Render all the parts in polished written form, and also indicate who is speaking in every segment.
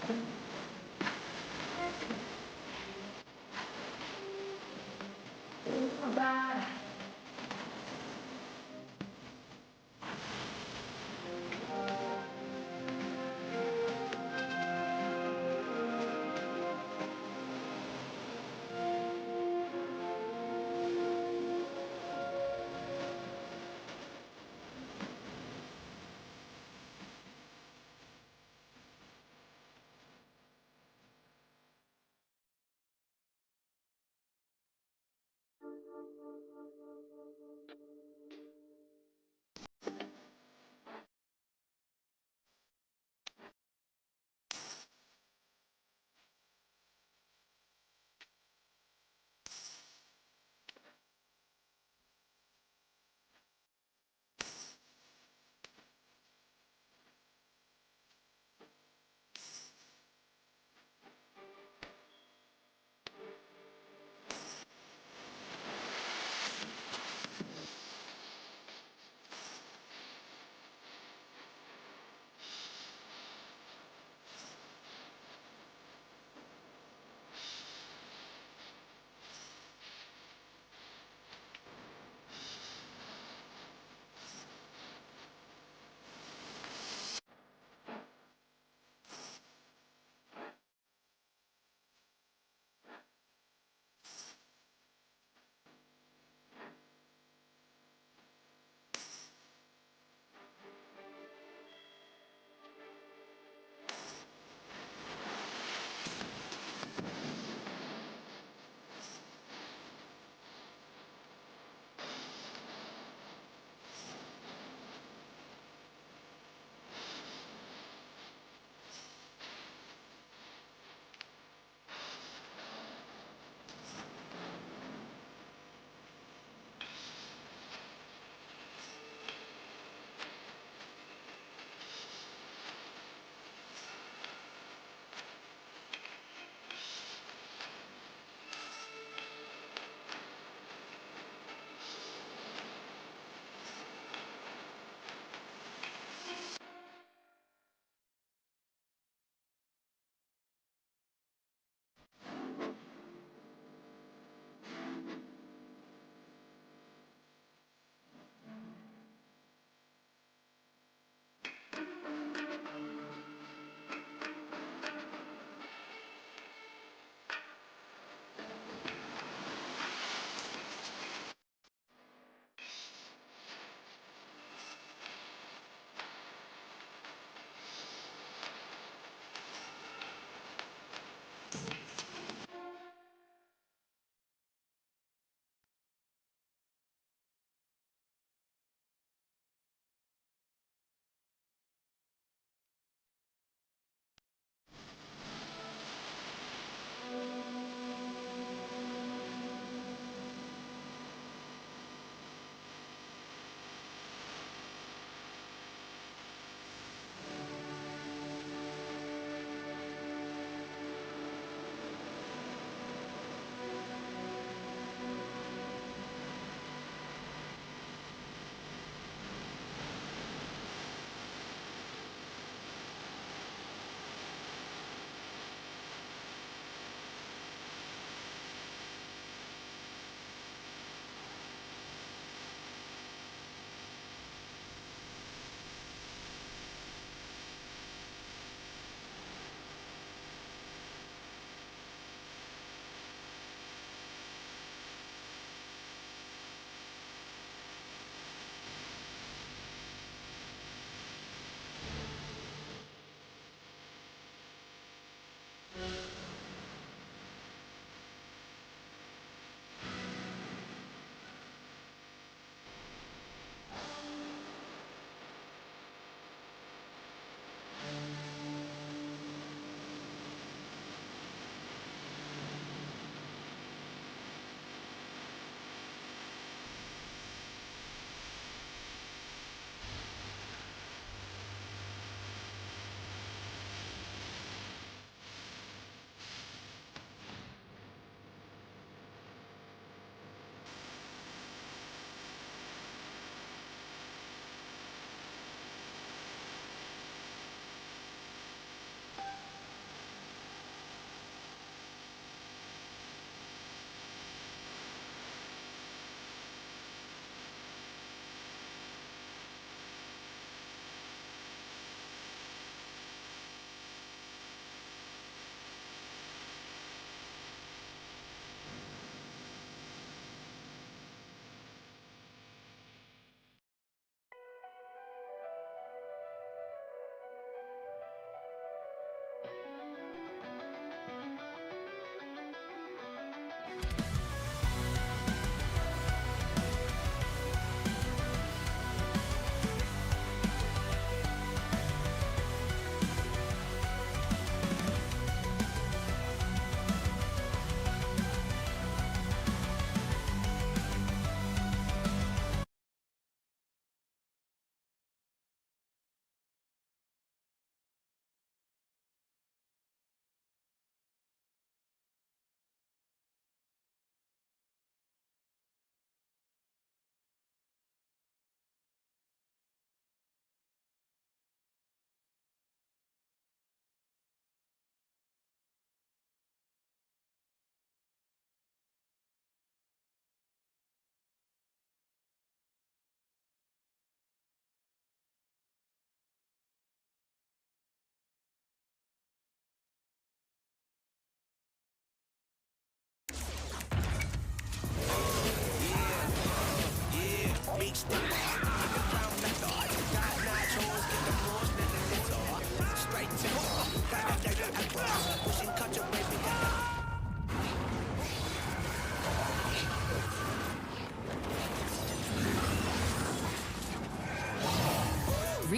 Speaker 1: Ba.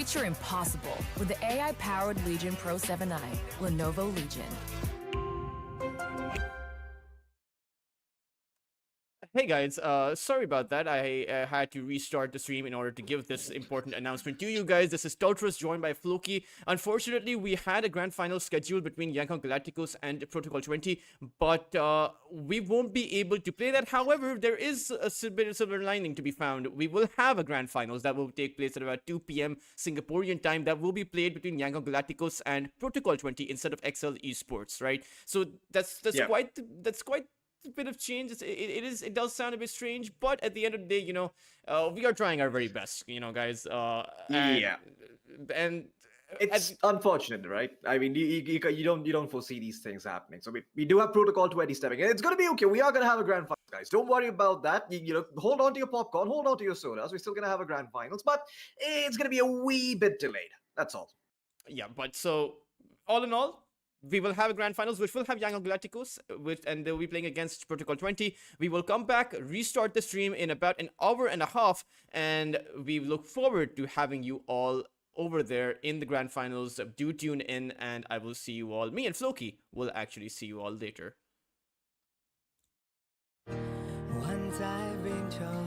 Speaker 2: Feature impossible with the AI-powered Legion Pro 7i, Lenovo Legion.
Speaker 3: Hey guys, sorry about that. I had to restart the stream in order to give this important announcement to you guys. This is Totros joined by Floki. Unfortunately, we had a grand final scheduled between Yangon Galacticos and Protocol 20, but we won't be able to play that. However, there is a bit of silver lining to be found. We will have a grand finals that will take place at about 2 p.m. Singaporean time that will be played between Yangon Galacticos and Protocol 20 instead of XL Esports, right? So that's
Speaker 4: Yeah.
Speaker 3: quite a bit of change. It does sound a bit strange, but at the end of the day, we are trying our very best, guys.
Speaker 4: Yeah.
Speaker 3: And
Speaker 4: It's unfortunate, right? I mean, you don't foresee these things happening. So we do have Protocol 20 stepping in. It's gonna be okay. We are gonna have a grand finals, guys. Don't worry about that. Hold on to your popcorn, hold on to your sodas. We're still gonna have a grand finals, but it's gonna be a wee bit delayed. That's all.
Speaker 3: yeah, but so all in all, we will have a grand finals which will have Young Galacticos, and they'll be playing against Protocol 20. We will come back, restart the stream in about an hour and a half, and we look forward to having you all over there in the grand finals. Do tune in, and I will see you all. Me and Floki will actually see you all later.
Speaker 5: Once I've been told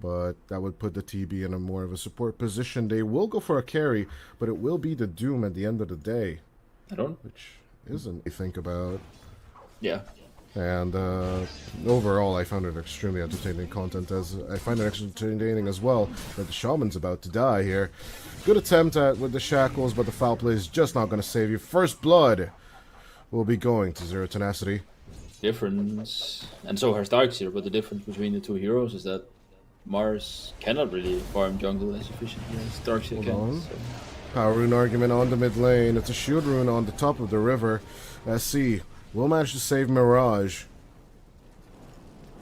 Speaker 6: but that would put the TB in a more of a support position. They will go for a carry, but it will be the Doom at the end of the day. Which isn't a think about.
Speaker 7: Yeah.
Speaker 6: And overall, I found it extremely entertaining content, as I find it entertaining as well that the Shaman's about to die here. Good attempt with the shackles, but the foul play is just not going to save you. First blood will be going to Zero Tenacity.
Speaker 7: Difference, and so has Darkseer, but the difference between the two heroes is that Mars cannot really farm jungle as efficiently as Darkseer can. So.
Speaker 6: Power rune argument on the mid lane. It's a shield rune on the top of the river. SC will manage to save Mirage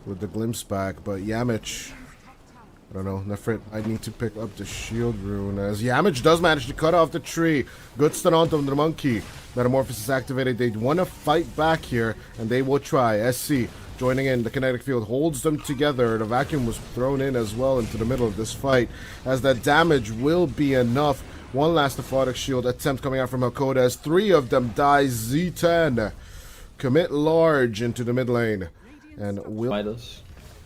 Speaker 6: with the glimpse back, but Yamich, I don't know, Nefrit, I need to pick up the shield rune, as Yamich does manage to cut off the tree. Good stun onto the monkey. Metamorphosis activated. They want to fight back here, and they will try. SC joining in. The kinetic field holds them together. The vacuum was thrown in as well into the middle of this fight, as that damage will be enough. One last aphotic shield attempt coming out from Hakoda, as 3 of them die. Z10 commit large into the mid lane, and will
Speaker 7: Midas.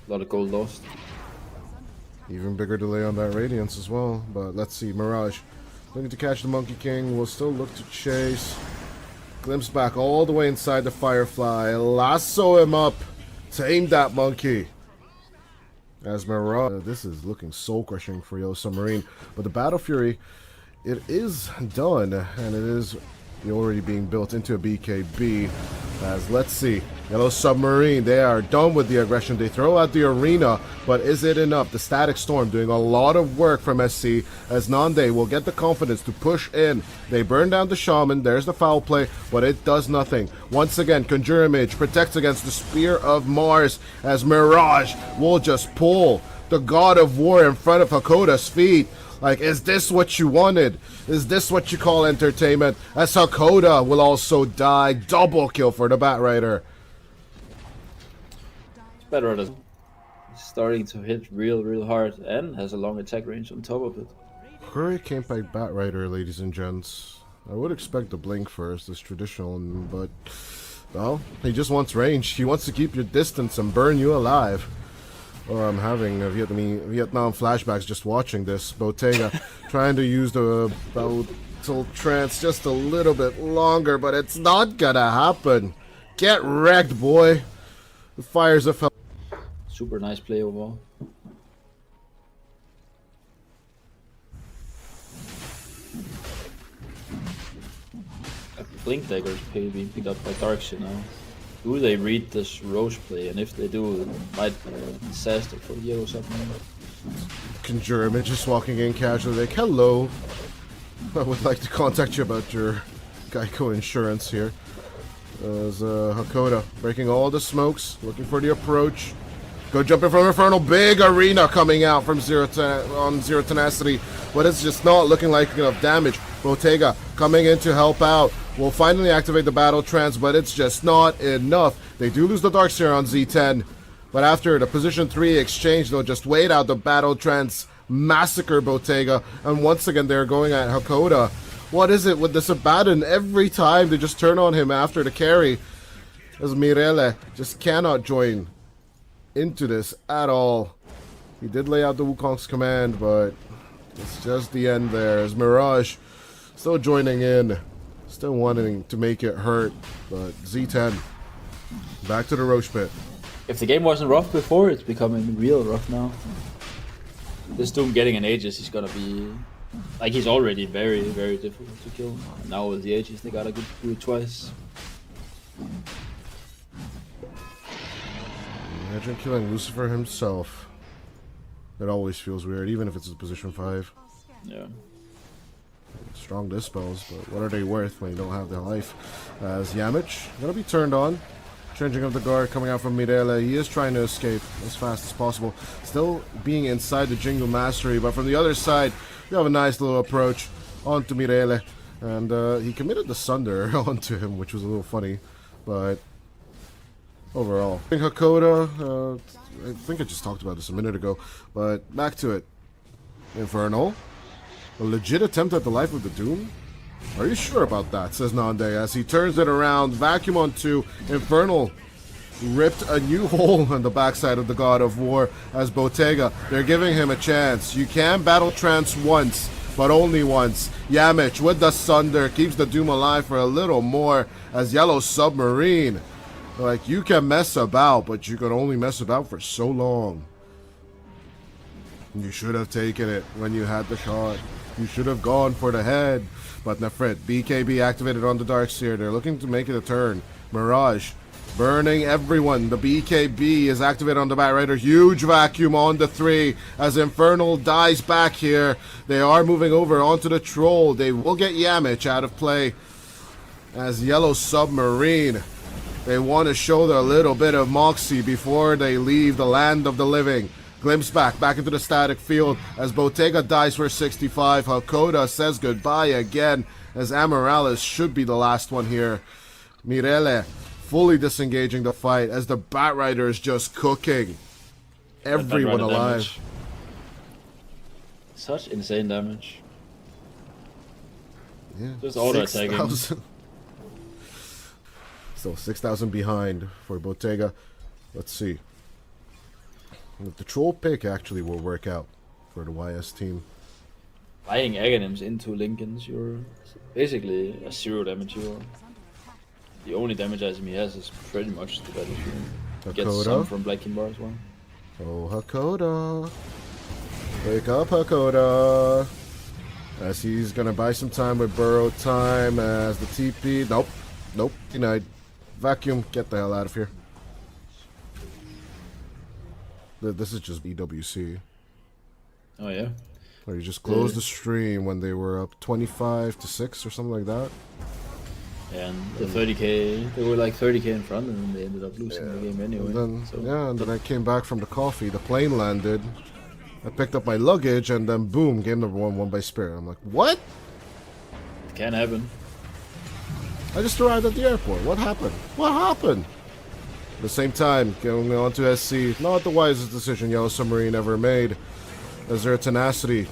Speaker 7: A lot of gold lost.
Speaker 6: Even bigger delay on that Radiance as well. But let's see, Mirage looking to catch the Monkey King. Will still look to chase. Glimpse back all the way inside the Firefly. Lasso him up. Tame that monkey. As Mirage, this is looking soul crushing for Yellow Submarine. But the Battle Fury, it is done, and it is already being built into a BKB. As let's see, Yellow Submarine, they are done with the aggression. They throw out the arena, but is it enough? The Static Storm doing a lot of work from SC, as Nande will get the confidence to push in. They burn down the Shaman. There's the foul play, but it does nothing. Once again, Conjure Image protects against the Spear of Mars, as Mirage will just pull the God of War in front of Hakoda's feet. Like, is this what you wanted? Is this what you call entertainment? As Hakoda will also die. Double kill for the Batrider.
Speaker 7: Better than starting to hit real hard and has a long attack range on top of it.
Speaker 6: Hurricane by Batrider, ladies and gents. I would expect the blink first, as traditional, but well, he just wants range. He wants to keep your distance and burn you alive. Or I'm having Vietnam flashbacks just watching this. Bottega trying to use the Battle Trance just a little bit longer, but it's not gonna happen. Get wrecked, boy. The fires of hell.
Speaker 7: Super nice play overall. Blink Dagger is being picked up by Darkseer now. Do they read this Roche play? And if they do, it might be a disaster for Yellow Submarine.
Speaker 6: Conjure Image just walking in casually like, hello. I would like to contact you about your Geico insurance here. As Hakoda breaking all the smokes, looking for the approach. Go jumping from Infernal, big arena coming out from Zero Tenacity, but it's just not looking like enough damage. Bottega coming in to help out. Will finally activate the Battle Trance, but it's just not enough. They do lose the Darkseer on Z10, but after the position 3 exchange, they'll just wait out the Battle Trance, massacre Bottega, and once again they're going at Hakoda. What is it with this Abaddon? Every time they just turn on him after the carry, as Mirele just cannot join into this at all. He did lay out the Wukong's command, but it's just the end there, as Mirage still joining in. Still wanting to make it hurt, but Z10 back to the Roche pit.
Speaker 7: If the game wasn't rough before, it's becoming real rough now. This Doom getting an Aegis is gonna be like, he's already very difficult to kill. Now with the Aegis, they gotta do it twice.
Speaker 6: Imagine killing Lucifer himself. It always feels weird, even if it's a position 5.
Speaker 7: Yeah.
Speaker 6: Strong dispels, but what are they worth when you don't have their life? As Yamich gonna be turned on. Changing of the guard coming out from Mirele. He is trying to escape as fast as possible. Still being inside the Jingle Mastery, but from the other side, we have a nice little approach onto Mirele. And he committed the Sunder onto him, which was a little funny. But overall, Hakoda, I think I just talked about this a minute ago, but back to it. Infernal. A legit attempt at the life of the Doom? Are you sure about that? Says Nande as he turns it around. Vacuum onto Infernal. ripped a new hole in the backside of the God of War as Bottega. They're giving him a chance. You can battle trance once, but only once. Yamich with the Sunder keeps the Doom alive for a little more as Yellow Submarine. Like, you can mess about, but you can only mess about for so long. You should have taken it when you had the shot. You should have gone for the head. But Nefrit, BKB activated on the Darkseer. They're looking to make it a turn. Mirage burning everyone. The BKB is activated on the Batrider. Huge vacuum on the 3 as Infernal dies back here. They are moving over onto the Troll. They will get Yamich out of play as Yellow Submarine. They want to show their little bit of moxie before they leave the land of the living. Glimpse back into the static field as Bottega dies for 65. Hakoda says goodbye again as Amarales should be the last one here. Mirele fully disengaging the fight as the Batrider is just cooking everyone alive.
Speaker 7: Damage. Such insane damage.
Speaker 6: Yeah,
Speaker 7: Just auto-attacking.
Speaker 6: 6,000. So 6,000 behind for Bottega. Let's see if the Troll pick actually will work out for the YS team.
Speaker 7: Buying Aghanims into Lincolns, you're basically a 0 damage hero. The only damage item he has is pretty much the battlefield. Gets some from Black Kimbar as well.
Speaker 6: Oh, Hakoda. Wake up, Hakoda. As he's gonna buy some time with Burrow time as the TP. Nope. Denied. Vacuum, get the hell out of here. This is just BWC.
Speaker 7: Oh yeah?
Speaker 6: Or you just closed the stream when they were up 25-6 or something like that.
Speaker 7: And the 30k, they were like 30k in front and then they ended up losing the game anyway.
Speaker 6: And then I came back from the coffee, the plane landed. I picked up my luggage and then boom, game number 1 won by Spirit. I'm like, what?
Speaker 7: It can happen.
Speaker 6: I just arrived at the airport. What happened? At the same time, going on to SC, not the wisest decision Yellow Submarine ever made, as their tenacity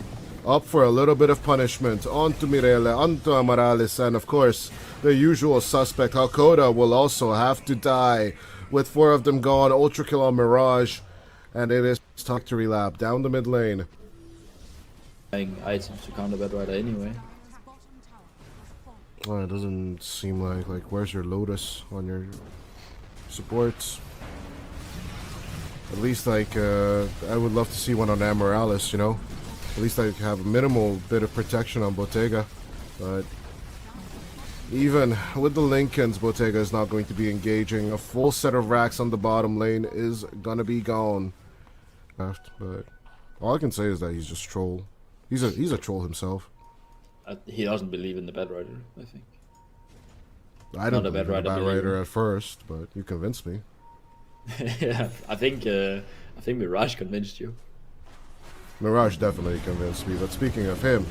Speaker 6: up for a little bit of punishment. Onto Mirele, onto Amarales, and of course, the usual suspect, Hakoda, will also have to die. With 4 of them gone, Ultra Kill on Mirage, and it is victory lap down the mid lane.
Speaker 7: Buying items to counter Batrider anyway.
Speaker 6: Well, it doesn't seem like where's your Lotus on your supports? At least I would love to see one on Amarales, you know? At least I have a minimal bit of protection on Bottega. But even with the Lincolns, Bottega is not going to be engaging. A full set of racks on the bottom lane is gonna be gone. But all I can say is that he's just troll. He's a troll himself.
Speaker 7: He doesn't believe in the Batrider, I think.
Speaker 6: I don't believe in the Batrider at first, but you convinced me.
Speaker 7: Yeah, I think Mirage convinced you.
Speaker 6: Mirage definitely convinced me, but speaking of him,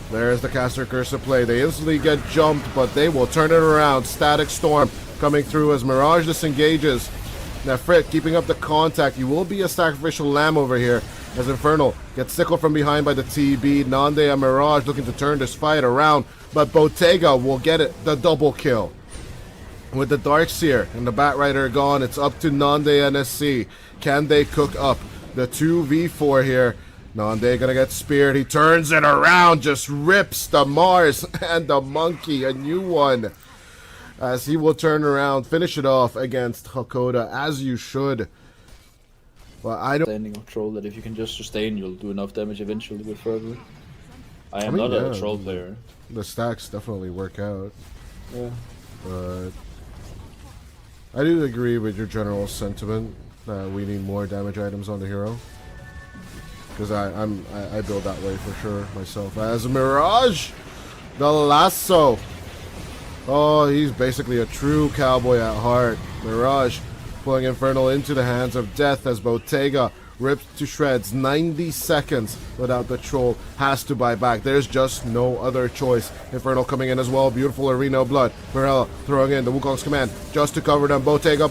Speaker 6: there's the caster curse of play. They instantly get jumped, but they will turn it around. Static Storm coming through as Mirage disengages. Nefrit keeping up the contact. You will be a sacrificial lamb over here as Infernal gets sickled from behind by the TB. Nande and Mirage looking to turn this fight around, but Bottega will get it, the double kill. With the Darkseer and the Batrider gone, it's up to Nande and SC. Can they cook up the 2v4 here? Nande gonna get speared. He turns it around, just rips the Mars and the Monkey, a new one. As he will turn around, finish it off against Hakoda, as you should. Well, I don't...
Speaker 7: Standing of troll that if you can just sustain, you'll do enough damage eventually with further. I am not a troll player.
Speaker 6: The stacks definitely work out.
Speaker 7: Yeah.
Speaker 6: But I do agree with your general sentiment that we need more damage items on the hero. Because I build that way for sure myself. As Mirage, the lasso. Oh, he's basically a true cowboy at heart. Mirage pulling Infernal into the hands of death as Bottega ripped to shreds. 90 seconds without the troll. Has to buy back. There's just no other choice. Infernal coming in as well. Beautiful arena of blood. Varela throwing in the Wukong's command just to cover them. Bottega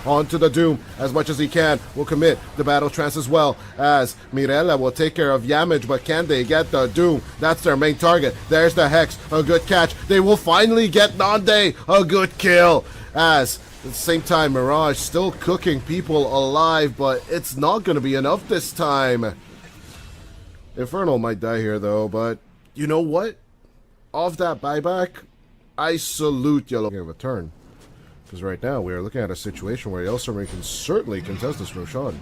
Speaker 6: onto the Doom as much as he can. Will commit the battle trance as well as Mirella will take care of Yamage, but can they get the Doom? That's their main target. There's the Hex. A good catch. They will finally get Nande. A good kill as At the same time, Mirage still cooking people alive, but it's not going to be enough this time. Infernal might die here, though, but you know what? Off that buyback, I salute Yellow of a turn. Because right now, we are looking at a situation where Yellow Submarine can certainly contest this Roshan.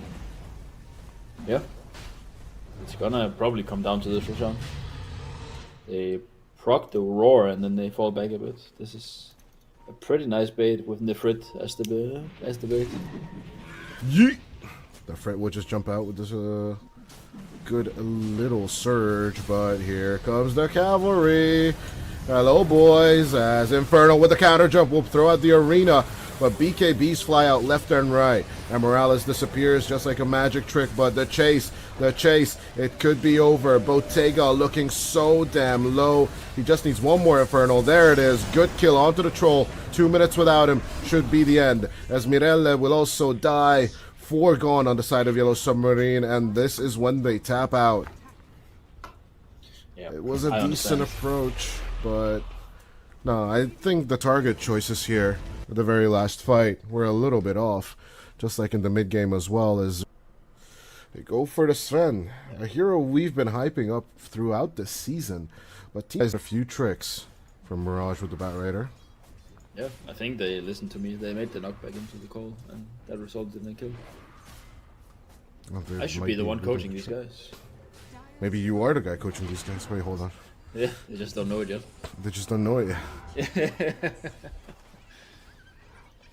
Speaker 7: Yeah. It's gonna probably come down to this Roshan. They proc the roar and then they fall back a bit. This is a pretty nice bait with Nefrit as the bait.
Speaker 6: Yeet! The Fret will just jump out with this good little surge, but here comes the cavalry. Hello, boys, as Infernal with the counter jump will throw out the arena, but BKBs fly out left and right, and Morales disappears just like a magic trick, but the chase, it could be over. Bottega looking so damn low. He just needs one more Infernal. There it is. Good kill onto the troll. 2 minutes without him should be the end, as Mirelle will also die. 4 gone on the side of Yellow Submarine, and this is when they tap out.
Speaker 7: Yeah,
Speaker 6: it was a decent approach, but no, I think the target choices here at the very last fight were a little bit off, just like in the mid game as well. As they go for the Sven, a hero we've been hyping up throughout this season, but he has a few tricks from Mirage with the Bat Raider.
Speaker 7: Yeah, I think they listened to me. They made the knockback into the call, and that resulted in a kill.
Speaker 6: Well,
Speaker 7: I should be the one coaching these guys.
Speaker 6: Maybe you are the guy coaching these guys. Wait, hold on.
Speaker 7: Yeah, they just don't know it yet.
Speaker 6: They just don't know it yet.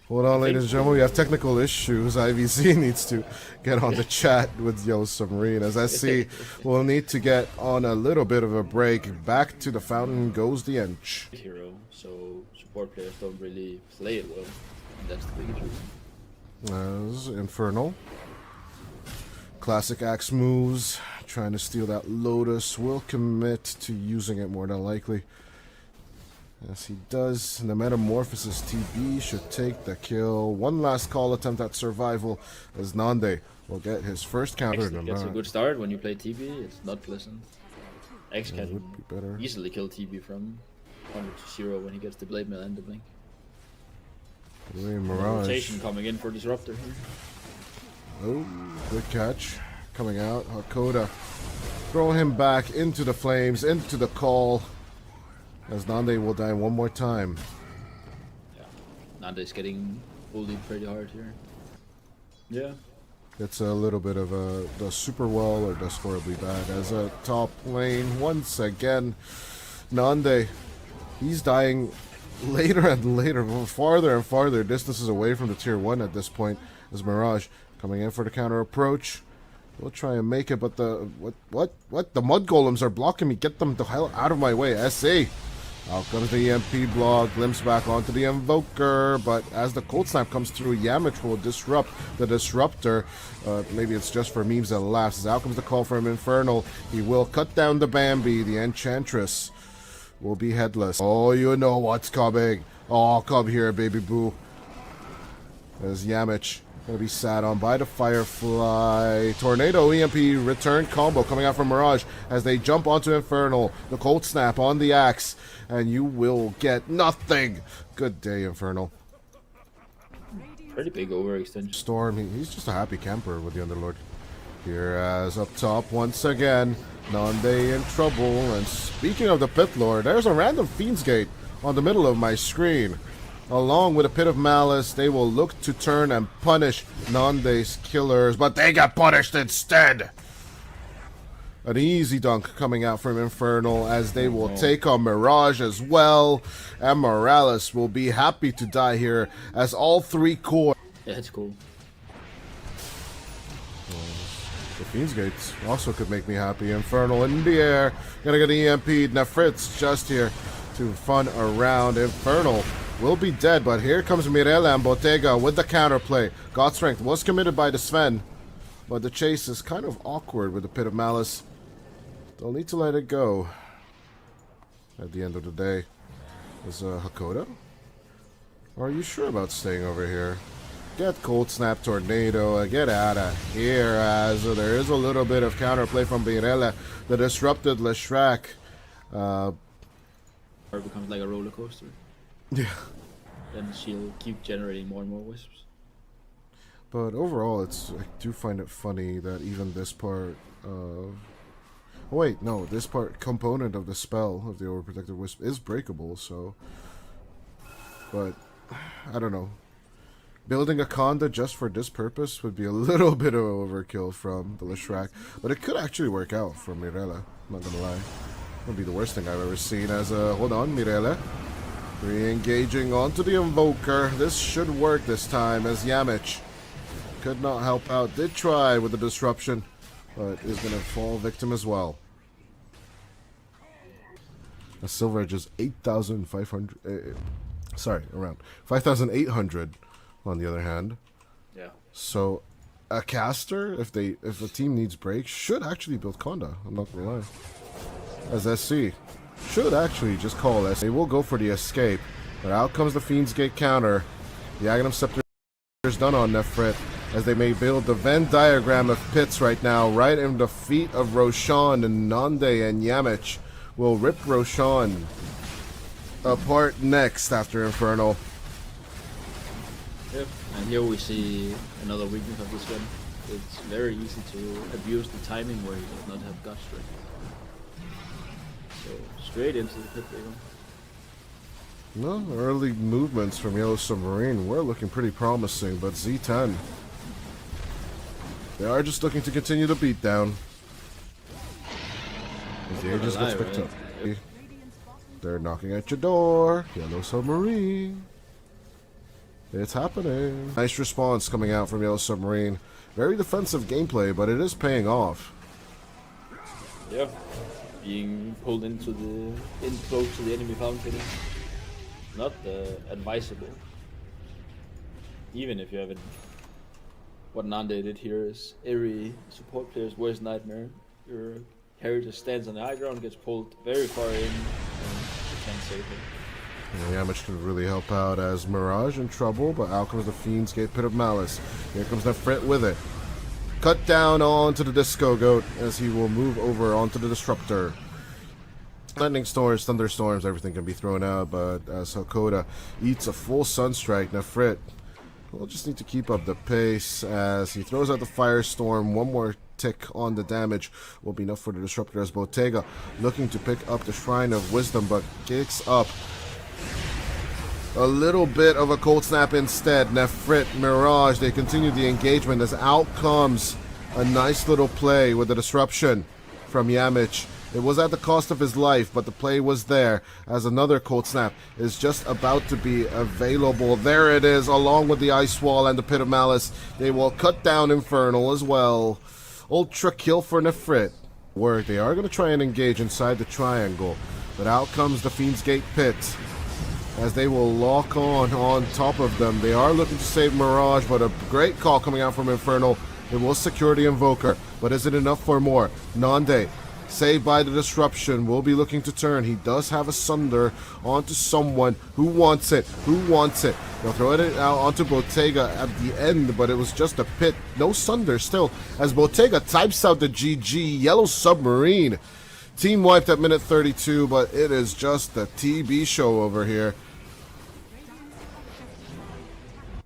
Speaker 6: Hold on, ladies and gentlemen, we have technical issues. IVC needs to get on the chat with Yellow Submarine, as SC will need to get on a little bit of a break. Back to the fountain goes the Ench.
Speaker 7: Hero, so support players don't really play it well, and that's the biggest reason.
Speaker 6: As Infernal. Classic axe moves, trying to steal that Lotus, will commit to using it more than likely. Yes, he does. The Metamorphosis TB should take the kill. One last call attempt at survival as Nande will get his first counter.
Speaker 7: X gets a good start when you play TB. It's not pleasant. X can easily kill TB from 100 to 0 when he gets the Blade Mail and the Blink.
Speaker 6: Mirage.
Speaker 7: Rotation coming in for Disruptor here.
Speaker 6: Oh, good catch. Coming out. Hakoda throwing him back into the flames, into the call. As Nande will die one more time.
Speaker 7: Yeah, Nande's getting bullied pretty hard here. Yeah.
Speaker 6: It's a little bit of a does super well or does horribly bad. As a top lane, once again, Nande, he's dying later and later, farther and farther distances away from the tier 1 at this point. As Mirage coming in for the counter approach. We'll try and make it, but the what? The mud golems are blocking me. Get them the hell out of my way. SC. Out comes the EMP block, glimpse back onto the Invoker, but as the Cold Snap comes through, Yamich will disrupt the Disruptor. Maybe it's just for memes and laughs. As out comes the call from Infernal. He will cut down the Bambi. The Enchantress will be headless. Oh, you know what's coming. Oh, come here, baby boo. As Yamich gonna be sat on by the Firefly. Tornado EMP return combo coming out from Mirage as they jump onto Infernal. The Cold Snap on the axe, and you will get nothing. Good day, Infernal.
Speaker 7: Pretty big overextension.
Speaker 6: Storm, he's just a happy camper with the Underlord. Here as up top once again, Nande in trouble. And speaking of the Pit Lord, there's a random Fiend's Gate on the middle of my screen. Along with a Pit of Malice, they will look to turn and punish Nande's killers, but they get punished instead. An easy dunk coming out from Infernal as they will take on Mirage as well. And Morales will be happy to die here as all 3 core.
Speaker 7: Yeah, it's cool.
Speaker 6: The Fiend's Gates also could make me happy. Infernal in the air. Gonna get EMP'd. Nefritz just here to fun around. Infernal will be dead, but here comes Mirella and Bottega with the counterplay. God Strength was committed by the Sven, but the chase is kind of awkward with the Pit of Malice. They'll need to let it go at the end of the day. Is Hakoda? Or are you sure about staying over here? Get Cold Snap Tornado, get out of here, as there is a little bit of counterplay from Mirella. The disrupted Leshrac.
Speaker 7: Or becomes like a roller coaster.
Speaker 6: Yeah.
Speaker 7: then she'll keep generating more and more wisps.
Speaker 6: But overall, I do find it funny that even this part oh wait, no, this component of the spell of the Overprotective Wisp is breakable, so... But, I don't know. Building a Conda just for this purpose would be a little bit of overkill from the Leshrac, but it could actually work out for Mirella, not gonna lie. It would be the worst thing I've ever seen as a... Hold on, Mirella. Re-engaging onto the Invoker. This should work this time, as Yamich could not help out. Did try with the Disruption, but is going to fall victim as well. A Silver Edge is 8,500... around 5,800 on the other hand.
Speaker 7: Yeah.
Speaker 6: So, a caster, if a team needs breaks, should actually build Conda. I'm not going to lie. As SC. Should actually just call SC. They will go for the escape, but out comes the Fiend's Gate counter. The Aghanim Scepter is done on Nefrit, as they may build the Venn diagram of pits right now, right in the feet of Roshan, and Nande and Yamich will rip Roshan apart next after Infernal.
Speaker 7: Yep, and here we see another weakness of this gun. It's very easy to abuse the timing where he does not have gut strength. So straight into the pit they go.
Speaker 6: No, early movements from Yellow Submarine were looking pretty promising, but Z10, they are just looking to continue the beatdown. As the Aegis gets picked up. Yep. They're knocking at your door, Yellow Submarine. It's happening. Nice response coming out from Yellow Submarine. Very defensive gameplay, but it is paying off.
Speaker 7: Yeah, being pulled in close to the enemy fountain. Not advisable. Even if you haven't. What Nande did here is every support player's worst nightmare. Your character stands on the high ground, gets pulled very far in, and you can't save him.
Speaker 6: Yamich can really help out as Mirage in trouble, but out comes the Fiend's Gate Pit of Malice. Here comes Nefrit with it. Cut down onto the Disco Goat as he will move over onto the Disruptor. Lightning storms, thunderstorms, everything can be thrown out, but as Hakoda eats a full Sunstrike, Nefrit will just need to keep up the pace as he throws out the Firestorm. One more tick on the damage will be enough for the Disruptor as Bottega looking to pick up the Shrine of Wisdom, but kicks up a little bit of a cold snap instead. Nefrit, Mirage, they continue the engagement as out comes a nice little play with the disruption from Yamich. It was at the cost of his life, but the play was there as another cold snap is just about to be available. There it is, along with the Ice Wall and the Pit of Malice. They will cut down Infernal as well. Ultra kill for Nefrit. They are going to try and engage inside the triangle, but out comes the Fiend's Gate Pit as they will lock on top of them. They are looking to save Mirage, but a great call coming out from Infernal. It will secure the Invoker, but is it enough for more? Nande, saved by the disruption, will be looking to turn. He does have a Sunder onto someone who wants it. They'll throw it out onto Bottega at the end, but it was just a pit. No Sunder still, as Bottega types out the GG. Yellow Submarine. Team wiped at minute 32, but it is just the TB show over here.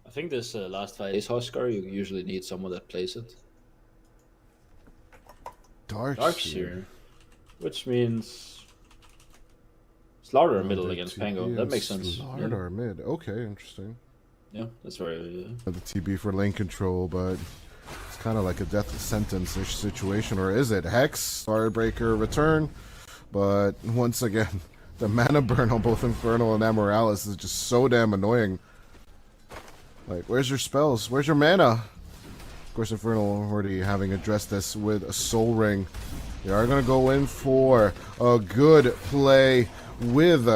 Speaker 7: I think this last fight is Huskar. You usually need someone that plays it. Darkseer. Which means Slaughter middle against Pango. That makes sense.
Speaker 6: Slaughter mid. Okay, interesting.
Speaker 7: Yeah, that's very...
Speaker 6: The TB for lane control, but it's kind of like a death sentence-ish situation. Or is it? Hex, Starbreaker, return. But once again, the mana burn on both Infernal and Amoralis is just so damn annoying. Like, where's your spells? Where's your mana? Of course, Infernal already having addressed this with a Soul Ring. They are going to go in for a good play with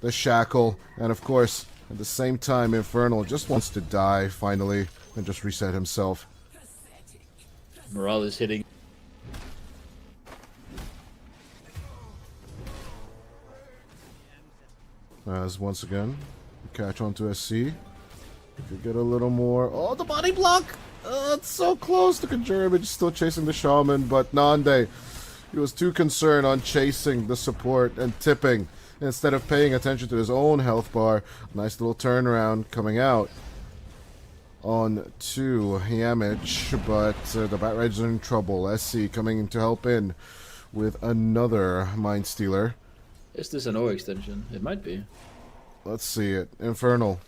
Speaker 6: the Shackle. And of course, at the same time, Infernal just wants to die, finally, and just reset himself.
Speaker 7: Morale is hitting.
Speaker 6: As once again, catch onto SC. If you get a little more... Oh, the body block! It's so close. The Conjurement is still chasing the Shaman, but Nande, he was too concerned on chasing the support and tipping instead of paying attention to his own health bar. Nice little turnaround coming out on to Yamich, but the Bat Riders are in trouble. SC coming to help in with another Mind Stealer.
Speaker 7: Is this an O extension? It might be.
Speaker 6: Let's see it. Infernal.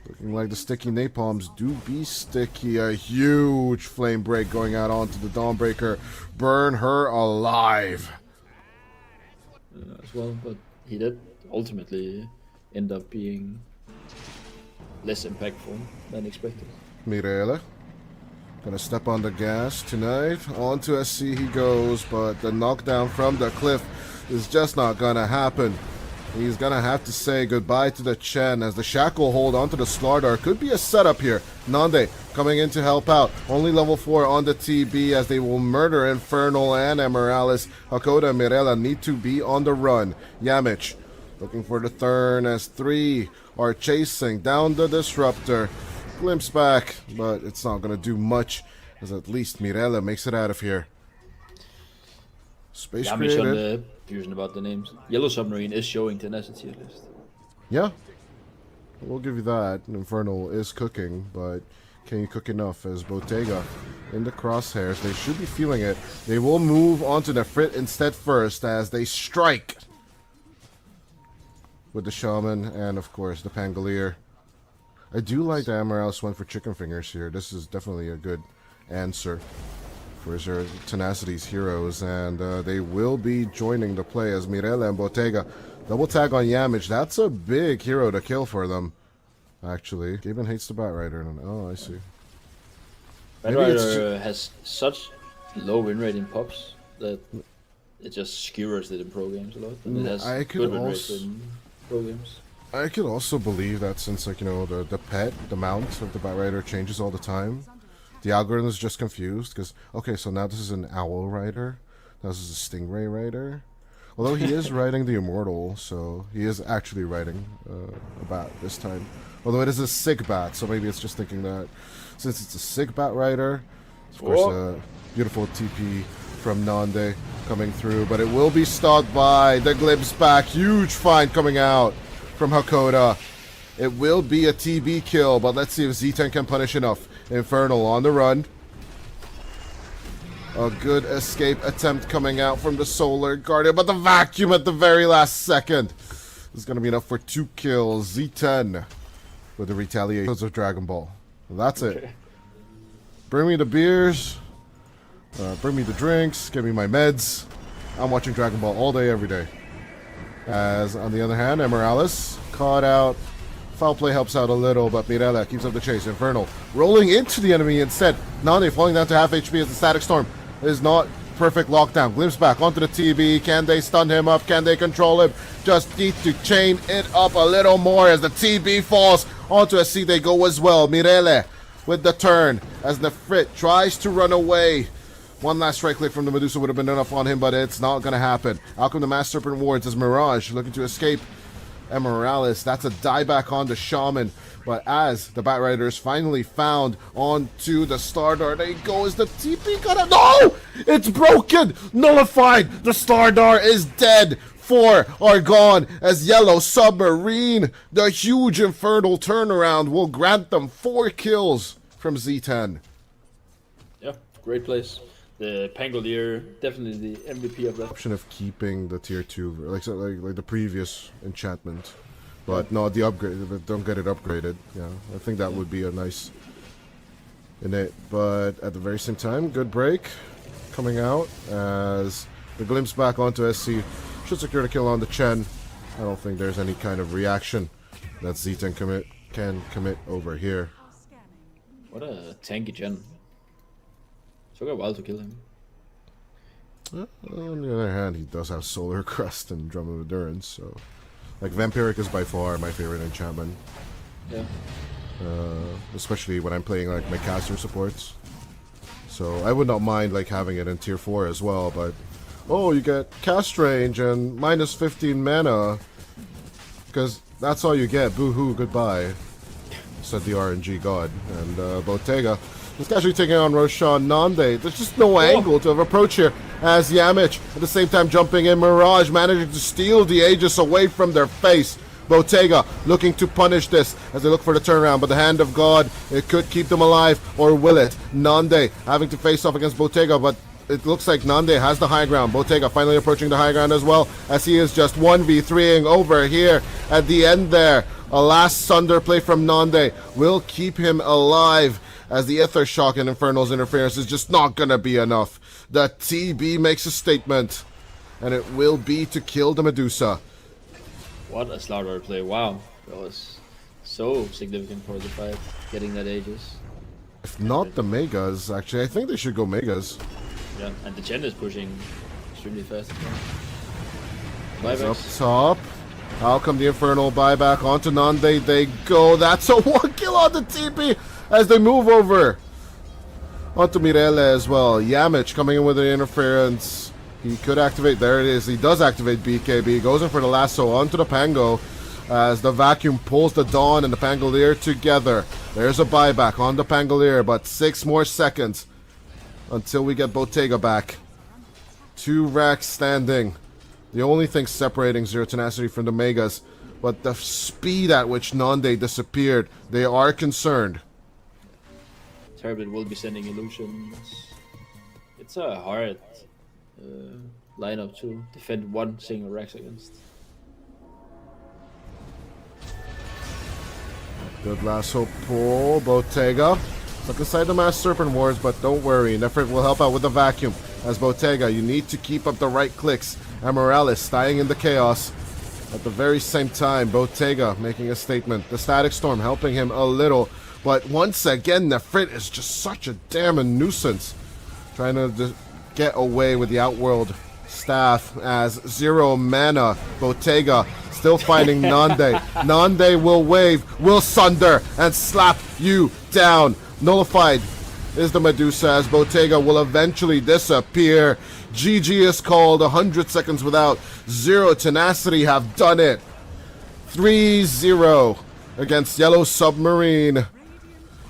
Speaker 6: Looking like the sticky napalms do be sticky. A huge flame break going out onto the Dawnbreaker. Burn her alive.
Speaker 7: As well, but he did ultimately end up being less impactful than expected.
Speaker 6: Mirele. Gonna step on the gas tonight. On to SC he goes, but the knockdown from the cliff is just not gonna happen. He's gonna have to say goodbye to the Chen as the shackle hold onto the Slardar. Could be a setup here. Nande coming in to help out. Only level 4 on the TB as they will murder Infernal and Emerales. Hakoda and Mirela need to be on the run. Yamich looking for the turn as 3 are chasing down the Disruptor. Glimpse back, but it's not gonna do much as at least Mirela makes it out of here. Space
Speaker 7: Yamish on
Speaker 6: created.
Speaker 7: the fusion about the names. Yellow Submarine is showing tenacity at least.
Speaker 6: Yeah, we'll give you that. Infernal is cooking, but can you cook enough? As Bottega in the crosshairs, they should be feeling it. They will move onto the Frit instead first as they strike with the Shaman and, of course, the Pangolier. I do like the Amarals went for chicken fingers here. This is definitely a good answer for their Tenacity's heroes, and they will be joining the play as Mirela and Bottega double tag on Yamich. That's a big hero to kill for them, actually. Gaben hates the Bat Rider. Oh, I see.
Speaker 7: Bat
Speaker 6: Maybe it's
Speaker 7: Rider has such low win rate in pops that it just skewers it in pro games a lot, and it has
Speaker 6: I could
Speaker 7: good win
Speaker 6: also-
Speaker 7: rate in pro games.
Speaker 6: I could also believe that since, like, you know, the pet, the mount of the Bat Rider changes all the time, the algorithm is just confused, because, okay, so now this is an Owl Rider, now this is a Stingray Rider. Although he is riding the Immortal, so he is actually riding a bat this time. Although it is a Sig Bat, so maybe it's just thinking that since it's a Sig Bat Rider, of course, a beautiful TP from Nande coming through, but it will be stopped by the Glimpse back. Huge find coming out from Hakoda. It will be a TB kill, but let's see if Z10 can punish enough. Infernal on the run. A good escape attempt coming out from the Solar Guardian, but the vacuum at the very last second is going to be enough for 2 kills. Z10 with the retaliations of Dragon Ball. That's it. Bring me the beers. Bring me the drinks. Give me my meds. I'm watching Dragon Ball all day, every day. As, on the other hand, Emerales caught out. Foul play helps out a little, but Mirela keeps up the chase. Infernal rolling into the enemy instead. Nande falling down to half HP as the Static Storm is not perfect lockdown. Glimpse back onto the TB. Can they stun him up? Can they control him? Just need to chain it up a little more as the TB falls onto a C. They go as well. Mirele with the turn as the Frit tries to run away. One last right click from the Medusa would have been enough on him, but it's not going to happen. Out come the Mass Serpent Wards as Mirage looking to escape. Emerales, that's a dieback on the Shaman. But as the Bat Riders finally found onto the Stardar, there he goes. The TP got him. No! It's broken! Nullified! The Stardar is dead! 4 are gone as Yellow Submarine, the huge Infernal turnaround, will grant them 4 kills from Z10.
Speaker 7: Yeah, great place. The Pangolier, definitely the MVP of that.
Speaker 6: Option of keeping the tier 2, like the previous enchantment, but no, the upgrade, don't get it upgraded. Yeah, I think that would be a nice in it, but at the very same time, good break coming out as the Glimpse back onto SC should secure the kill on the Chen. I don't think there's any kind of reaction that Z10 can commit over here.
Speaker 7: What a tanky Chen. Took a while to kill him.
Speaker 6: On the other hand, he does have Solar Crest and Drum of Endurance, so like Vampiric is by far my favorite enchantment.
Speaker 7: Yeah.
Speaker 6: Especially when I'm playing like my caster supports. So I would not mind like having it in tier 4 as well, but oh, you get cast range and minus 15 mana because that's all you get. Boo hoo, goodbye. said the RNG god. And Bottega is casually taking on Roshan Nande. There's just no angle to approach here as Yamich at the same time jumping in. Mirage managing to steal the Aegis away from their face. Bottega looking to punish this as they look for the turnaround, but the hand of God, it could keep them alive, or will it? Nande having to face off against Bottega, but it looks like Nande has the high ground. Bottega finally approaching the high ground as well, as he is just 1v3ing over here at the end there. A last Sunder play from Nande will keep him alive, as the Ether Shock and Infernal's interference is just not gonna be enough. The TB makes a statement, and it will be to kill the Medusa.
Speaker 7: What a slaughter play! Wow, that was so significant for the fight, getting that Aegis.
Speaker 6: If not the Megas, actually, I think they should go Megas.
Speaker 7: Yeah, and the Chen is pushing extremely fast.
Speaker 6: Up top. How come the Infernal buyback onto Nande? They go. That's a 1 kill on the TP as they move over onto Mirele as well. Yamich coming in with an interference. He could activate. There it is. He does activate BKB. Goes in for the lasso onto the Pango as the vacuum pulls the Dawn and the Pangolier together. There's a buyback on the Pangolier, but 6 more seconds until we get Bottega back. 2 racks standing. The only thing separating Zero Tenacity from the Megas, but the speed at which Nande disappeared, they are concerned.
Speaker 7: Turbid will be sending illusions. It's a hard lineup to defend one single Rex against.
Speaker 6: Good lasso pull, Bottega. Look inside the Mass Serpent Wards, but don't worry, Nefrit will help out with the vacuum. As Bottega, you need to keep up the right clicks. Amaryllis dying in the chaos. At the very same time, Bottega making a statement. The Static Storm helping him a little, but once again, Nefrit is just such a damn nuisance. Trying to get away with the Outworld staff as 0 mana. Bottega still finding Nande. Nande will wave, will sunder, and slap you down. Nullified is the Medusa as Bottega will eventually disappear. GG is called. 100 seconds without. Zero Tenacity have done it. 3-0 against Yellow Submarine.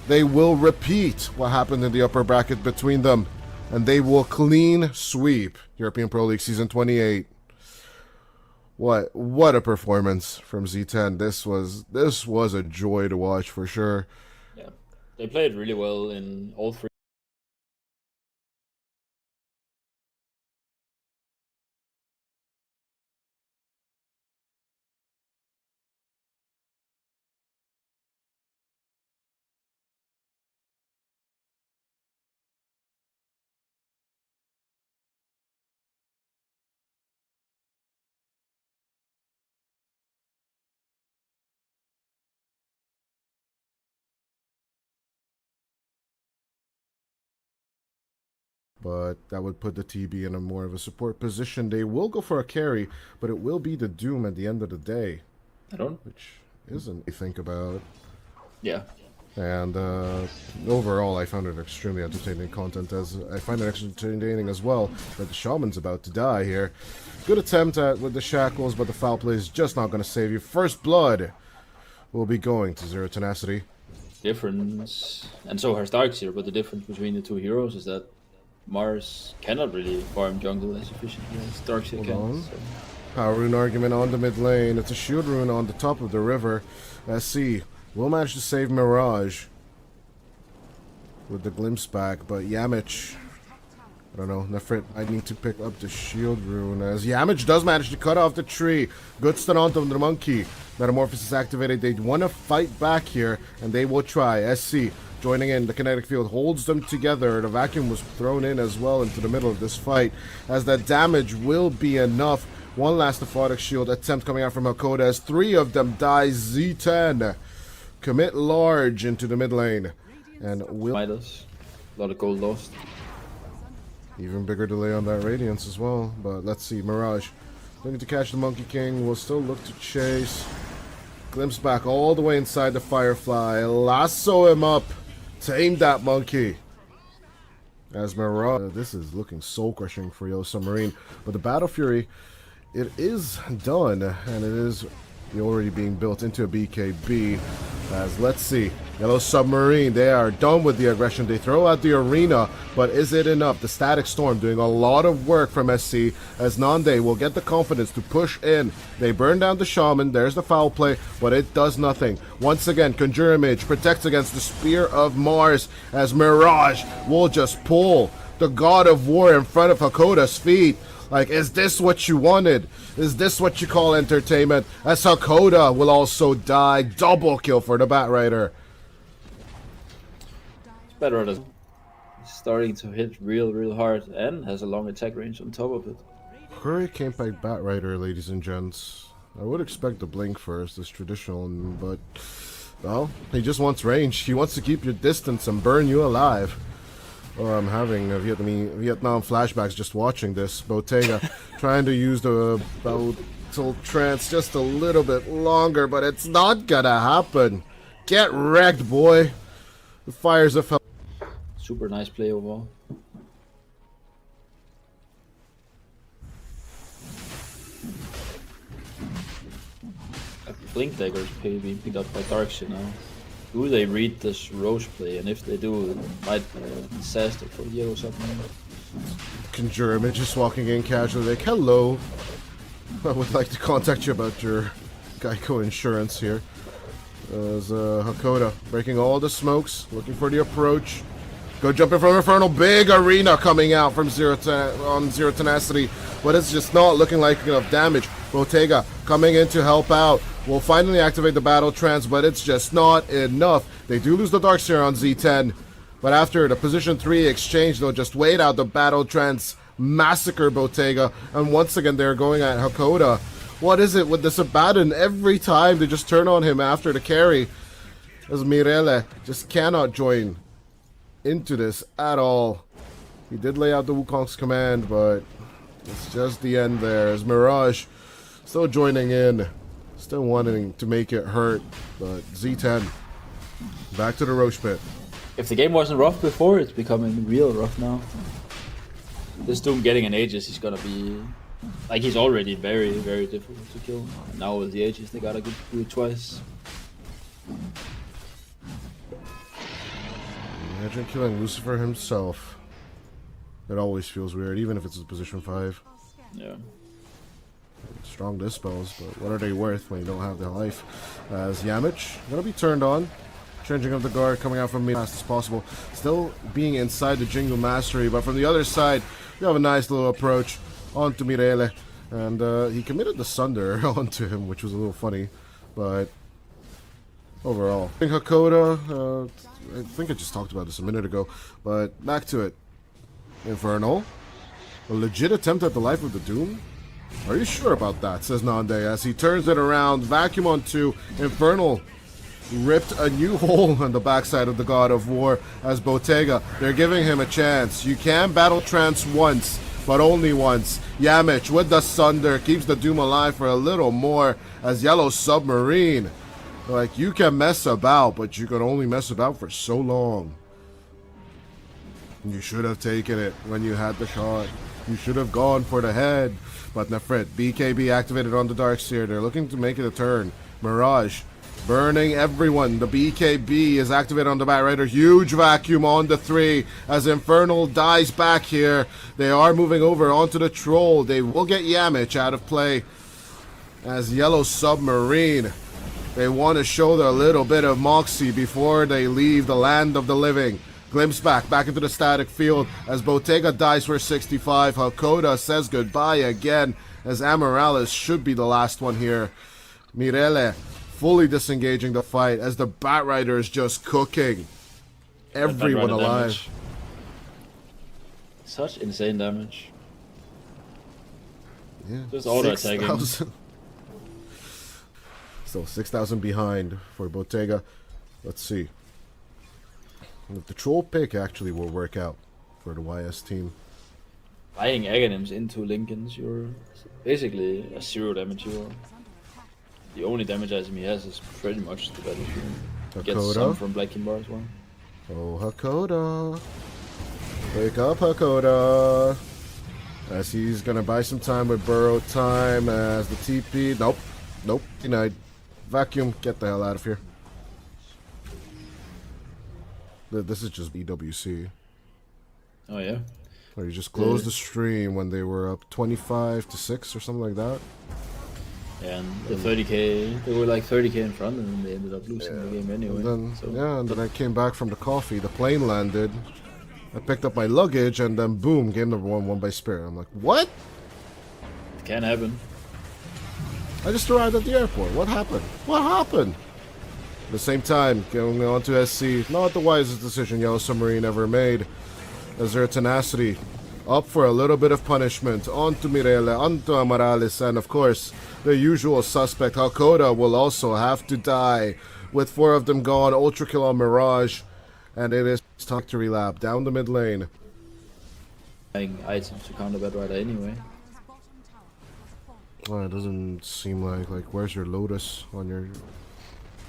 Speaker 6: They will repeat what happened in the upper bracket between them, and they will clean sweep European Pro League Season 28. What a performance from Z10. This was a joy to watch for sure.
Speaker 7: Yeah, they played really well in all 3.
Speaker 6: But that would put the TB in a more of a support position. They will go for a carry, but it will be the Doom at the end of the day. Which isn't to think about.
Speaker 7: Yeah.
Speaker 6: And overall, I found it extremely entertaining content, as I find it entertaining as well that the Shaman's about to die here. Good attempt with the shackles, but the foul play is just not going to save you. First blood will be going to Zero Tenacity.
Speaker 7: Difference, and so has Darks here, but the difference between the 2 heroes is that Mars cannot really farm jungle as efficiently as Darkseid can. So.
Speaker 6: Power rune argument on the mid lane. It's a shield rune on the top of the river. SC will manage to save Mirage with the glimpse back, but Yamich, I don't know, Nefrit, I need to pick up the shield rune as Yamich does manage to cut off the tree. Good stun onto the monkey. Metamorphosis activated. They want to fight back here, and they will try. SC joining in. The kinetic field holds them together. The vacuum was thrown in as well into the middle of this fight, as that damage will be enough. One last aphotic shield attempt coming out from Hakoda as 3 of them die. Z10 commit large into the mid lane, and will
Speaker 7: Midas. A lot of gold lost.
Speaker 6: even bigger delay on that Radiance as well. But let's see, Mirage looking to catch the Monkey King, will still look to chase. Glimpse back all the way inside the Firefly. Lasso him up. Tame that monkey. As Mirage, this is looking soul crushing for Yellow Submarine. But the Battle Fury, it is done, and it is already being built into a BKB. As let's see, Yellow Submarine, they are done with the aggression. They throw out the arena, but is it enough? The Static Storm doing a lot of work from SC, as Nande will get the confidence to push in. They burn down the Shaman, there's the foul play, but it does nothing. Once again, Conjure Image protects against the Spear of Mars, as Mirage will just pull the God of War in front of Hakoda's feet. Like, is this what you wanted? Is this what you call entertainment? As Hakoda will also die. Double kill for the Batrider.
Speaker 7: It's better than starting to hit real hard and has a long attack range on top of it.
Speaker 6: Hurricane by Batrider, ladies and gents. I would expect the blink first, as traditional, but, well, he just wants range. He wants to keep your distance and burn you alive. Oh, I'm having Vietnam flashbacks just watching this. Bottega trying to use the Battle Trance just a little bit longer, but it's not gonna happen. Get wrecked, boy. The fires of hell.
Speaker 7: Super nice play overall. Blink Daggers being picked up by Darkseid now. Do they read this Roche play? And if they do, it might be a disaster for Yellow Submarine.
Speaker 6: Conjure Image just walking in casually like, hello. I would like to contact you about your Geico insurance here. As Hakoda breaking all the smokes, looking for the approach. Go jumping from Infernal, big arena coming out from Zero Tenacity, but it's just not looking like enough damage. Bottega coming in to help out. Will finally activate the Battle Trance, but it's just not enough. They do lose the Darkseer on Z10, but after the position 3 exchange, they'll just wait out the Battle Trance, massacre Bottega, and once again they're going at Hakoda. What is it with this Abaddon? Every time they just turn on him after the carry, as Mirele just cannot join into this at all. He did lay out the Wukong's command, but it's just the end there, as Mirage still joining in. Still wanting to make it hurt, but Z10 back to the Roche pit.
Speaker 7: If the game wasn't rough before, it's becoming real rough now. This Doom getting an Aegis is gonna be... Like, he's already very difficult to kill. And now with the Aegis, they gotta do it twice.
Speaker 6: Imagine killing Lucifer himself. It always feels weird, even if it's a position 5.
Speaker 7: Yeah.
Speaker 6: Strong dispels, but what are they worth when you don't have their life? As Yamich gonna be turned on, changing of the guard, coming out from me as fast as possible, still being inside the Jingle Mastery, but from the other side we have a nice little approach onto Mirele, and he committed the Sunder onto him, which was a little funny, but overall, I think Hakoda, I think I just talked about this a minute ago, but back to it. Infernal, a legit attempt at the life of the Doom. Are you sure about that? Says Nande as he turns it around. Vacuum on 2. Infernal ripped a new hole on the backside of the God of War as Bottega. They're giving him a chance. You can Battle Trance once, but only once. Yamich with the Sunder keeps the Doom alive for a little more as Yellow Submarine. Like, you can mess about, but you can only mess about for so long. You should have taken it when you had the shot. You should have gone for the head. But Nefrit, BKB activated on the Darkseer. They're looking to make it a turn. Mirage burning everyone. The BKB is activated on the Batrider. Huge vacuum on the 3 as Infernal dies back here. They are moving over onto the Troll. They will get Yamich out of play as Yellow Submarine. They want to show their little bit of moxie before they leave the land of the living. Glimpse back into the static field as Bottega dies for 65. Hakoda says goodbye again as Amarales should be the last one here. Mirele fully disengaging the fight as the Batrider is just cooking everyone alive.
Speaker 7: Damage. Such insane damage.
Speaker 6: Yeah,
Speaker 7: just auto-attacking.
Speaker 6: Still 6,000 behind for Bottega. Let's see if the Troll pick actually will work out for the YS team.
Speaker 7: Buying Aghanims into Lincolns, you're basically a 0 damage hero. The only damage item he has is pretty much the Battlefield. Gets some from Black Kimbar as well.
Speaker 6: Oh, Hakoda. Wake up, Hakoda. As he's gonna buy some time with Burrow time as the TP. Nope. Denied. Vacuum, get the hell out of here. This is just BWC.
Speaker 7: Oh yeah.
Speaker 6: Or you just closed the stream when they were up 25-6 or something like that.
Speaker 7: Yeah, and the 30k, they were like 30k in front, and then they ended up losing the game anyway.
Speaker 6: And then,
Speaker 7: so.
Speaker 6: yeah, and then I came back from the coffee. The plane landed. I picked up my luggage, and then boom, game number one, won by Spirit. I'm like, what?
Speaker 7: It can happen.
Speaker 6: I just arrived at the airport. What happened? What happened? At the same time, going on to SC, not the wisest decision Yellow Submarine ever made, as their tenacity up for a little bit of punishment. Onto Mirele, onto Amarales, and of course, the usual suspect, Hakoda, will also have to die. With 4 of them gone, Ultra Kill on Mirage, and it is victory lap down the mid lane.
Speaker 7: Buying items to counter Bad Rider anyway.
Speaker 6: Well, it doesn't seem like where's your Lotus on your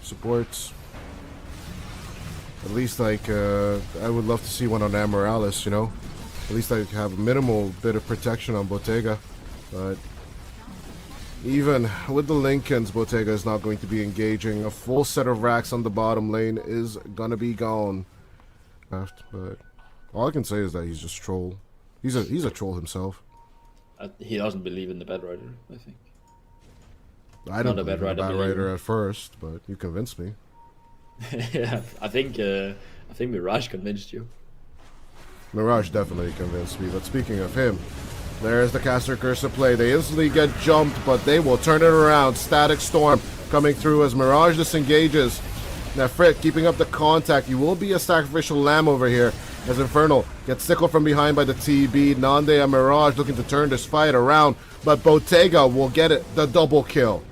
Speaker 6: supports? At least I would love to see one on Amarales, you know? At least I have a minimal bit of protection on Bottega. But even with the Lincolns, Bottega is not going to be engaging. A full set of racks on the bottom lane is gonna be gone. But all I can say is that he's just troll. He's a troll himself.
Speaker 7: He doesn't believe in the Bad Rider, I think.
Speaker 6: I didn't believe in the Bad Rider at first, but you convinced me.
Speaker 7: Yeah, I think Mirage convinced you.
Speaker 6: Mirage definitely convinced me, but speaking of him, there's the caster cursor play. They instantly get jumped, but they will turn it around. Static Storm coming through as Mirage disengages. Now Frit keeping up the contact. You will be a sacrificial lamb over here as Infernal gets tickled from behind by the TB. Nande and Mirage looking to turn this fight around, but Bottega will get it, the double kill.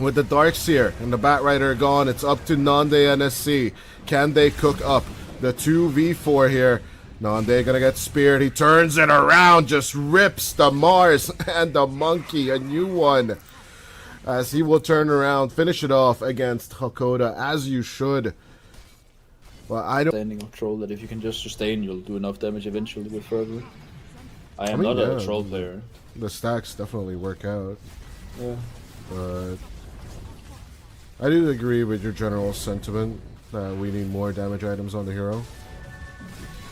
Speaker 6: With the Darkseer and the Batrider gone, it's up to Nande and SC. Can they cook up the 2v4 here? Nande gonna get speared. He turns it around, just rips the Mars and the Monkey, a new one. As he will turn around, finish it off against Hakoda, as you should. Well, I don't...
Speaker 7: Standing on troll that if you can just sustain, you'll do enough damage eventually with further. I am not a troll player.
Speaker 6: The stacks definitely work out.
Speaker 7: Yeah.
Speaker 6: But I do agree with your general sentiment that we need more damage items on the hero.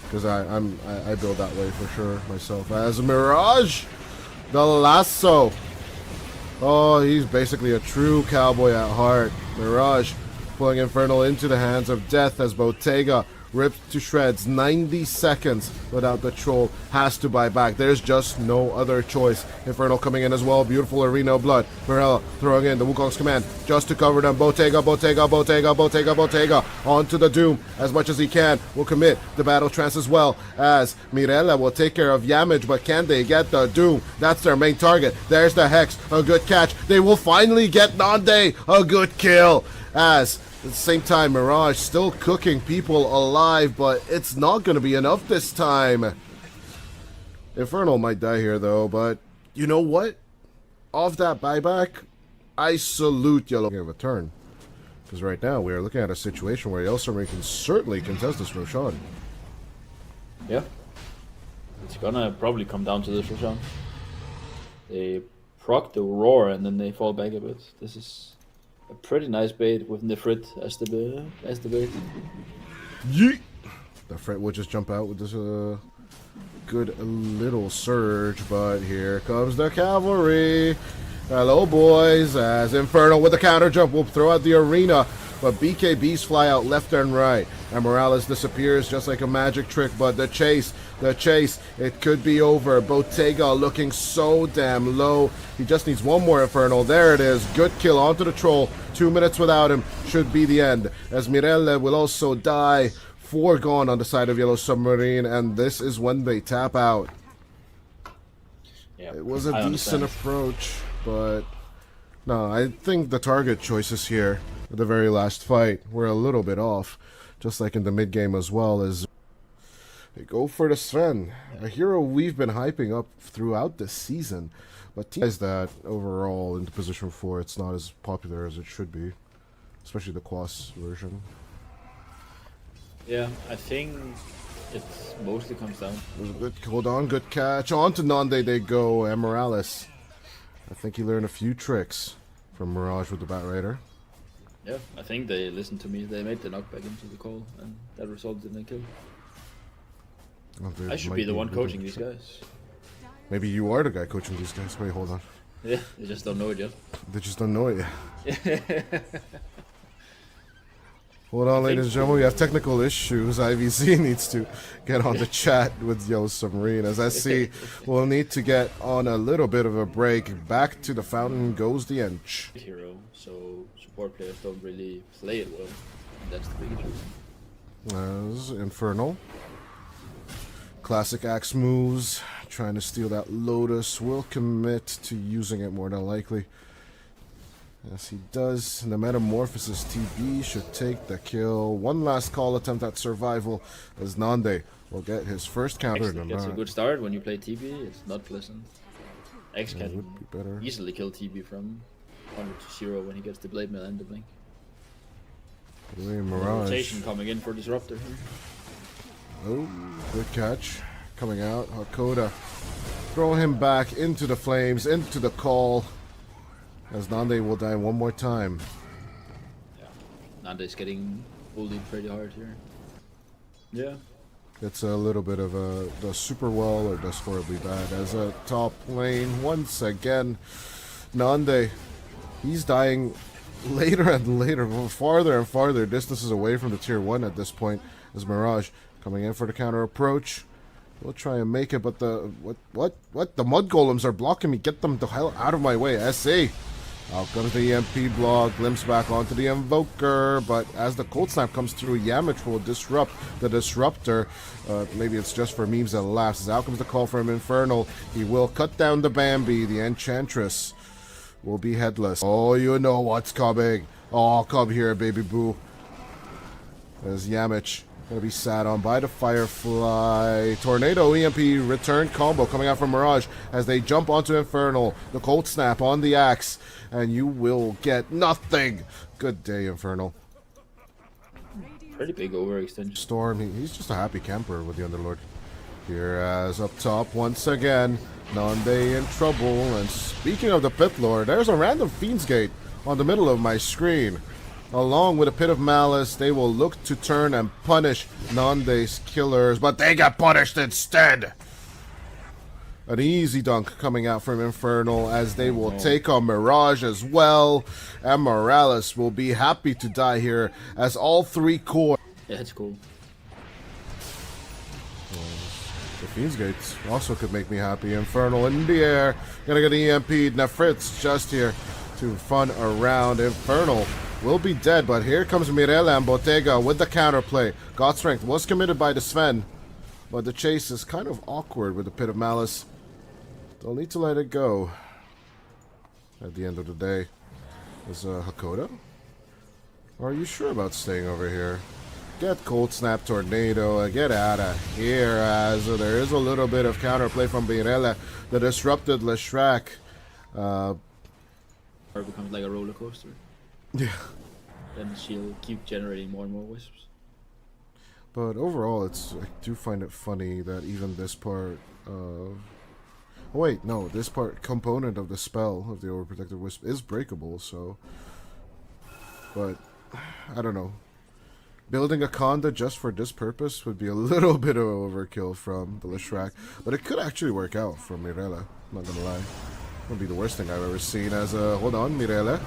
Speaker 6: Because I build that way for sure myself. As Mirage, the lasso. Oh, he's basically a true cowboy at heart. Mirage pulling Infernal into the hands of death as Bottega ripped to shreds. 90 seconds without the troll, has to buy back. There's just no other choice. Infernal coming in as well. Beautiful arena of blood. Morella throwing in the Wukong's command just to cover them. Bottega onto the Doom as much as he can. Will commit the battle trance as well as Mirella will take care of Yamage, but can they get the Doom? That's their main target. There's the Hex, a good catch. They will finally get Nande, a good kill. As at the same time, Mirage still cooking people alive, but it's not going to be enough this time. Infernal might die here, though, but you know what? Off that buyback, I salute Yellow of a turn. Because right now, we are looking at a situation where Yellow Submarine can certainly contest this Roshan.
Speaker 7: Yeah. It's gonna probably come down to this Roshan. They proc the Roar and then they fall back a bit. This is a pretty nice bait with Nifrit as the bait.
Speaker 6: Yeet! The Fret will just jump out with this good little surge, but here comes the cavalry. Hello, boys, as Infernal with the counter jump will throw out the arena, but BKBs fly out left and right, and Morales disappears just like a magic trick, but the chase, it could be over. Bottega looking so damn low. He just needs one more Infernal. There it is. Good kill onto the troll. 2 minutes without him should be the end, as Mirelle will also die. 4 gone on the side of Yellow Submarine, and this is when they tap out.
Speaker 7: Yeah,
Speaker 6: it was a decent approach, but no, I think the target choices here at the very last fight were a little bit off, just like in the mid game as well. As they go for the Sven, a hero we've been hyping up throughout this season, but teams that overall into position 4, it's not as popular as it should be, especially the Quas version.
Speaker 7: Yeah, I think it mostly comes down.
Speaker 6: It was a good hold on, good catch. On to Nande they go, and Morales. I think he learned a few tricks from Mirage with the Batrider.
Speaker 7: Yeah, I think they listened to me. They made the knockback into the call, and that resulted in a kill.
Speaker 6: Oh, they
Speaker 7: I should
Speaker 6: might
Speaker 7: be the one
Speaker 6: really
Speaker 7: coaching these guys.
Speaker 6: Maybe you are the guy coaching these guys. Wait, hold on.
Speaker 7: Yeah, they just don't know it yet.
Speaker 6: They just don't know it yet. Hold on, ladies and gentlemen, we have technical issues. IVZ needs to get on the chat with Yo Submarine. As I see, we'll need to get on a little bit of a break. Back to the fountain goes the Ench.
Speaker 7: Hero, so support players don't really play it well. And that's the biggest reason.
Speaker 6: As Infernal. Classic axe moves. Trying to steal that Lotus. Will commit to using it more than likely. Yes, he does. The Metamorphosis TB should take the kill. One last call attempt at survival as Nande will get his first counter.
Speaker 7: X gets a good start when you play TB. It's not pleasant. X
Speaker 6: Yeah,
Speaker 7: can
Speaker 6: would be better.
Speaker 7: easily kill TB from 100 to 0 when he gets the Blade Mail and the Blink.
Speaker 6: Mirage.
Speaker 7: Rotation coming in for Disruptor here.
Speaker 6: Oh, good catch. Coming out. Hakoda throwing him back into the flames, into the call. As Nande will die one more time.
Speaker 7: Yeah, Nande's getting bullied pretty hard here. Yeah.
Speaker 6: It's a little bit of a does super well or does horribly bad. As a top lane, once again, Nande, he's dying later and later, farther and farther distances away from the tier 1 at this point. As Mirage coming in for the counter approach. We'll try and make it, but the what? The mud golems are blocking me. Get them the hell out of my way. SC. Out comes the EMP block, glimpse back onto the Invoker, but as the Cold Snap comes through, Yamich will disrupt the Disruptor. Maybe it's just for memes that laughs. Out comes the call from Infernal. He will cut down the Bambi. The Enchantress will be headless. Oh, you know what's coming. Oh, come here, baby boo. There's Yamich. Gonna be sat on by the Firefly. Tornado EMP return combo coming out from Mirage as they jump onto Infernal. The Cold Snap on the axe. And you will get nothing. Good day, Infernal.
Speaker 7: Pretty big overextension.
Speaker 6: Storm, he's just a happy camper with the Underlord. Here as up top once again. Nande in trouble. And speaking of the Pit Lord, there's a random Fiend's Gate on the middle of my screen. Along with a Pit of Malice, they will look to turn and punish Nande's killers, but they get punished instead! An easy dunk coming out from Infernal as they will take on Mirage as well. And Morales will be happy to die here as all 3 core.
Speaker 7: Yeah, it's cool.
Speaker 6: The Fiend's Gates also could make me happy. Infernal in the air. Gonna get EMP'd. Nefritz just here to fun around. Infernal will be dead, but here comes Mirella and Bottega with the counterplay. God Strength was committed by the Sven, but the chase is kind of awkward with the Pit of Malice. They'll need to let it go at the end of the day. Is Hakoda? Are you sure about staying over here? Get Cold Snap Tornado, get out of here, as there is a little bit of counterplay from Mirella. The disrupted Leshrac.
Speaker 7: Or becomes like a roller coaster.
Speaker 6: Yeah.
Speaker 7: Then she'll keep generating more and more wisps.
Speaker 6: But overall, I do find it funny that even this part of... Oh wait, no, this component of the spell of the Overprotective Wisp is breakable, so... But, I don't know. Building a Conda just for this purpose would be a little bit of overkill from the Leshrac, but it could actually work out for Mirella, not gonna lie. Would be the worst thing I've ever seen as a... Hold on, Mirella.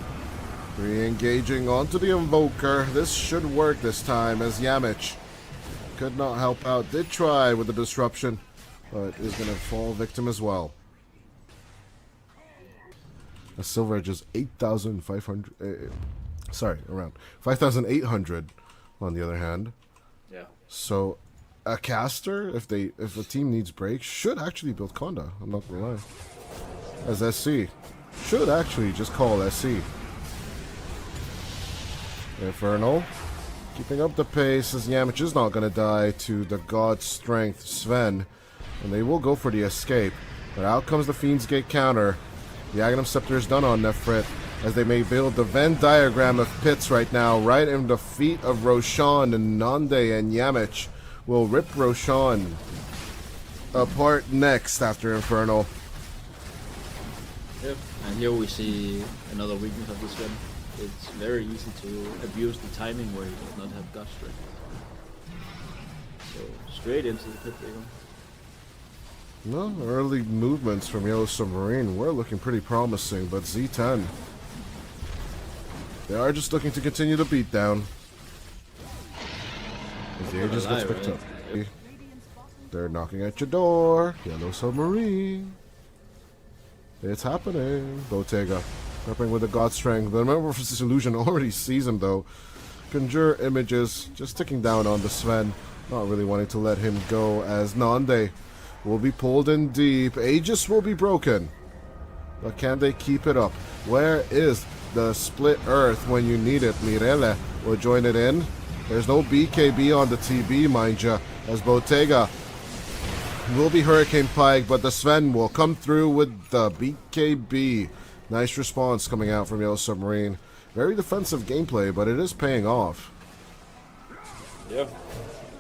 Speaker 6: Re-engaging onto the Invoker. This should work this time as Yamich could not help out. Did try with the disruption, but is going to fall victim as well. A Silver Edge is 8,500... around 5,800 on the other hand.
Speaker 7: Yeah.
Speaker 6: So a caster, if a team needs breaks, should actually build Conda. I'm not going to lie. As SC. Should actually just call SC. Infernal. Keeping up the pace as Yamich is not going to die to the God Strength Sven. And they will go for the escape. But out comes the Fiend's Gate counter. The Aghanim Scepter is done on Nefrit as they may build the Venn diagram of pits right now, right in the feet of Roshan, and Nande and Yamich will rip Roshan apart next after Infernal.
Speaker 7: Yep. And here we see another weakness of this one. it's very easy to abuse the timing where he does not have gut strength. So straight into the pit they go.
Speaker 6: No, early movements from Yellow Submarine were looking pretty promising, but Z10, they are just looking to continue the beatdown. As the Aegis gets picked up. They're knocking at your door. Yellow Submarine. It's happening. Bottega prepping with the God Strength. The member of this illusion already sees him though. Conjure images, just ticking down on the Sven. Not really wanting to let him go as Nande will be pulled in deep. Aegis will be broken. But can they keep it up? Where is the split earth when you need it? Mirele will join it in. There's no BKB on the TB, mind ya, as Bottega will be Hurricane Pike, but the Sven will come through with the BKB. Nice response coming out from Yellow Submarine. Very defensive gameplay, but it is paying off.
Speaker 7: Yeah,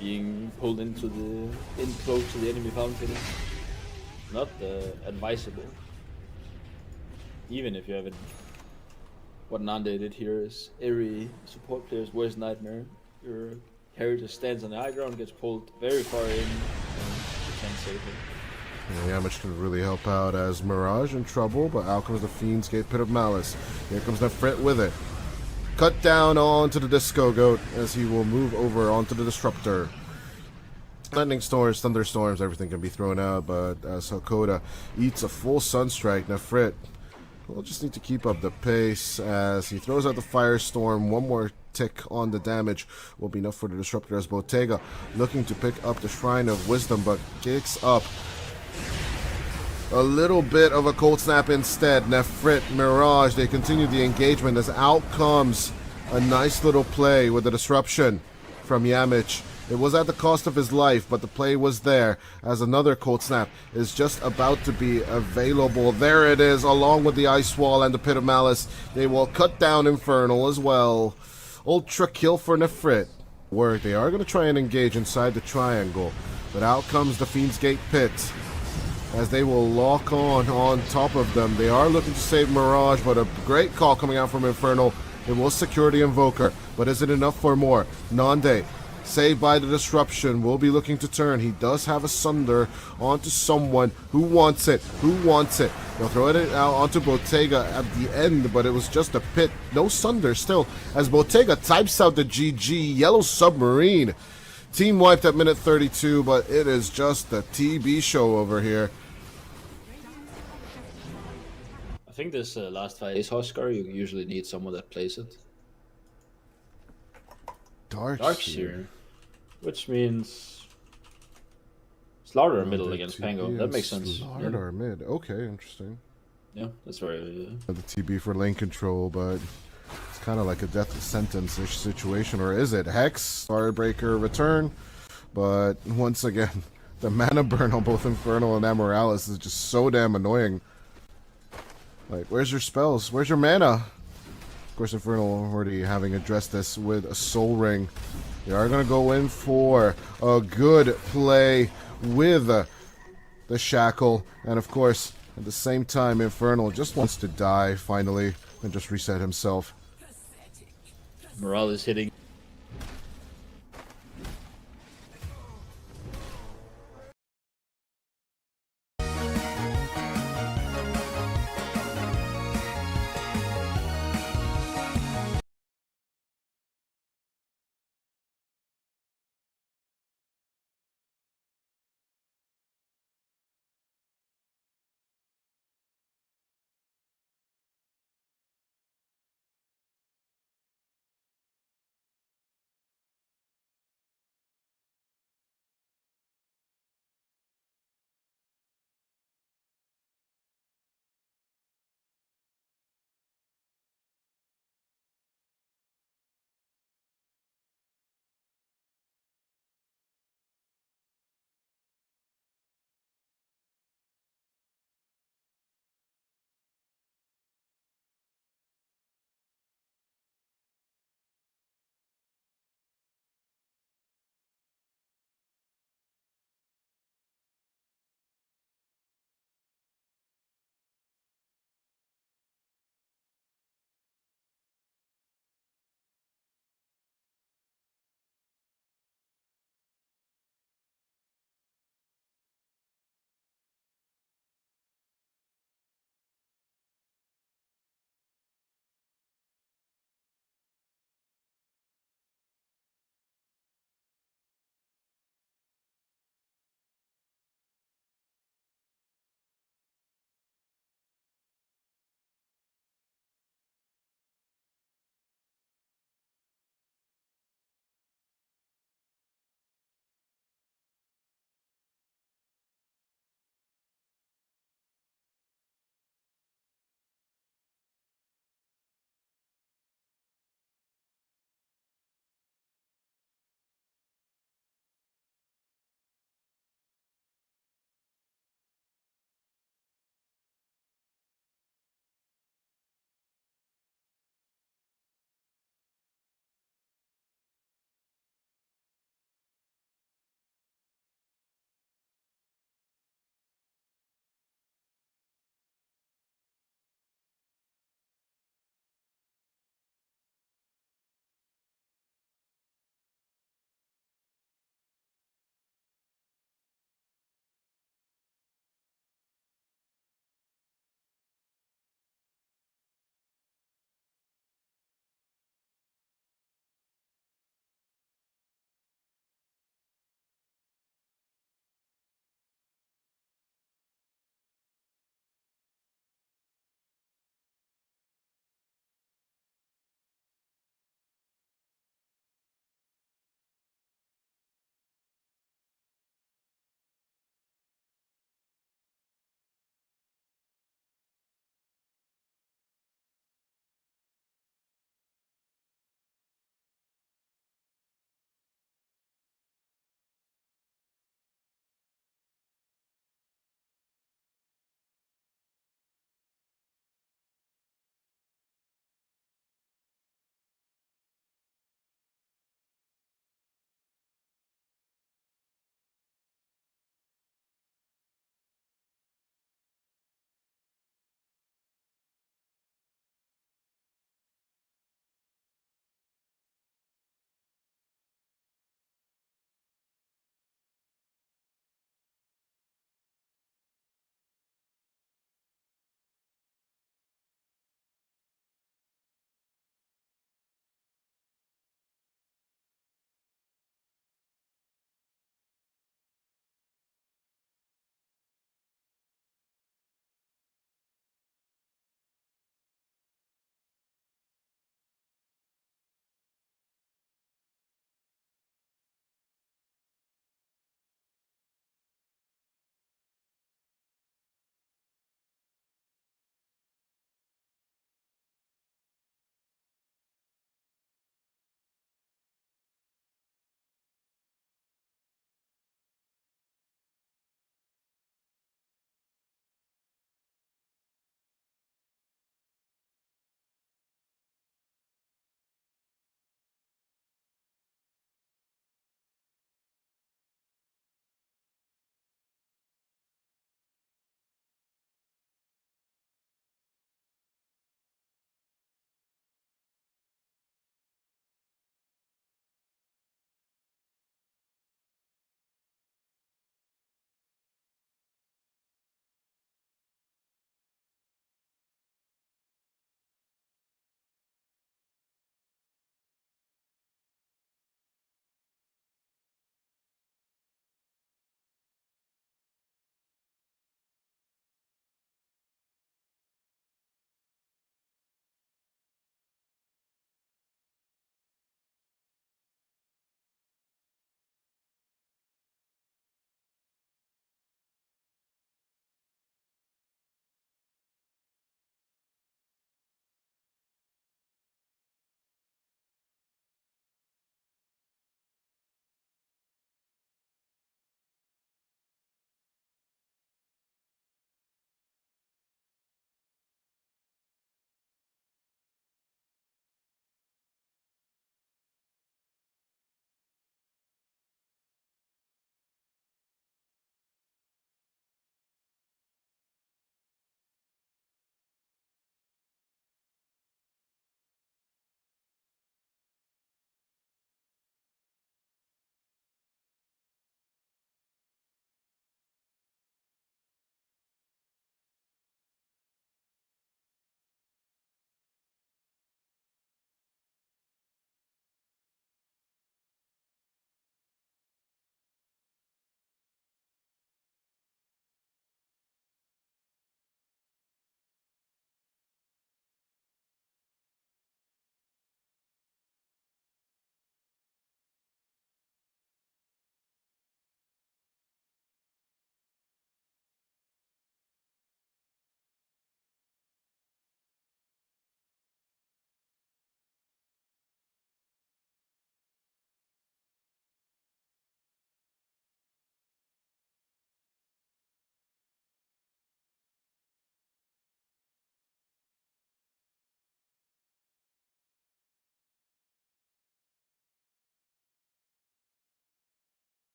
Speaker 7: being pulled in close to the enemy fountain, not advisable. Even if you haven't. What Nande did here is every support player's worst nightmare. Your carry just stands on the high ground, gets pulled very far in, and you can't save him.
Speaker 6: Yeah, Yamich can really help out as Mirage in trouble, but out comes the Fiend's Gate Pit of Malice. Here comes Nefrit with it. Cut down onto the Disco Goat as he will move over onto the Disruptor. Lightning storms, thunderstorms, everything can be thrown out, but as Hakoda eats a full Sunstrike, Nefrit will just need to keep up the pace as he throws out the Firestorm. One more tick on the damage will be enough for the Disruptor as Bottega looking to pick up the Shrine of Wisdom, but kicks up a little bit of a cold snap instead. Nefrit, Mirage, they continue the engagement as out comes a nice little play with the disruption from Yamich. It was at the cost of his life, but the play was there as another cold snap is just about to be available. There it is, along with the Ice Wall and the Pit of Malice. They will cut down Infernal as well. Ultra kill for Nefrit. They are going to try and engage inside the triangle, but out comes the Fiend's Gate Pit as they will lock on top of them. They are looking to save Mirage, but a great call coming out from Infernal. It will secure the Invoker, but is it enough for more? Nande, saved by the disruption, will be looking to turn. He does have a Sunder onto someone who wants it. They'll throw it out onto Bottega at the end, but it was just a pit. No Sunder still, as Bottega types out the GG. Yellow Submarine. Team wiped at minute 32, but it is just the TB show over here.
Speaker 7: I think this last fight is Huskar. You usually need someone that plays it. Dark's here. Which means Slaughter middle against Pango. That makes sense.
Speaker 6: Slaughter mid. Okay, interesting.
Speaker 7: Yeah, that's very...
Speaker 6: The TB for lane control, but it's kind of like a death sentence-ish situation. Or is it? Hex, Starbreaker, return. But once again, the mana burn on both Infernal and Amoralis is just so damn annoying. Like, where's your spells? Where's your mana? Of course, Infernal already having addressed this with a Soul Ring. They are going to go in for a good play with the Shackle. And of course, at the same time, Infernal just wants to die, finally, and just reset himself.
Speaker 7: Morale is hitting.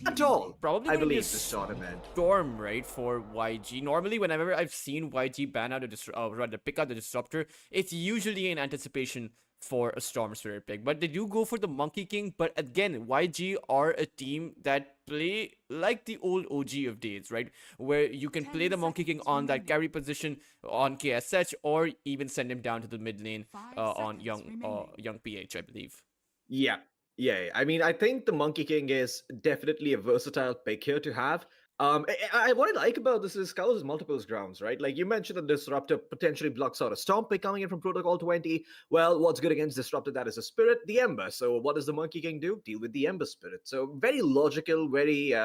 Speaker 4: at all.
Speaker 3: Probably
Speaker 4: I
Speaker 3: going to be a
Speaker 4: believe this tournament.
Speaker 3: storm, right, for YG. Normally, whenever I've seen YG ban out rather pick out the disruptor, it's usually in anticipation for a storm spirit pick. But they do go for the Monkey King. But again, YG are a team that play like the old OG of days, right, where you can play the Monkey King on that carry position on KSH, or even send him down to the mid lane on young PH, I believe.
Speaker 4: Yeah. Yeah, I mean, I think the Monkey King is definitely a versatile pick here to have. What I like about this is covers multiple grounds, right? Like you mentioned, the Disruptor potentially blocks out a Storm pick coming in from Protocol 20. Well, what's good against Disruptor? That is a Spirit, the Ember. So what does the Monkey King do? Deal with the Ember Spirit. So very logical, very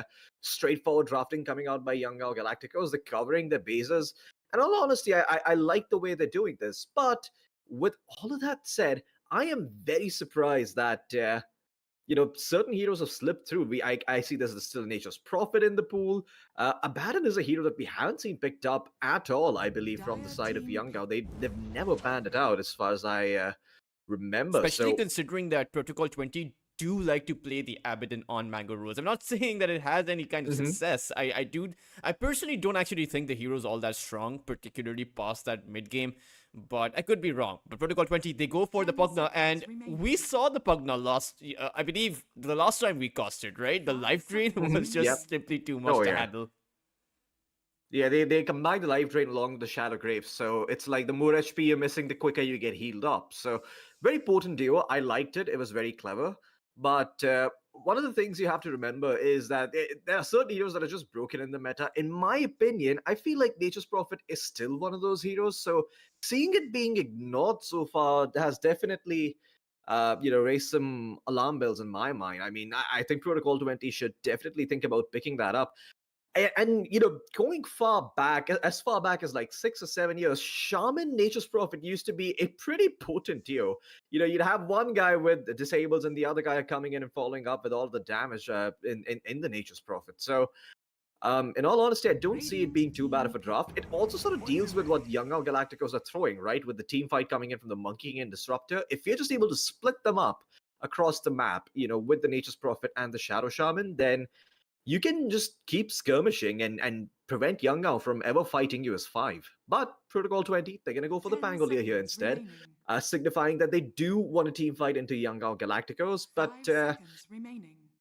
Speaker 4: straightforward drafting coming out by Young Gal Galacticos. They're covering their bases. And all honesty, I like the way they're doing this. But with all of that said, I am very surprised that certain heroes have slipped through. I see there's still Nature's Prophet in the pool. Abaddon is a hero that we haven't seen picked up at all, I believe, from the side of Youngao. They've never banned it out as far as I remember.
Speaker 3: Especially
Speaker 4: So
Speaker 3: considering that Protocol 20 do like to play the Abaddon on Mango Rose. I'm not saying that it has any kind of success. I personally don't actually think the hero's all that strong, particularly past that mid game. But I could be wrong. But Protocol 20, they go for the Pugna, and we saw the Pugna last, I believe, the last time we costed, right? The life drain was just
Speaker 4: Yep.
Speaker 3: simply too much to
Speaker 4: yeah.
Speaker 3: handle.
Speaker 4: Yeah, they combine the life drain along with the Shadow Grave, so it's like the more HP you're missing, the quicker you get healed up. So very potent duo. I liked it. It was very clever. But one of the things you have to remember is that there are certain heroes that are just broken in the meta. In my opinion, I feel like Nature's Prophet is still one of those heroes. So seeing it being ignored so far has definitely raised some alarm bells in my mind. I mean, I think Protocol 20 should definitely think about picking that up. And going as far back as like 6 or 7 years, Shaman Nature's Prophet used to be a pretty potent hero. You'd have one guy with the disables and the other guy coming in and following up with all the damage in the Nature's Prophet. So in all honesty, I don't see it being too bad of a draft. It also sort of deals with what Young Galacticos are throwing, right? With the team fight coming in from the Monkey King and Disruptor. If you're just able to split them up across the map, with the Nature's Prophet and the Shadow Shaman, then you can just keep skirmishing and prevent Youngao from ever fighting you as 5. But Protocol 20, they're going to go for the Pangolier here instead, signifying that they do want a team fight into Youngao Galacticos, but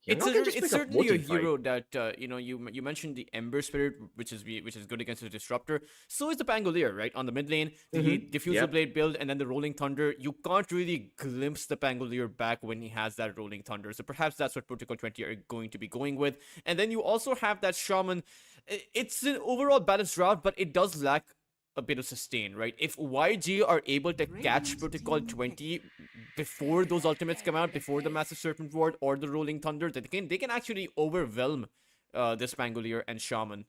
Speaker 3: It's certainly a hero that you mentioned the Ember Spirit, which is good against the Disruptor. So is the Pangolier, right? On the mid lane, the Diffusal Blade build, and then the Rolling Thunder. You can't really glimpse the Pangolier back when he has that Rolling Thunder. So perhaps that's what Protocol 20 are going to be going with. And then you also have that Shaman. It's an overall balanced draft, but it does lack a bit of sustain, right? If YG are able to catch Protocol 20 before those ultimates come out, before the Massive Serpent Ward or the Rolling Thunder, they can actually overwhelm this Pangolier and Shaman.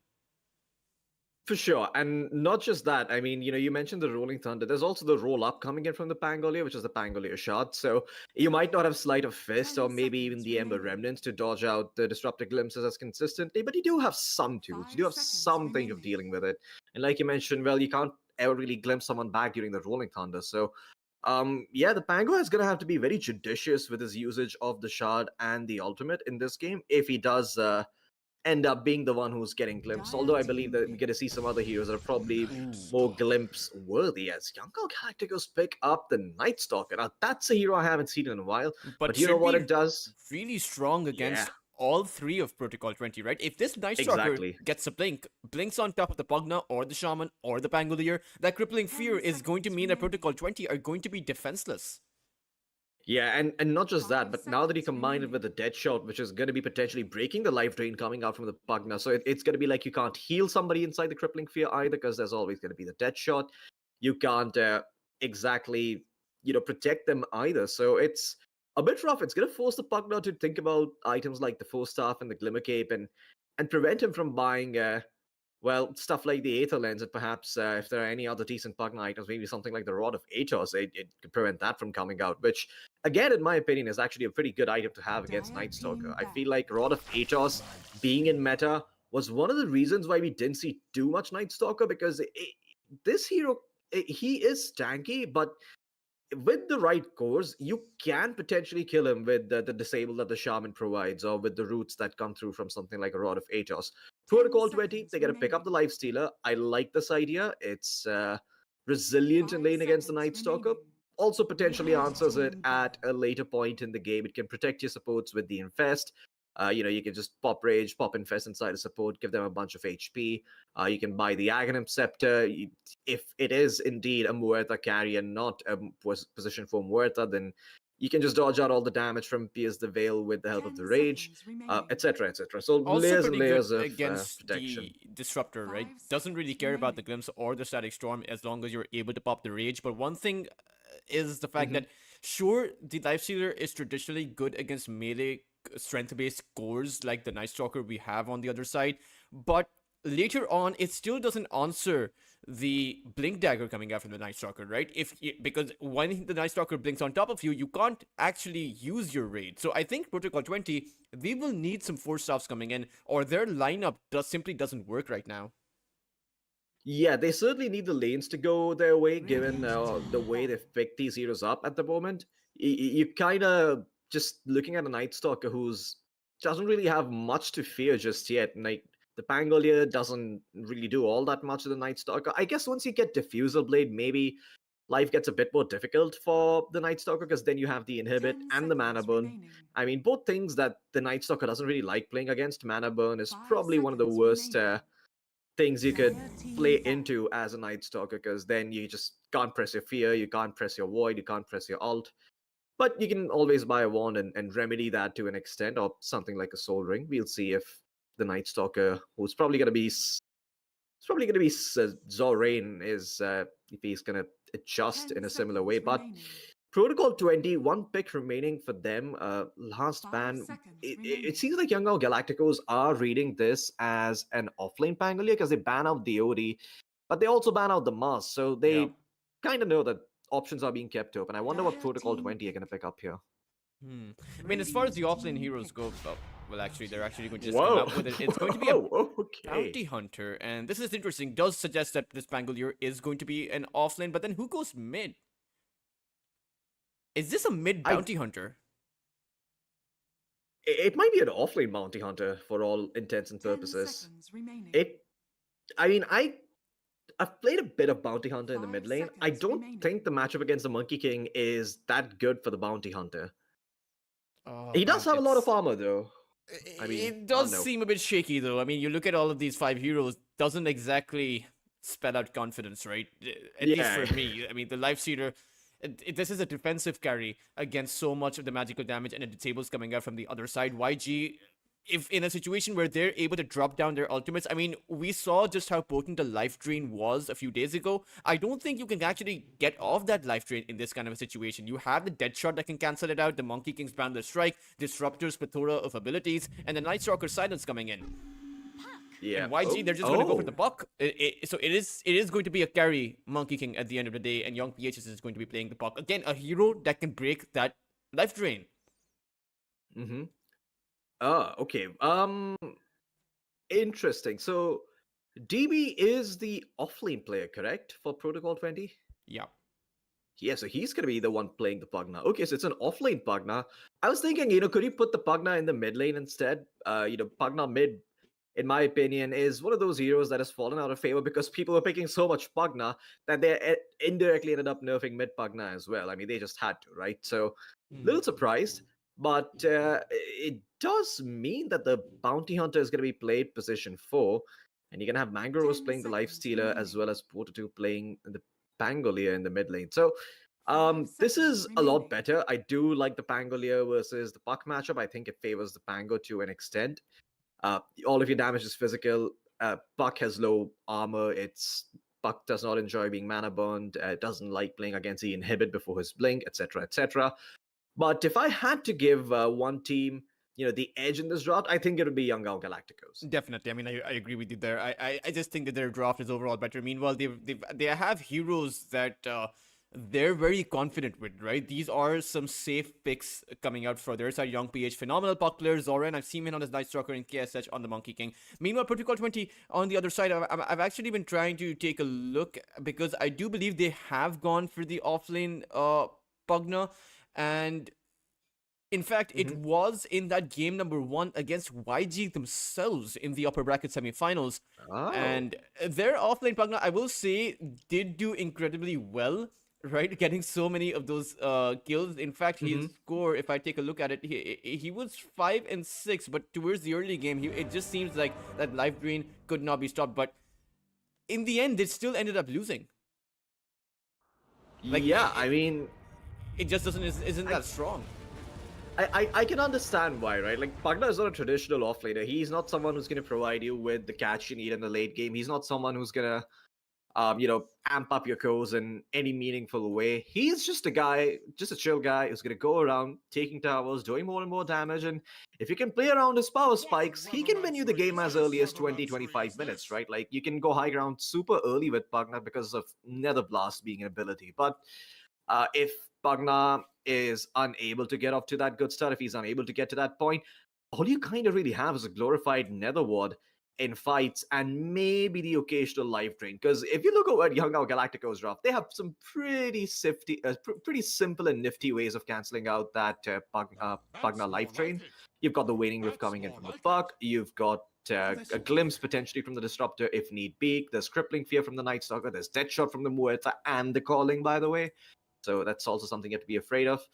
Speaker 4: For sure. And not just that. I mean, you mentioned the Rolling Thunder. There's also the roll up coming in from the Pangolier, which is the Pangolier shot. So you might not have Sleight of Fist or maybe even the Ember Remnants to dodge out the Disruptive Glimpses as consistently, but you do have some tools. You do have something of dealing with it. And like you mentioned, well, you can't ever really glimpse someone back during the Rolling Thunder. So the Pangolier is going to have to be very judicious with his usage of the shard and the ultimate in this game if he does end up being the one who's getting glimpsed. Although I believe that we get to see some other heroes that are probably more glimpse worthy, as Young Galacticos pick up the Night Stalker. Now that's a hero I haven't seen in a while, but you know what it does?
Speaker 3: Really strong against all 3 of Protocol 20, right? If this Night Stalker gets a blinks on top of the Pugna or the Shaman or the Pangolier, that crippling fear is going to mean that Protocol 20 are going to be defenseless.
Speaker 4: Yeah, and not just that, but now that you combine it with the Dead Shot, which is going to be potentially breaking the life drain coming out from the Pugna, so it's going to be like you can't heal somebody inside the Crippling Fear either, because there's always going to be the Dead Shot. You can't exactly, protect them either, so it's a bit rough. It's going to force the Pugna to think about items like the Force Staff and the Glimmer Cape and prevent him from buying stuff like the Aether Lens, and perhaps if there are any other decent Pugna items, maybe something like the Rod of Atos, it could prevent that from coming out, which, again, in my opinion, is actually a pretty good item to have against Night Stalker. I feel like Rod of Atos being in meta was one of the reasons why we didn't see too much Night Stalker, because this hero, he is tanky, but with the right cores, you can potentially kill him with the disable that the shaman provides, or with the roots that come through from something like a Rod of Atos. Protocol 20, they're going to pick up the Lifestealer. I like this idea. It's resilient in lane against the Night Stalker. Also potentially answers it at a later point in the game. It can protect your supports with the Infest. You can just pop Rage, pop Infest inside a support, give them a bunch of HP. You can buy the Aghanim Scepter. If it is indeed a Muerta carry and not a position for Muerta, then you can just dodge out all the damage from Pierce the Veil with the help of the Rage, etc., etc. So
Speaker 3: Also
Speaker 4: layers and
Speaker 3: pretty
Speaker 4: layers
Speaker 3: good
Speaker 4: of
Speaker 3: against
Speaker 4: protection.
Speaker 3: the Disruptor, right? Doesn't really care about the Glimpse or the Static Storm as long as you're able to pop the Rage. But one thing is the fact that, sure, the Lifestealer is traditionally good against melee strength-based cores like the Night Stalker we have on the other side, but later on it still doesn't answer the blink dagger coming out from the Night Stalker, right? Because when the Night Stalker blinks on top of you, you can't actually use your raid. So I think Protocol 20, they will need some force staffs coming in, or their lineup simply doesn't work right now.
Speaker 4: Yeah, they certainly need the lanes to go their way, given the way they've picked these heroes up at the moment. You kind of just looking at a Night Stalker who's doesn't really have much to fear just yet. Like the Pangolier doesn't really do all that much to the Night Stalker. I guess once you get Diffusal Blade, maybe life gets a bit more difficult for the Night Stalker, because then you have the Inhibit and the Mana Burn. I mean, both things that the Night Stalker doesn't really like playing against. Mana Burn is probably one of the worst things you could play into as a Night Stalker, because then you just can't press your Fear, you can't press your Void, you can't press your Alt. But you can always buy a wand and remedy that to an extent, or something like a Soul Ring. We'll see if the Night Stalker, who's probably going to be Zorain, is if he's going to adjust in a similar way. But Protocol 20, one pick remaining for them. Last ban. It seems like Young Galacticos are reading this as an offlane Pangolier, because they ban out the OD, but they also ban out the Mars. So they kind of know that options are being kept open. I wonder what Protocol 20 are going to pick up here.
Speaker 3: I mean, as far as the offlane heroes go, well, actually, they're actually going to just come up with it. It's going to be a Bounty Hunter, and this is interesting. Does suggest that this Pangolier is going to be an offlane, but then who goes mid? Is this a mid Bounty Hunter?
Speaker 4: It might be an offlane Bounty Hunter for all intents and purposes. I've played a bit of Bounty Hunter in the mid lane. I don't think the matchup against the Monkey King is that good for the Bounty Hunter. He does have a lot of armor, though. I mean,
Speaker 3: it does seem a bit shaky, though. I mean, you look at all of these 5 heroes, doesn't exactly spell out confidence, right? At least for me. I mean, the Lifestealer, this is a defensive carry against so much of the magical damage and the disables coming out from the other side. YG, if in a situation where they're able to drop down their ultimates, I mean, we saw just how potent the life drain was a few days ago. I don't think you can actually get off that life drain in this kind of a situation. You have the dead shot that can cancel it out, the Monkey King's Boundless Strike, Disruptor's plethora of abilities, and the Night Stalker Silence coming in.
Speaker 4: Yeah.
Speaker 3: And YG, they're just going to go for the buck. So it is going to be a carry Monkey King at the end of the day, and Young PHS is going to be playing the buck. Again, a hero that can break that life drain.
Speaker 4: Okay. Interesting. So DB is the offlane player, correct, for Protocol 20?
Speaker 3: Yeah.
Speaker 4: Yeah, so he's gonna be the one playing the Pugna. Okay, so it's an offlane Pugna. I was thinking, could you put the Pugna in the mid lane instead? Pugna mid, in my opinion, is one of those heroes that has fallen out of favor because people are picking so much Pugna that they indirectly ended up nerfing mid Pugna as well. I mean, they just had to, right? So, little surprised. But it does mean that the Bounty Hunter is going to be played position 4, and you're going to have Mangaros playing the Lifestealer as well as Porta2 playing the Pangolier in the mid lane. So this is a lot better. I do like the Pangolier versus the Puck matchup. I think it favors the Pango to an extent. All of your damage is physical. Puck has low armor. Puck does not enjoy being mana burned. Doesn't like playing against the Inhibit before his Blink, etc., etc. But if I had to give one team, the edge in this draft, I think it would be Young Galacticos.
Speaker 3: Definitely. I mean, I agree with you there. I just think that their draft is overall better. Meanwhile, they have heroes that they're very confident with, right? These are some safe picks coming out for their side. Young PH, phenomenal puck player. Zoran, I've seen him on his Night Stalker in KSH on the Monkey King. Meanwhile, Protocol 20 on the other side, I've actually been trying to take a look because I do believe they have gone for the offlane Pugna. And in fact, it
Speaker 4: Mm-hmm.
Speaker 3: was in that game number 1 against YG themselves in the upper bracket semifinals.
Speaker 4: Oh.
Speaker 3: And their offlane Pugna, I will say, did do incredibly well, right? Getting so many of those kills. In fact, his
Speaker 4: Mm-hmm.
Speaker 3: score, if I take a look at it, he was 5 and 6, but towards the early game, it just seems like that life drain could not be stopped. But in the end, they still ended up losing. Like,
Speaker 4: Yeah, I mean,
Speaker 3: it just isn't
Speaker 4: I
Speaker 3: that strong.
Speaker 4: I can understand why, right? Like Pagna is not a traditional offlaner. He's not someone who's going to provide you with the catch you need in the late game. He's not someone who's going to, amp up your cores in any meaningful way. He's just a guy, just a chill guy who's going to go around taking towers, doing more and more damage. And if you can play around his power spikes, he can win you the game as early as 20-25 minutes, right? Like you can go high ground super early with Pagna because of Nether Blast being an ability. But if Pagna is unable to get off to that good start, if he's unable to get to that point, all you kind of really have is a glorified Nether Ward in fights and maybe the occasional life drain. Because if you look at Young Out Galactico's draft, they have some pretty simple and nifty ways of canceling out that Pugna life drain. You've got the Waning Rift coming in from the Puck. You've got a glimpse potentially from the Disruptor if need be. There's Crippling Fear from the Night Stalker. There's Deadshot from the Muerta and the Calling, by the way. So that's also something you have to be afraid of.
Speaker 3: It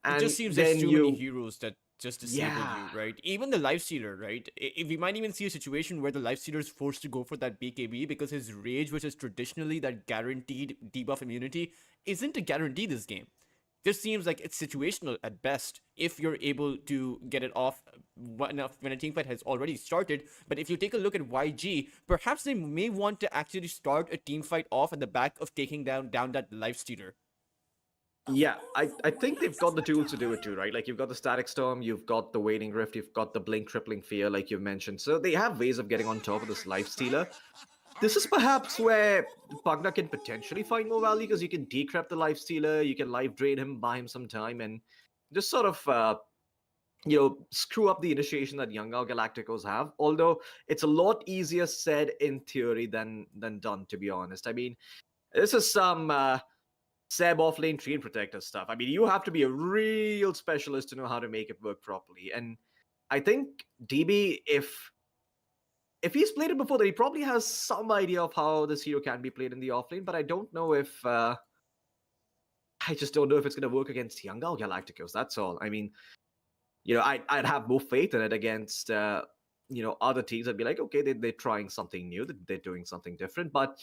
Speaker 4: And
Speaker 3: just seems there's
Speaker 4: then
Speaker 3: too many
Speaker 4: you,
Speaker 3: heroes that just disable
Speaker 4: yeah,
Speaker 3: you, right? Even the Lifestealer, right? We might even see a situation where the Lifestealer is forced to go for that BKB because his Rage, which is traditionally that guaranteed debuff immunity, isn't a guarantee this game. This seems like it's situational at best if you're able to get it off when a team fight has already started. But if you take a look at YG, perhaps they may want to actually start a team fight off at the back of taking down that Lifestealer.
Speaker 4: yeah, I think they've got the tools to do it too, right? Like you've got the Static Storm, you've got the Waning Rift, you've got the Blink Crippling Fear, like you've mentioned. So they have ways of getting on top of this Life Stealer. This is perhaps where Pugna can potentially find more value because you can decrypt the Life Stealer, you can life drain him, buy him some time, and just sort of screw up the initiation that Young Galacticos have. Although it's a lot easier said in theory than done, to be honest. I mean, this is some Seb offlane Treant Protector stuff. I mean, you have to be a real specialist to know how to make it work properly. And I think DB, if he's played it before, then he probably has some idea of how this hero can be played in the offlane. But I don't know if I just don't know if it's going to work against Young Galacticos. That's all. I mean, I'd have more faith in it against other teams. I'd be like, okay, they're trying something new, they're doing something different. But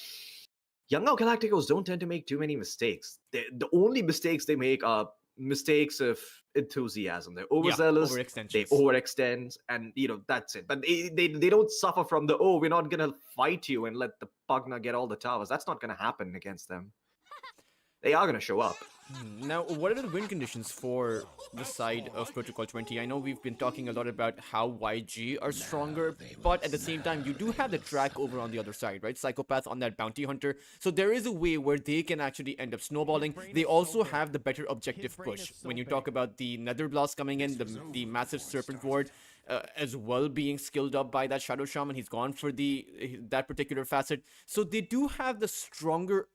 Speaker 4: Young Galacticos don't tend to make too many mistakes. The only mistakes they make are mistakes of enthusiasm. They're overzealous, they overextend, and that's it. But they don't suffer from the, oh, we're not gonna fight you and let the Pugna get all the towers. That's not gonna happen against them. They are gonna show up.
Speaker 3: Now, what are the win conditions for the side of Protocol 20? I know we've been talking a lot about how YG are stronger, but at the same time, you do have the track over on the other side, right? Psychopath on that Bounty Hunter. So there is a way where they can actually end up snowballing. They also have the better objective push. When you talk about the Nether Blast coming in, the massive Serpent Ward, as well being skilled up by that Shadow Shaman, he's gone for that particular facet. So they do have the stronger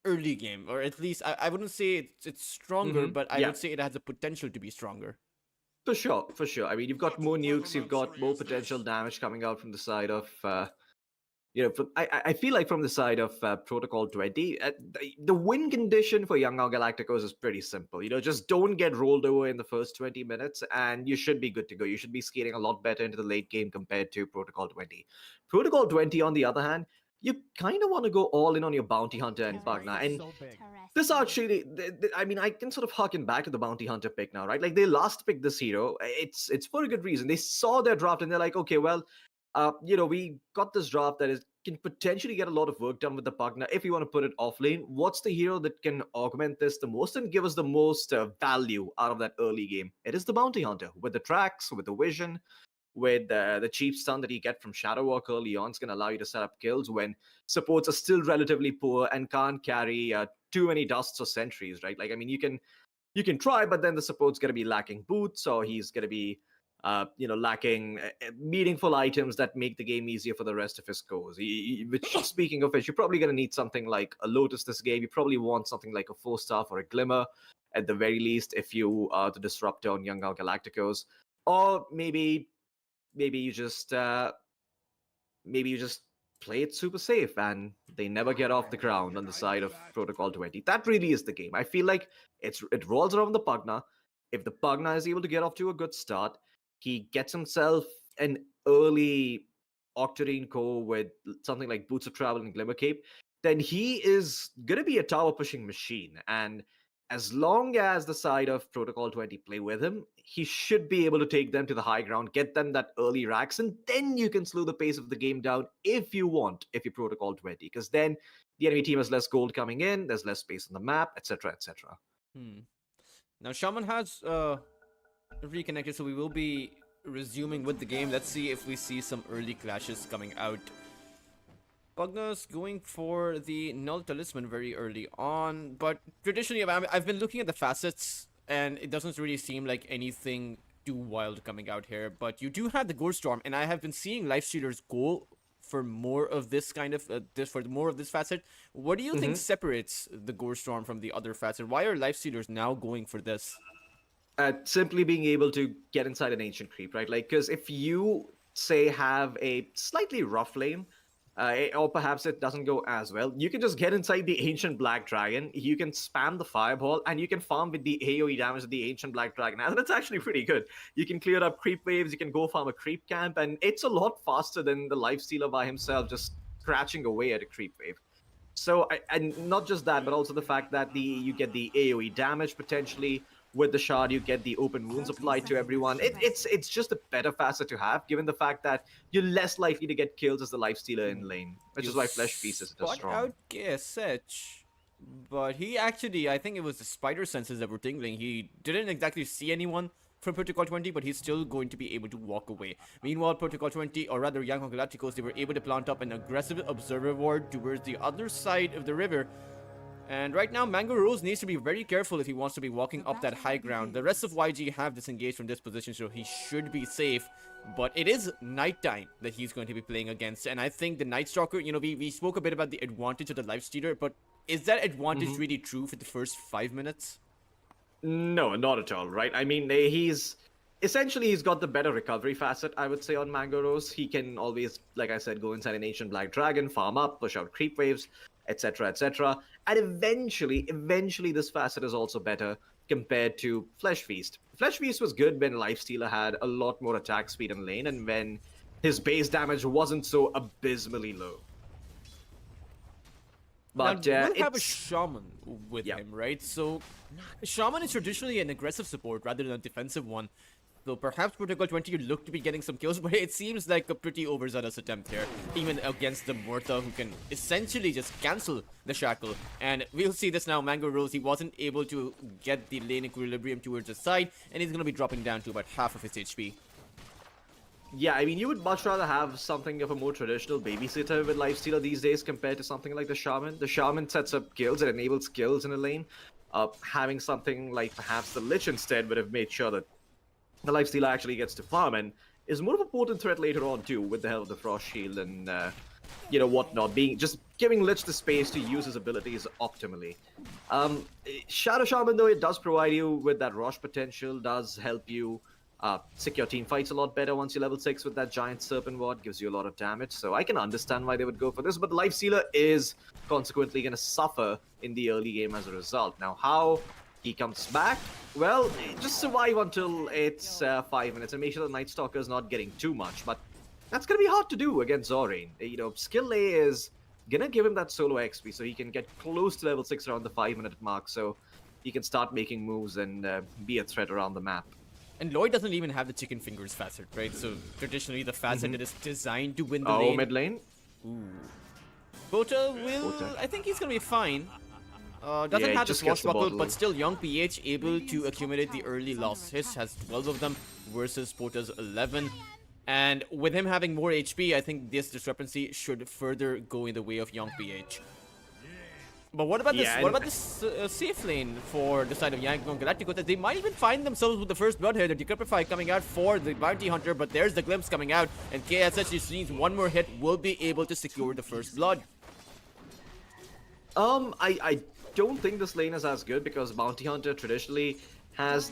Speaker 3: early game, or at least I wouldn't say it's stronger, but I would say it has the potential to be stronger.
Speaker 4: For sure, for sure. I mean, you've got more nukes, you've got more potential damage coming out from the side of, I feel like from the side of Protocol 20, the win condition for Young Galacticos is pretty simple. Just don't get rolled over in the first 20 minutes, and you should be good to go. You should be skating a lot better into the late game compared to Protocol 20. Protocol 20, on the other hand, you kind of want to go all in on your Bounty Hunter and Pugna. And this actually, I mean, I can sort of harken back to the Bounty Hunter pick now, right? Like, they last picked this hero. It's for a good reason. They saw their draft and they're like, okay, well, we got this draft that can potentially get a lot of work done with the Pugna. If you want to put it off lane, what's the hero that can augment this the most and give us the most value out of that early game? It is the Bounty Hunter with the tracks, with the vision, with the cheap stun that you get from Shadow Walk early on. Is going to allow you to set up kills when supports are still relatively poor and can't carry too many dusts or sentries, right? Like, I mean, you can try, but then the support's going to be lacking boots, or he's going to be, lacking meaningful items that make the game easier for the rest of his cores. Which, speaking of which, you're probably going to need something like a Lotus this game. You probably want something like a 4-star or a Glimmer, at the very least, if you are the disruptor on Young Galacticos. Or maybe you just play it super safe and they never get off the ground on the side of Protocol 20. That really is the game. I feel like it rolls around the Pugna. If the Pugna is able to get off to a good start, he gets himself an early Octarine core with something like Boots of Travel and Glimmer Cape, then he is going to be a tower pushing machine. And as long as the side of Protocol 20 play with him, he should be able to take them to the high ground, get them that early racks, and then you can slow the pace of the game down if you want, if you Protocol 20, because then the enemy team has less gold coming in, there's less space on the map, etc., etc.
Speaker 3: Now, Shaman has reconnected, so we will be resuming with the game. Let's see if we see some early clashes coming out. Pugna's going for the Null Talisman very early on, but traditionally, I've been looking at the facets, and it doesn't really seem like anything too wild coming out here. But you do have the Gore Storm, and I have been seeing Lifestealers go for more of this kind of more of this facet. What do you think separates the Gore Storm from the other facet? Why are Lifestealers now going for this?
Speaker 4: Simply being able to get inside an Ancient Creep, right? Like, because if you, say, have a slightly rough lane, or perhaps it doesn't go as well, you can just get inside the Ancient Black Dragon, you can spam the Fireball, and you can farm with the AoE damage of the Ancient Black Dragon. And that's actually pretty good. You can clear up creep waves, you can go farm a creep camp, and it's a lot faster than the Lifestealer by himself just scratching away at a creep wave. So, and not just that, but also the fact that you get the AoE damage potentially. With the shard, you get the open wounds applied to everyone. It's just a better facet to have, given the fact that you're less likely to get kills as the Lifestealer in lane, which is why Flesh Feast is just strong.
Speaker 3: Out KSH, but he actually, I think it was the spider senses that were tingling. He didn't exactly see anyone from Protocol 20, but he's still going to be able to walk away. Meanwhile, Protocol 20, or rather Young Galacticos, they were able to plant up an aggressive observer ward towards the other side of the river. And right now, Mango Rose needs to be very careful if he wants to be walking up that high ground. The rest of YG have disengaged from this position, so he should be safe. But it is nighttime that he's going to be playing against. And I think the Night Stalker, we spoke a bit about the advantage of the Lifestealer, but is that advantage really true for the first 5 minutes?
Speaker 4: No, not at all, right? I mean, he's got the better recovery facet, I would say, on Mango Rose. He can always, like I said, go inside an Ancient Black Dragon, farm up, push out creep waves, etc., etc. And eventually this facet is also better compared to Flesh Feast. Flesh Feast was good when Lifestealer had a lot more attack speed in lane and when his base damage wasn't so abysmally low. But
Speaker 3: now, we'll have a Shaman with him, right? So Shaman is traditionally an aggressive support rather than a defensive one. So perhaps Protocol 20 would look to be getting some kills, but it seems like a pretty overzealous attempt here, even against the Murtha, who can essentially just cancel the Shackle. And we'll see this now. Mango Rose, he wasn't able to get the lane equilibrium towards his side, and he's going to be dropping down to about half of his HP.
Speaker 4: Yeah, I mean, you would much rather have something of a more traditional babysitter with Lifestealer these days compared to something like the Shaman. The Shaman sets up kills, it enables kills in a lane. Having something like perhaps the Lich instead would have made sure that the Lifestealer actually gets to farm and is more of a potent threat later on too, with the help of the Frost Shield and whatnot, just giving Lich the space to use his abilities optimally. Shadow Shaman, though, it does provide you with that Rosh potential, does help you secure team fights a lot better once you're level 6 with that Giant Serpent Ward, gives you a lot of damage, so I can understand why they would go for this, but the Lifestealer is consequently going to suffer in the early game as a result. Now, how he comes back? Well, just survive until it's 5 minutes and make sure the Night Stalker is not getting too much, but that's going to be hard to do against Zorain. Skill A is going to give him that solo XP so he can get close to level 6 around the 5-minute mark, so he can start making moves and be a threat around the map.
Speaker 3: And Lloyd doesn't even have the chicken fingers facet, right? So traditionally the facet that is designed to win the lane.
Speaker 4: Oh, mid lane?
Speaker 3: Ooh. Bota will... I think he's going to be fine. Doesn't have the swashbuckle, but still Young PH able to accumulate the early loss. His has 12 of them versus Pota's 11. And with him having more HP, I think this discrepancy should further go in the way of Young PH. But what about
Speaker 4: Yeah,
Speaker 3: this? What about this safe lane for the side of Yangon Galacticos? That they might even find themselves with the first blood here. The Decrepify coming out for the Bounty Hunter, but there's the glimpse coming out, and KSH just needs one more hit, will be able to secure the first blood.
Speaker 4: I don't think this lane is as good because Bounty Hunter traditionally has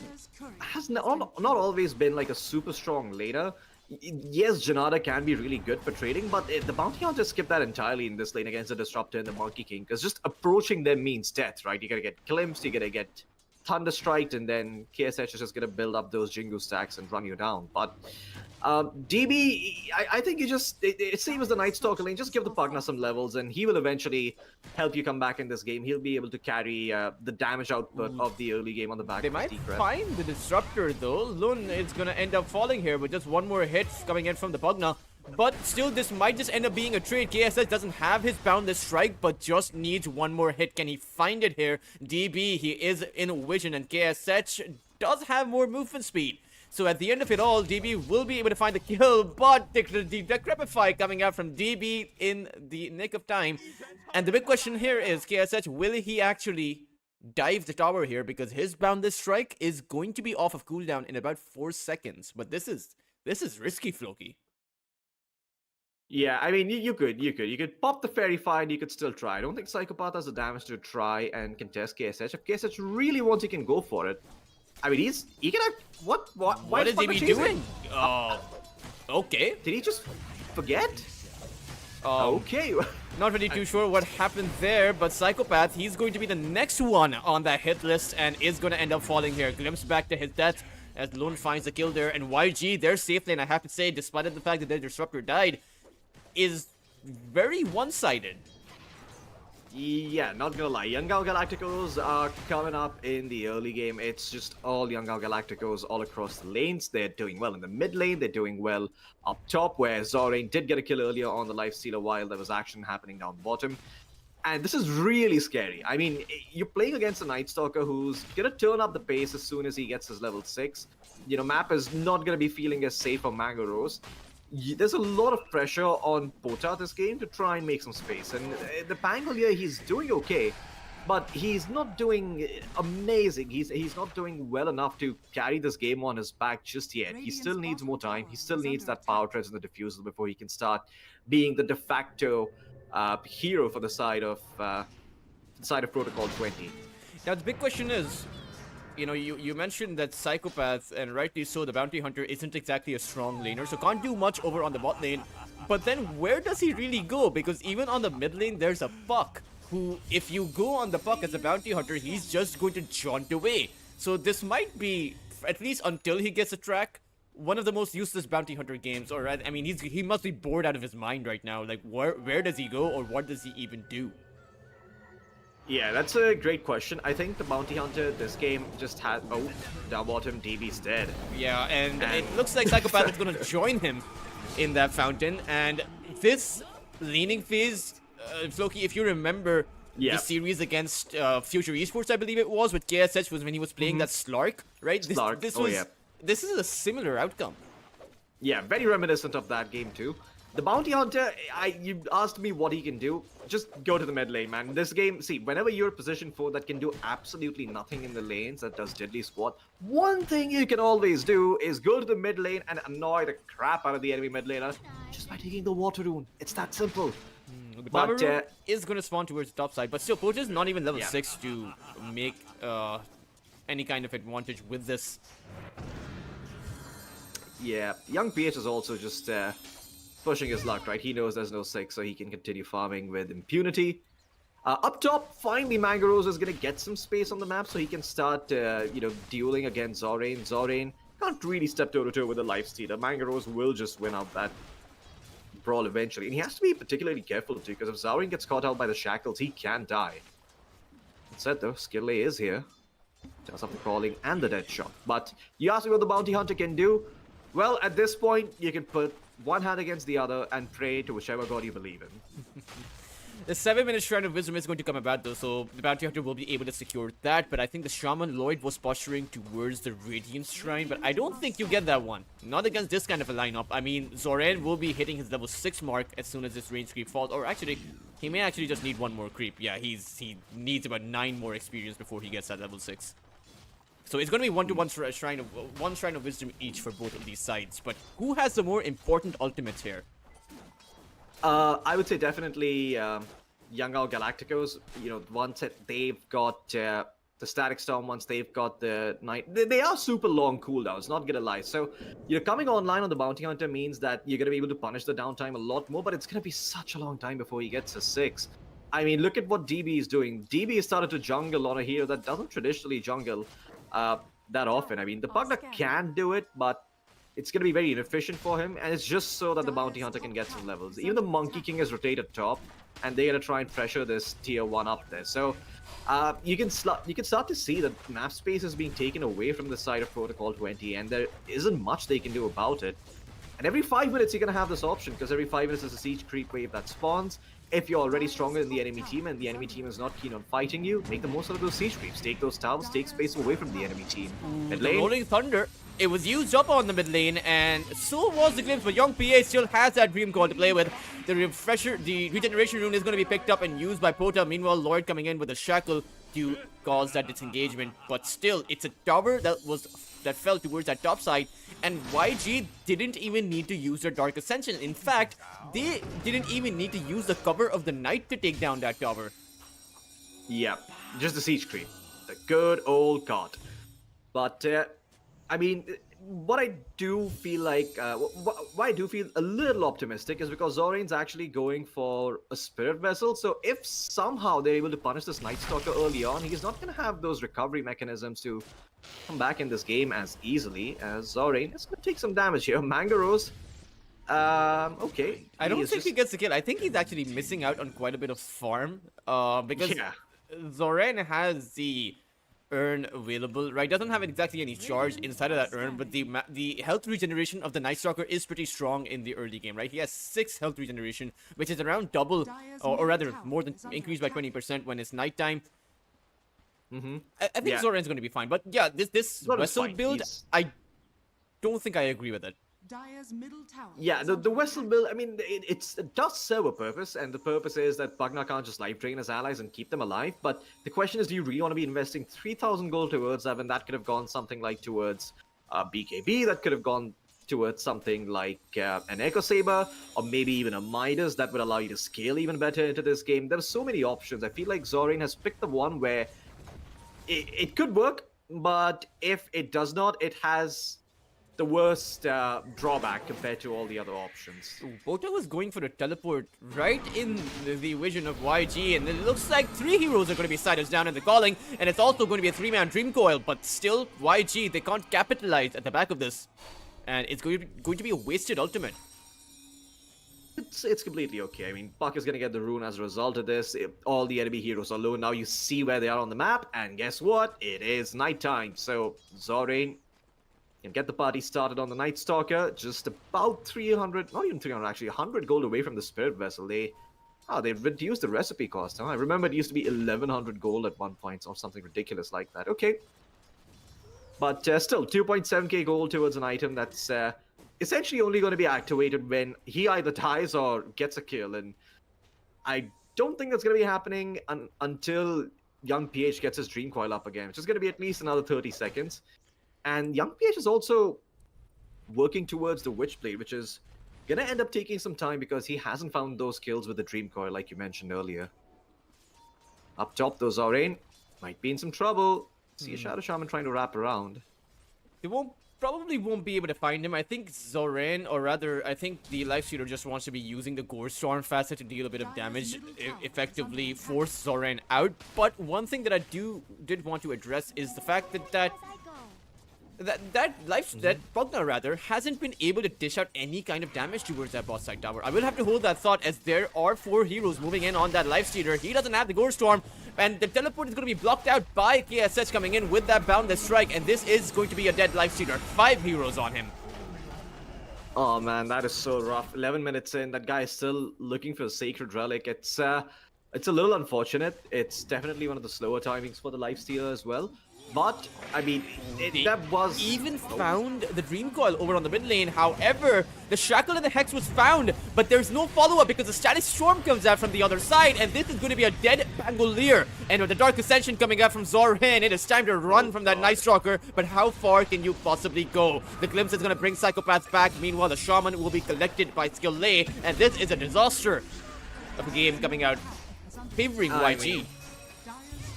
Speaker 4: not always been like a super strong laner. Yes, Janada can be really good for trading, but the Bounty Hunter skip that entirely in this lane against the Disruptor and the Monkey King, because just approaching them means death, right? You gotta get glimpsed, you gotta get Thunderstrike, and then KSH is just gonna build up those Jingu stacks and run you down. But DB, I think you just, it's same as the Night Stalker lane, just give the Pugna some levels and he will eventually help you come back in this game. He'll be able to carry the damage output of the early game on the back
Speaker 3: They
Speaker 4: of
Speaker 3: might
Speaker 4: his Decrep.
Speaker 3: find the Disruptor though. Lun is gonna end up falling here with just one more hit coming in from the Pugna. But still, this might just end up being a trade. KSH doesn't have his Boundless Strike, but just needs one more hit. Can he find it here? DB, he is in vision, and KSH does have more movement speed. So at the end of it all, DB will be able to find the kill, but the Decrepify coming out from DB in the nick of time. And the big question here is, KSH, will he actually dive the tower here? Because his Boundless Strike is going to be off of cooldown in about 4 seconds. But this is risky, Floki.
Speaker 4: Yeah, I mean, you could pop the Fairy Fire and you could still try. I don't think Psychopath has the damage to try and contest KSH. If KSH really wants, he can go for it. I mean, he can act. Why
Speaker 3: is DB doing? Okay.
Speaker 4: Did he just forget? Okay.
Speaker 3: Not really too sure what happened there, but Psychopath, he's going to be the next one on that hit list and is going to end up falling here. Glimpse back to his death as Lone finds the kill there. And YG, their safe lane, I have to say, despite the fact that their Disruptor died, is very one-sided.
Speaker 4: Yeah, not gonna lie. Young Gal Galacticos are coming up in the early game. It's just all Young Gal Galacticos all across the lanes. They're doing well in the mid lane. They're doing well up top, where Zorain did get a kill earlier on the Lifestealer while there was action happening down bottom. And this is really scary. I mean, you're playing against a Night Stalker who's gonna turn up the pace as soon as he gets his level 6. You know, map is not gonna be feeling as safe for Mango Rose. There's a lot of pressure on Pota this game to try and make some space, and the Pangle here, he's doing okay, but he's not doing amazing. He's not doing well enough to carry this game on his back just yet. He still needs more time. He still needs that power treads and the diffusal before he can start being the de facto hero for the side of Protocol 20.
Speaker 3: Now the big question is, you know, you mentioned that Psychopath, and rightly so, the Bounty Hunter isn't exactly a strong laner, so can't do much over on the bot lane. But then where does he really go? Because even on the mid lane, there's a Puck, who, if you go on the Puck as a Bounty Hunter, he's just going to jaunt away. So this might be, at least until he gets a track, one of the most useless Bounty Hunter games. Or, I mean, he must be bored out of his mind right now. Like, where does he go, or what does he even do?
Speaker 4: Yeah, that's a great question. I think the Bounty Hunter this game just had... Oh, down bottom, DB's dead.
Speaker 3: Yeah, and it looks like Psychopath is going to join him in that fountain. And this laning phase, Floki, if you remember the series against Future Esports, I believe it was, with KSH, was when he was playing that Slark, right? This is a similar outcome.
Speaker 4: Yeah, very reminiscent of that game too. The Bounty Hunter, you asked me what he can do. Just go to the mid lane, man. This game, see, whenever you're a position 4 that can do absolutely nothing in the lanes, that does deadly squat, one thing you can always do is go to the mid lane and annoy the crap out of the enemy mid laner just by taking the water rune. It's that simple.
Speaker 3: The Power Rune is going to spawn towards the top side, but still, Poach is not even level 6 to make any kind of advantage with this.
Speaker 4: Yeah, young PH is also just... pushing his luck, right? He knows there's no 6, so he can continue farming with impunity. Up top, finally Mango Rose is going to get some space on the map, so he can start, dueling against Zorain. Zorain can't really step toe-to-toe with the Lifestealer. Mango Rose will just win out that brawl eventually. And he has to be particularly careful, too, because if Zorain gets caught out by the shackles, he can die. That said, though, Skill A is here. Does have the crawling and the dead shot. But you ask me what the Bounty Hunter can do? Well, at this point, you can put one hand against the other and pray to whichever god you believe in.
Speaker 3: The 7-minute Shrine of Wisdom is going to come about though, so the Bounty Hunter will be able to secure that, but I think the Shaman Lloyd was posturing towards the Radiance Shrine, but I don't think you get that one. Not against this kind of a lineup. I mean, Zoran will be hitting his level 6 mark as soon as this range creep falls, or actually, he may actually just need one more creep. Yeah, he needs about 9 more experience before he gets that level 6. So it's going to be one Shrine of Wisdom each for both of these sides, but who has the more important ultimates here?
Speaker 4: I would say definitely Young Out Galacticos. You know, once they've got the Static Storm, once they've got the Night, they are super long cooldowns, not gonna lie. So, you're coming online on the Bounty Hunter means that you're gonna be able to punish the downtime a lot more, but it's gonna be such a long time before he gets a 6. I mean, look at what DB is doing. DB has started to jungle on a hero that doesn't traditionally jungle that often. I mean, the Pugna can do it, but it's going to be very inefficient for him, and it's just so that the Bounty Hunter can get some levels. Even the Monkey King has rotated top, and they're going to try and pressure this tier 1 up there. So you can start to see that map space is being taken away from the side of Protocol 20, and there isn't much they can do about it. And every 5 minutes you're going to have this option, because every 5 minutes there's a siege creep wave that spawns. If you're already stronger than the enemy team and the enemy team is not keen on fighting you, make the most out of those siege creeps. Take those towers, take space away from the enemy team. Mid
Speaker 3: The
Speaker 4: lane,
Speaker 3: Rolling Thunder, it was used up on the mid lane, and so was the Glimpse, but Young PA still has that Dream Call to play with. The Regeneration Rune is going to be picked up and used by Pota. Meanwhile, Lloyd coming in with a Shackle to cause that disengagement, but still, it's a tower that fell towards that top side, and YG didn't even need to use their Dark Ascension. In fact, they didn't even need to use the cover of the Knight to take down that tower.
Speaker 4: Yep, just the siege creep. The good old god. But, I mean, what I do feel like, why I do feel a little optimistic is because Zorane's actually going for a Spirit Vessel. So if somehow they're able to punish this Night Stalker early on, he's not going to have those recovery mechanisms to come back in this game as easily as Zorane. It's going to take some damage here. Mangaros, okay.
Speaker 3: I don't think he gets the kill. I think he's actually missing out on quite a bit of farm, because Zoran has the urn available, right? Doesn't have exactly any charge inside of that urn, but the health regeneration of the Night Stalker is pretty strong in the early game, right? He has 6 health regeneration, which is around double, or rather more than increased by 20% when it's nighttime. I think Zoran's going to be fine, but yeah, this Vessel build, I don't think I agree with it.
Speaker 4: Yeah, the Vessel build, I mean, it does serve a purpose, and the purpose is that Pugna can't just life drain his allies and keep them alive, but the question is, do you really want to be investing 3,000 gold towards that when that could have gone something like towards BKB, that could have gone towards something like an Echo Saber, or maybe even a Midas that would allow you to scale even better into this game. There are so many options. I feel like Zoran has picked the one where it could work, but if it does not, it has the worst drawback compared to all the other options.
Speaker 3: Pota was going for a teleport right in the vision of YG, and it looks like 3 heroes are going to be sighted down in the calling, and it's also going to be a 3-man Dream Coil, but still, YG, they can't capitalize at the back of this, and it's going to be a wasted ultimate.
Speaker 4: It's completely okay. I mean, Puck is going to get the rune as a result of this. All the enemy heroes are low. Now you see where they are on the map, and guess what? It is nighttime, so Zoran can get the party started on the Night Stalker. Just about 300, not even 300 actually, 100 gold away from the Spirit Vessel. They've reduced the recipe cost. Huh? I remember it used to be 1100 gold at one point, or something ridiculous like that. Okay. But still, 2.7k gold towards an item that's essentially only going to be activated when he either dies or gets a kill. And I don't think that's going to be happening until Young PH gets his Dream Coil up again, which is going to be at least another 30 seconds. And Young PH is also working towards the Witchblade, which is going to end up taking some time because he hasn't found those kills with the Dream Coil like you mentioned earlier. Up top, though, Zoran might be in some trouble. See a Shadow Shaman trying to wrap around.
Speaker 3: They probably won't be able to find him. I think Zoran, or rather, I think the Lifestealer just wants to be using the Gore Storm facet to deal a bit of damage, effectively force Zoran out. But one thing that I did want to address is the fact that Pugna rather hasn't been able to dish out any kind of damage towards that boss side tower. I will have to hold that thought as there are 4 heroes moving in on that Lifestealer. He doesn't have the Gore Storm, and the teleport is going to be blocked out by KSH coming in with that Boundless Strike, and this is going to be a dead Lifestealer. 5 heroes on him.
Speaker 4: Oh man, that is so rough. 11 minutes in, that guy is still looking for a Sacred Relic. It's It's a little unfortunate. It's definitely one of the slower timings for the Lifestealer as well. But, I mean,
Speaker 3: They
Speaker 4: that was...
Speaker 3: even found the Dream Coil over on the mid lane. However, the Shackle and the Hex was found, but there's no follow-up because the Static Storm comes out from the other side, and this is going to be a dead Pangolier. And with the Dark Ascension coming out from Zorin, it is time to run from that Night Stalker, but how far can you possibly go? The Glimpse is going to bring Psychopaths back. Meanwhile, the Shaman will be collected by Skillay, and this is a disaster of a game coming out favoring YG.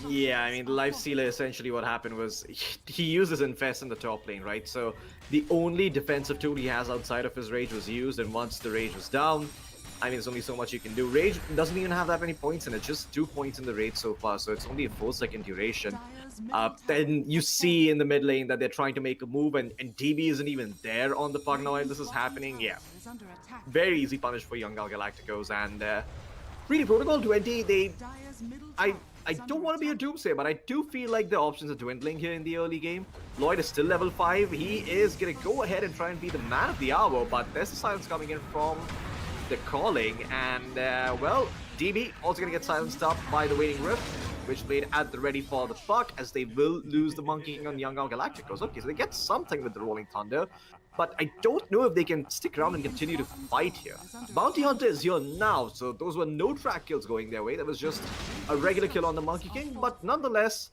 Speaker 4: Yeah, I mean, the Lifestealer, essentially what happened was he used his Infest in the top lane, right? So the only defensive tool he has outside of his Rage was used, and once the Rage was down, I mean, there's only so much you can do. Rage doesn't even have that many points in it, just 2 points in the Rage so far, so it's only a 4-second duration. Then you see in the mid lane that they're trying to make a move, and DB isn't even there on the Pugna while this is happening. Yeah, very easy punish for Young Galacticos, and really, Protocol20, I don't want to be a doomsayer, but I do feel like the options are dwindling here in the early game. Lloyd is still level 5. He is going to go ahead and try and be the man of the hour, but there's a silence coming in from the calling. And, well, DB also going to get silenced up by the Waiting Rift, which played at the ready for the puck, as they will lose the Monkey King on Young Galacticos. Okay, so they get something with the Rolling Thunder, but I don't know if they can stick around and continue to fight here. Bounty Hunter is here now, so those were no track kills going their way. That was just a regular kill on the Monkey King, but nonetheless,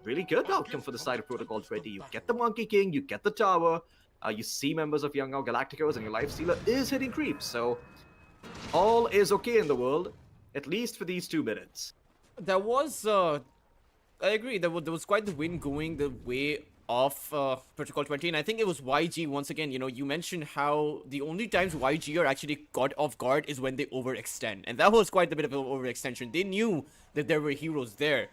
Speaker 4: really good outcome for the side of Protocol20. You get the Monkey King, you get the tower, you see members of Young Galacticos, and your Lifestealer is hitting creeps, so all is okay in the world, at least for these 2 minutes.
Speaker 3: There was, I agree, there was quite the win going the way of Protocol20, and I think it was YG once again. You know, you mentioned how the only times YG are actually caught off guard is when they overextend, and that was quite a bit of an overextension. They knew that there were heroes there,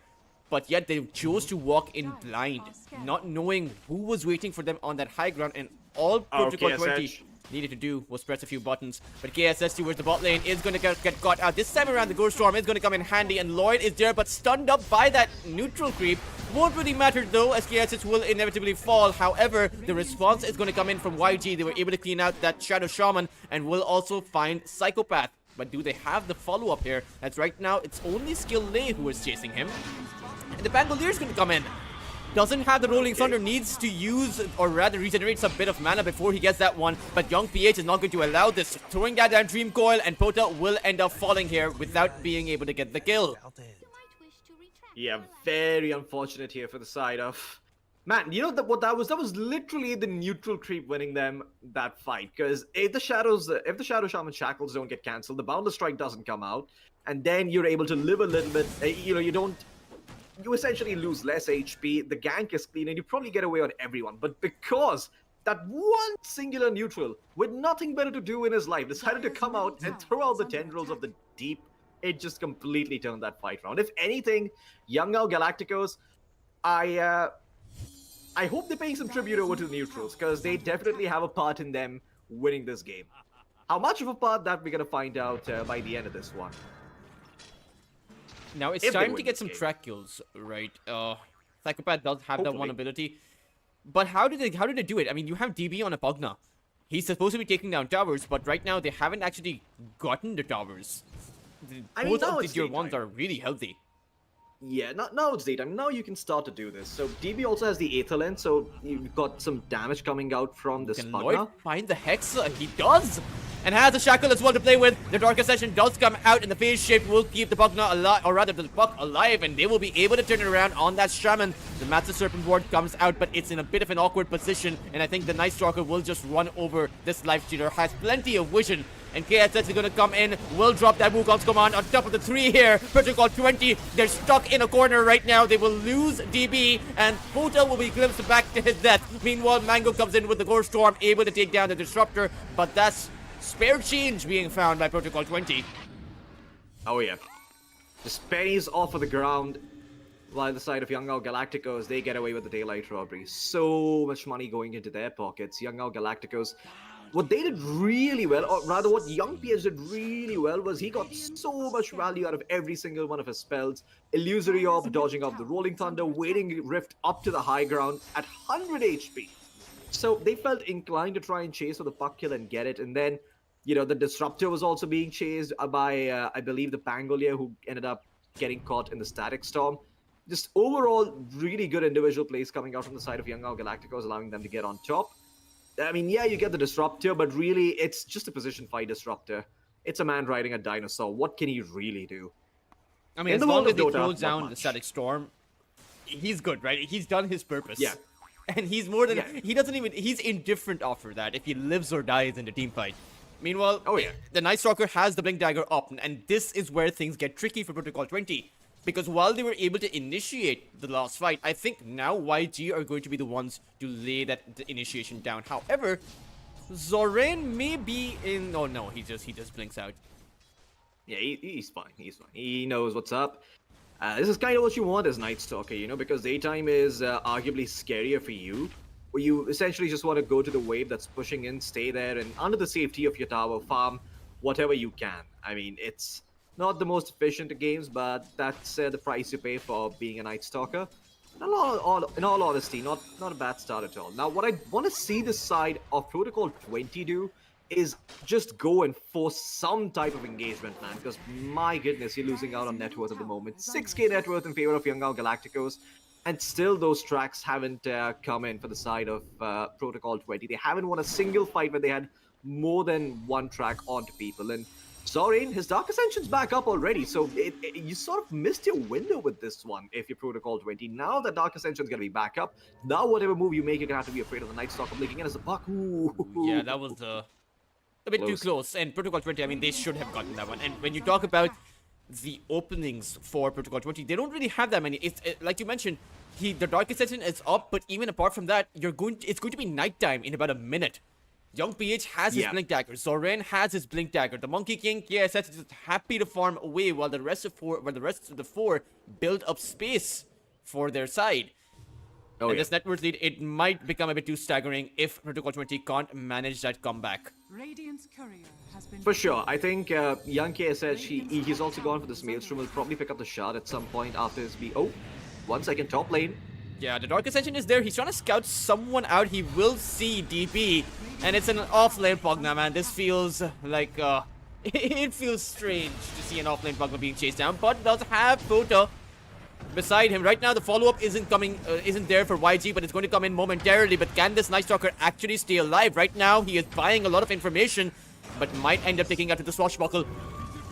Speaker 3: but yet they chose to walk in blind, not knowing who was waiting for them on that high ground, and all Protocol20 needed to do was press a few buttons. But KSS towards the bot lane is going to get caught out. This time around, the Ghost Storm is going to come in handy, and Lloyd is there, but stunned up by that neutral creep. Won't really matter though, as KSS will inevitably fall. However, the response is going to come in from YG. They were able to clean out that Shadow Shaman and will also find Psychopath. But do they have the follow-up here? As right now, it's only Skillay who is chasing him. And the Pangolier is going to come in. Doesn't have the Rolling Thunder, needs to use, or rather regenerates a bit of mana before he gets that one. But Young PH is not going to allow this. Throwing that down Dream Coil, and Pota will end up falling here without being able to get the kill.
Speaker 4: Yeah, very unfortunate here for the side of... Man, you know what that was? That was literally the neutral creep winning them that fight. Because if the Shadow Shaman Shackles don't get cancelled, the Boundless Strike doesn't come out, and then you're able to live a little bit, you essentially lose less HP, the gank is clean, and you probably get away on everyone. But because that one singular neutral, with nothing better to do in his life, decided to come out and throw out the tendrils of the deep, it just completely turned that fight around. If anything, Young Galacticos, I hope they're paying some tribute over to the neutrals, because they definitely have a part in them winning this game. How much of a part, that we're going to find out by the end of this one.
Speaker 3: Now, it's time to get some track kills, right? Psychopath does have that one ability. But how did they do it? I mean, you have DB on a Pugna. He's supposed to be taking down towers, but right now they haven't actually gotten the towers. Both of the tier 1s are really healthy.
Speaker 4: Yeah, now it's daytime. Now you can start to do this. So DB also has the Aether Lens, so you've got some damage coming out from this
Speaker 3: Can
Speaker 4: Pugna.
Speaker 3: Lloyd find the Hex? He does! And has a Shackle as well to play with. The Dark Ascension does come out, and the Phase Shift will keep the Pugna alive, or rather the Puck alive, and they will be able to turn it around on that Shaman. The Massive Serpent Ward comes out, but it's in a bit of an awkward position, and I think the Night Stalker will just run over this Lifestealer. Has plenty of vision, and KSS is going to come in, will drop that Wukong's command on top of the 3 here. Protocol20, they're stuck in a corner right now. They will lose DB, and Pota will be glimpsed back to his death. Meanwhile, Mango comes in with the Ghost Storm, able to take down the Disruptor, but that's spare change being found by Protocol20.
Speaker 4: Oh yeah. Just pennies off of the ground, while the side of Young Galacticos, they get away with the daylight robbery. So much money going into their pockets. Young Galacticos, what they did really well, or rather what Young PS did really well, was he got so much value out of every single one of his spells. Illusory Orb, dodging off the Rolling Thunder, Waiting Rift up to the high ground at 100 HP. So they felt inclined to try and chase for the puck kill and get it, and then The Disruptor was also being chased by, I believe, the Pangolier, who ended up getting caught in the Static Storm. Just overall, really good individual plays coming out from the side of Young Galacticos, allowing them to get on top. I mean, yeah, you get the Disruptor, but really, it's just a position fight Disruptor. It's a man riding a dinosaur. What can he really do?
Speaker 3: I mean,
Speaker 4: In
Speaker 3: as
Speaker 4: the
Speaker 3: long
Speaker 4: world
Speaker 3: as
Speaker 4: of
Speaker 3: they
Speaker 4: Dota,
Speaker 3: close
Speaker 4: not
Speaker 3: down the
Speaker 4: much.
Speaker 3: Static Storm, he's good, right? He's done his purpose.
Speaker 4: Yeah.
Speaker 3: And he's more than...
Speaker 4: Yeah.
Speaker 3: He doesn't even... He's indifferent after that if he lives or dies in the team fight. Meanwhile,
Speaker 4: Oh, yeah.
Speaker 3: the Night Stalker has the Blink Dagger up, and this is where things get tricky for Protocol 20. Because while they were able to initiate the last fight, I think now YG are going to be the ones to lay that initiation down. However, Zoran may be in... Oh no, he just blinks out.
Speaker 4: Yeah, he's fine. He's fine. He knows what's up. This is kind of what you want as Night Stalker, because daytime is arguably scarier for you. Where you essentially just want to go to the wave that's pushing in, stay there, and under the safety of your tower, farm whatever you can. I mean, it's not the most efficient of games, but that's the price you pay for being a Night Stalker. In all honesty, not a bad start at all. Now, what I want to see the side of Protocol 20 do is just go and force some type of engagement, man, because my goodness, you're losing out on net worth at the moment. 6k net worth in favor of Young Galacticos, and still those tracks haven't come in for the side of Protocol 20. They haven't won a single fight where they had more than one track onto people, and Zoran, his Dark Ascension's back up already, so you sort of missed your window with this one if you're Protocol 20. Now that Dark Ascension's gonna be back up, now whatever move you make, you're gonna have to be afraid of the Night Stalker blinking in as a buck. Ooh.
Speaker 3: Yeah, that was a bit too close. And Protocol 20, I mean, they should have gotten that one. And when you talk about the openings for Protocol 20, they don't really have that many. Like you mentioned, the Dark Ascension is up, but even apart from that, it's going to be nighttime in about a minute. Young PH has his Blink Dagger. Zoran has his Blink Dagger. The Monkey King, KSS is just happy to farm away while the rest of the four build up space for their side. And this net worth lead, it might become a bit too staggering if Protocol 20 can't manage that comeback.
Speaker 1: Radiant's courier has been
Speaker 4: For sure. I think young KSH, he's also gone for this Maelstrom. Will probably pick up the shard at some point after his B. Oh, 1 second, top lane.
Speaker 3: Yeah, the Dark Ascension is there. He's trying to scout someone out. He will see DP. And it's an off-lane Pugna, man. This feels like, it feels strange to see an off-lane Pugna being chased down. But does have Pota beside him. Right now, the follow-up isn't there for YG, but it's going to come in momentarily. But can this Night Stalker actually stay alive? Right now, he is buying a lot of information, but might end up taking out to the Swashbuckle.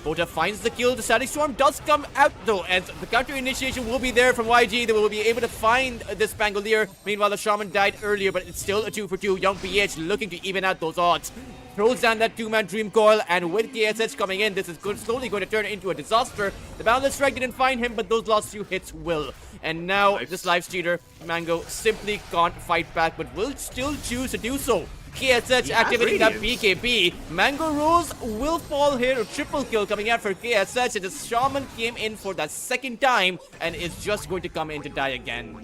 Speaker 3: Pota finds the kill. The Static Storm does come out, though, and the counter initiation will be there from YG. They will be able to find this Pangolier. Meanwhile, the Shaman died earlier, but it's still a 2-for-2. Young PH looking to even out those odds. Throws down that two-man Dream Coil, and with KSH coming in, this is slowly going to turn into a disaster. The Boundless Strike didn't find him, but those last few hits will. And now, this Life Stealer, Mango, simply can't fight back, but will still choose to do so. KSH activating that BKB. Mango Rose will fall here. A triple kill coming out for KSH. And the Shaman came in for that second time and is just going to come in to die again.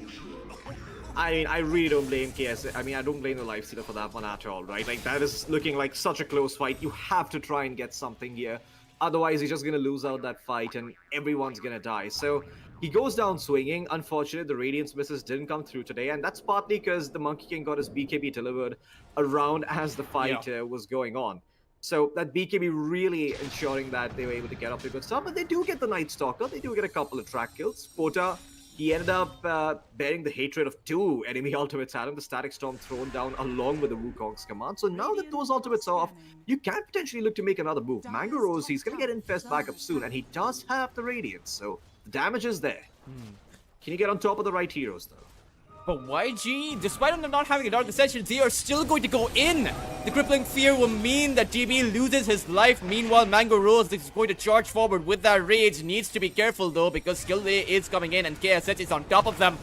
Speaker 4: I mean, I really don't blame KSH. I mean, I don't blame the Lifestealer for that one at all, right? Like, that is looking like such a close fight. You have to try and get something here. Otherwise, he's just going to lose out that fight and everyone's going to die. So, he goes down swinging. Unfortunately, the Radiance misses didn't come through today, and that's partly because the Monkey King got his BKB delivered around as the fight was going on. So that BKB really ensuring that they were able to get up to a good start, but they do get the Night Stalker. They do get a couple of track kills. Pota, he ended up bearing the hatred of two enemy ultimates at him. The Static Storm thrown down along with the Wukong's command. So now that those ultimates are off, you can potentially look to make another move. Mango Rose, he's going to get Infest back up soon, and he does have the Radiance, so the damage is there. Can you get on top of the right heroes, though?
Speaker 3: But YG, despite them not having a Dark Ascension, they are still going to go in. The Crippling Fear will mean that DB loses his life. Meanwhile, Mango Rose is going to charge forward with that rage. Needs to be careful, though, because Skill Day is coming in and KSH is on top of them.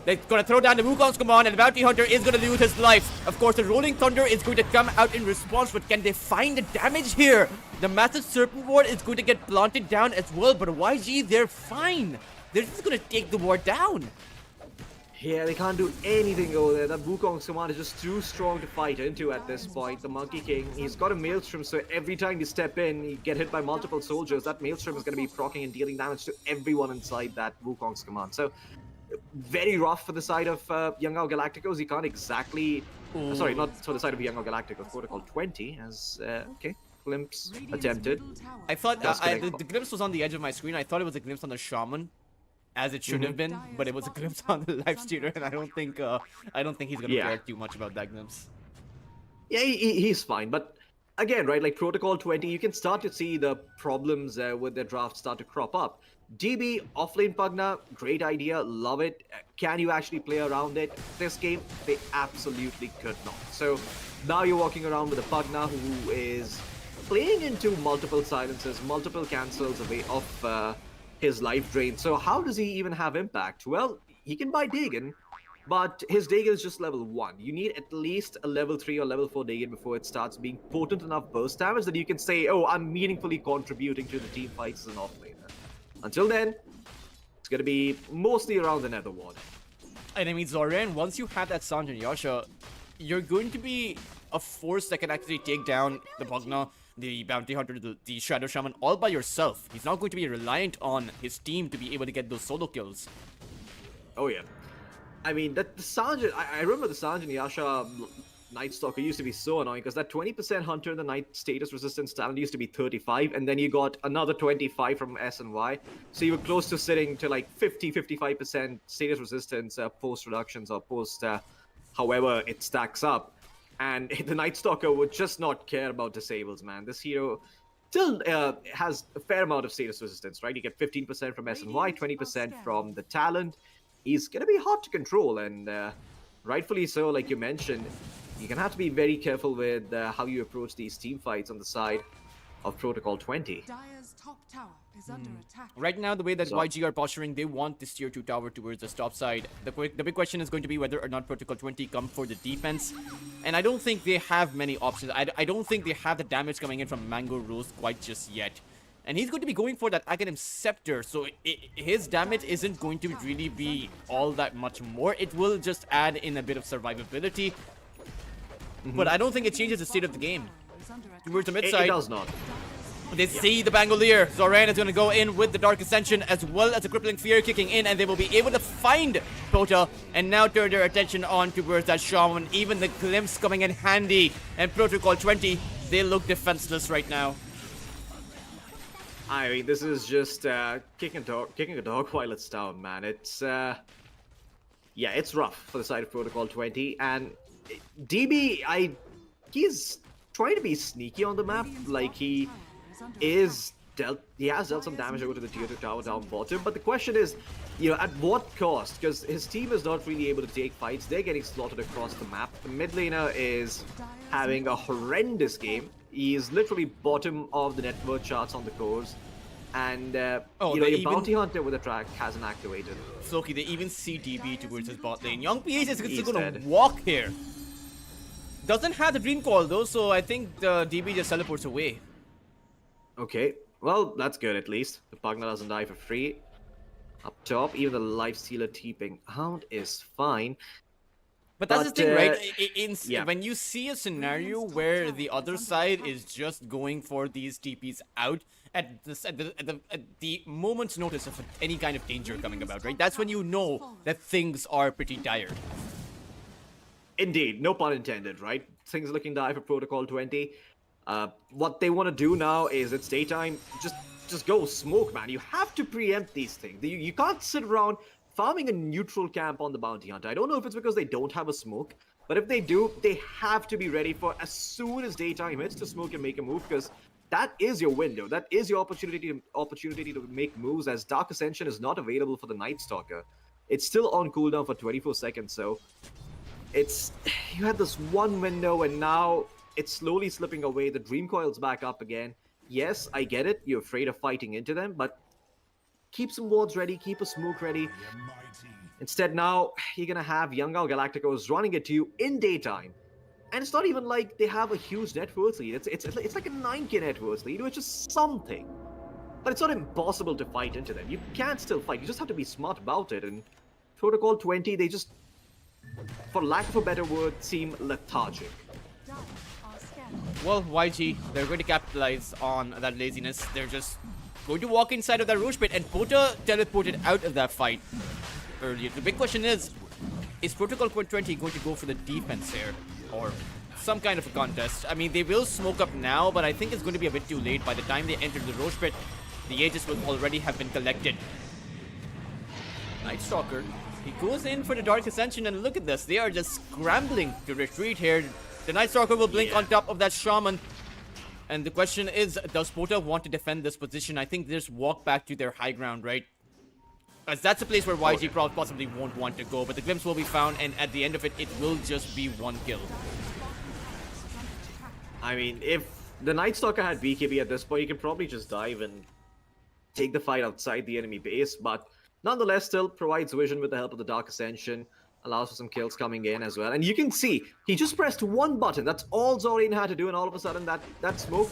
Speaker 3: They're going to throw down the Wukong's command, and the Bounty Hunter is going to lose his life. Of course, the Rolling Thunder is going to come out in response, but can they find the damage here? The Massive Serpent Ward is going to get planted down as well, but YG, they're fine. They're just going to take the ward down.
Speaker 4: Yeah, they can't do anything over there. That Wukong's command is just too strong to fight into at this point. The Monkey King, he's got a Maelstrom, so every time you step in, you get hit by multiple soldiers. That Maelstrom is going to be proccing and dealing damage to everyone inside that Wukong's command. So, very rough for the side of Young Galacticos. He can't exactly... sorry, not for the side of Young Galacticos. Protocol 20 as... okay. glimpse
Speaker 1: Radiant's
Speaker 4: attempted.
Speaker 1: middle tower
Speaker 3: I thought
Speaker 4: That's correct.
Speaker 3: the glimpse was on the edge of my screen. I thought it was a glimpse on the shaman, as it should have been, but it was a glimpse on the live streamer, and I don't think he's gonna
Speaker 4: Yeah.
Speaker 3: care too much about that glimpse.
Speaker 4: Yeah, he's fine. But again, right, like Protocol 20, you can start to see the problems with the draft start to crop up. DB, offlane Pugna, great idea, love it. Can you actually play around it? This game, they absolutely could not. So now you're walking around with a Pugna who is playing into multiple silences, multiple cancels away of his life drain. So how does he even have impact? Well, he can buy Dagon, but his Dagon is just level 1. You need at least a level 3 or level 4 Dagon before it starts being potent enough burst damage that you can say, oh, I'm meaningfully contributing to the team fights as an offlaner. Until then, it's going to be mostly around the Nether Ward.
Speaker 3: And I mean, Zoran, once you have that Sanj and Yasha, you're going to be a force that can actually take down the Bugna, the Bounty Hunter, the Shadow Shaman, all by yourself. He's not going to be reliant on his team to be able to get those solo kills.
Speaker 4: Oh, yeah. I mean, the Sanj, I remember the Sanj and Yasha Night Stalker used to be so annoying because that 20% Hunter in the Night status resistance talent used to be 35, and then you got another 25 from S and Y. So you were close to sitting to like 50-55% status resistance post reductions or post however it stacks up. And the Night Stalker would just not care about disables, man. This hero still has a fair amount of status resistance, right? You get 15% from S and Y, 20% from the talent. He's going to be hard to control, and rightfully so, like you mentioned. You're going to have to be very careful with how you approach these team fights on the side of Protocol 20.
Speaker 1: Dire's top tower is under attack.
Speaker 3: Right now, the way that
Speaker 4: So-
Speaker 3: YG are posturing, they want this tier 2 tower towards the top side. The big question is going to be whether or not Protocol 20 come for the defense. And I don't think they have many options. I don't think they have the damage coming in from Mango Rose quite just yet. And he's going to be going for that Aghanim Scepter, so his damage isn't going to really be all that much more. It will just add in a bit of survivability. But I don't think it changes the state of the game.
Speaker 1: Is under attack.
Speaker 3: Towards the mid
Speaker 4: It
Speaker 3: side,
Speaker 4: does not.
Speaker 3: they see the Bangalore. Zoran is going to go in with the Dark Ascension as well as the Crippling Fear kicking in, and they will be able to find Pota and now turn their attention on towards that Shaman. Even the glimpse coming in handy. And Protocol 20, they look defenseless right now.
Speaker 4: I mean, this is just kicking a dog while it's down, man. It's yeah, it's rough for the side of Protocol 20, and DB, he's trying to be sneaky on the map. Like he has dealt some damage over to the tier 2 tower down bottom. But the question is, you know, at what cost? Because his team is not really able to take fights. They're getting slaughtered across the map. The mid laner is having a horrendous game. He is literally bottom of the net worth charts on the cores. And, you know,
Speaker 3: they
Speaker 4: your
Speaker 3: even-
Speaker 4: Bounty Hunter with a track hasn't activated.
Speaker 3: Floki, they even see DB towards his bot lane. Young PH is
Speaker 4: He's
Speaker 3: still going to
Speaker 4: dead.
Speaker 3: walk here. Doesn't have the Dream Call though, so I think the DB just teleports away.
Speaker 4: Okay, well, that's good at least. The Pugna doesn't die for free. Up top, even the Lifestealer Teeping Hound is fine.
Speaker 3: But that's the
Speaker 4: But,
Speaker 3: thing, right?
Speaker 4: yeah.
Speaker 3: When you see a scenario where the other side is just going for these TPs out at the moment's notice of any kind of danger coming about, right? That's when you know that things are pretty dire.
Speaker 4: Indeed, no pun intended, right? Things looking dire for Protocol 20. What they want to do now is it's daytime. Just go smoke, man. You have to preempt these things. You can't sit around farming a neutral camp on the Bounty Hunter. I don't know if it's because they don't have a smoke, but if they do, they have to be ready for as soon as daytime hits to smoke and make a move, because that is your window. That is your opportunity to make moves, as Dark Ascension is not available for the Night Stalker. It's still on cooldown for 24 seconds, so you had this one window and now it's slowly slipping away. The Dream Coil's back up again. Yes, I get it. You're afraid of fighting into them, but keep some wards ready, keep a smoke ready. Instead, now you're gonna have Young Gal Galacticos running it to you in daytime. And it's not even like they have a huge net worth lead. It's like a 9k net worth lead, which is something. But it's not impossible to fight into them. You can still fight. You just have to be smart about it. And Protocol 20, they just, for lack of a better word, seem lethargic.
Speaker 1: Dire are scanning.
Speaker 3: Well, YG, they're going to capitalize on that laziness. They're just going to walk inside of that Roche pit, and Pota teleported out of that fight earlier. The big question is Protocol 20 going to go for the defense here? Or some kind of a contest. I mean, they will smoke up now, but I think it's going to be a bit too late. By the time they enter the Roche pit, the Aegis will already have been collected. Night Stalker, he goes in for the Dark Ascension, and look at this. They are just scrambling to retreat here. The Night Stalker will blink on top of that Shaman. And the question is, does Pota want to defend this position? I think they just walk back to their high ground, right? As that's a place where YG possibly won't want to go, but the glimpse will be found, and at the end of it, it will just be one kill.
Speaker 4: I mean, if the Night Stalker had BKB at this point, he could probably just dive and take the fight outside the enemy base, but nonetheless still provides vision with the help of the Dark Ascension, allows for some kills coming in as well. And you can see, he just pressed one button, that's all Zorin had to do, and all of a sudden that smoke,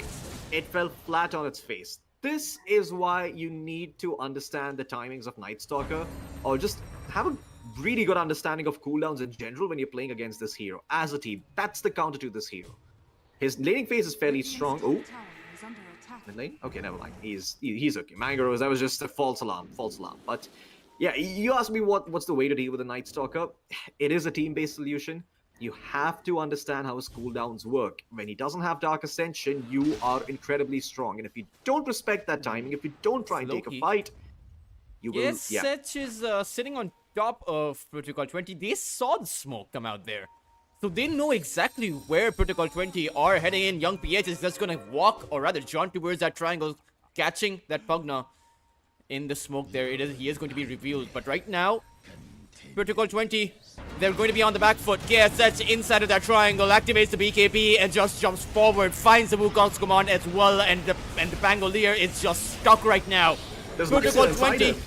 Speaker 4: it fell flat on its face. This is why you need to understand the timings of Night Stalker, or just have a really good understanding of cooldowns in general when you're playing against this hero. As a team, that's the counter to this hero. His laning phase is fairly strong. Oh,
Speaker 1: Tower is under attack.
Speaker 4: mid lane? Okay, never mind. He's okay. Mangaros, that was just a false alarm. But yeah, you asked me what's the way to deal with a Night Stalker. It is a team-based solution. You have to understand how his cooldowns work. When he doesn't have Dark Ascension, you are incredibly strong. And if you don't respect that timing, if you don't try and take a
Speaker 3: Loki.
Speaker 4: fight, you will.
Speaker 3: Yes,
Speaker 4: Yeah.
Speaker 3: Setch is sitting on top of Protocol 20. They saw the smoke come out there. So they know exactly where Protocol 20 are heading in. Young PH is just going to walk, or rather jaunt towards that triangle, catching that Pugna in the smoke there. He is going to be revealed. But right now, Protocol 20, they're going to be on the back foot. KSH inside of that triangle, activates the BKB and just jumps forward, finds the Wukong's command as well, and the Pangolier is just stuck right now.
Speaker 4: There's
Speaker 3: Protocol
Speaker 4: Bison inside
Speaker 3: 20,
Speaker 4: it.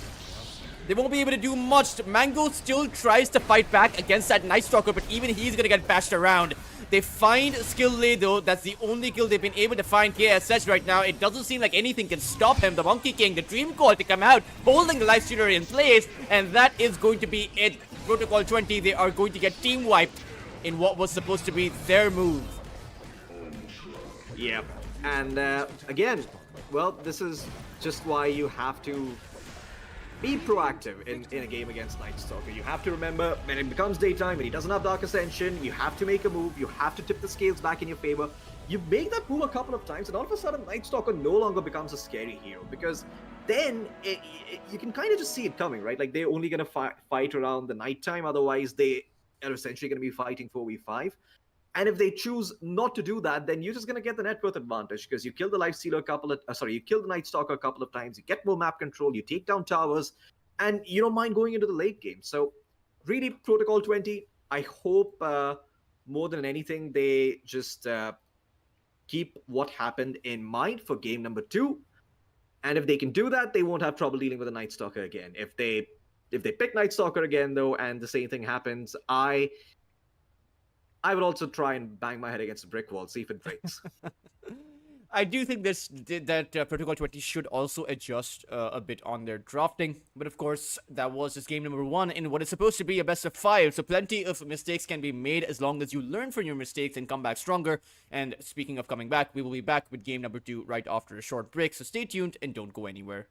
Speaker 3: they won't be able to do much. Mango still tries to fight back against that Night Stalker, but even he's gonna get bashed around. They find Skill Lay though. That's the only kill they've been able to find KSH right now. It doesn't seem like anything can stop him. The Monkey King, the Dream Call to come out, holding the Life Stealer in place, and that is going to be it. Protocol 20, they are going to get team wiped in what was supposed to be their move.
Speaker 4: Yep. And again, well, this is just why you have to be proactive in a game against Night Stalker. You have to remember, when it becomes daytime, when he doesn't have Dark Ascension, you have to make a move, you have to tip the scales back in your favor. You make that move a couple of times, and all of a sudden, Night Stalker no longer becomes a scary hero, because then you can kind of just see it coming, right? Like, they're only going to fight around the nighttime, otherwise they are essentially going to be fighting 4v5. And if they choose not to do that, then you're just going to get the net worth advantage, because you kill the Lifestealer you kill the Night Stalker a couple of times, you get more map control, you take down towers, and you don't mind going into the late game. So really, Protocol 20, I hope more than anything, they just keep what happened in mind for game number 2. And if they can do that, they won't have trouble dealing with the Night Stalker again. If they pick Night Stalker again, though, and the same thing happens, I would also try and bang my head against a brick wall, see if it breaks.
Speaker 3: I do think that Protocol 20 should also adjust a bit on their drafting. But of course, that was just game number 1 in what is supposed to be a best of 5. So plenty of mistakes can be made as long as you learn from your mistakes and come back stronger. And speaking of coming back, we will be back with game number 2 right after a short break. So stay tuned and don't go anywhere.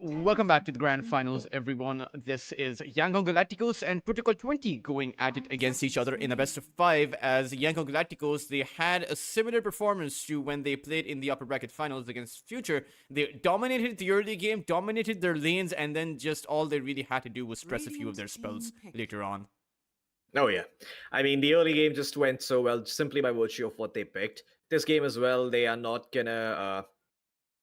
Speaker 3: Welcome back to the Grand Finals, everyone. This is Yangon Galacticos and Protocol20 going at it against each other in a best of 5. As Yangon Galacticos, they had a similar performance to when they played in the upper bracket finals against Future. They dominated the early game, dominated their lanes, and then just all they really had to do was press a few of their spells later on.
Speaker 4: Oh yeah, I mean the early game just went so well simply by virtue of what they picked. This game as well, they are not gonna,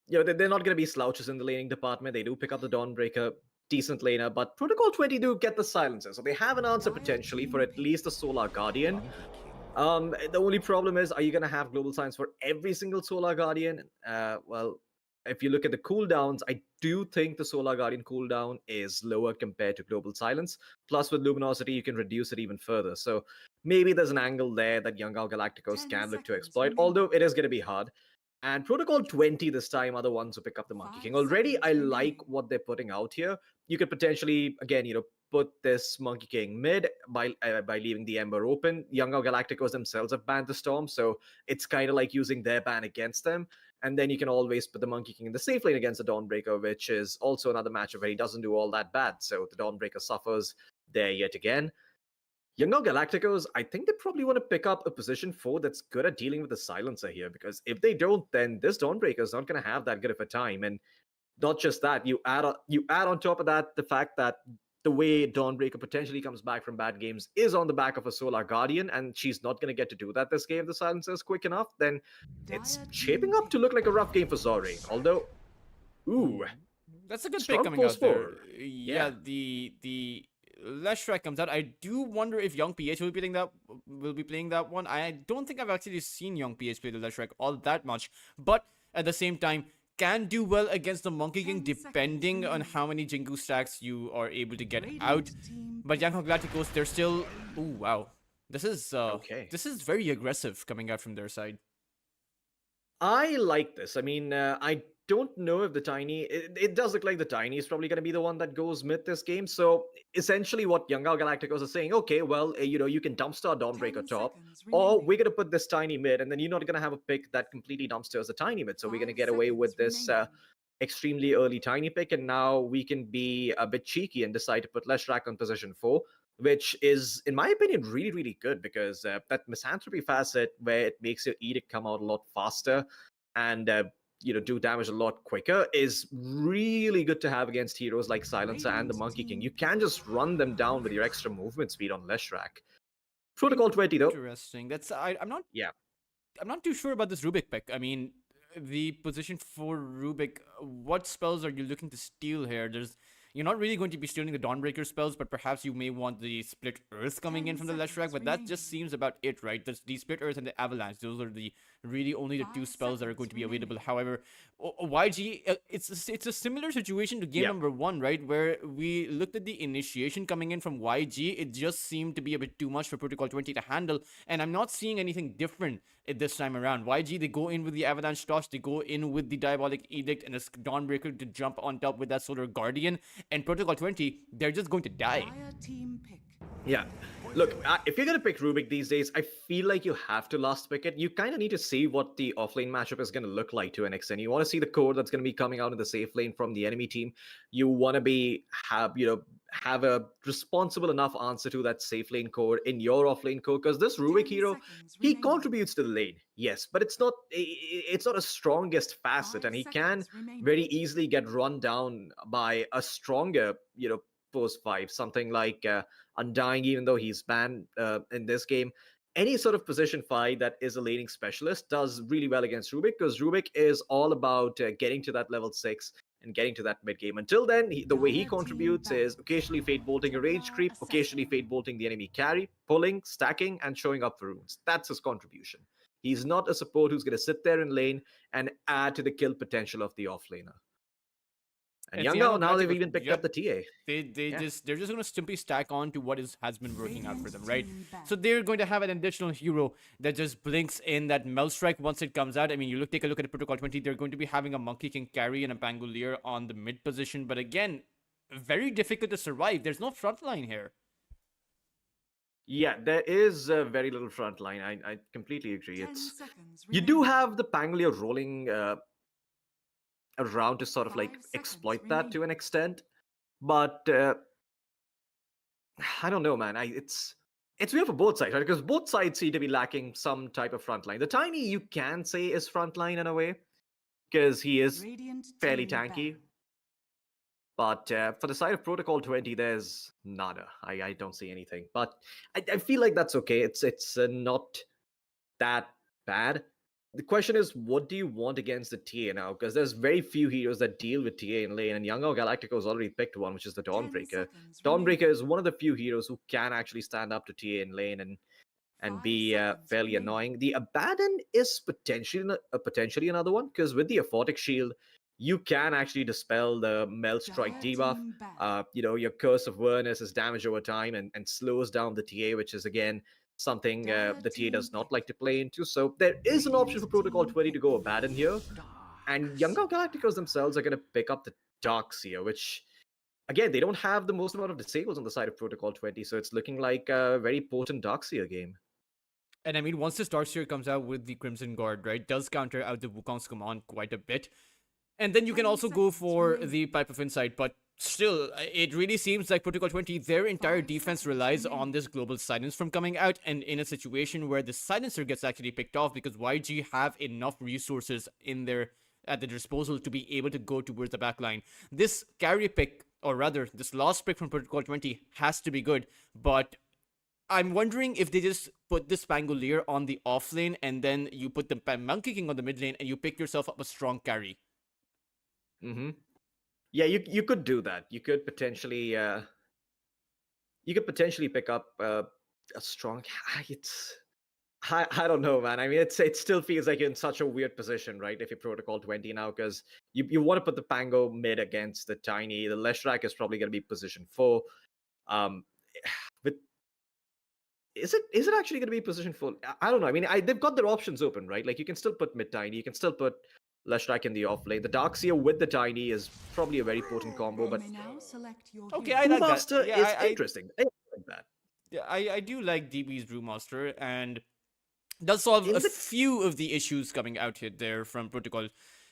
Speaker 4: they're not gonna be slouches in the laning department. They do pick up the Dawnbreaker, decent laner, but Protocol20 do get the silencer, so they have an answer potentially for at least the Solar Guardian. The only problem is, are you gonna have global signs for every single Solar Guardian? Well, if you look at the cooldowns, I do think the Solar Guardian cooldown is lower compared to Global Silence. Plus, with Luminosity, you can reduce it even further. So maybe there's an angle there that Young Galacticos can look to exploit, although it is going to be hard. And Protocol20 this time are the ones who pick up the Monkey King. Already, I like what they're putting out here. You could potentially, again, put this Monkey King mid by leaving the Ember open. Young Galacticos themselves have banned the Storm, so it's kind of like using their ban against them. And then you can always put the Monkey King in the safe lane against the Dawnbreaker, which is also another matchup where he doesn't do all that bad. So the Dawnbreaker suffers there yet again. Young Galacticos, I think they probably want to pick up a position 4 that's good at dealing with the silencer here, because if they don't, then this Dawnbreaker is not going to have that good of a time. And not just that, you add on top of that the fact that the way Dawnbreaker potentially comes back from bad games is on the back of a Solar Guardian, and she's not going to get to do that this game if the silencer is quick enough, then it's shaping up to look like a rough game for Zorain. Although, ooh,
Speaker 3: That's a good
Speaker 4: strong
Speaker 3: pick coming out there.
Speaker 4: forward.
Speaker 3: Yeah, the Leshrac comes out. I do wonder if Young PH will be playing that one. I don't think I've actually seen Young PH play the Leshrac all that much, but at the same time, can do well against the Monkey King depending on how many Jingu stacks you are able to get out. But Young Galacticos, they're still... Ooh, wow. This is very aggressive coming out from their side.
Speaker 4: I like this. I mean, I don't know if the Tiny... It does look like the Tiny is probably going to be the one that goes mid this game. So essentially what Young Galacticos are saying, okay, well, you can dumpster Dawnbreaker top, or we're going to put this Tiny mid, and then you're not going to have a pick that completely dumpsters the Tiny mid. So we're going to get away with this extremely early Tiny pick, and now we can be a bit cheeky and decide to put Leshrac on position 4, which is, in my opinion, really, really good, because that Misanthropy facet where it makes your Edict come out a lot faster and do damage a lot quicker is really good to have against heroes like Silencer and the Monkey King. You can just run them down with your extra movement speed on Leshrac. Protocol20 though.
Speaker 3: Interesting. I'm not...
Speaker 4: Yeah.
Speaker 3: I'm not too sure about this Rubik pick. I mean, the position for Rubik, what spells are you looking to steal here? You're not really going to be stealing the Dawnbreaker spells, but perhaps you may want the Split Earth coming in from the Leshrac, but that just seems about it, right? The Split Earth and the Avalanche, those are only the 2 spells that are going to be available. However, YG, it's a similar situation to game number 1, right? Where we looked at the initiation coming in from YG, it just seemed to be a bit too much for Protocol20 to handle, and I'm not seeing anything different this time around. YG, they go in with the Avalanche Toss, they go in with the Diabolic Edict and a Dawnbreaker to jump on top with that Solar Guardian, and Protocol20, they're just going to die.
Speaker 4: Yeah. Look, if you're going to pick Rubik these days, I feel like you have to last pick it. You kind of need to see what the offlane matchup is going to look like to an extent. You want to see the core that's going to be coming out in the safe lane from the enemy team. You want to have a responsible enough answer to that safe lane core in your offlane core, because this Rubik hero, he contributes to the lane, yes, but it's not a strongest facet, and he can very easily get run down by a stronger, post 5, something like Undying, even though he's banned in this game. Any sort of position 5 that is a laning specialist does really well against Rubik, because Rubik is all about getting to that level 6 and getting to that mid game. Until then, the way he contributes is occasionally Fate Bolting a range creep, occasionally Fate Bolting the enemy carry, pulling, stacking, and showing up for runes. That's his contribution. He's not a support who's going to sit there in lane and add to the kill potential of the offlaner. And Youngo, now they've even picked up the TA.
Speaker 3: They're just going to simply stack on to what has been working out for them, right? So they're going to have an additional hero that just blinks in that Mel Strike once it comes out. I mean, take a look at the Protocol20. They're going to be having a Monkey King carry and a Pangolier on the mid position, but again, very difficult to survive. There's no front line here.
Speaker 4: Yeah, there is very little front line. I completely agree. You do have the Pangolier rolling around to sort of like
Speaker 1: 5 seconds
Speaker 4: exploit that to
Speaker 1: remaining.
Speaker 4: an extent. But I don't know, man. It's weird for both sides, right? Because both sides seem to be lacking some type of frontline. The Tiny you can say is frontline in a way because he is
Speaker 1: Radiant
Speaker 4: fairly
Speaker 1: team
Speaker 4: tanky.
Speaker 1: ban.
Speaker 4: But for the side of Protocol 20, there's nada. I don't see anything. But I feel like that's okay. It's not that bad. The question is, what do you want against the TA now? Because there's very few heroes that deal with TA in lane, and Youngo Galactico's already picked one, which is the
Speaker 1: 10
Speaker 4: Dawnbreaker.
Speaker 1: seconds
Speaker 4: Dawnbreaker
Speaker 1: remaining.
Speaker 4: is one of the few heroes who can actually stand up to TA in lane and
Speaker 1: 5
Speaker 4: be
Speaker 1: seconds
Speaker 4: fairly
Speaker 1: remaining.
Speaker 4: annoying. The Abaddon is potentially another one because with the Aphotic Shield, you can actually dispel the Melt Strike
Speaker 1: Dire
Speaker 4: debuff.
Speaker 1: team ban.
Speaker 4: Your Curse of Awareness is damage over time and slows down the TA, which is again something
Speaker 1: Dire
Speaker 4: the TA
Speaker 1: team
Speaker 4: does not
Speaker 1: pick.
Speaker 4: like to play into. So there is an option for
Speaker 1: Radiant
Speaker 4: Protocol
Speaker 1: team
Speaker 4: 20 to
Speaker 1: pick.
Speaker 4: go Abaddon here. And Younger Galacticos themselves are going to pick up the Darkseer, which again, they don't have the most amount of disables on the side of Protocol 20, so it's looking like a very potent Darkseer game.
Speaker 3: And I mean, once this Darkseer comes out with the Crimson Guard, right, does counter out the Wukong's command quite a bit. And then you can
Speaker 1: 20
Speaker 3: also go
Speaker 1: seconds
Speaker 3: for
Speaker 1: remaining.
Speaker 3: the Pipe of Insight, but still, it really seems like Protocol 20, their entire
Speaker 1: 5
Speaker 3: defense
Speaker 1: seconds
Speaker 3: relies on
Speaker 1: remaining.
Speaker 3: this global silence from coming out, and in a situation where the silencer gets actually picked off because YG have enough resources in their at their disposal to be able to go towards the backline. This carry pick, or rather, this last pick from Protocol 20 has to be good, but I'm wondering if they just put this Pangolier on the off lane and then you put the Monkey King on the mid lane and you pick yourself up a strong carry.
Speaker 4: Mm-hmm. Yeah, you could do that. You could potentially pick up a strong. It's I don't know, man. I mean, it still feels like you're in such a weird position, right? If you're Protocol 20 now, because you want to put the Pango mid against the Tiny. The Leshrac is probably going to be position 4. Um, but is it actually going to be position 4? I don't know. I mean, they've got their options open, right? Like you can still put mid Tiny, you can still put Leshrac in the off lane. The Darkseer with the Tiny is probably a very potent combo,
Speaker 1: You
Speaker 4: but
Speaker 1: may now select your
Speaker 3: Okay,
Speaker 1: hero.
Speaker 3: I like that.
Speaker 4: Brewmaster
Speaker 3: Yeah,
Speaker 4: is
Speaker 3: I
Speaker 4: interesting. I like that.
Speaker 3: yeah, I do like DB's Brewmaster, and does solve a
Speaker 4: In the
Speaker 3: few of the issues coming out here there from Protocol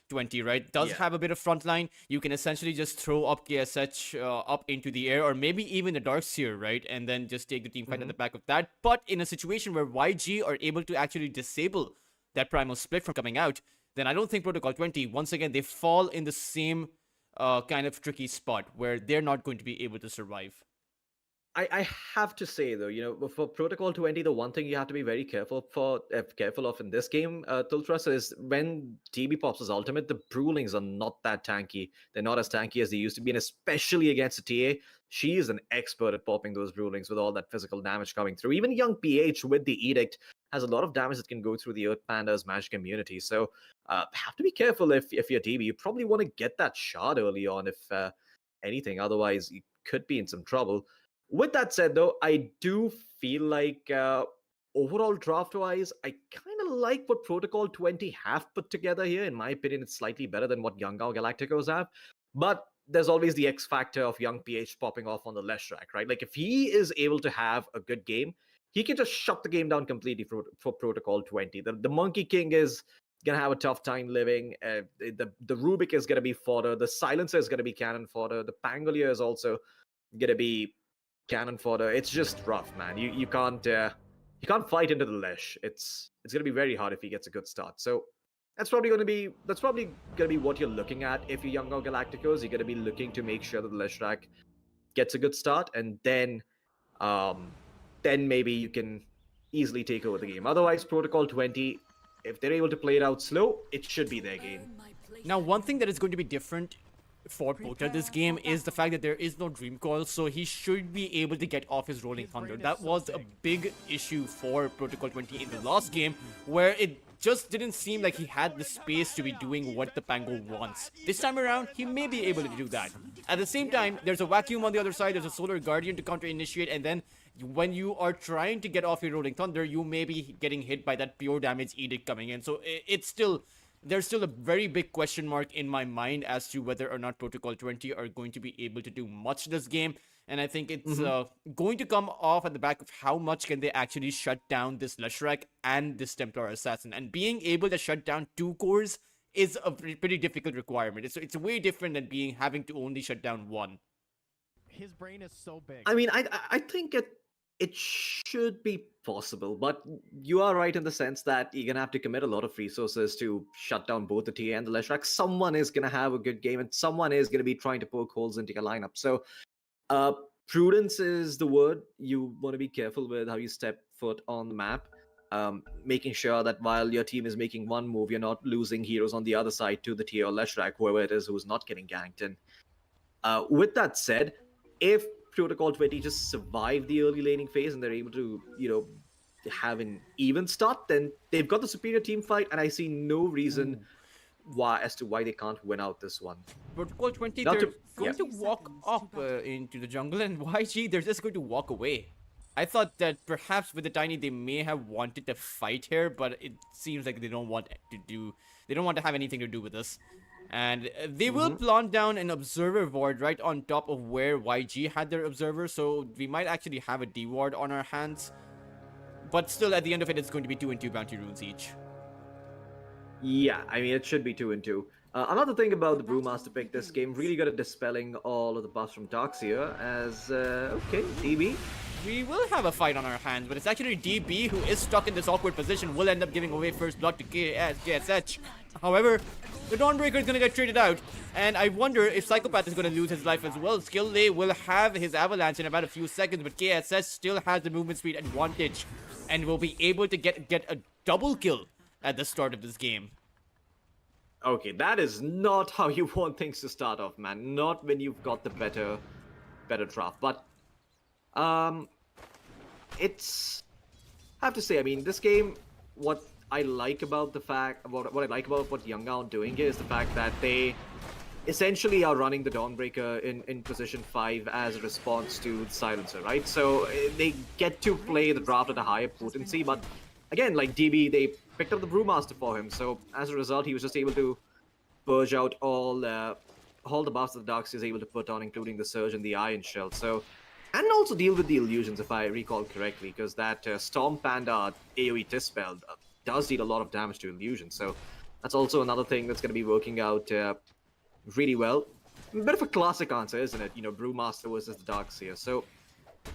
Speaker 3: 20, right? Does
Speaker 4: Yeah.
Speaker 3: have a bit of frontline. You can essentially just throw up KSH up into the air, or maybe even a Darkseer, right? And then just take the team fight at the back of that. But in a situation where YG are able to actually disable that primal split from coming out, then I don't think Protocol 20, once again, they fall in the same kind of tricky spot where they're not going to be able to survive.
Speaker 4: I have to say though, for Protocol 20, the one thing you have to be very careful of in this game, Tultras, is when TB pops his ultimate, the Brewlings are not that tanky. They're not as tanky as they used to be, and especially against the TA, she is an expert at popping those Brewlings with all that physical damage coming through. Even young PH with the Edict has a lot of damage that can go through the Earth Panda's magic immunity. So have to be careful if you're TB. You probably want to get that shard early on, if anything. Otherwise, you could be in some trouble. With that said, though, I do feel like overall draft wise, I kind of like what Protocol 20 have put together here. In my opinion, it's slightly better than what Young Galacticos have. But there's always the X factor of young PH popping off on the Leshrac, right? Like if he is able to have a good game, he can just shut the game down completely for Protocol 20. The Monkey King is gonna have a tough time living. The Rubik is gonna be fodder. The Silencer is gonna be cannon fodder. The Pangolier is also gonna be cannon fodder. It's just rough, man. You can't fight into the Lesh. It's gonna be very hard if he gets a good start. So that's probably gonna be what you're looking at if you're Younger Galacticos. You're gonna be looking to make sure that the Leshrac gets a good start, and then maybe you can easily take over the game. Otherwise, Protocol 20, if they're able to play it out slow, it should be their game.
Speaker 3: Now, one thing that is going to be different for Pota this game is the fact that there is no Dream Coil, so he should be able to get off his Rolling Thunder. That was a big issue for Protocol 20 in the last game, where it just didn't seem like he had the space to be doing what the Pango wants. This time around, he may be able to do that. At the same time, there's a Vacuum on the other side, there's a Solar Guardian to counter-initiate, and then when you are trying to get off your Rolling Thunder, you may be getting hit by that pure damage edict coming in. So it's still... There's still a very big question mark in my mind as to whether or not Protocol 20 are going to be able to do much this game. And I think it's going to come off at the back of how much can they actually shut down this Leshrac and this Templar Assassin. And being able to shut down 2 cores is a pretty difficult requirement. It's way different than having to only shut down one.
Speaker 8: His brain is so big.
Speaker 4: I mean, I think it should be possible, but you are right in the sense that you're gonna have to commit a lot of resources to shut down both the TA and the Leshrac. Someone is gonna have a good game, and someone is gonna be trying to poke holes into your lineup. So, prudence is the word. You want to be careful with how you step foot on the map. Making sure that while your team is making one move, you're not losing heroes on the other side to the TA or Leshrac, whoever it is who's not getting ganked. And with that said, if Protocol 20 just survive the early laning phase and they're able to, have an even start, then they've got the superior team fight, and I see no reason as to why they can't win out this one.
Speaker 3: Protocol 20,
Speaker 4: Not
Speaker 3: they're
Speaker 4: to-
Speaker 3: going to walk up into the jungle, and YG, they're just going to walk away. I thought that perhaps with the Tiny, they may have wanted to fight here, but it seems like they don't want to have anything to do with this. And they will plant down an observer ward right on top of where YG had their observer, so we might actually have a D ward on our hands. But still, at the end of it, it's going to be 2 and 2 bounty runes each.
Speaker 4: Yeah, I mean, it should be 2 and 2. Another thing about the Brewmaster pick this game, really good at dispelling all of the buffs from Darkseer, as, okay, DB.
Speaker 3: We will have a fight on our hands, but it's actually DB who is stuck in this awkward position, will end up giving away first blood to KSH. However, the Dawnbreaker is going to get traded out, and I wonder if Psychopath is going to lose his life as well. Skillay will have his Avalanche in about a few seconds, but KSH still has the movement speed advantage, and will be able to get a double kill at the start of this game.
Speaker 4: Okay, that is not how you want things to start off, man. Not when you've got the better draft. But it's I have to say, I mean, this game, what I like about what I like about what Youngao are doing here is the fact that they essentially are running the Dawnbreaker in position 5 as a response to the Silencer, right? So they get to play the draft at a higher potency, but again, like DB, they picked up the Brewmaster for him, so as a result, he was just able to purge out all the buffs that the Darkseer is able to put on, including the Surge and the Iron Shell. So, and also deal with the illusions, if I recall correctly, because that Storm Panda AoE Dispel does deal a lot of damage to illusions. So that's also another thing that's going to be working out really well. A bit of a classic answer, isn't it? Brewmaster versus the Darkseer. So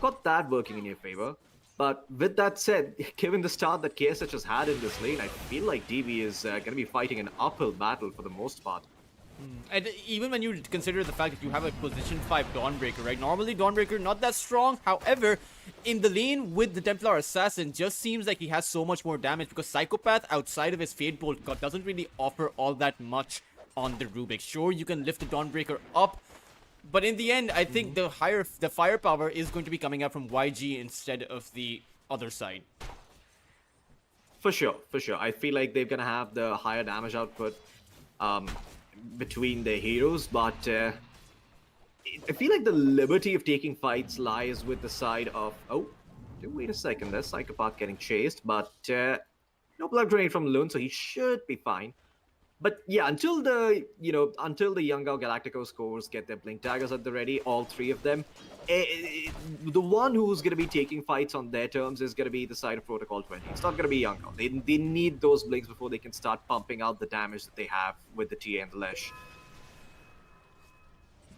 Speaker 4: got that working in your favor. But with that said, given the start that KSH has had in this lane, I feel like DB is going to be fighting an uphill battle for the most part.
Speaker 3: And even when you consider the fact that you have a position 5 Dawnbreaker, right? Normally Dawnbreaker not that strong. However, in the lane with the Templar Assassin, just seems like he has so much more damage because Psychopath outside of his Fade Bolt doesn't really offer all that much on the Rubik. Sure, you can lift the Dawnbreaker up, but in the end, I think the firepower is going to be coming out from YG instead of the other side.
Speaker 4: For sure. I feel like they're gonna have the higher damage output between their heroes, but I feel like the liberty of taking fights lies with the side of wait a second, there's Psychopath getting chased, but no blood grenade from Lunar, so he should be fine. But yeah, until the Youngao Galactico scores get their Blink Daggers at the ready, all 3 of them, the one who's going to be taking fights on their terms is going to be the side of Protocol 20. It's not going to be Youngao. They need those Blinks before they can start pumping out the damage that they have with the TA and the Lesh.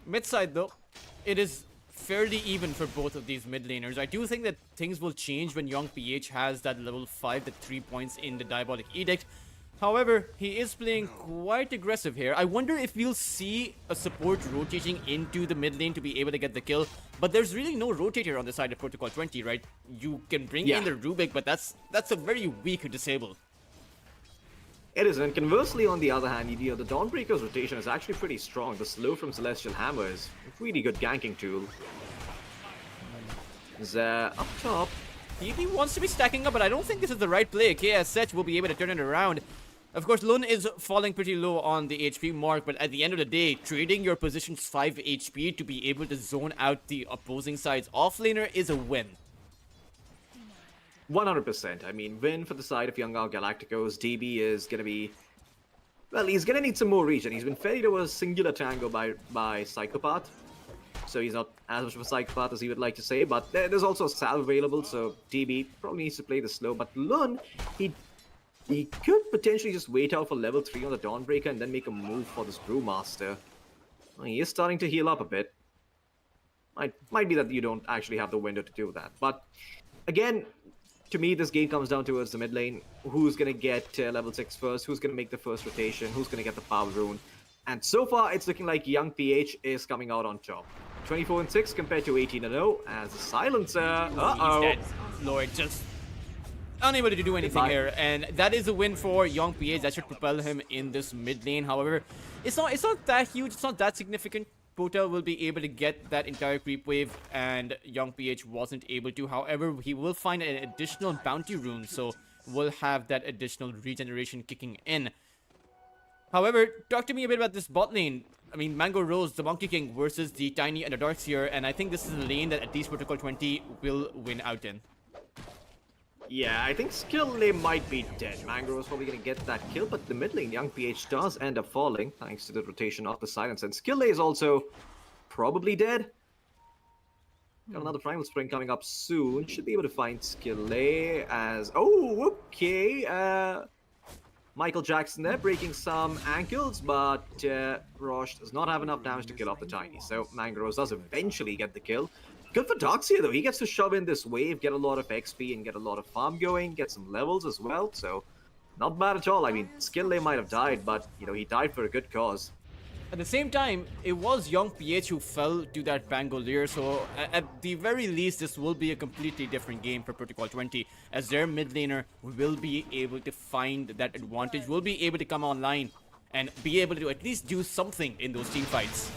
Speaker 3: Mid side though, it is fairly even for both of these mid laners. I do think that things will change when Young PH has that level 5, the 3 points in the Diabolic Edict. However, he is playing quite aggressive here. I wonder if we'll see a support rotating into the mid lane to be able to get the kill. But there's really no rotator on the side of Protocol 20, right? You can bring in the Rubik, but that's a very weak disable.
Speaker 4: It is, and conversely, on the other hand, the Dawnbreaker's rotation is actually pretty strong. The slow from Celestial Hammer is a really good ganking tool. Up top.
Speaker 3: He wants to be stacking up, but I don't think this is the right play. KSH will be able to turn it around. Of course, Lun is falling pretty low on the HP mark, but at the end of the day, trading your position's 5 HP to be able to zone out the opposing side's offlaner is a win.
Speaker 4: 100%. I mean, win for the side of Youngao Galacticos. DB is going to be... Well, he's going to need some more regen. He's been fed to a singular tango by Psychopath. So he's not as much of a Psychopath as he would like to say, but there's also a salve available, so DB probably needs to play the slow. But Lun, he he could potentially just wait out for level 3 on the Dawnbreaker and then make a move for this Brewmaster. Well, he is starting to heal up a bit. Might be that you don't actually have the window to do that. But again, to me, this game comes down towards the mid lane. Who's going to get level 6 first? Who's going to make the first rotation? Who's going to get the power rune? And so far, it's looking like young PH is coming out on top. 24-6 compared to 18-0 as a silencer.
Speaker 3: He's
Speaker 4: Uh-oh.
Speaker 3: dead. Lord just unable to do anything here, and that is a win for young PH. That should propel him in this mid lane. However, it's not that huge. It's not that significant. Pota will be able to get that entire creep wave, and young PH wasn't able to. However, he will find an additional bounty rune, so we'll have that additional regeneration kicking in. However, talk to me a bit about this bot lane. I mean, Mango Rose, the Monkey King versus the Tiny Underdarks here, and I think this is a lane that at least Protocol 20 will win out in.
Speaker 4: Yeah, I think skill lane might be dead. Mango is probably going to get that kill, but the mid lane, young PH does end up falling thanks to the rotation of the silence. And skill lane is also probably dead. Got another Primal Spring coming up soon. Should be able to find skill lane as... Oh, okay. Michael Jackson there breaking some ankles, but Rosh does not have enough damage to kill off the Tiny. So Mango Rose does eventually get the kill. Good for Doxia though, he gets to shove in this wave, get a lot of XP and get a lot of farm going, get some levels as well, so not bad at all. I mean, skill lane might have died, but you know, he died for a good cause.
Speaker 3: At the same time, it was young PH who fell to that Bangalore, so at the very least, this will be a completely different game for Protocol 20, as their mid laner will be able to find that advantage, will be able to come online and be able to at least do something in those team fights.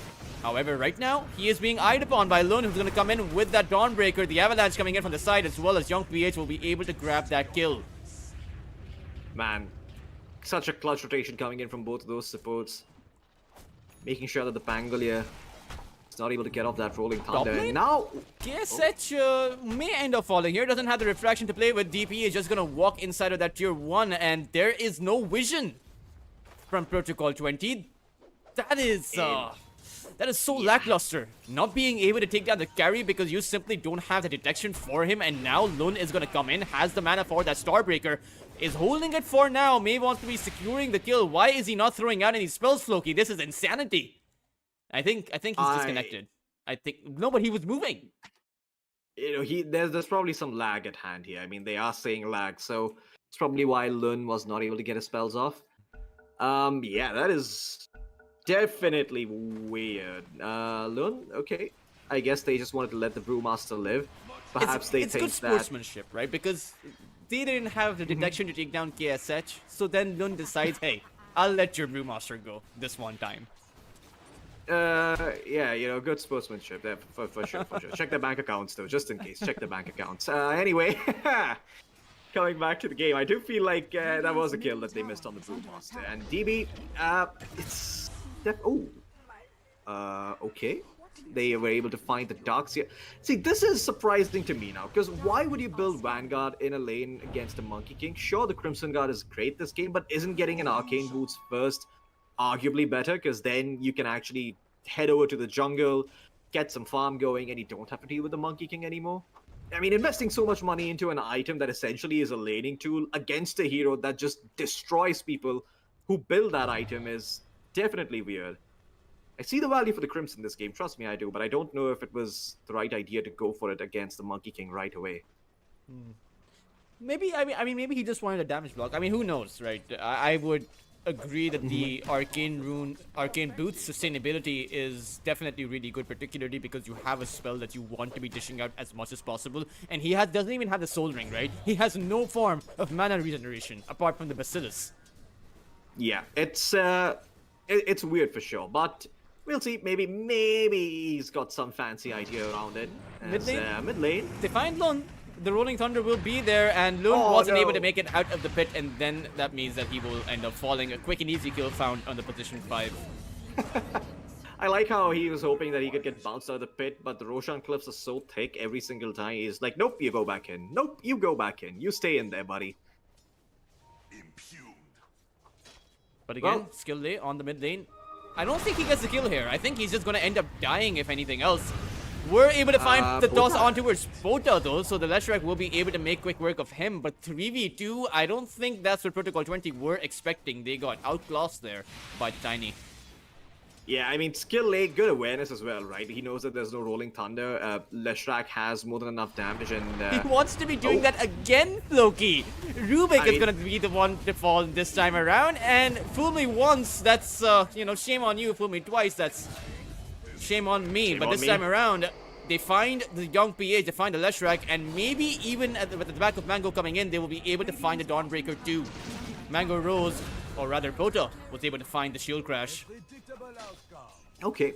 Speaker 3: However, right now, he is being eyed upon by Lunar, who's going to come in with that Dawnbreaker. The Avalanche coming in from the side, as well as young PH will be able to grab that kill.
Speaker 4: Man, such a clutch rotation coming in from both of those supports. Making sure that the Pangolier is not able to get off that Rolling Thunder. And now...
Speaker 3: KSH may end up falling here. Doesn't have the refraction to play with. DP is just going to walk inside of that tier 1, and there is no vision from Protocol 20. That is so lackluster. Not being able to take down the carry because you simply don't have the detection for him. And now Lun is going to come in, has the mana for that Starbreaker, is holding it for now. May wants to be securing the kill. Why is he not throwing out any spells, Floki? This is insanity. I think he's disconnected. No, but he was moving.
Speaker 4: You know, there's probably some lag at hand here. I mean, they are saying lag, so it's probably why Lun was not able to get his spells off. Yeah, that is definitely weird. Lun, okay. I guess they just wanted to let the Brewmaster live. Perhaps they think
Speaker 3: good sportsmanship, right? Because they didn't have the detection to take down KSH, so then Lun decides, hey, I'll let your Brewmaster go this one time.
Speaker 4: Yeah, you know, good sportsmanship there, for sure, for sure. Check their bank accounts, though, just in case. Check their bank accounts. Anyway, coming back to the game, I do feel like that was a kill that they missed on the Brewmaster. And DB, it's... okay. They were able to find the Darks here. See, this is surprising to me now, because why would you build Vanguard in a lane against a Monkey King? Sure, the Crimson Guard is great this game, but isn't getting an Arcane Boots first arguably better? Because then you can actually head over to the jungle, get some farm going, and you don't have to deal with the Monkey King anymore. I mean, investing so much money into an item that essentially is a laning tool against a hero that just destroys people who build that item is definitely weird. I see the value for the Crimson this game, trust me I do, but I don't know if it was the right idea to go for it against the Monkey King right away.
Speaker 3: Maybe, I mean, maybe he just wanted a damage block. I mean, who knows, right? I would agree that the Arcane Boots sustainability is definitely really good, particularly because you have a spell that you want to be dishing out as much as possible, and he doesn't even have the Soul Ring, right? He has no form of mana regeneration apart from the Bacillus.
Speaker 4: Yeah, it's weird for sure, but we'll see. Maybe he's got some fancy idea around it. Mid lane.
Speaker 3: They find Lun. The Rolling Thunder will be there, and Lun wasn't able to make it out of the pit, and then that means that he will end up falling. A quick and easy kill found on the position 5.
Speaker 4: I like how he was hoping that he could get bounced out of the pit, but the Roshan cliffs are so thick every single time. He's like, nope, you go back in. Nope, you go back in. You stay in there, buddy.
Speaker 3: But again, skill lay on the mid lane. I don't think he gets the kill here. I think he's just going to end up dying, if anything else. We're able to find the toss
Speaker 4: Pota.
Speaker 3: on towards Pota though, so the Leshrac will be able to make quick work of him. But 3v2, I don't think that's what Protocol 20 were expecting. They got outclassed there by Tiny.
Speaker 4: Yeah, I mean, skill A, good awareness as well, right? He knows that there's no Rolling Thunder. Leshrac has more than enough damage, and
Speaker 3: He wants to be doing that again, Loki. Rubik
Speaker 4: I
Speaker 3: is
Speaker 4: mean-
Speaker 3: gonna be the one to fall this time around, and fool me once, that's you know, shame on you. Fool me twice, that's shame on me.
Speaker 4: Shame
Speaker 3: But
Speaker 4: on
Speaker 3: this
Speaker 4: me.
Speaker 3: time around, they find the young PH, they find the Leshrac, and maybe even with the back of Mango coming in, they will be able to find the Dawnbreaker too. Mango Rose, or rather Pota, was able to find the Shield Crash.
Speaker 4: Okay.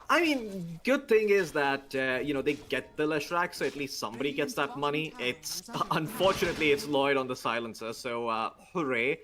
Speaker 4: I mean, good thing is that, you know, they get the Leshrac, so at least somebody gets that money. It's, unfortunately, it's Lloyd on the silencer, so, hooray.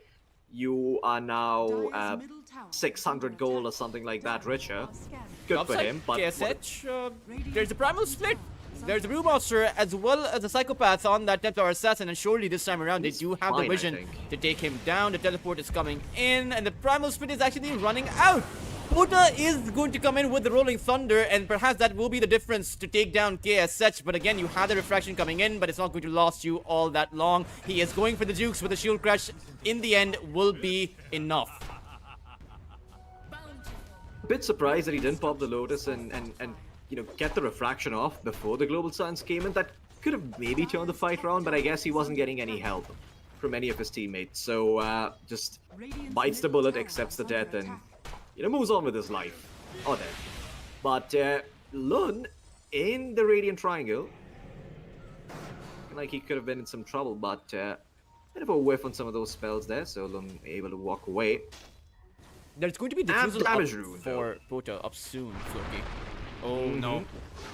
Speaker 4: You are now,
Speaker 1: Dire's middle tower is
Speaker 4: 600
Speaker 1: under
Speaker 4: gold
Speaker 1: attack.
Speaker 4: or something like that richer.
Speaker 1: Are scanning.
Speaker 4: Good for
Speaker 3: Upside
Speaker 4: him, but...
Speaker 3: KSH, there's a Primal Split. There's a Brewmaster as well as a Psychopath on that Templar Assassin, and surely this time around they
Speaker 4: He's
Speaker 3: do have
Speaker 4: fine,
Speaker 3: the
Speaker 4: I
Speaker 3: vision
Speaker 4: think.
Speaker 3: to take him down. The teleport is coming in, and the Primal Split is actually running out. Pota is going to come in with the Rolling Thunder, and perhaps that will be the difference to take down KSH. But again, you have the Refraction coming in, but it's not going to last you all that long. He is going for the Jukes with the Shield Crash. In the end, will be enough.
Speaker 4: Bit surprised that he didn't pop the Lotus and you know, get the refraction off before the Global Suns came in. That could have maybe turned the fight around, but I guess he wasn't getting any help from any of his teammates. So just bites the bullet, accepts the death, and you know, moves on with his life. Or death. But Lun in the Radiant Triangle, like he could have been in some trouble, but bit of a whiff on some of those spells there, so Lun able to walk away.
Speaker 3: There's going to be
Speaker 4: And
Speaker 3: diffusal up
Speaker 4: damage rune,
Speaker 3: for Pota up soon, Floki. Oh
Speaker 4: Mm-hmm.
Speaker 3: no.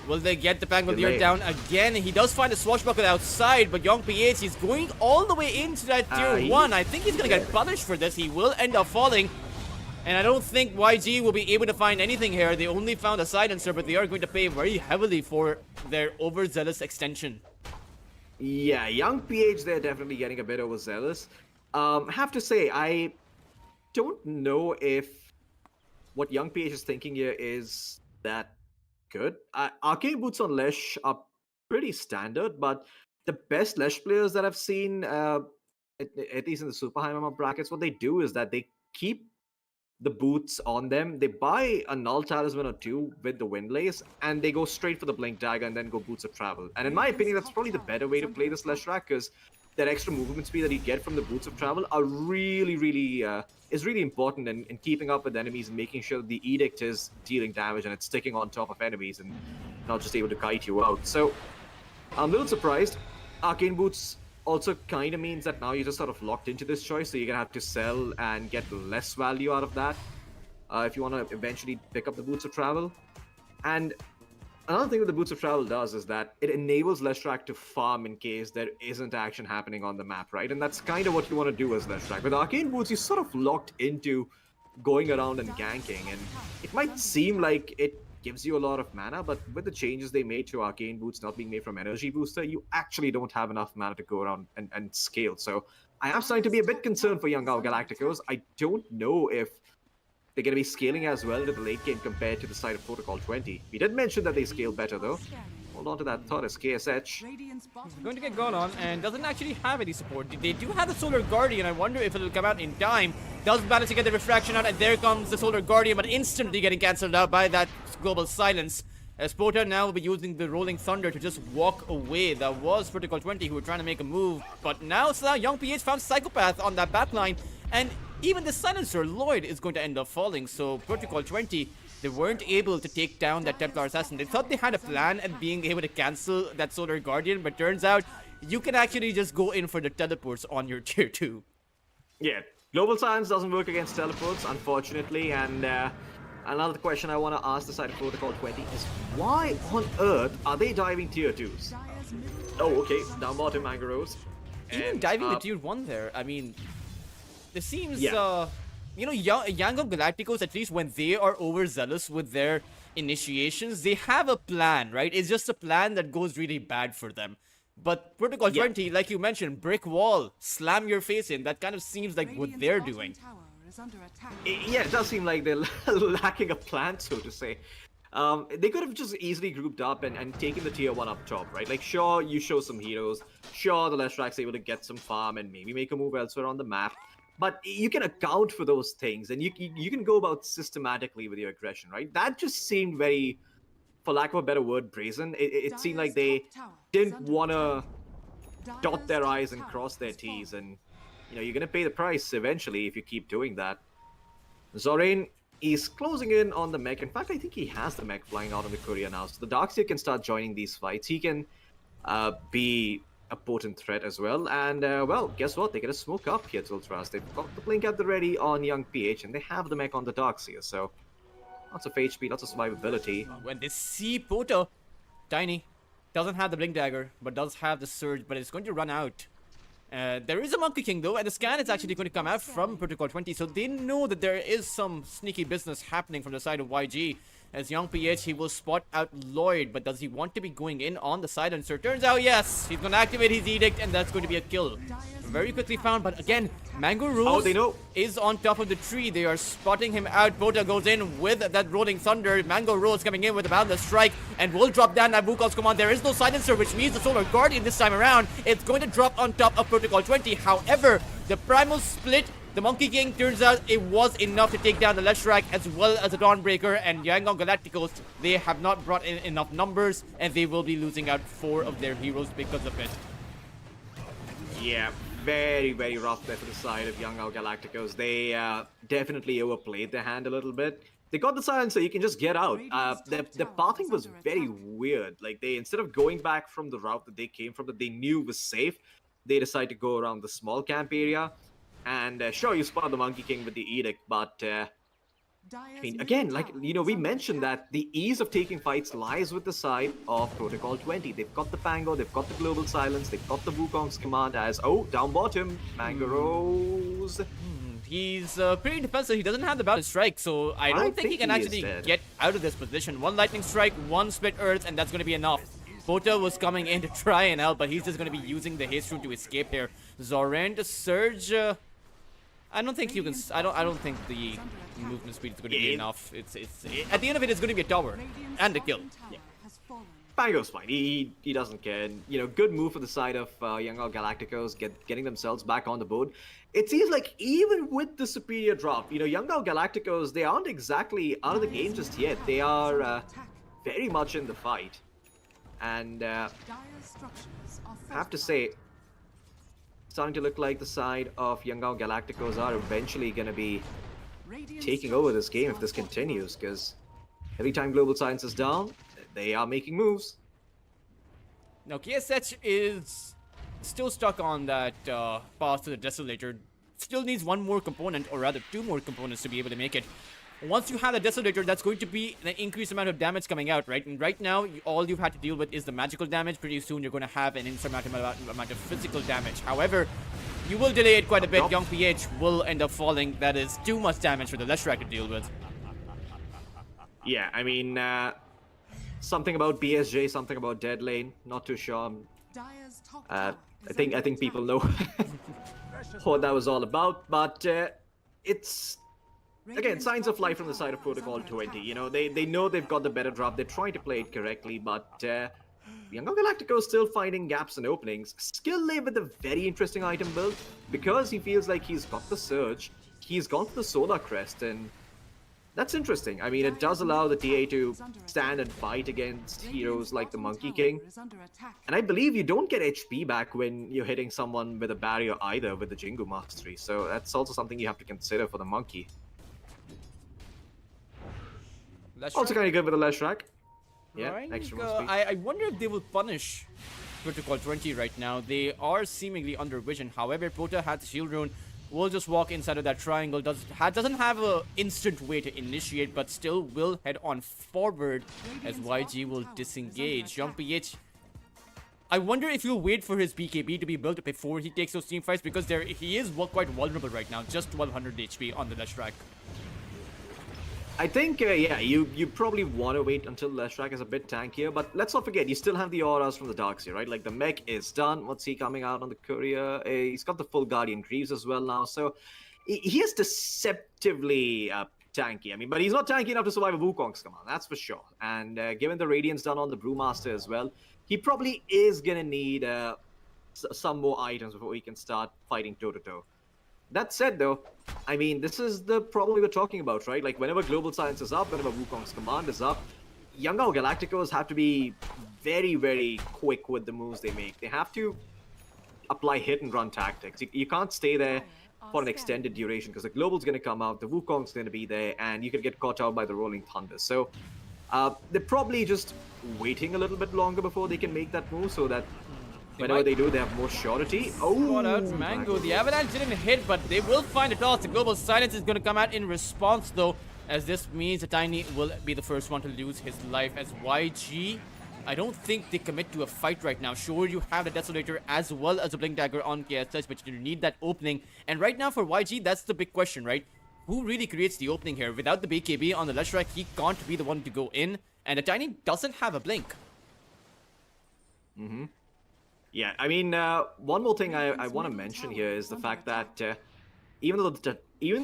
Speaker 3: Will they get the Pangolier
Speaker 4: Delay.
Speaker 3: down again? He does find a swashbuckle outside, but Young PH is going all the way into that tier 1. I think he's gonna get punished for this. He will end up falling. And I don't think YG will be able to find anything here. They only found a silencer, but they are going to pay very heavily for their overzealous extension.
Speaker 4: Yeah, young PH, they're definitely getting a bit overzealous. Have to say, I don't know if what young PH is thinking here is that good. Arcane Boots on Lesh are pretty standard, but the best Lesh players that I've seen, at least in the Super High Mama brackets, what they do is that they keep the boots on them. They buy a null talisman or two with the Windlace, and they go straight for the Blink Dagger and then go Boots of Travel. And in my opinion, that's probably the better way to play this Leshrac, because that extra movement speed that you get from the Boots of Travel are really is really important in keeping up with enemies and making sure that the Edict is dealing damage and it's sticking on top of enemies and not just able to kite you out. So I'm a little surprised. Arcane Boots also kind of means that now you're just sort of locked into this choice, so you're gonna have to sell and get less value out of that if you want to eventually pick up the Boots of Travel. And another thing that the Boots of Travel does is that it enables Leshrac to farm in case there isn't action happening on the map, right? And that's kind of what you want to do as Leshrac. With Arcane Boots, you're sort of locked into going around and ganking, and it might seem like it gives you a lot of mana, but with the changes they made to Arcane Boots not being made from Energy Booster, you actually don't have enough mana to go around and scale. So I am starting to be a bit concerned for young Galacticos. I don't know if they're going to be scaling as well into the late game compared to the side of Protocol 20. We did mention that they scale better though. Hold on to that thought as KSH.
Speaker 1: Radiant's bottom
Speaker 3: Going to get gone on and doesn't actually have any support. They do have the Solar Guardian. I wonder if it'll come out in time. Does manage to get the refraction out, and there comes the Solar Guardian, but instantly getting cancelled out by that global silence. As Pota now will be using the Rolling Thunder to just walk away. That was Protocol 20 who were trying to make a move, but now Young PH found Psychopath on that backline, and even the silencer Lloyd is going to end up falling. So Protocol 20, they weren't able to take down that Templar Assassin. They thought they had a plan at being able to cancel that Solar Guardian, but turns out you can actually just go in for the teleports on your tier 2.
Speaker 4: Yeah, Global Silence doesn't work against teleports, unfortunately, and another question I want to ask the side of Protocol 20 is why on earth are they diving tier 2s?
Speaker 1: Dire's middle
Speaker 4: Oh, okay, down bottom Mangaros.
Speaker 3: Even diving the tier 1 there, I mean, this seems,
Speaker 4: Yeah.
Speaker 3: you know, Young of Galacticos, at least when they are overzealous with their initiations, they have a plan, right? It's just a plan that goes really bad for them. But Protocol 20, like you mentioned, brick wall, slam your face in, that kind of seems like what
Speaker 1: Radiant's
Speaker 3: they're
Speaker 1: bottom
Speaker 3: doing.
Speaker 1: tower is under attack.
Speaker 4: Yeah, it does seem like they're lacking a plan, so to say. They could have just easily grouped up and taken the tier 1 up top, right? Like, sure, you show some heroes. Sure, the Leshrak's able to get some farm and maybe make a move elsewhere on the map. But you can account for those things, and you can go about systematically with your aggression, right? That just seemed very, for lack of a better word, brazen. It seemed like they didn't want to dot their I's and cross their T's, and you're gonna pay the price eventually if you keep doing that. Zorain is closing in on the mech. In fact, I think he has the mech flying out on the courier now, so the Darkseer can start joining these fights. He can be a potent threat as well, and well, guess what? They're gonna smoke up here to Ultras. They've got the blink at the ready on young PH, and they have the mech on the Darkseer, so lots of HP, lots of survivability.
Speaker 3: When they see Pota, Tiny doesn't have the Blink Dagger, but does have the Surge, but it's going to run out. There is a Monkey King though, and the scan is actually going to come out from Protocol 20, so they know that there is some sneaky business happening from the side of YG. As young PH, he will spot out Lloyd, but does he want to be going in on the silencer? Turns out, yes, he's going to activate his Edict, and that's going to be a kill. Very quickly found, but again, Mango Rose is on top of the tree. They are spotting him out. Pota goes in with that Rolling Thunder. Mango Rose coming in with a Boundless Strike, and will drop down that Wukong's command. There is no silencer, which means the Solar Guardian this time around, it's going to drop on top of Protocol 20. However, the Primal Split, the Monkey King, turns out it was enough to take down the Leshrac as well as the Dawnbreaker, and Yangon Galacticos, they have not brought in enough numbers, and they will be losing out 4 of their heroes because of it.
Speaker 4: Yeah, very, very rough there for the side of Young Galacticos. They definitely overplayed their hand a little bit. They got the silencer, you can just get out. Their pathing was very weird. Like, they, instead of going back from the route that they came from, that they knew was safe, they decided to go around the small camp area. And sure, you spot the Monkey King with the Edict, but I mean, again, like, we mentioned that the ease of taking fights lies with the side of Protocol 20. They've got the Pango, they've got the Global Silence, they've got the Wukong's command as, down bottom, Mango Rose.
Speaker 3: He's pretty defensive. He doesn't have the Boundless Strike, so I don't think he can actually get out of this position. 1 Lightning Strike, 1 Split Earth, and that's going to be enough. Pota was coming in to try and help, but he's just going to be using the haste rune to escape here. Zoran to Surge. I don't think you can. I don't think the movement speed is going to be enough. At the end of it, it's going to be a tower and a kill. Yeah.
Speaker 4: Pango's fine. He doesn't care. And, good move for the side of Young Galacticos, getting themselves back on the board. It seems like even with the superior drop, Young Galacticos, they aren't exactly out of the game just yet. They are very much in the fight. And I have to say, starting to look like the side of Young Galacticos are eventually going to be taking over this game if this continues, because every time Global Science is down, they are making moves.
Speaker 3: Now, KSH is still stuck on that path to the Desolator. Still needs 1 more component, or rather 2 more components to be able to make it. Once you have the Desolator, that's going to be an increased amount of damage coming out, right? And right now, all you've had to deal with is the magical damage. Pretty soon, you're going to have an insurmountable amount of physical damage. However, you will delay it quite a bit. Young PH will end up falling. That is too much damage for the Leshrac to deal with.
Speaker 4: Yeah, I mean, something about BSJ, something about Dead Lane. Not too sure. I think people know what that was all about, but it's... Again, signs of life from the side of Protocol 20. They know they've got the better drop. They're trying to play it correctly, but Young Galactico is still finding gaps and openings. Skill-Lay with a very interesting item build, because he feels like he's got the Surge. He's gone for the Solar Crest, and that's interesting. I mean, it does allow the TA to stand and fight against heroes like the Monkey King. And I believe you don't get HP back when you're hitting someone with a barrier either with the Jingu Mastery, so that's also something you have to consider for the Monkey. Also kind of good with the Leshrac. Yeah,
Speaker 3: right.
Speaker 4: extra speed.
Speaker 3: I wonder if they will punish Protocol 20 right now. They are seemingly under vision. However, Pota has Shield Rune. Will just walk inside of that triangle. Doesn't have an instant way to initiate, but still will head on forward as YG will disengage. Young PH, I wonder if he'll wait for his BKB to be built before he takes those team fights, because he is quite vulnerable right now. Just 1200 HP on the Leshrac.
Speaker 4: I think, yeah, you probably want to wait until Leshrac is a bit tankier, but let's not forget, you still have the auras from the Darkseer, right? Like, the mech is done. What's he coming out on the courier? He's got the full Guardian Greaves as well now, so he is deceptively tanky. I mean, but he's not tanky enough to survive a Wukong's command, that's for sure. And given the Radiance done on the Brewmaster as well, he probably is gonna need some more items before he can start fighting toe-to-toe. That said, though, I mean, this is the problem we were talking about, right? Like, whenever Global Silence is up, whenever Wukong's command is up, Youngao Galacticos have to be very, very quick with the moves they make. They have to apply hit-and-run tactics. You can't stay there for an extended duration, because the Global's going to come out, the Wukong's going to be there, and you could get caught out by the Rolling Thunder. So, they're probably just waiting a little bit longer before they can make that move, so that whenever they do, they have more surety.
Speaker 3: Caught out Mango. The Avalanche didn't hit, but they will find a toss. The Global Silence is going to come out in response, though, as this means that Tiny will be the first one to lose his life. As YG, I don't think they commit to a fight right now. Sure, you have the Desolator as well as a Blink Dagger on KSH, but you need that opening. And right now for YG, that's the big question, right? Who really creates the opening here? Without the BKB on the Leshrac, he can't be the one to go in. And the Tiny doesn't have a Blink.
Speaker 4: Yeah, I mean, one more thing I want to mention here is the fact that even though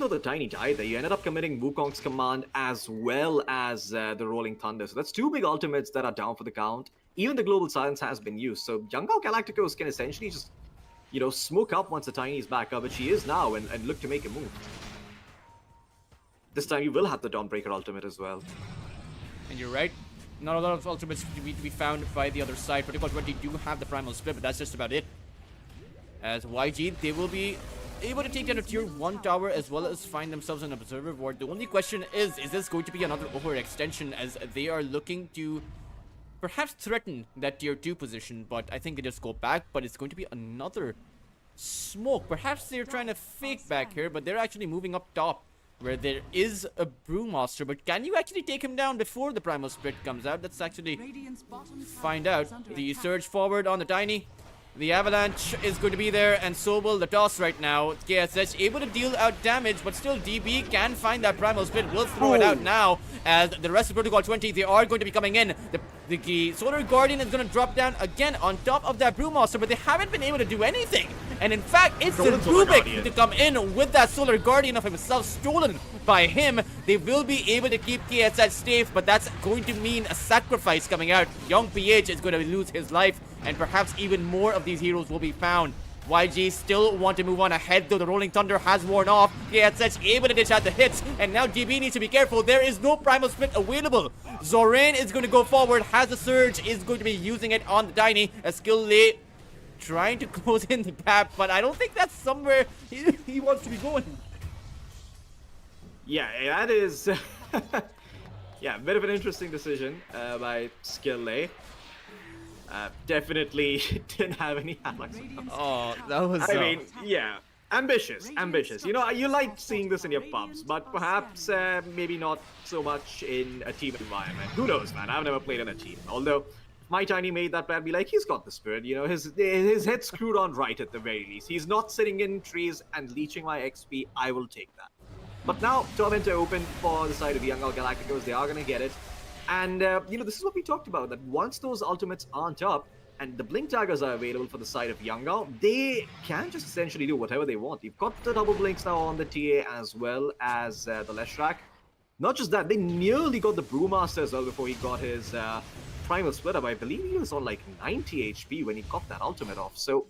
Speaker 4: the Tiny died there, you ended up committing Wukong's command as well as the Rolling Thunder. So that's two big ultimates that are down for the count. Even the Global Silence has been used. So Youngao Galacticos can essentially just, you know, smoke up once the Tiny is back up, which he is now, and look to make a move. This time you will have the Dawnbreaker ultimate as well.
Speaker 3: And you're right. Not a lot of ultimates to be found by the other side. Protocol20 do have the Primal Split, but that's just about it. As YG, they will be able to take down a tier 1 tower as well as find themselves an Observer Ward. The only question is this going to be another overextension, as they are looking to perhaps threaten that tier 2 position, but I think they just go back, but it's going to be another smoke. Perhaps they're trying to fake back here, but they're actually moving up top, where there is a Brewmaster, but can you actually take him down before the Primal Split comes out? Let's actually find out. The surge forward on the Tiny. The Avalanche is going to be there, and so will the toss right now. KSH able to deal out damage, but still DB can find that Primal Split. Will throw it out now, as the rest of Protocol20, they are going to be coming in. The Solar Guardian is going to drop down again on top of that Brewmaster, but they haven't been able to do anything. And in fact, it's the Rubik to come in with that Solar Guardian of himself stolen by him. They will be able to keep KSH safe, but that's going to mean a sacrifice coming out. Young PH is going to lose his life, and perhaps even more of these heroes will be found. YG still want to move on ahead, though the Rolling Thunder has worn off. KSH able to dish out the hits, and now DB needs to be careful. There is no Primal Split available. Zorain is going to go forward, has a surge, is going to be using it on the Tiny. A skill lay trying to close in the gap, but I don't think that's somewhere he wants to be going.
Speaker 4: Yeah, that is... yeah, a bit of an interesting decision by Skill Lay. Definitely didn't have any Alex.
Speaker 3: Oh, that was...
Speaker 4: I mean, yeah. Ambitious. You know, you like seeing this in your pubs, but perhaps maybe not so much in a team environment. Who knows, man? I've never played in a team. Although, if my Tiny made that plan, I'd be like, he's got the spirit. You know, his head's screwed on right at the very least. He's not sitting in trees and leeching my XP. I will take that. But now, Torment open for the side of Youngao Galacticos. They are going to get it. And, you know, this is what we talked about, that once those ultimates aren't up, and the Blink Daggers are available for the side of Youngao, they can just essentially do whatever they want. You've got the double Blinks now on the TA as well as the Leshrac. Not just that, they nearly got the Brewmaster as well before he got his Primal Split up. I believe he was on like 90 HP when he got that ultimate off. So,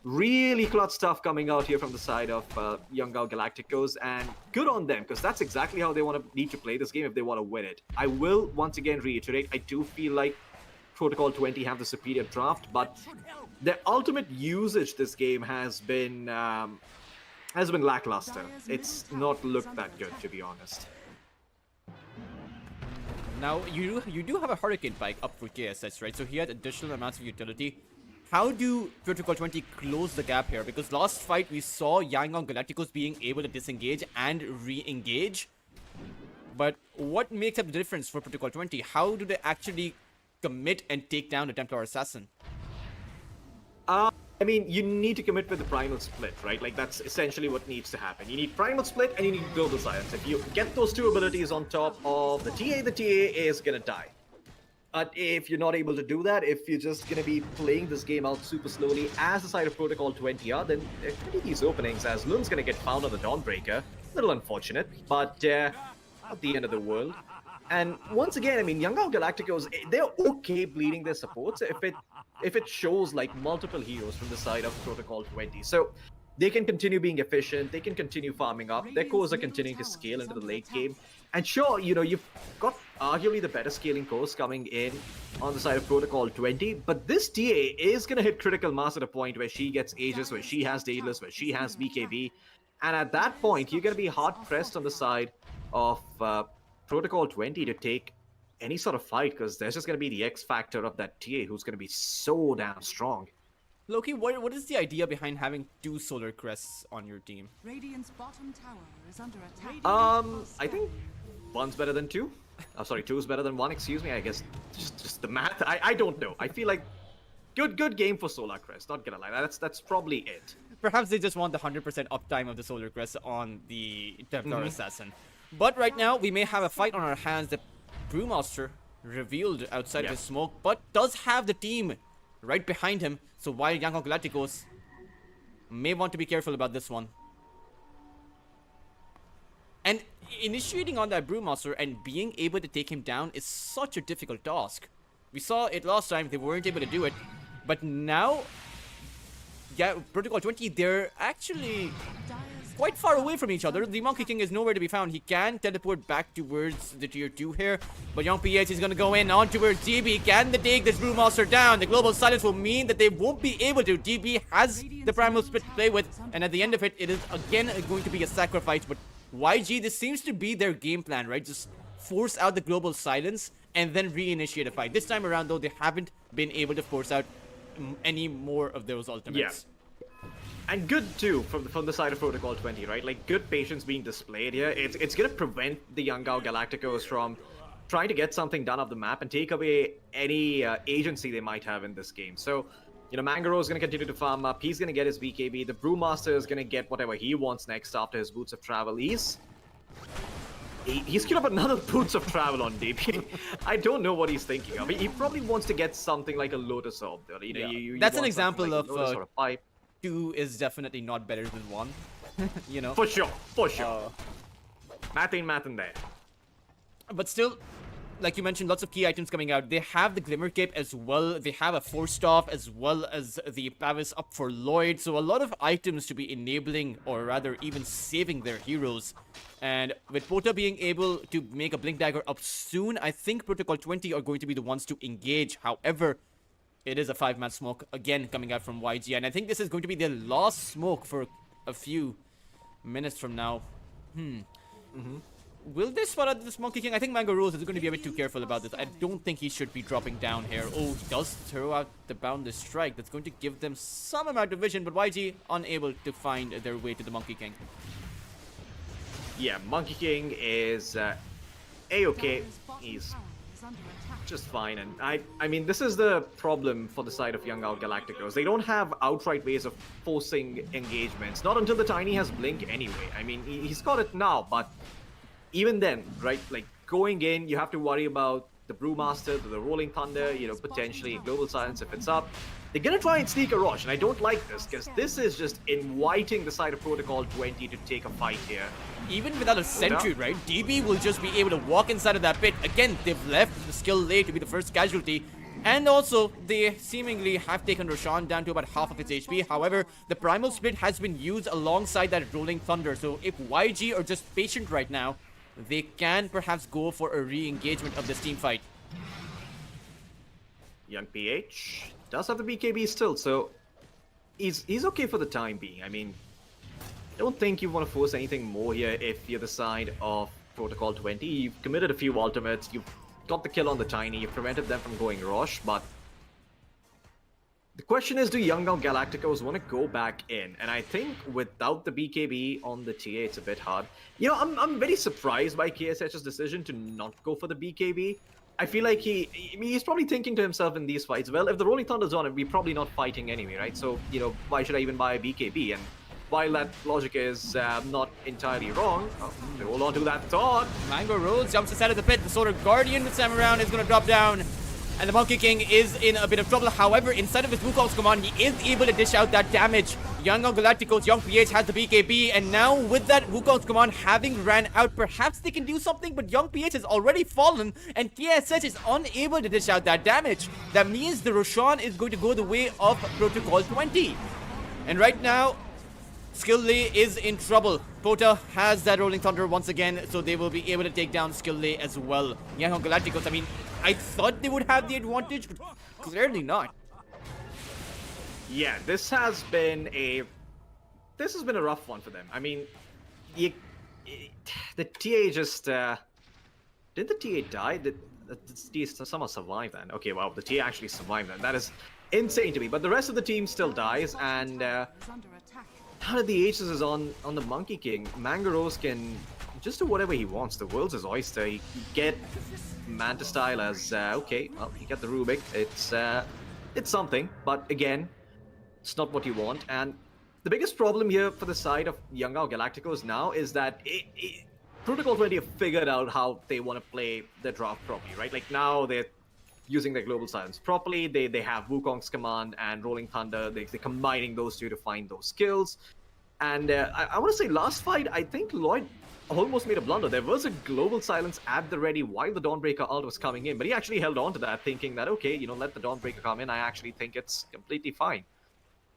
Speaker 4: really clutch stuff coming out here from the side of Youngao Galacticos, and good on them, because that's exactly how they need to play this game if they want to win it. I will once again reiterate, I do feel like Protocol20 have the superior draft, but their ultimate usage this game has been lackluster. It's not looked that good, to be honest.
Speaker 3: Now, you do have a Hurricane Pike up for KSH, right? So he had additional amounts of utility. How do Protocol20 close the gap here? Because last fight we saw Youngao Galacticos being able to disengage and re-engage. But what makes up the difference for Protocol20? How do they actually commit and take down the Templar Assassin?
Speaker 4: I mean, you need to commit with the Primal Split, right? Like, that's essentially what needs to happen. You need Primal Split and you need Global Silence. If you get those two abilities on top of the TA is gonna die. But if you're not able to do that, if you're just going to be playing this game out super slowly as the side of Protocol20 are, then there could be these openings, as Lun's going to get found on the Dawnbreaker. A little unfortunate, but not the end of the world. And once again, I mean, Young Galacticos, they're okay bleeding their supports if it shows like multiple heroes from the side of Protocol 20. So they can continue being efficient, they can continue farming up, their cores are continuing to scale into the late game. And sure, you've got arguably the better scaling cores coming in on the side of Protocol 20, but this TA is going to hit critical mass at a point where she gets Aegis, where she has Daedalus, where she has BKB. And at that point, you're going to be hard-pressed on the side of Protocol 20 to take any sort of fight, because there's just going to be the X factor of that TA who's going to be so damn strong.
Speaker 3: Loki, what is the idea behind having 2 Solar Crests on your team?
Speaker 1: Radiant's bottom tower is under attack.
Speaker 4: I think one's better than 2. Sorry, 2 is better than 1, excuse me. I guess just the math. I don't know. I feel like good game for Solar Crest, not gonna lie. That's probably it.
Speaker 3: Perhaps they just want the 100% uptime of the Solar Crest on the Templar Assassin. But right now, we may have a fight on our hands. The Brewmaster revealed outside of his smoke, but does have the team right behind him. So while Young Galacticos may want to be careful about this one. And initiating on that Brewmaster and being able to take him down is such a difficult task. We saw it last time, they weren't able to do it. But now, yeah, Protocol 20, they're actually quite far away from each other. The Monkey King is nowhere to be found. He can teleport back towards the tier 2 here. But Young PH is going to go in on towards DB. Can they take this Brewmaster down? The global silence will mean that they won't be able to. DB has the Primal Split to play with. And at the end of it, it is again going to be a sacrifice. But YG, this seems to be their game plan, right? Just force out the global silence and then reinitiate a fight. This time around, though, they haven't been able to force out any more of those ultimates.
Speaker 4: Yeah. And good too from the side of Protocol 20, right? Like good patience being displayed here. It's gonna prevent the Young Galacticos from trying to get something done off the map and take away any agency they might have in this game. So, Mangaro is gonna continue to farm up. He's gonna get his BKB. The Brewmaster is gonna get whatever he wants next after his Boots of Travel. He's queued up another Boots of Travel on DB. I don't know what he's thinking of. He probably wants to get something like a Lotus Orb.
Speaker 3: That's an example
Speaker 4: like
Speaker 3: of
Speaker 4: a pipe.
Speaker 3: 2 is definitely not better than 1.
Speaker 4: For sure. Math ain't math in there.
Speaker 3: But still, like you mentioned, lots of key items coming out. They have the Glimmer Cape as well. They have a Force Staff as well as the Pavis up for Lloyd. So a lot of items to be enabling, or rather even saving their heroes. And with Pota being able to make a Blink Dagger up soon, I think Protocol 20 are going to be the ones to engage. However, it is a 5-man smoke again coming out from YG. And I think this is going to be their last smoke for a few minutes from now. Will they spot out this Monkey King? I think Mango Rose is going to be a bit too careful about this. I don't think he should be dropping down here. Oh, he does throw out the Boundless Strike. That's going to give them some amount of vision, but YG unable to find their way to the Monkey King.
Speaker 4: Yeah, Monkey King is A-okay. He's just fine. And I mean, this is the problem for the side of Young Galacticos. They don't have outright ways of forcing engagements. Not until the Tiny has Blink anyway. I mean, he's got it now, but even then, right, like going in, you have to worry about the Brewmaster, the Rolling Thunder, potentially Global Silence if it's up. They're gonna try and sneak a rush, and I don't like this, because this is just inviting the side of Protocol 20 to take a fight here.
Speaker 3: Even without a sentry, right, DB will just be able to walk inside of that pit. Again, they've left the skill late to be the first casualty. And also, they seemingly have taken Roshan down to about half of its HP. However, the Primal Split has been used alongside that Rolling Thunder. So if YG are just patient right now, they can perhaps go for a re-engagement of this team fight.
Speaker 4: Young PH does have the BKB still, so he's okay for the time being. I mean, I don't think you want to force anything more here if you're the side of Protocol 20. You've committed a few ultimates, you've got the kill on the Tiny, you've prevented them from going Rosh, but the question is, do Young Galacticos want to go back in? And I think without the BKB on the TA, it's a bit hard. I'm very surprised by KSH's decision to not go for the BKB. I feel like he's probably thinking to himself in these fights, well, if the Rolling Thunder's on it, we're probably not fighting anyway, right? So, why should I even buy a BKB? And while that logic is not entirely wrong, they hold on to that thought.
Speaker 3: Mango Rose jumps inside of the pit. The Solar Guardian this time around is going to drop down. And the Monkey King is in a bit of trouble. However, inside of his Wukong's command, he is able to dish out that damage. Young Galacticos, Young PH has the BKB, and now with that Wukong's command having ran out, perhaps they can do something, but Young PH has already fallen, and KSH is unable to dish out that damage. That means the Roshan is going to go the way of Protocol 20. And right now, Skillay is in trouble. Pota has that Rolling Thunder once again, so they will be able to take down Skillay as well. Young Galacticos, I mean, I thought they would have the advantage, but clearly not.
Speaker 4: Yeah, this has been a rough one for them. I mean, the TA just did the TA die? Did the TA somehow survive then? Okay, wow, the TA actually survived then. That is insane to me. But the rest of the team still dies, and now that the Aces is on the Monkey King, Mangaros can just do whatever he wants. The world's his oyster. He get Manta style as okay. Well, you get the Rubik. It's something, but again, it's not what you want. And the biggest problem here for the side of Youngao Galacticos now is that Protocol 20 have figured out how they want to play the draft properly, right? Like now they're using their global silence properly. They have Wukong's command and Rolling Thunder. They're combining those two to find those kills. And I want to say last fight, I think Lloyd almost made a blunder. There was a global silence at the ready while the Dawnbreaker ult was coming in, but he actually held on to that, thinking that, okay, you know, let the Dawnbreaker come in. I actually think it's completely fine.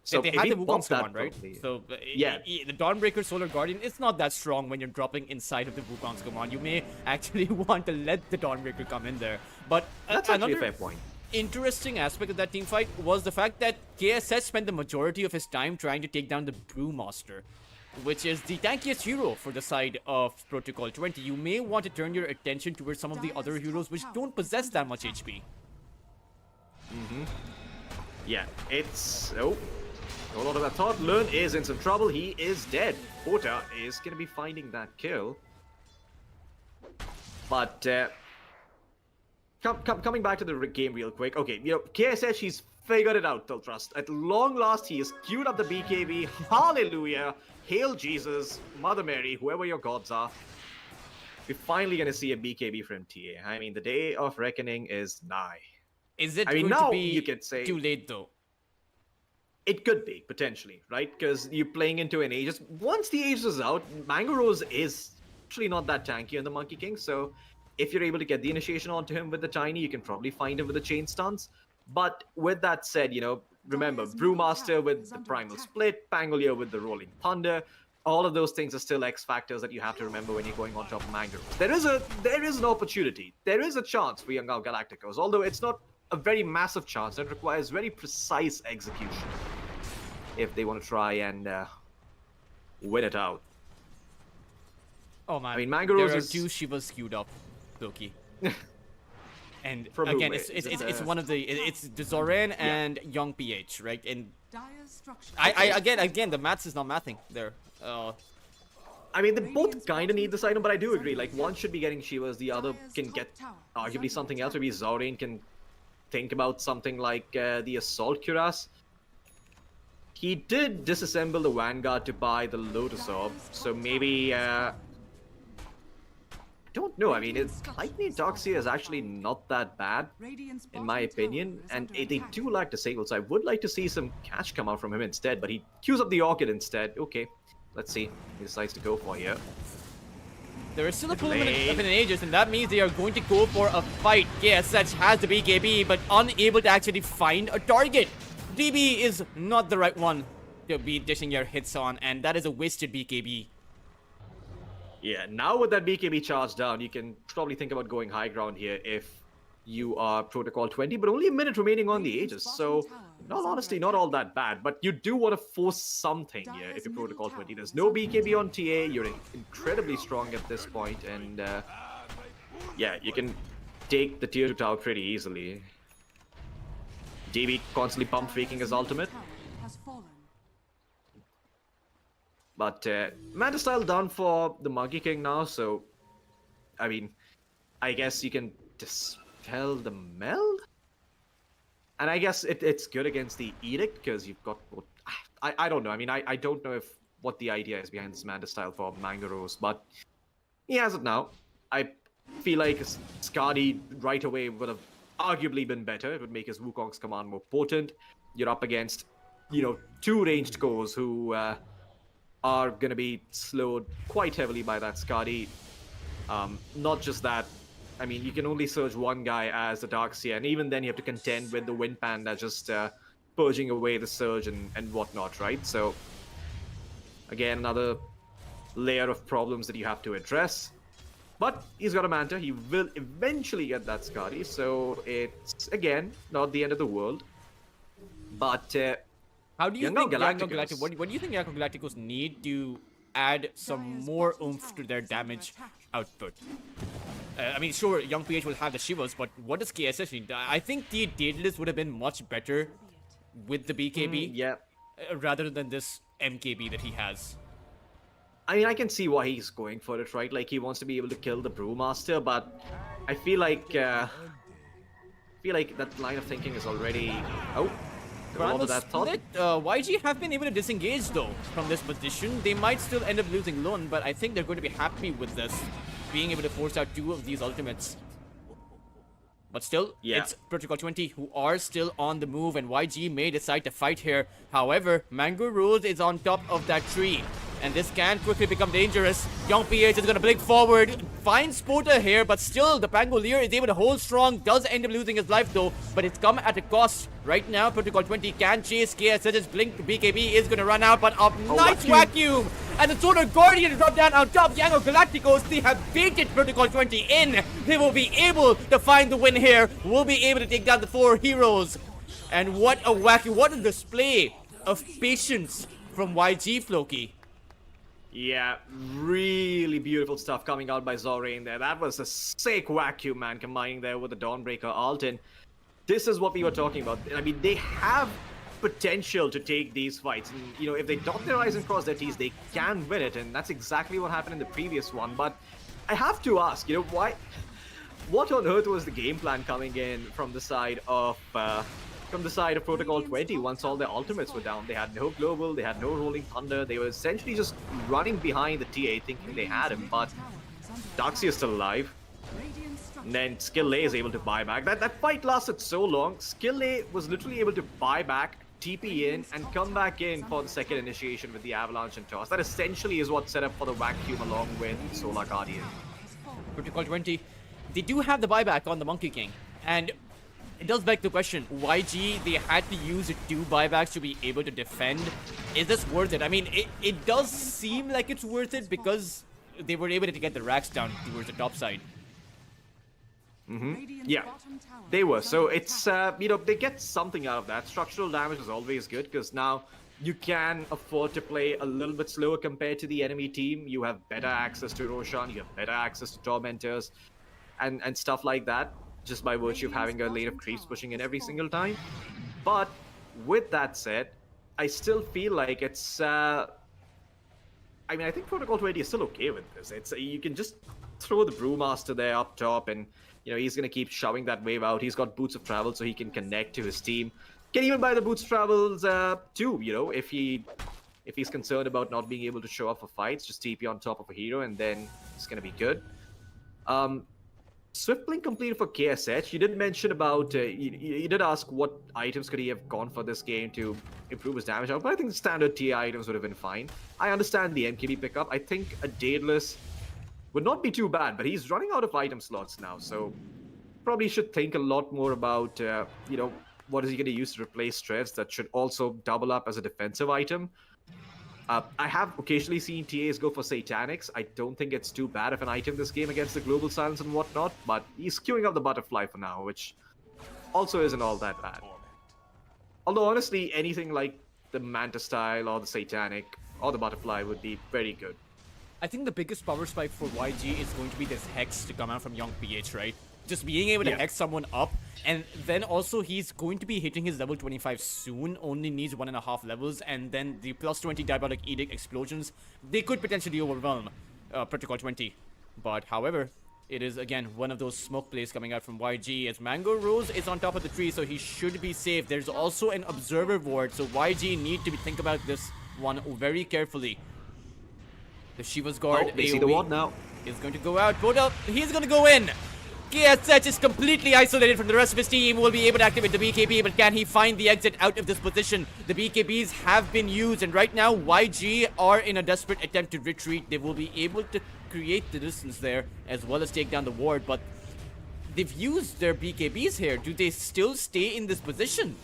Speaker 4: So
Speaker 3: they had the Wukong's command, right? So
Speaker 4: yeah,
Speaker 3: the Dawnbreaker Solar Guardian is not that strong when you're dropping inside of the Wukong's command. You may actually want to let the Dawnbreaker come in there. But
Speaker 4: that's actually a fair point.
Speaker 3: Interesting aspect of that team fight was the fact that KSS spent the majority of his time trying to take down the Brewmaster, which is the tankiest hero for the side of Protocol 20. You may want to turn your attention towards some of the other heroes which don't possess that much HP.
Speaker 4: Yeah, it's... Oh, hold on to that thought. Lurn is in some trouble. He is dead. Pota is going to be finding that kill. But... coming back to the game real quick. Okay, you know, KSH, he's figured it out, Tiltrust. At long last, he has queued up the BKB. Hallelujah! Hail Jesus, Mother Mary, whoever your gods are. We're finally going to see a BKB from TA. I mean, the day of reckoning is nigh.
Speaker 3: Is it
Speaker 4: going
Speaker 3: now
Speaker 4: to
Speaker 3: be
Speaker 4: you could say,
Speaker 3: too late, though?
Speaker 4: It could be, potentially, right? Because you're playing into an Aegis. Once the Aegis is out, Mangaros is actually not that tanky on the Monkey King, so if you're able to get the initiation onto him with the Tiny, you can probably find him with the chain stuns. But with that said, you know, remember, Brewmaster with the Primal Split, Pangolier with the Rolling Thunder, all of those things are still X factors that you have to remember when you're going on top of Mangaros. There is an opportunity. There is a chance for Youngao Galacticos, although it's not a very massive chance. It requires very precise execution if they want to try and win it out.
Speaker 3: Oh man,
Speaker 4: I mean, Mangaros
Speaker 3: there are
Speaker 4: is...
Speaker 3: two Shivas queued up, Loki. And
Speaker 4: From
Speaker 3: again,
Speaker 4: who?
Speaker 3: it's one of the it's the Zoran and Young PH, right? And
Speaker 1: Dire's structure.
Speaker 3: again the maths is not mathing there.
Speaker 4: I mean, they both kind of need this item, but I do agree. Like, one should be getting Shivas, the other can get arguably something else. Maybe Zoran can think about something like the Assault Cuirass. He did disassemble the Vanguard to buy the Lotus Orb, so maybe... I don't know. I mean, Lightning Doxia is actually not that bad, in my opinion, and they do like Disable, so I would like to see some catch come out from him instead, but he queues up the Orchid instead. Okay, let's see. He decides to go for here.
Speaker 3: There is still a pool of an Aegis, and that means they are going to go for a fight. KSH has the BKB, but unable to actually find a target. DB is not the right one to be dishing your hits on, and that is a wasted BKB.
Speaker 4: Yeah, now with that BKB charge down, you can probably think about going high ground here if you are Protocol 20, but only a minute remaining on the Aegis, so honestly, not all that bad, but you do want to force something here if you're Protocol 20. There's no BKB on TA, you're incredibly strong at this point, and yeah, you can take the tier 2 tower pretty easily. DB constantly pump faking his ultimate. But Manta style done for the Monkey King now, so I mean, I guess you can dispel the meld? And I guess it's good against the Edict, because you've got... I don't know, I mean, I don't know what the idea is behind this Manta style for Mangaros, but he has it now. I feel like Skadi right away would have arguably been better. It would make his Wukong's command more potent. You're up against, two ranged cores who are going to be slowed quite heavily by that Skadi. Not just that, I mean, you can only surge one guy as the Darkseer, and even then you have to contend with the Wind Panda just purging away the surge and whatnot, right? So, again, another layer of problems that you have to address. But he's got a Manta. He will eventually get that Skadi, so it's, again, not the end of the world. But
Speaker 3: How do you
Speaker 4: Young
Speaker 3: think
Speaker 4: Galacticos.
Speaker 3: Galacticos? What do you think Yangon Galacticos need to add some more oomph to their damage output? I mean, sure, Young PH will have the Shivas, but what does KSS need? I think the Daedalus would have been much better with the BKB
Speaker 4: yeah.
Speaker 3: rather than this MKB that he has.
Speaker 4: I mean, I can see why he's going for it, right? Like, he wants to be able to kill the Brewmaster, but I feel like that line of thinking is already... Oh,
Speaker 3: Bravo
Speaker 4: that thought.
Speaker 3: split. YG have been able to disengage, though, from this position. They might still end up losing Lun, but I think they're going to be happy with this, being able to force out 2 of these ultimates. But still,
Speaker 4: Yeah.
Speaker 3: it's Protocol20 who are still on the move, and YG may decide to fight here. However, Mango Rose is on top of that tree, and this can quickly become dangerous. Young PH is going to blink forward, finds Spota here, but still the Pangolier is able to hold strong, does end up losing his life though, but it's come at a cost. Right now, Protocol20 can chase KSH's blink. BKB is going to run out, but a nice vacuum! And the Solar Guardian drop down on top. Yango Galacticos, they have baited Protocol20 in. They will be able to find the win here. Will be able to take down the 4 heroes. And what a wacky, what a display of patience from YG, Floki.
Speaker 4: Yeah, really beautiful stuff coming out by Zorain there. That was a sick vacuum, man, combining there with the Dawnbreaker ult. And this is what we were talking about. I mean, they have potential to take these fights. And, if they dot their I's and cross their T's, they can win it. And that's exactly what happened in the previous one. But I have to ask, why... What on earth was the game plan coming in from the side of Protocol20 once all their ultimates were down? They had no global, they had no rolling thunder, they were essentially just running behind the TA thinking they had him, but Darkseer is still alive. And then Skillay is able to buy back. That fight lasted so long, Skillay was literally able to buy back, TP in, and come back in for the second initiation with the Avalanche and Toss. That essentially is what set up for the vacuum along with Solar Guardian.
Speaker 3: Protocol20, they do have the buyback on the Monkey King, and it does beg the question, YG, they had to use 2 buybacks to be able to defend. Is this worth it? I mean, it does seem like it's worth it because they were able to get the racks down towards the top side.
Speaker 4: Yeah, they were. So it's, they get something out of that. Structural damage is always good because now you can afford to play a little bit slower compared to the enemy team. You have better access to Roshan, you have better access to Tormentors and stuff like that, just by virtue of having a lane of creeps pushing in every single time. But with that said, I still feel like it's... I mean, I think Protocol20 is still okay with this. It's you can just throw the Brewmaster there up top, and he's going to keep shoving that wave out. He's got Boots of Travel, so he can connect to his team. Can even buy the Boots of Travels too, if he's concerned about not being able to show up for fights, just TP on top of a hero, and then it's going to be good. Swift Blink completed for KSH. You did mention about, you did ask what items could he have gone for this game to improve his damage out, but I think the standard TI items would have been fine. I understand the MKB pickup. I think a Daedalus would not be too bad, but he's running out of item slots now, so probably should think a lot more about, what is he going to use to replace Strevs that should also double up as a defensive item. I have occasionally seen TAs go for Satanics. I don't think it's too bad of an item this game against the Global Silence and whatnot, but he's queuing up the Butterfly for now, which also isn't all that bad. Although, honestly, anything like the Manta style or the Satanic or the Butterfly would be very good.
Speaker 3: I think the biggest power spike for YG is going to be this Hex to come out from Young PH, right? Just being able to Hex someone up, and then also he's going to be hitting his level 25 soon, only needs 1.5 levels, and then the plus 20 Diabolic Edict explosions, they could potentially overwhelm Protocol20. But however, it is again one of those smoke plays coming out from YG as Mango Rose is on top of the tree, so he should be safe. There's also an Observer Ward, so YG need to think about this one very carefully. The Shiva's Guard
Speaker 4: they see the ward now.
Speaker 3: Is going to go out. Boda, he's going to go in. KSH is completely isolated from the rest of his team. Will be able to activate the BKB, but can he find the exit out of this position? The BKBs have been used, and right now YG are in a desperate attempt to retreat. They will be able to create the distance there as well as take down the ward, but they've used their BKBs here. Do they still stay in this position?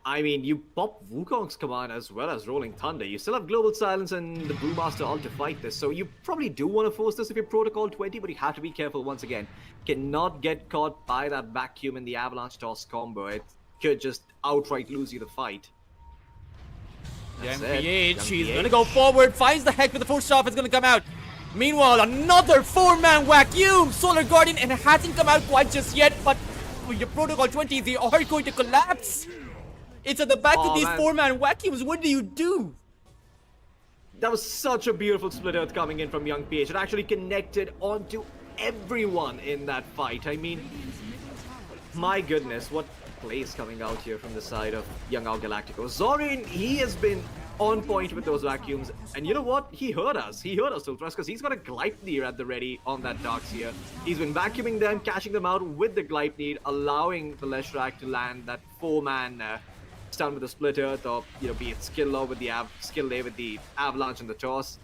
Speaker 4: I mean, you pop Wukong's command as well as Rolling Thunder. You still have Global Silence and the Brewmaster ult to fight this, so you probably do want to force this if you're Protocol 20, but you have to be careful once again. Cannot get caught by that vacuum in the Avalanche Toss combo. It could just outright lose you the fight.
Speaker 3: Young
Speaker 4: That's it.
Speaker 3: PH,
Speaker 4: Young
Speaker 3: he's
Speaker 4: PH.
Speaker 3: gonna go forward, finds the heck with the force off, it's gonna come out. Meanwhile, another 4-man vacuum! Solar Guardian, and it hasn't come out quite just yet, but with your Protocol 20, they are going to collapse. It's at the back of these
Speaker 4: man.
Speaker 3: 4-man vacuums. What do you do?
Speaker 4: That was such a beautiful split earth coming in from Young PH. It actually connected onto everyone in that fight. I mean, my goodness, what plays coming out here from the side of Young Galactico. Zorin, he has been on point with those vacuums, and you know what? He heard us. He heard us, Ultras, because he's got a Gleipnir at the ready on that Darkseer. He's been vacuuming them, catching them out with the Gleipnir, allowing the Leshrac to land that 4-man stun with the Split Earth, or be it skill low with the skill A with the Avalanche and the Toss.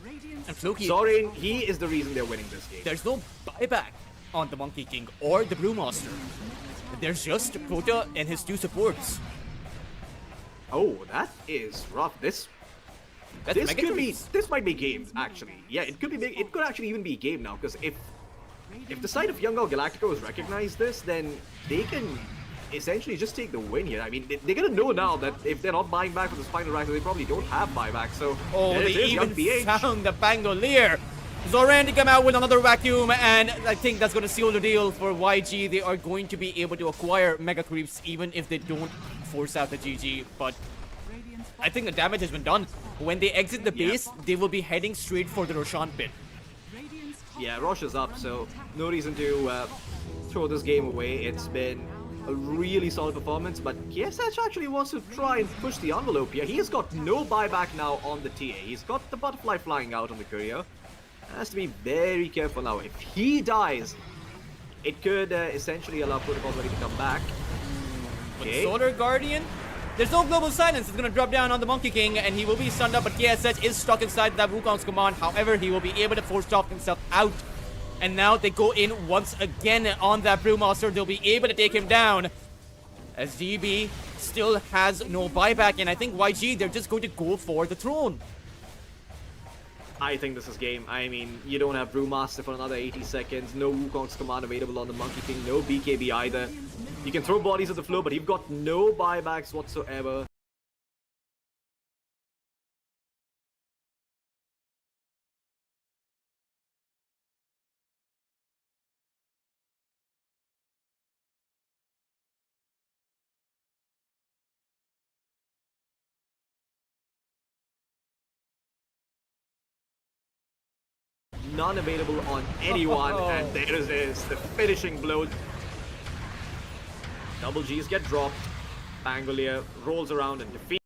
Speaker 3: And Floki,
Speaker 4: Zorin, he is the reason they're winning this game.
Speaker 3: there's no buyback on the Monkey King or the Brewmaster. There's just Prota and his 2 supports.
Speaker 4: Oh, that is rough.
Speaker 3: That's
Speaker 4: This
Speaker 3: mega
Speaker 4: could be.
Speaker 3: creeps.
Speaker 4: This might be game actually. Yeah, it could be big. It could actually even be game now, because if the side of Young Galacticos recognize this, then they can essentially just take the win here. I mean, they're gonna know now that if they're not buying back with the Spinal Rack, they probably don't have buyback. So
Speaker 3: Oh,
Speaker 4: there
Speaker 3: they
Speaker 4: it is, Young
Speaker 3: even
Speaker 4: PH.
Speaker 3: found the Pangolier. Zoran to come out with another vacuum, and I think that's going to seal the deal for YG. They are going to be able to acquire Mega Creeps even if they don't force out the GG, but I think the damage has been done. When they exit the base, they will be heading straight for the Roshan pit.
Speaker 4: Yeah, Rosh is up, so no reason to throw this game away. It's been a really solid performance, but KSH actually wants to try and push the envelope here. He's got no buyback now on the TA. He's got the Butterfly flying out on the courier. Has to be very careful now. If he dies, it could essentially allow Protocol 20 to come back.
Speaker 3: But
Speaker 4: Okay.
Speaker 3: Solar Guardian, there's no global silence. It's going to drop down on the Monkey King, and he will be stunned up, but KSH is stuck inside that Wukong's command. However, he will be able to force talk himself out. And now they go in once again on that Brewmaster. They'll be able to take him down, as DB still has no buyback, and I think YG, they're just going to go for the throne.
Speaker 4: I think this is game. I mean, you don't have Brewmaster for another 80 seconds. No Wukong's command available on the Monkey King. No BKB either. You can throw bodies at the floor, but you've got no buybacks whatsoever. None available on anyone, and there it is, the finishing blow. Double G's get dropped. Pangolier rolls around and defeats.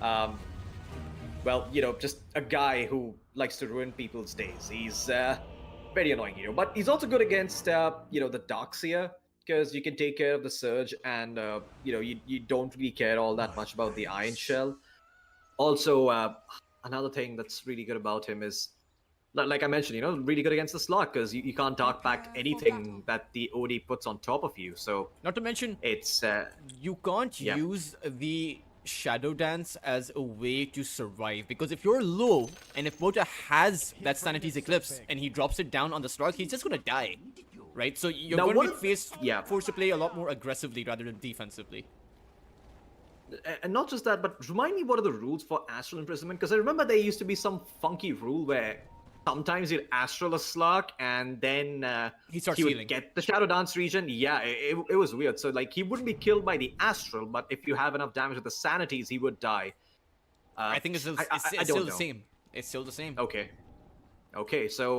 Speaker 4: Well, just a guy who likes to ruin people's days. He's very annoying hero, but he's also good against the Darkseer, because you can take care of the Surge, and you don't really care all that much about the Iron Shell. Also, another thing that's really good about him is, like I mentioned, really good against the slot, because you can't dark back anything that the OD puts on top of you. So
Speaker 3: Not to mention,
Speaker 4: it's
Speaker 3: you can't
Speaker 4: yeah.
Speaker 3: use the Shadow Dance as a way to survive, because if you're low and if Bota has that Sanity's Eclipse and he drops it down on the Stark, he's just gonna die, right? So you're
Speaker 4: Now,
Speaker 3: going to
Speaker 4: what
Speaker 3: be
Speaker 4: if- yeah.
Speaker 3: forced to play a lot more aggressively rather than defensively.
Speaker 4: And not just that, but remind me what are the rules for Astral Imprisonment? Because I remember there used to be some funky rule where sometimes you'd Astral a Slug and then
Speaker 3: He starts
Speaker 4: would
Speaker 3: healing.
Speaker 4: get the Shadow Dance region. Yeah, it was weird. So, like, he wouldn't be killed by the Astral, but if you have enough damage with the Sanities, he would die.
Speaker 3: I think it's still,
Speaker 4: I
Speaker 3: it's
Speaker 4: don't
Speaker 3: still
Speaker 4: know.
Speaker 3: the same. It's still the same.
Speaker 4: Okay, so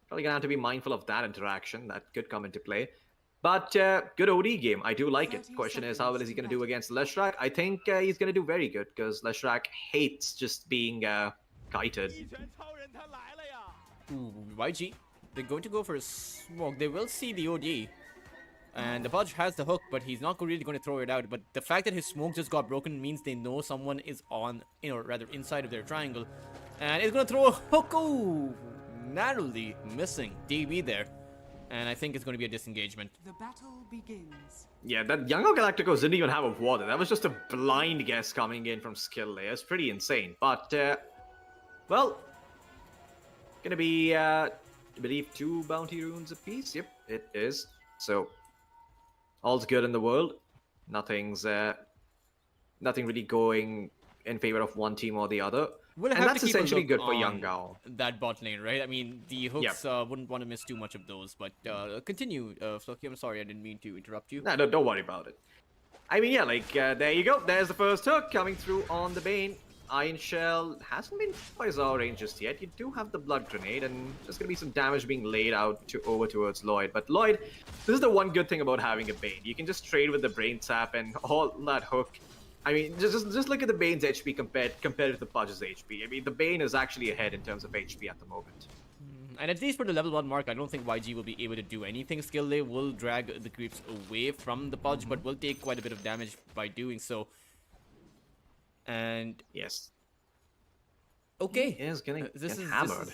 Speaker 4: probably gonna have to be mindful of that interaction. That could come into play. But good OD game. I do like it.
Speaker 1: 30
Speaker 4: Question is, how well is he going to do
Speaker 1: seconds
Speaker 4: against Leshrac? I think he's going to do very good, because Leshrac hates just being kited.
Speaker 3: Ooh, YG. They're going to go for a smoke. They will see the OD. And the Pudge has the hook, but he's not really going to throw it out. But the fact that his smoke just got broken means they know someone is on, rather inside of their triangle. And he's going to throw a hook. Oh, narrowly missing DB there. And I think it's going to be a disengagement.
Speaker 1: The battle begins.
Speaker 4: Yeah, that Young Galacticos didn't even have a water. That was just a blind guess coming in from skill there. It's pretty insane. But, well, gonna be, I believe, 2 bounty runes apiece. Yep, it is. So, all's good in the world. Nothing's, nothing really going in favor of one team or the other.
Speaker 3: We'll
Speaker 4: And
Speaker 3: have
Speaker 4: that's
Speaker 3: to keep a
Speaker 4: essentially
Speaker 3: look
Speaker 4: good for
Speaker 3: on
Speaker 4: Young Gao.
Speaker 3: that bot lane, right? I mean, the hooks wouldn't want to miss too much of those, but continue, Floki. I'm sorry, I didn't mean to interrupt you.
Speaker 4: No, don't worry about it. I mean, yeah, like, there you go. There's the first hook coming through on the Bane. Iron Shell hasn't been by Zao range just yet. You do have the Blood Grenade, and there's going to be some damage being laid out over towards Lloyd. But Lloyd, this is the one good thing about having a Bane. You can just trade with the Brain Sap and all that hook. I mean, just look at the Bane's HP compared to the Pudge's HP. I mean, the Bane is actually ahead in terms of HP at the moment.
Speaker 3: And at least for the level 1 mark, I don't think YG will be able to do anything. Skill Lay will drag the creeps away from the Pudge, but will take quite a bit of damage by doing so. And
Speaker 4: Yes.
Speaker 3: okay,
Speaker 4: He is getting
Speaker 3: this is
Speaker 4: hammered.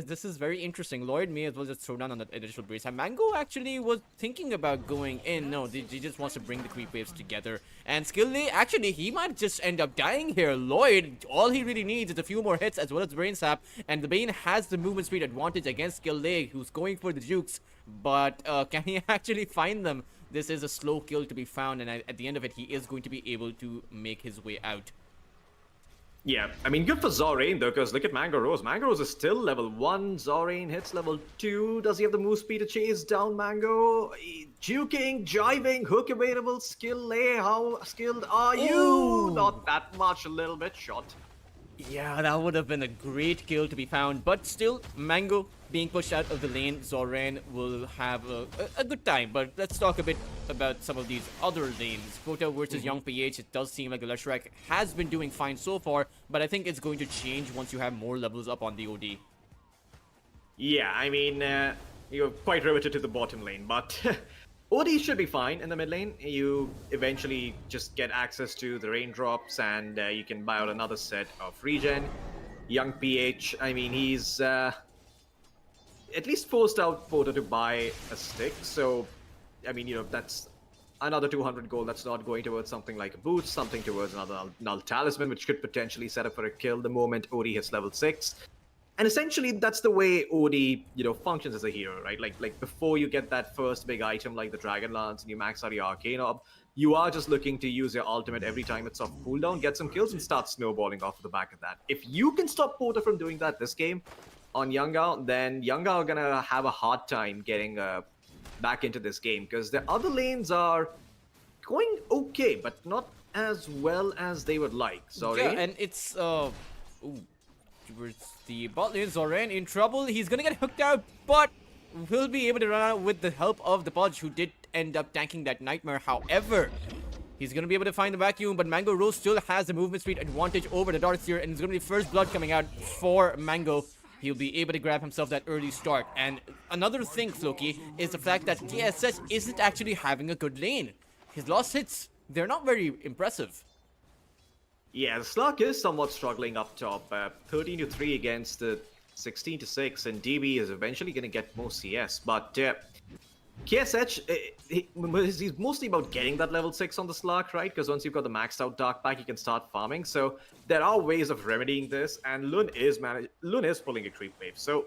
Speaker 3: this is very interesting. Lloyd may as well just throw down on that additional brace. Mango actually was thinking about going in. No, he just wants to bring the creep waves together. And Skillly, actually, he might just end up dying here. Lloyd, all he really needs is a few more hits as well as Brain Sap, and the Bane has the movement speed advantage against Skillly, who's going for the jukes. But can he actually find them? This is a slow kill to be found, and at the end of it, he is going to be able to make his way out.
Speaker 4: Yeah, I mean, good for Zorain, though, because look at Mango Rose. Mango Rose is still level 1. Zorain hits level 2. Does he have the move speed to chase down Mango? Juking, jiving, hook available, skill lay. How skilled are you?
Speaker 3: Ooh.
Speaker 4: Not that much, a little bit shot.
Speaker 3: Yeah, that would have been a great kill to be found, but still, Mango being pushed out of the lane, Zoran will have a good time. But let's talk a bit about some of these other lanes. Kota versus Young PH, it does seem like the Leshrac has been doing fine so far, but I think it's going to change once you have more levels up on the OD.
Speaker 4: Yeah, I mean, you're quite riveted to the bottom lane, but OD should be fine in the mid lane. You eventually just get access to the raindrops, and you can buy out another set of regen. Young PH, I mean, he's at least forced out Pota to buy a stick, so, I mean, that's another 200 gold that's not going towards something like a boost, something towards another null talisman, which could potentially set up for a kill the moment OD hits level 6. And essentially, that's the way OD, functions as a hero, right? Like before you get that first big item like the Dragon Lance and you max out your Arcane Orb, you are just looking to use your ultimate every time it's off cooldown, get some kills, and start snowballing off of the back of that. If you can stop Pota from doing that this game on Youngao, then Youngao are gonna have a hard time getting back into this game, because the other lanes are going okay, but not as well as they would like. Sorry.
Speaker 3: Yeah, and it's towards the bot lane, Zoran in trouble. He's gonna get hooked out, but will be able to run out with the help of the Pudge, who did end up tanking that Nightmare. However, He's going to be able to find the vacuum, but Mango Rose still has the movement speed advantage over the Darkseer, and it's going to be first blood coming out for Mango. He'll be able to grab himself that early start. And another thing, Floki, is the fact that KSH isn't actually having a good lane. His last hits, they're not very impressive.
Speaker 4: Yeah, the Slug is somewhat struggling up top. 13-3 against the 16-6, and DB is eventually going to get more CS. But KSH, he's mostly about getting that level 6 on the Slug, right? Because once you've got the maxed out Dark Pack, you can start farming. So there are ways of remedying this, and Lun is pulling a creep wave. So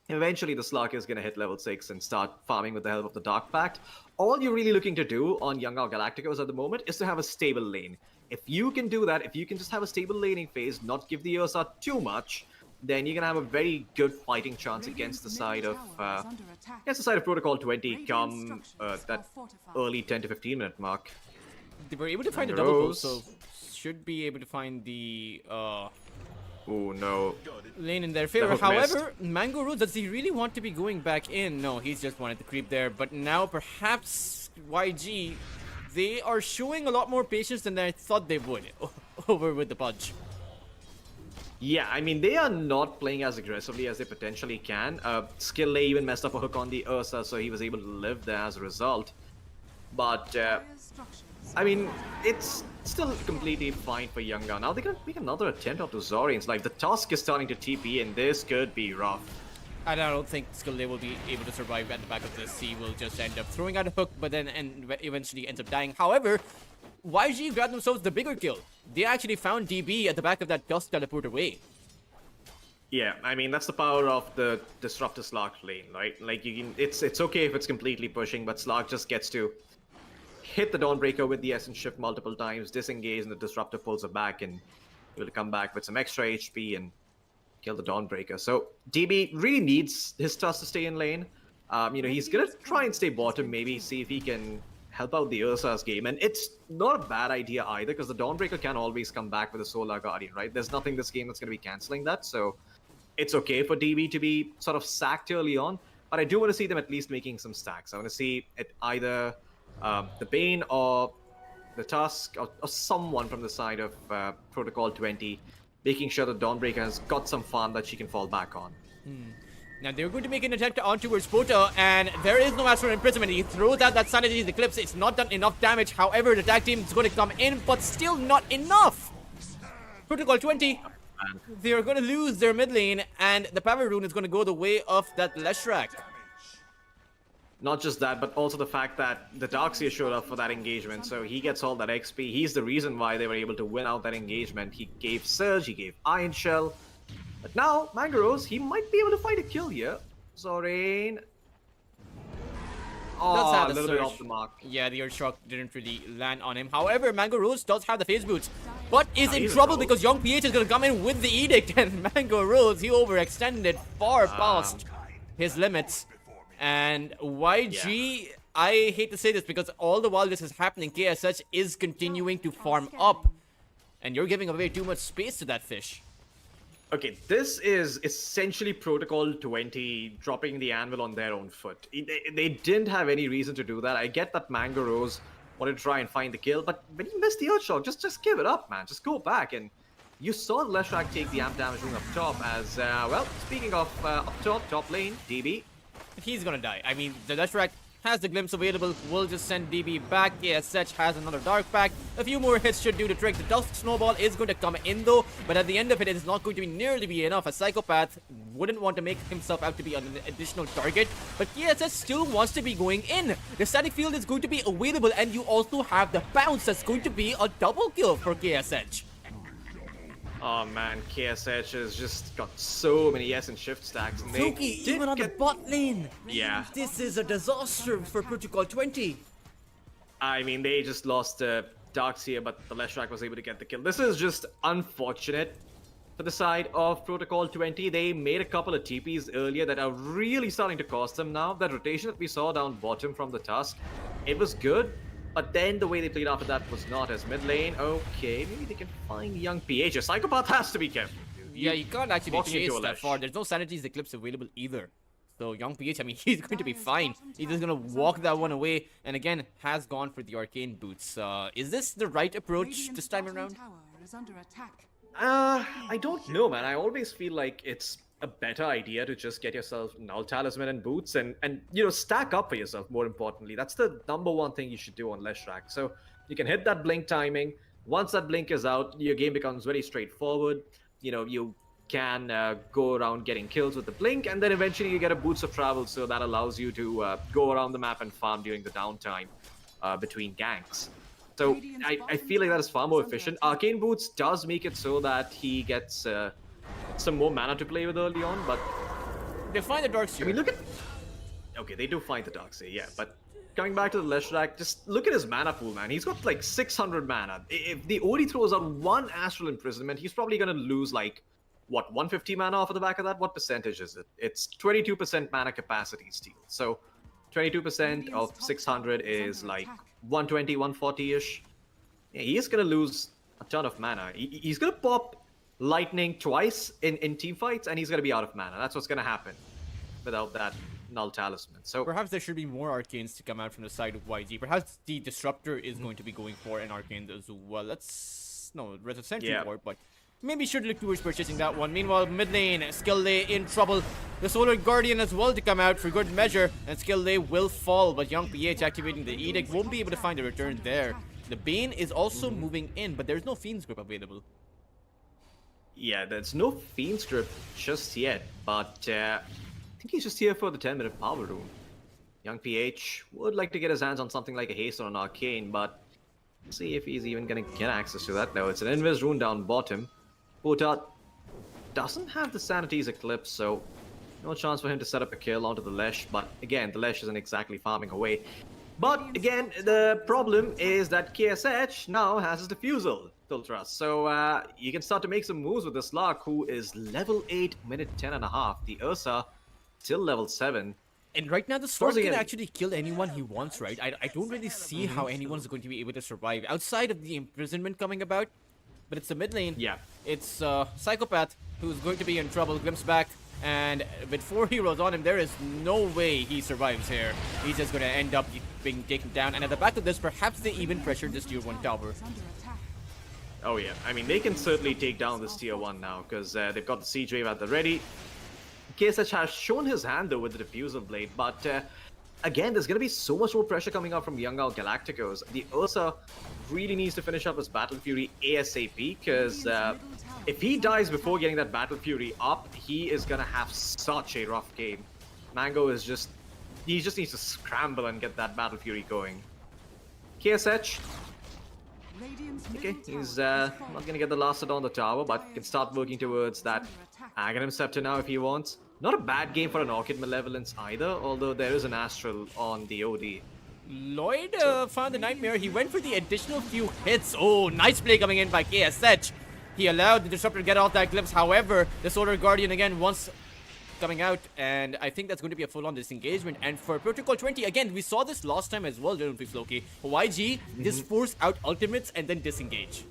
Speaker 4: eventually the Slug is going to hit level 6 and start farming with the help of the Dark Pact. All you're really looking to do on Young Galacticos at the moment is to have a stable lane. If you can do that, if you can just have a stable laning phase, not give the Ursa too much, then you're gonna have a very good fighting chance against the side of Protocol 20 come that early 10 to 15 minute mark.
Speaker 3: They were able to find a double pull, so should be able to find the
Speaker 4: oh no,
Speaker 3: lane in their favor. However, Mango Rose, does he really want to be going back in? No, he's just wanted to creep there. But now perhaps YG, they are showing a lot more patience than I thought they would over with the punch.
Speaker 4: Yeah, I mean, they are not playing as aggressively as they potentially can. Skillay even messed up a hook on the Ursa, so he was able to live there as a result. But, I mean, it's still completely fine for Younga. Now they can make another attempt onto Zorians. Like, the Tusk is starting to TP, and this could be rough.
Speaker 3: And I don't think Skillay will be able to survive at the back of this. He will just end up throwing out a hook, but then eventually ends up dying. However, YG grabbed themselves the bigger kill. They actually found DB at the back of that Tusk teleport away.
Speaker 4: Yeah, I mean, that's the power of the Disruptor Slug lane, right? Like, you can, it's okay if it's completely pushing, but Slug just gets to hit the Dawnbreaker with the Essence Shift multiple times, disengage, and the Disruptor pulls it back, and will come back with some extra HP and kill the Dawnbreaker. So DB really needs his Tusk to stay in lane. You know, he's gonna try and stay bottom, maybe see if he can help out the Ursa's game. And it's not a bad idea either, because the Dawnbreaker can always come back with a Solar Guardian, right? There's nothing this game that's going to be cancelling that, so it's okay for DB to be sort of sacked early on. But I do want to see them at least making some stacks. I want to see it either the Bane or the Tusk or someone from the side of Protocol 20 making sure the Dawnbreaker has got some farm that she can fall back on.
Speaker 3: Now they're going to make an attempt on towards Pota, and there is no Astral Imprisonment. He throws out that Sanity's Eclipse. It's not done enough damage. However, the tag team is going to come in, but still not enough. Protocol 20, they are going to lose their mid lane, and the Power Rune is going to go the way of that Leshrac.
Speaker 4: Not just that, but also the fact that the Darkseer showed up for that engagement, so he gets all that XP. He's the reason why they were able to win out that engagement. He gave Surge, he gave Iron Shell. But now, Mango Rose, he might be able to find a kill here. Zorain. Oh, a little bit off the mark.
Speaker 3: Yeah, the Earthshock didn't really land on him. However, Mango Rose does have the phase boots, but is in trouble because Young PH is going to come in with the Edict, and Mango Rose, he overextended far past his limits. And YG, I hate to say this, because all the while this is happening, KSH is continuing to farm up. And you're giving away too much space to that fish.
Speaker 4: Okay, this is essentially Protocol 20 dropping the anvil on their own foot. They didn't have any reason to do that. I get that Mango Rose wanted to try and find the kill, but when you miss the Earthshock, just give it up, man. Just go back. And you saw Leshrac take the amp damage up top as, well, speaking of up top lane, DB.
Speaker 3: He's gonna die. I mean, the Leshrac has the glimpse available. We'll just send DB back. KSH has another Dark Pack. A few more hits should do the trick. The Tusk Snowball is going to come in though, but at the end of it, it is not going to be nearly be enough. A Psychopath wouldn't want to make himself out to be an additional target, but KSH still wants to be going in. The static field is going to be available, and you also have the bounce. That's going to be a double kill for KSH.
Speaker 4: Oh man, KSH has just got so many Essence Shift stacks. And
Speaker 3: Floki, even on the bot lane.
Speaker 4: Yeah.
Speaker 3: This is a disaster for Protocol 20.
Speaker 4: I mean, they just lost Darkseer, but the Leshrac was able to get the kill. This is just unfortunate for the side of Protocol 20. They made a couple of TPs earlier that are really starting to cost them now. That rotation that we saw down bottom from the Tusk, it was good. But then the way they played after that was not as mid lane. Okay, maybe they can find Young PH. A Psychopath has to be careful.
Speaker 3: Yeah, you can't actually chase that far. There's no Sanity's Eclipse available either. So Young PH, I mean, he's going to be fine. He's just going to walk that one away. And again, has gone for the arcane boots. Is this the right approach
Speaker 1: Radiant's
Speaker 3: this time
Speaker 1: bottom
Speaker 3: around?
Speaker 1: tower is under attack.
Speaker 4: I don't know, man. I always feel like it's a better idea to just get yourself null talisman and boots and stack up for yourself. More importantly, that's the number one thing you should do on Leshrac. So you can hit that blink timing. Once that blink is out, your game becomes very straightforward. You can go around getting kills with the blink, and then eventually you get a boots of travel, so that allows you to go around the map and farm during the downtime between ganks. So I feel like that is far more efficient. Arcane Boots does make it so that he gets some more mana to play with early on, but
Speaker 3: They find the Dark
Speaker 4: I
Speaker 3: Seer.
Speaker 4: mean, look at... Okay, they do find the Darkseer, yeah, but coming back to the Leshrac, just look at his mana pool, man. He's got like 600 mana. If the OD throws out one Astral Imprisonment, he's probably going to lose like, what, 150 mana off of the back of that? What percentage is it? It's 22% mana capacity steal. So 22% of 600 is like 120, 140-ish. Yeah, he is going to lose a ton of mana. He's going to pop Lightning twice in team fights, and he's going to be out of mana. That's what's going to happen without that null talisman. So
Speaker 3: Perhaps there should be more arcanes to come out from the side of YG. Perhaps the Disruptor is going to be going for an arcane as well. Res of Sentry Ward, but maybe should look towards purchasing that one. Meanwhile, mid lane, Skillday in trouble. The Solar Guardian as well to come out for good measure, and Skillday will fall, but Young PH activating the Edict won't be able to find a return there. The Bane is also moving in, but there's no Fiend's Grip available.
Speaker 4: yeah, there's no Fiend's Grip just yet, but I think he's just here for the 10-minute power room. Young PH would like to get his hands on something like a haste or an arcane, but see if he's even gonna get access to that. No, it's an Invis rune down bottom. Pota doesn't have the Sanity's Eclipse, so no chance for him to set up a kill onto the Lesh, but again, the Lesh isn't exactly farming away. But again, the problem is that KSH now has his Diffusal, Tultras, so you can start to make some moves with this Lark, who is level 8, minute 10.5. The Ursa, still level 7.
Speaker 3: And right now, the Storm can
Speaker 4: again-
Speaker 3: actually kill anyone he wants, right? I don't really see how anyone's going to be able to survive outside of the imprisonment coming about. But it's the mid lane.
Speaker 4: Yeah.
Speaker 3: It's Psychopath who's going to be in trouble. Glimpse back. And with 4 heroes on him, there is no way he survives here. He's just going to end up being taken down. And at the back of this, perhaps they even pressure this tier 1 tower.
Speaker 4: Oh yeah, I mean, they can certainly take down this tier 1 now, because they've got the Siege Wave at the ready. KSH has shown his hand though with the Diffusal Blade, but again, there's going to be so much more pressure coming out from Young Galacticos. The Ursa really needs to finish up his Battle Fury ASAP, because if he dies before getting that Battle Fury up, he is going to have such a rough game. Mango is just... he just needs to scramble and get that Battle Fury going. KSH... okay, he's not going to get the last hit on the tower, but can start working towards that Aghanim Scepter now if he wants. Not a bad game for an Orchid Malevolence either, although there is an Astral on the OD.
Speaker 3: Lloyd found the Nightmare. He went for the additional few hits. Oh, nice play coming in by KSH. He allowed the Disruptor to get off that Glimpse. However, the Solar Guardian again once coming out, and I think that's going to be a full-on disengagement. And for Protocol20, again, we saw this last time as well, didn't we, Floki? YG just force out ultimates and then disengage.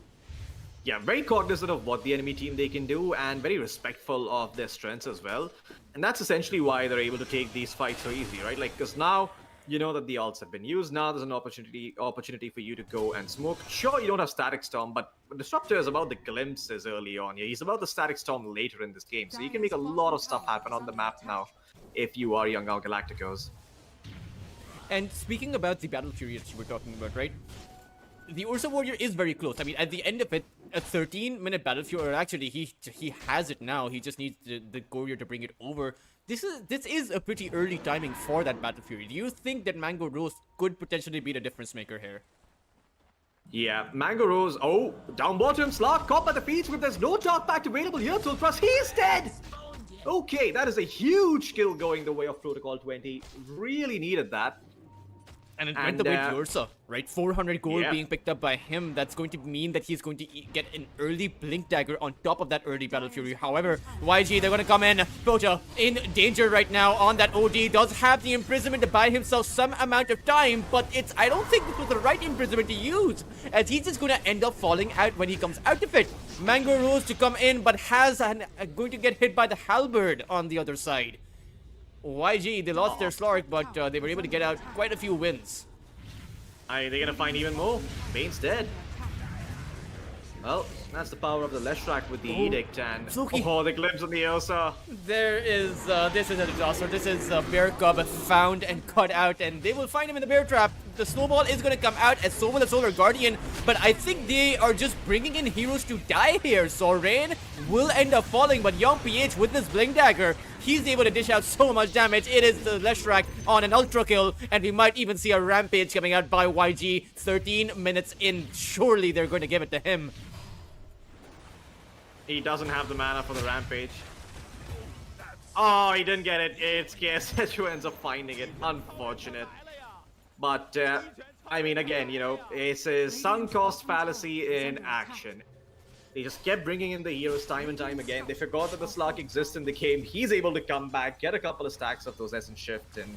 Speaker 4: Yeah, very cognizant of what the enemy team they can do, and very respectful of their strengths as well. And that's essentially why they're able to take these fights so easy, right? Like, because now you know that the ults have been used. Now there's an opportunity for you to go and smoke. Sure, you don't have Static Storm, but Disruptor is about the glimpses early on. Yeah, he's about the Static Storm later in this game, so you can make a lot of stuff happen on the map now if you are Young Galacticos.
Speaker 3: And speaking about the Battle Fury that you were talking about, right? The Ursa Warrior is very close. I mean, at the end of it, a 13-minute Battle Fury, or actually, he has it now. He just needs the Courier to bring it over. This is a pretty early timing for that Battle Fury. Do you think that Mango Rose could potentially be the difference maker here?
Speaker 4: Yeah, Mango Rose. Oh, down bottom, Slark caught by the feet, but there's no Dark Pact available here. Tultras, he's dead! Okay, that is a huge kill going the way of Protocol20. Really needed that.
Speaker 3: And it went the way of Ursa, right? 400 gold being picked up by him. That's going to mean that he's going to get an early Blink Dagger on top of that early Battle Fury. However, YG, they're going to come in. Prota in danger right now on that OD. Does have the imprisonment to buy himself some amount of time, but I don't think this was the right imprisonment to use, as he's just going to end up falling out when he comes out of it. Mango Rose to come in, but going to get hit by the Halberd on the other side. YG, they lost their Slark, but they were able to get out quite a few wins.
Speaker 4: Are they gonna find even more? Bane's dead. Well, that's the power of the Leshrac with the Edict and...
Speaker 3: Fluky.
Speaker 4: Oh, the glimpse on the Ursa.
Speaker 3: There is, this is a disaster. This is Bear Cub found and cut out, and they will find him in the bear trap. The snowball is going to come out as so will the Solar Guardian, but I think they are just bringing in heroes to die here. So Rain will end up falling, but Young PH with this Blink Dagger, he's able to dish out so much damage. It is the Leshrac on an Ultra Kill, and we might even see a Rampage coming out by YG 13 minutes in. Surely they're going to give it to him.
Speaker 4: He doesn't have the mana for the Rampage. Oh, he didn't get it. It's KSH who ends up finding it. Unfortunate. But, I mean, again, you know, it's a sunk cost fallacy in action. They just kept bringing in the heroes time and time again. They forgot that the Slark exists in the game. He's able to come back, get a couple of stacks of those Essence Shift, and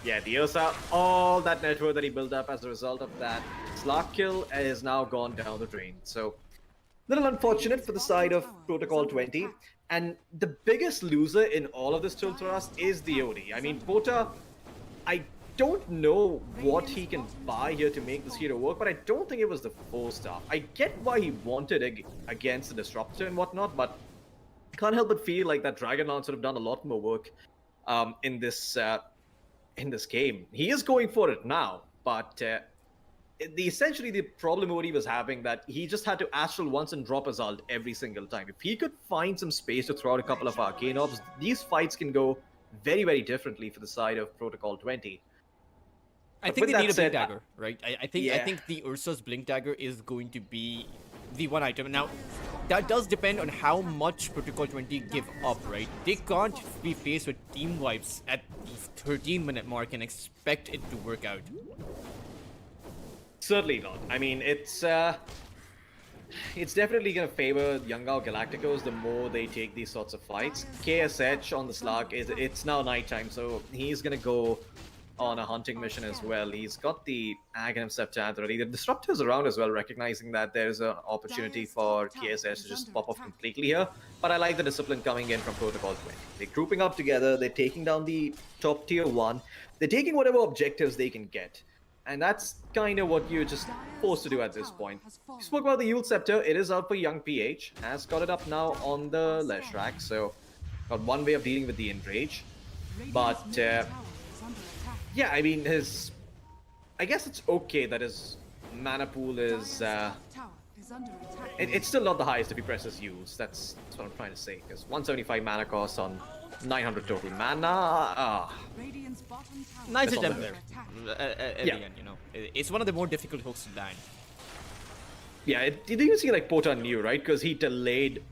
Speaker 4: yeah, the Ursa, all that network that he built up as a result of that Slark kill is now gone down the drain. So, little unfortunate for the side of Protocol20, and the biggest loser in all of this tilt for us is the OD. I mean, Pota, I don't know what he can buy here to make this hero work, but I don't think it was the 4-star. I get why he wanted against the Disruptor and whatnot, but I can't help but feel like that Dragon Lance would have done a lot more work in this game. He is going for it now, but essentially the problem OD was having that he just had to Astral once and drop his ult every single time. If he could find some space to throw out a couple of Arcane Orbs, these fights can go very, very differently for the side of Protocol20.
Speaker 3: I think they need a Blink Dagger, right? I think the Ursa's Blink Dagger is going to be the one item. Now, that does depend on how much Protocol20 give up, right? They can't be faced with team wipes at the 13-minute mark and expect it to work out.
Speaker 4: Certainly not. I mean, it's definitely going to favor Youngao Galacticos the more they take these sorts of fights. KSH on the Slark, it's now nighttime, so he's going to go on a hunting mission as well. He's got the Aghanim Septant already. The Disruptor's around as well, recognizing that there's an opportunity for KSH to just pop off completely here. But I like the discipline coming in from Protocol20. They're grouping up together, they're taking down the top tier 1, they're taking whatever objectives they can get. And that's kind of what you're just forced to do at this point. You spoke about the Yule Scepter. It is out for Young PH. Has got it up now on the Leshrac. So, got one way of dealing with the Enrage. But, yeah, I mean, I guess it's okay that his mana pool is... it's still not the highest if he presses Use. That's what I'm trying to say. Because 175 mana cost on 900 total mana.
Speaker 3: Nice attempt there. At the end, you know. It's one of the more difficult hooks to land.
Speaker 4: Yeah, did you see like Pota knew, right? Because he delayed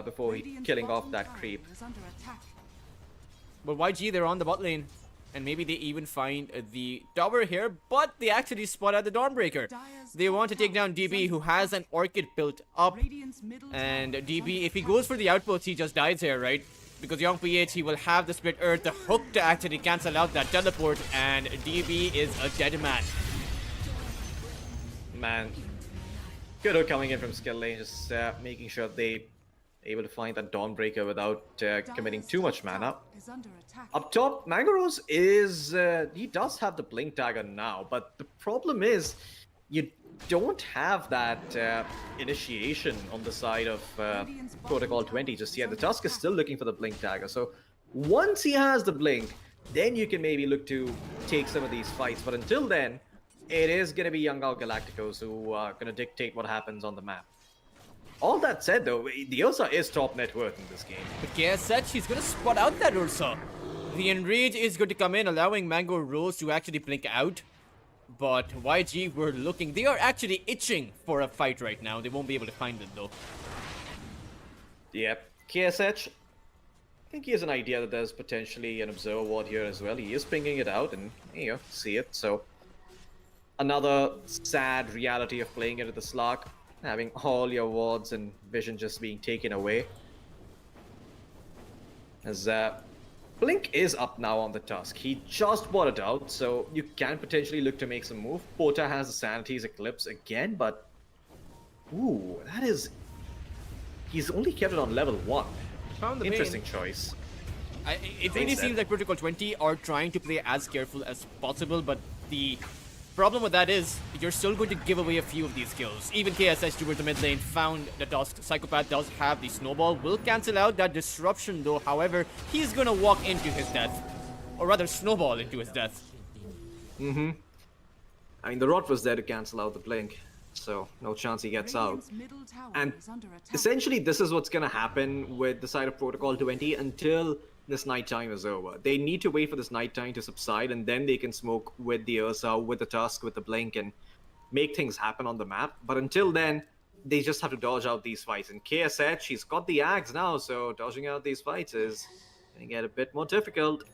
Speaker 4: before killing off that creep.
Speaker 3: But YG, they're on the bot lane. And maybe they even find the tower here, but they actually spot out the Dawnbreaker. They want to take down DB, who has an Orchid built up. And DB, if he goes for the outpost, he just dies here, right? Because Young PH, he will have the Split Earth, the hook to actually cancel out that teleport, and DB is a dead man.
Speaker 4: Man, good hook coming in from skill lane, just making sure they able to find that Dawnbreaker without committing too much mana. Up top, Mangaros is... he does have the Blink Dagger now, but the problem is you don't have that initiation on the side of Protocol20 just yet. The Tusk is still looking for the Blink Dagger, so once he has the Blink, then you can maybe look to take some of these fights, but until then, it is going to be Youngao Galacticos who are going to dictate what happens on the map. All that said, though, the Ursa is top net worth in this game.
Speaker 3: But KSH, he's gonna spot out that Ursa. The Enrage is going to come in, allowing Mango Rose to actually blink out. But YG were looking. They are actually itching for a fight right now. They won't be able to find it, though.
Speaker 4: Yep. KSH, I think he has an idea that there's potentially an Observer Ward here as well. He is pinging it out, and, you know, see it. So, another sad reality of playing it at the Slark. Having all your wards and vision just being taken away. As Blink is up now on the Tusk. He just bought it out, so you can potentially look to make some move. Pota has the Sanity's Eclipse again, but... Ooh, that is... He's only kept it on level 1.
Speaker 3: Found the
Speaker 4: Interesting
Speaker 3: main.
Speaker 4: choice.
Speaker 3: It really seems like Protocol 20 are trying to play as careful as possible, but the problem with that is you're still going to give away a few of these kills. Even KSH towards the mid lane found the Tusk. Psychopath does have the snowball, will cancel out that disruption though. However, he's gonna walk into his death, or rather snowball into his death.
Speaker 4: Mm-hmm. I mean, the rot was there to cancel out the blink, so no chance he gets out.
Speaker 1: Radiant's middle tower
Speaker 4: And
Speaker 1: is under attack.
Speaker 4: essentially, this is what's gonna happen with the side of Protocol 20 until this nighttime is over. They need to wait for this nighttime to subside, and then they can smoke with the Ursa, with the Tusk, with the Blink, and make things happen on the map. But until then, they just have to dodge out these fights. And KSH, he's got the Axe now, so dodging out these fights is gonna get a bit more difficult.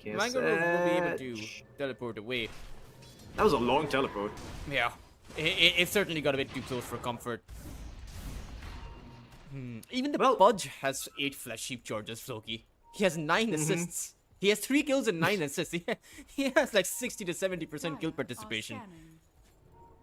Speaker 3: Mango will be able to teleport away.
Speaker 4: That was a long teleport.
Speaker 3: Yeah, it certainly got a bit too close for comfort. Even the Pudge has 8 flesh sheep charges, Floki. He has 9 assists. He has 3 kills and 9 assists. He has like 60 to 70% kill participation.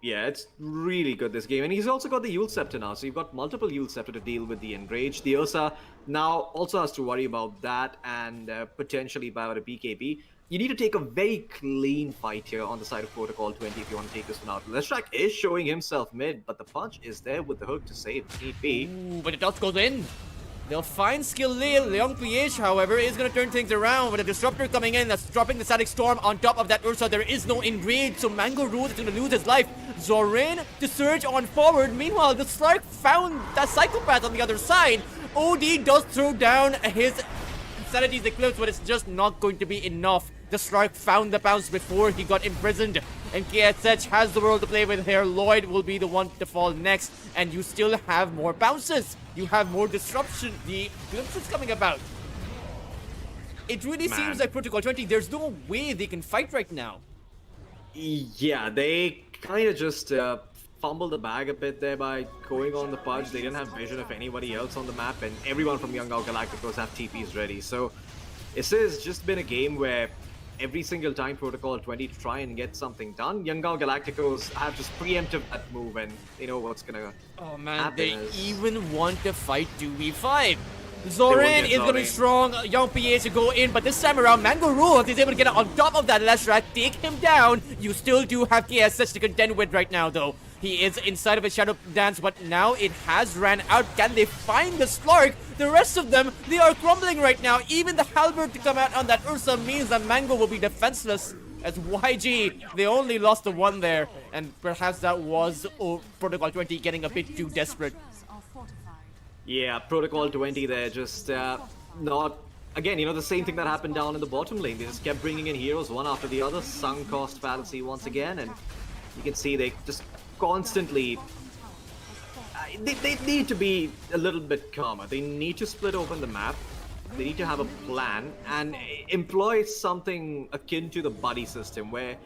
Speaker 4: Yeah, it's really good this game. And he's also got the Yule Scepter now, so you've got multiple Yule Scepter to deal with the Enrage. The Ursa now also has to worry about that and potentially about a BKB. You need to take a very clean fight here on the side of Protocol 20 if you want to take this one out. Leshrac is showing himself mid, but the Punch is there with the hook to save if need be.
Speaker 3: Ooh, but the dot goes in. They'll find skill Lil. Young PH, however, is going to turn things around with a Disruptor coming in that's dropping the Static Storm on top of that Ursa. There is no enrage, so Mango Rose is going to lose his life. Zorin to surge on forward. Meanwhile, the Slark found that Psychopath on the other side. OD does throw down his Sanity's Eclipse, but it's just not going to be enough. The Slark found the bounce before he got imprisoned. And KSH has the world to play with here. Lloyd will be the one to fall next. And you still have more bounces. You have more disruption. The glimpse is coming about. It really seems like Protocol 20, there's no way they can fight right now.
Speaker 4: Yeah, they kind of just fumbled the bag a bit there by going on the Pudge. They didn't have vision of anybody else on the map, and everyone from Young Galacticos have TPs ready. So this has just been a game where every single time Protocol 20 to try and get something done, Young Galacticos have just preempted that move, and they know what's gonna happen.
Speaker 3: They even want to fight 2v5. Zorin is going to be strong. Young PH to go in, but this time around, Mango Rose is able to get on top of that Leshrac, take him down. You still do have KSH to contend with right now, though. He is inside of a Shadow Dance, but now it has ran out. Can they find the Slark? The rest of them, they are crumbling right now. Even the Halberd to come out on that Ursa means that Mango will be defenseless. As YG, they only lost the one there, and perhaps that was Protocol 20 getting a bit too desperate.
Speaker 4: Yeah, Protocol 20 there, just not... Again, you know, the same thing that happened down in the bottom lane. They just kept bringing in heroes one after the other. Sunk cost fallacy once again, and you can see they just constantly... They need to be a little bit calmer. They need to split open the map. They need to have a plan and employ something akin to the buddy system, where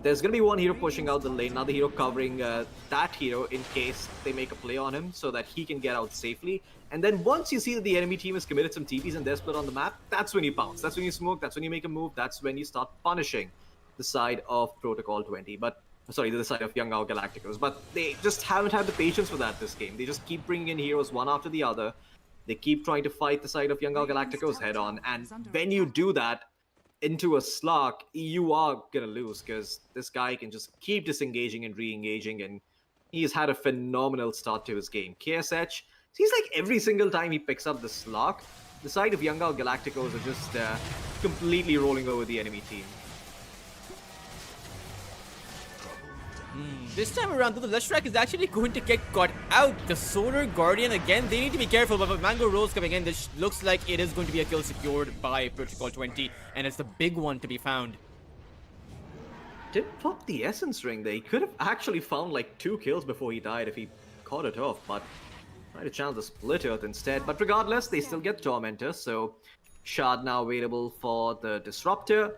Speaker 4: there's going to be one hero pushing out the lane, another hero covering that hero in case they make a play on him so that he can get out safely. And then once you see that the enemy team has committed some TPs and they're split on the map, that's when you bounce. That's when you smoke. That's when you make a move. That's when you start punishing the side of Protocol 20. But, sorry, the side of Young Galacticos. But they just haven't had the patience for that this game. They just keep bringing in heroes one after the other. They keep trying to fight the side of Young Galacticos head on. And when you do that, into a Slark, you are gonna lose because this guy can just keep disengaging and re-engaging, and he's had a phenomenal start to his game. KSH, seems like every single time he picks up the Slark, the side of Young Galacticos are just completely rolling over the enemy team.
Speaker 3: This time around, though, the Leshrac is actually going to get caught out. The Solar Guardian, again, they need to be careful, but with Mango Rose coming in, this looks like it is going to be a kill secured by Protocol 20, and it's the big one to be found.
Speaker 4: Did pop the Essence Ring there. He could have actually found like 2 kills before he died if he caught it off, but tried to channel the Split Earth instead. But regardless, they still get Tormentor, so Shard now available for the Disruptor.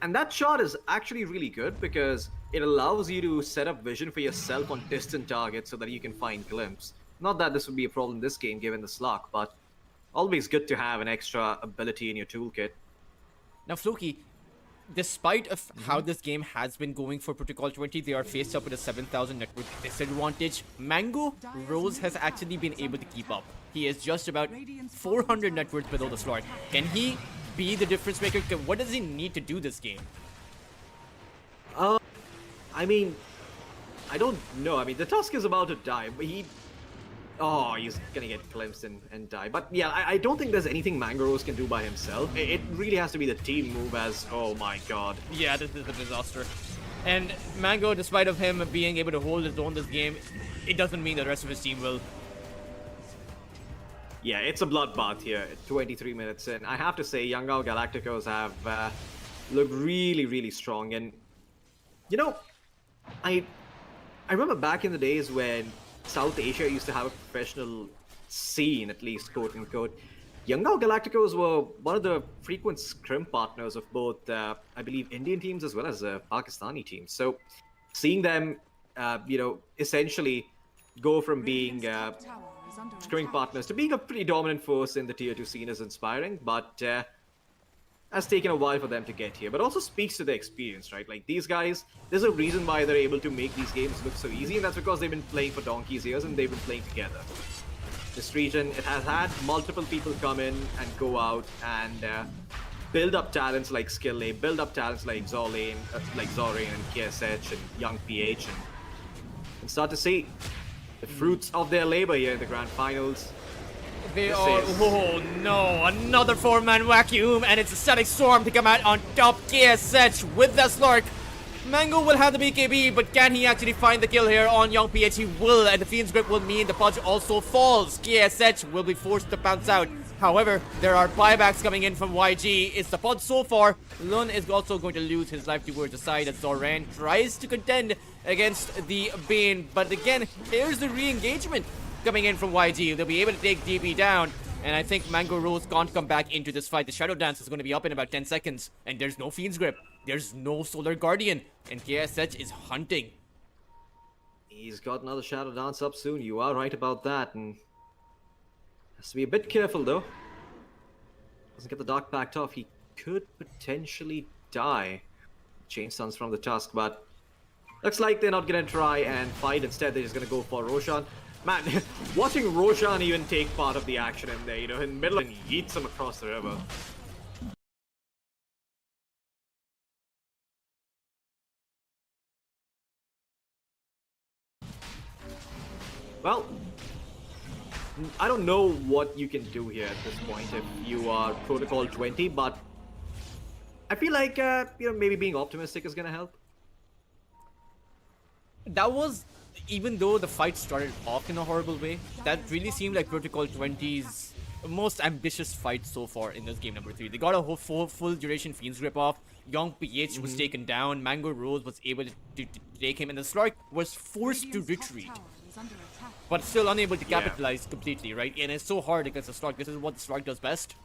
Speaker 4: And that shot is actually really good because it allows you to set up vision for yourself on distant targets so that you can find glimpse. Not that this would be a problem this game given the Slark, but always good to have an extra ability in your toolkit.
Speaker 3: Now, Floki, despite of how this game has been going for Protocol 20, they are faced up with a 7,000 network disadvantage. Mango Rose has actually been able to keep up. He is just about 400 net worth below the Slark. Can he be the difference maker? What does he need to do this game?
Speaker 4: I mean, I don't know. I mean, the Tusk is about to die, but oh, he's gonna get glimpsed and die. But yeah, I don't think there's anything Mango Rose can do by himself. It really has to be the team move as, oh my god.
Speaker 3: Yeah, this is a disaster. And Mango, despite of him being able to hold his own this game, it doesn't mean the rest of his team will.
Speaker 4: Yeah, it's a bloodbath here, 23 minutes in. I have to say, Yangao Galacticos have looked really, really strong. And, you know, I remember back in the days when South Asia used to have a professional scene, at least, quote-unquote. Yangao Galacticos were one of the frequent scrim partners of both, I believe, Indian teams as well as Pakistani teams. So, seeing them, you know, essentially go from being scrimming partners to being a pretty dominant force in the Tier 2 scene is inspiring, but has taken a while for them to get here. But also speaks to their experience, right? Like, these guys, there's a reason why they're able to make these games look so easy, and that's because they've been playing for donkey's years and they've been playing together. This region, it has had multiple people come in and go out and build up talents like Skill-A, build up talents like Zorain and KSH and Young PH, and start to see the fruits of their labor here in the grand finals.
Speaker 3: Oh no, another 4-man vacuum, and it's a Static Storm to come out on top. KSH with the Slurk. Mango will have the BKB, but can he actually find the kill here on Young PH? He will, and the Fiend's Grip will mean the Pudge also falls. KSH will be forced to bounce out. However, there are buybacks coming in from YG. It's the Pudge so far. Lun is also going to lose his life towards the side as Zoran tries to contend against the Bane. But again, here's the re-engagement coming in from YG. They'll be able to take DB down. And I think Mango Rose can't come back into this fight. The Shadow Dance is going to be up in about 10 seconds. And there's no Fiend's Grip. There's no Solar Guardian. And KSH is hunting.
Speaker 4: He's got another Shadow Dance up soon. You are right about that. And has to be a bit careful, though. Doesn't get the Dark Pact off. He could potentially die. Chain Stuns from the Tusk, but looks like they're not going to try and fight. Instead, they're just going to go for Roshan. Man, watching Roshan even take part of the action in there, you know, in the middle and yeets him across the river. Well, I don't know what you can do here at this point if you are Protocol20, but I feel like, you know, maybe being optimistic is gonna help.
Speaker 3: That was, even though the fight started off in a horrible way, that really seemed like Protocol20's most ambitious fight so far in this game number 3. They got a whole full duration Fiend's Grip off. Young PH was taken down. Mango Rose was able to take him, and the Slark was forced to retreat, but still unable to capitalize completely, right? And it's so hard against the Slark. This is what the Slark does best.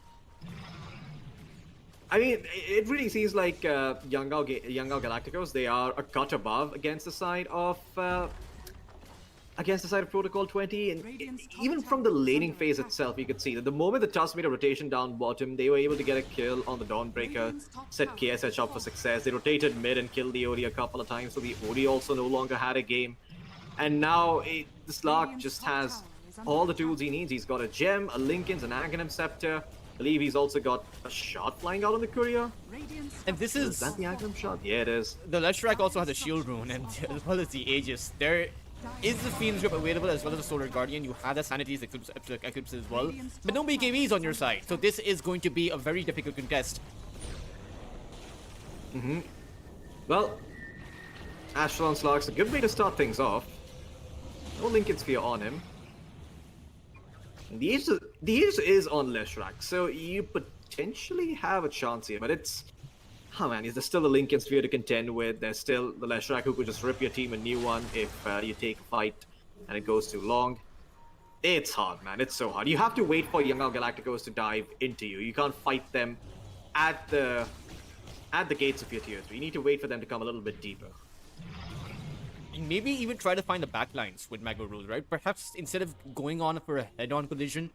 Speaker 4: I mean, it really seems like Yangao Galacticos, they are a cut above against the side of Protocol20, and even from the laning phase itself, you could see that the moment the Tusk made a rotation down bottom, they were able to get a kill on the Dawnbreaker, set KSH up for success. They rotated mid and killed the OD a couple of times, so the OD also no longer had a game. And now the Slark just has all the tools he needs. He's got a gem, a Linken's, an Aghanim Scepter. I believe he's also got a shot flying out on the courier.
Speaker 3: And this is
Speaker 4: that the Aghanim shot? Yeah, it is.
Speaker 3: The Leshrac also has a shield rune, and as well as the Aegis. There is the Fiend's Grip available as well as the Solar Guardian. You have the Sanity's Eclipse as well, but no BKBs on your side. So this is going to be a very difficult contest.
Speaker 4: Well, Astron Slark's a good way to start things off. No Lincoln Sphere on him. And the Aegis is on Leshrac, so you potentially have a chance here, but it's... Oh man, there's still a Lincoln Sphere to contend with. There's still the Leshrac who could just rip your team a new one if you take a fight and it goes too long. It's hard, man. It's so hard. You have to wait for Yangao Galacticos to dive into you. You can't fight them at the gates of your tier 3. You need to wait for them to come a little bit deeper.
Speaker 3: Maybe even try to find the backlines with Mango Rose, right? Perhaps instead of going on for a head-on collision,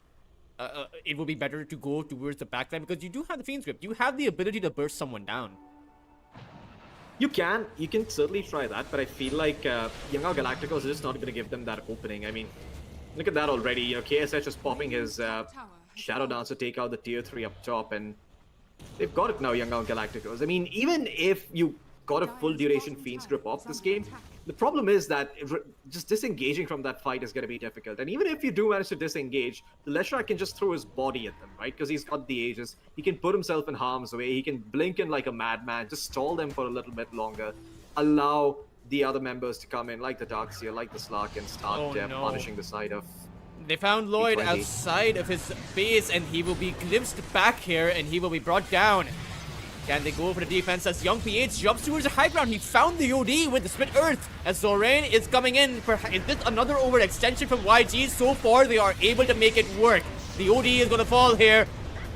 Speaker 3: it would be better to go towards the backline, because you do have the Fiend's Grip. You have the ability to burst someone down.
Speaker 4: You can certainly try that, but I feel like Yangao Galacticos is just not going to give them that opening. I mean, look at that already. You know, KSH is popping his Shadow Dance to take out the tier 3 up top, and They've got it now, Young Galacticos. I mean, even if you got a full duration Fiend's Grip off this game, the problem is that just disengaging from that fight is going to be difficult. And even if you do manage to disengage, the Leshrac can just throw his body at them, right? Because he's got the Aegis. He can put himself in harm's way. He can blink in like a madman, just stall them for a little bit longer, allow the other members to come in, like the Darkseer, like the Slark, and start punishing the side of...
Speaker 3: They found Lloyd
Speaker 4: B20.
Speaker 3: outside of his base, and he will be glimpsed back here, and he will be brought down. Can they go for the defense as Young PH jumps towards the high ground? He found the OD with the Split Earth as Zorain is coming in. Is this another overextension from YG? So far, they are able to make it work. The OD is going to fall here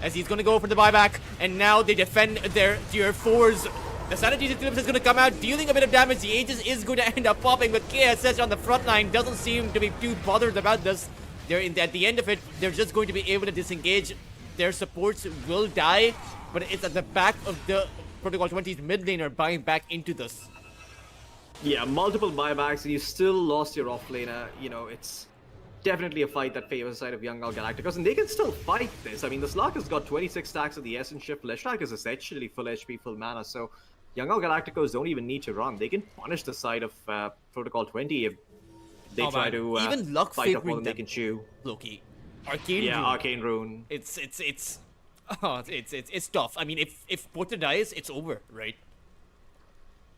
Speaker 3: as he's going to go for the buyback, and now they defend their tier 4s. The Sanity Eclipse is going to come out, dealing a bit of damage. The Aegis is going to end up popping, but KSS on the front line doesn't seem to be too bothered about this. At the end of it, they're just going to be able to disengage. Their supports will die, but it's at the back of the Protocol 20's mid laner buying back into this.
Speaker 4: Yeah, multiple buybacks, and you still lost your off-laner. You know, it's definitely a fight that favors the side of Young Galacticos, and they can still fight this. I mean, the Slark has got 26 stacks of the Essence Shift. Leshrac is essentially full HP, full mana, so Young Galacticos don't even need to run. They can punish the side of Protocol 20 if they try to
Speaker 3: even luck
Speaker 4: fight up
Speaker 3: favoring
Speaker 4: more than they
Speaker 3: them.
Speaker 4: can chew.
Speaker 3: Loki, Arcane
Speaker 4: Yeah,
Speaker 3: Rune.
Speaker 4: Arcane Rune.
Speaker 3: It's tough. I mean, if Porta dies, it's over, right?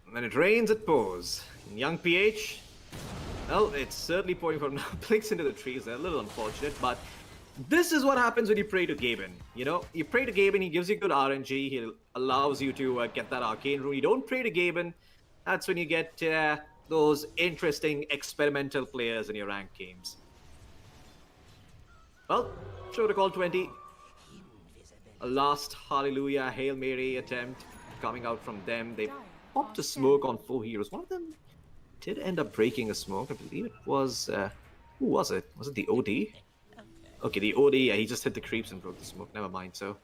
Speaker 4: And then it rains, it pours. And Young PH, well, it's certainly pouring from now. Blinks into the trees. They're a little unfortunate, but this is what happens when you pray to Gaben. You know, you pray to Gaben, he gives you good RNG, he allows you to get that Arcane Rune. You don't pray to Gaben, that's when you get those interesting experimental players in your ranked games. Well, Protocol 20, a last Hallelujah Hail Mary attempt coming out from them. They popped a smoke on 4 heroes. One of them did end up breaking a smoke. I believe it was... who was it? Was it the OD? Okay, the OD, yeah, he just hit the creeps and broke the smoke. Never mind, so...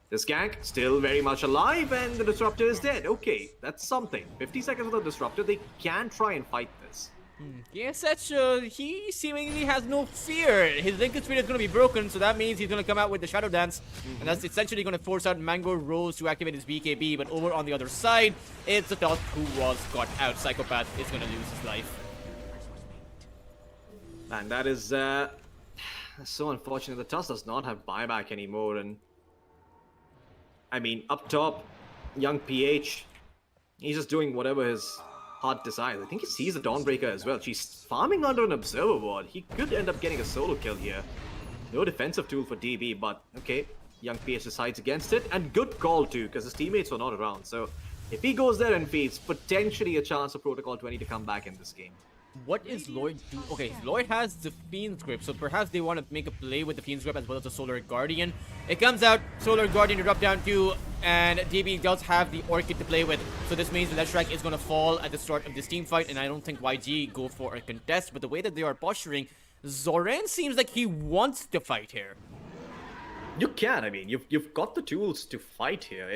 Speaker 4: The Skank, still very much alive, and the Disruptor is dead. Okay, that's something. 50 seconds with the Disruptor, they can try and fight this.
Speaker 3: Yes, he seemingly has no fear. His Lincoln Speed is going to be broken, so that means he's going to come out with the Shadow Dance. And that's essentially going to force out Mango Rose to activate his BKB. But over on the other side, it's the Tusk who was got out. Psychopath is going to lose his life.
Speaker 4: And that is so unfortunate. The Tusk does not have buyback anymore, and I mean, up top, Young PH, he's just doing whatever his heart decides. I think he sees the Dawnbreaker as well. She's farming under an Observer Ward. He could end up getting a solo kill here. No defensive tool for DB, but okay. Young PH decides against it, and good call too, because his teammates were not around. So if he goes there and feeds, potentially a chance for Protocol 20 to come back in this game.
Speaker 3: What is Lloyd do? Okay, Lloyd has the Fiend's Grip, so perhaps they want to make a play with the Fiend's Grip as well as the Solar Guardian. It comes out, Solar Guardian to drop down too, and DB does have the Orchid to play with. So this means the Leshrac is going to fall at the start of this team fight, and I don't think YG go for a contest. But the way that they are posturing, Zoran seems like he wants to fight here.
Speaker 4: You can, I mean, you've got the tools to fight here.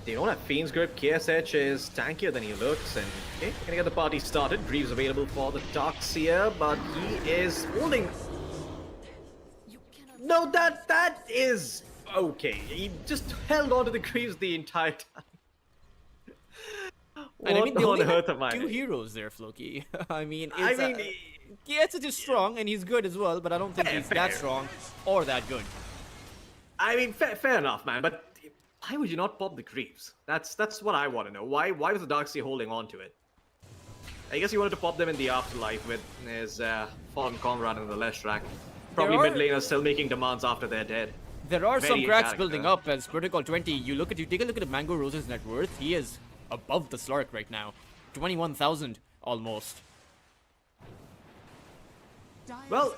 Speaker 4: They don't have Fiend's Grip. KSH is tankier than he looks, and okay, gonna get the party started. Greaves available for the Darkseer, but he is holding. No, that is okay. He just held on to the Greaves the entire time.
Speaker 3: And I mean, they
Speaker 4: What
Speaker 3: only
Speaker 4: on earth am
Speaker 3: have
Speaker 4: I?
Speaker 3: two heroes there, Floki. I mean,
Speaker 4: I
Speaker 3: it's,
Speaker 4: mean,
Speaker 3: KSH is strong, and he's good as well, but I don't think he's that
Speaker 4: fair.
Speaker 3: strong or that good.
Speaker 4: I mean, fair enough, man. But why would you not pop the Greaves? That's what I want to know. Why was the Darkseer holding on to it? I guess he wanted to pop them in the afterlife with his fallen comrade in the Leshrac. Probably
Speaker 3: There are-
Speaker 4: mid laners still making demands after they're dead.
Speaker 3: There are some
Speaker 4: Very
Speaker 3: cracks
Speaker 4: erratic,
Speaker 3: building up as Protocol 20. You take a look at the Mango Rose's net worth. He is above the Slark right now, 21,000 almost.
Speaker 4: Well,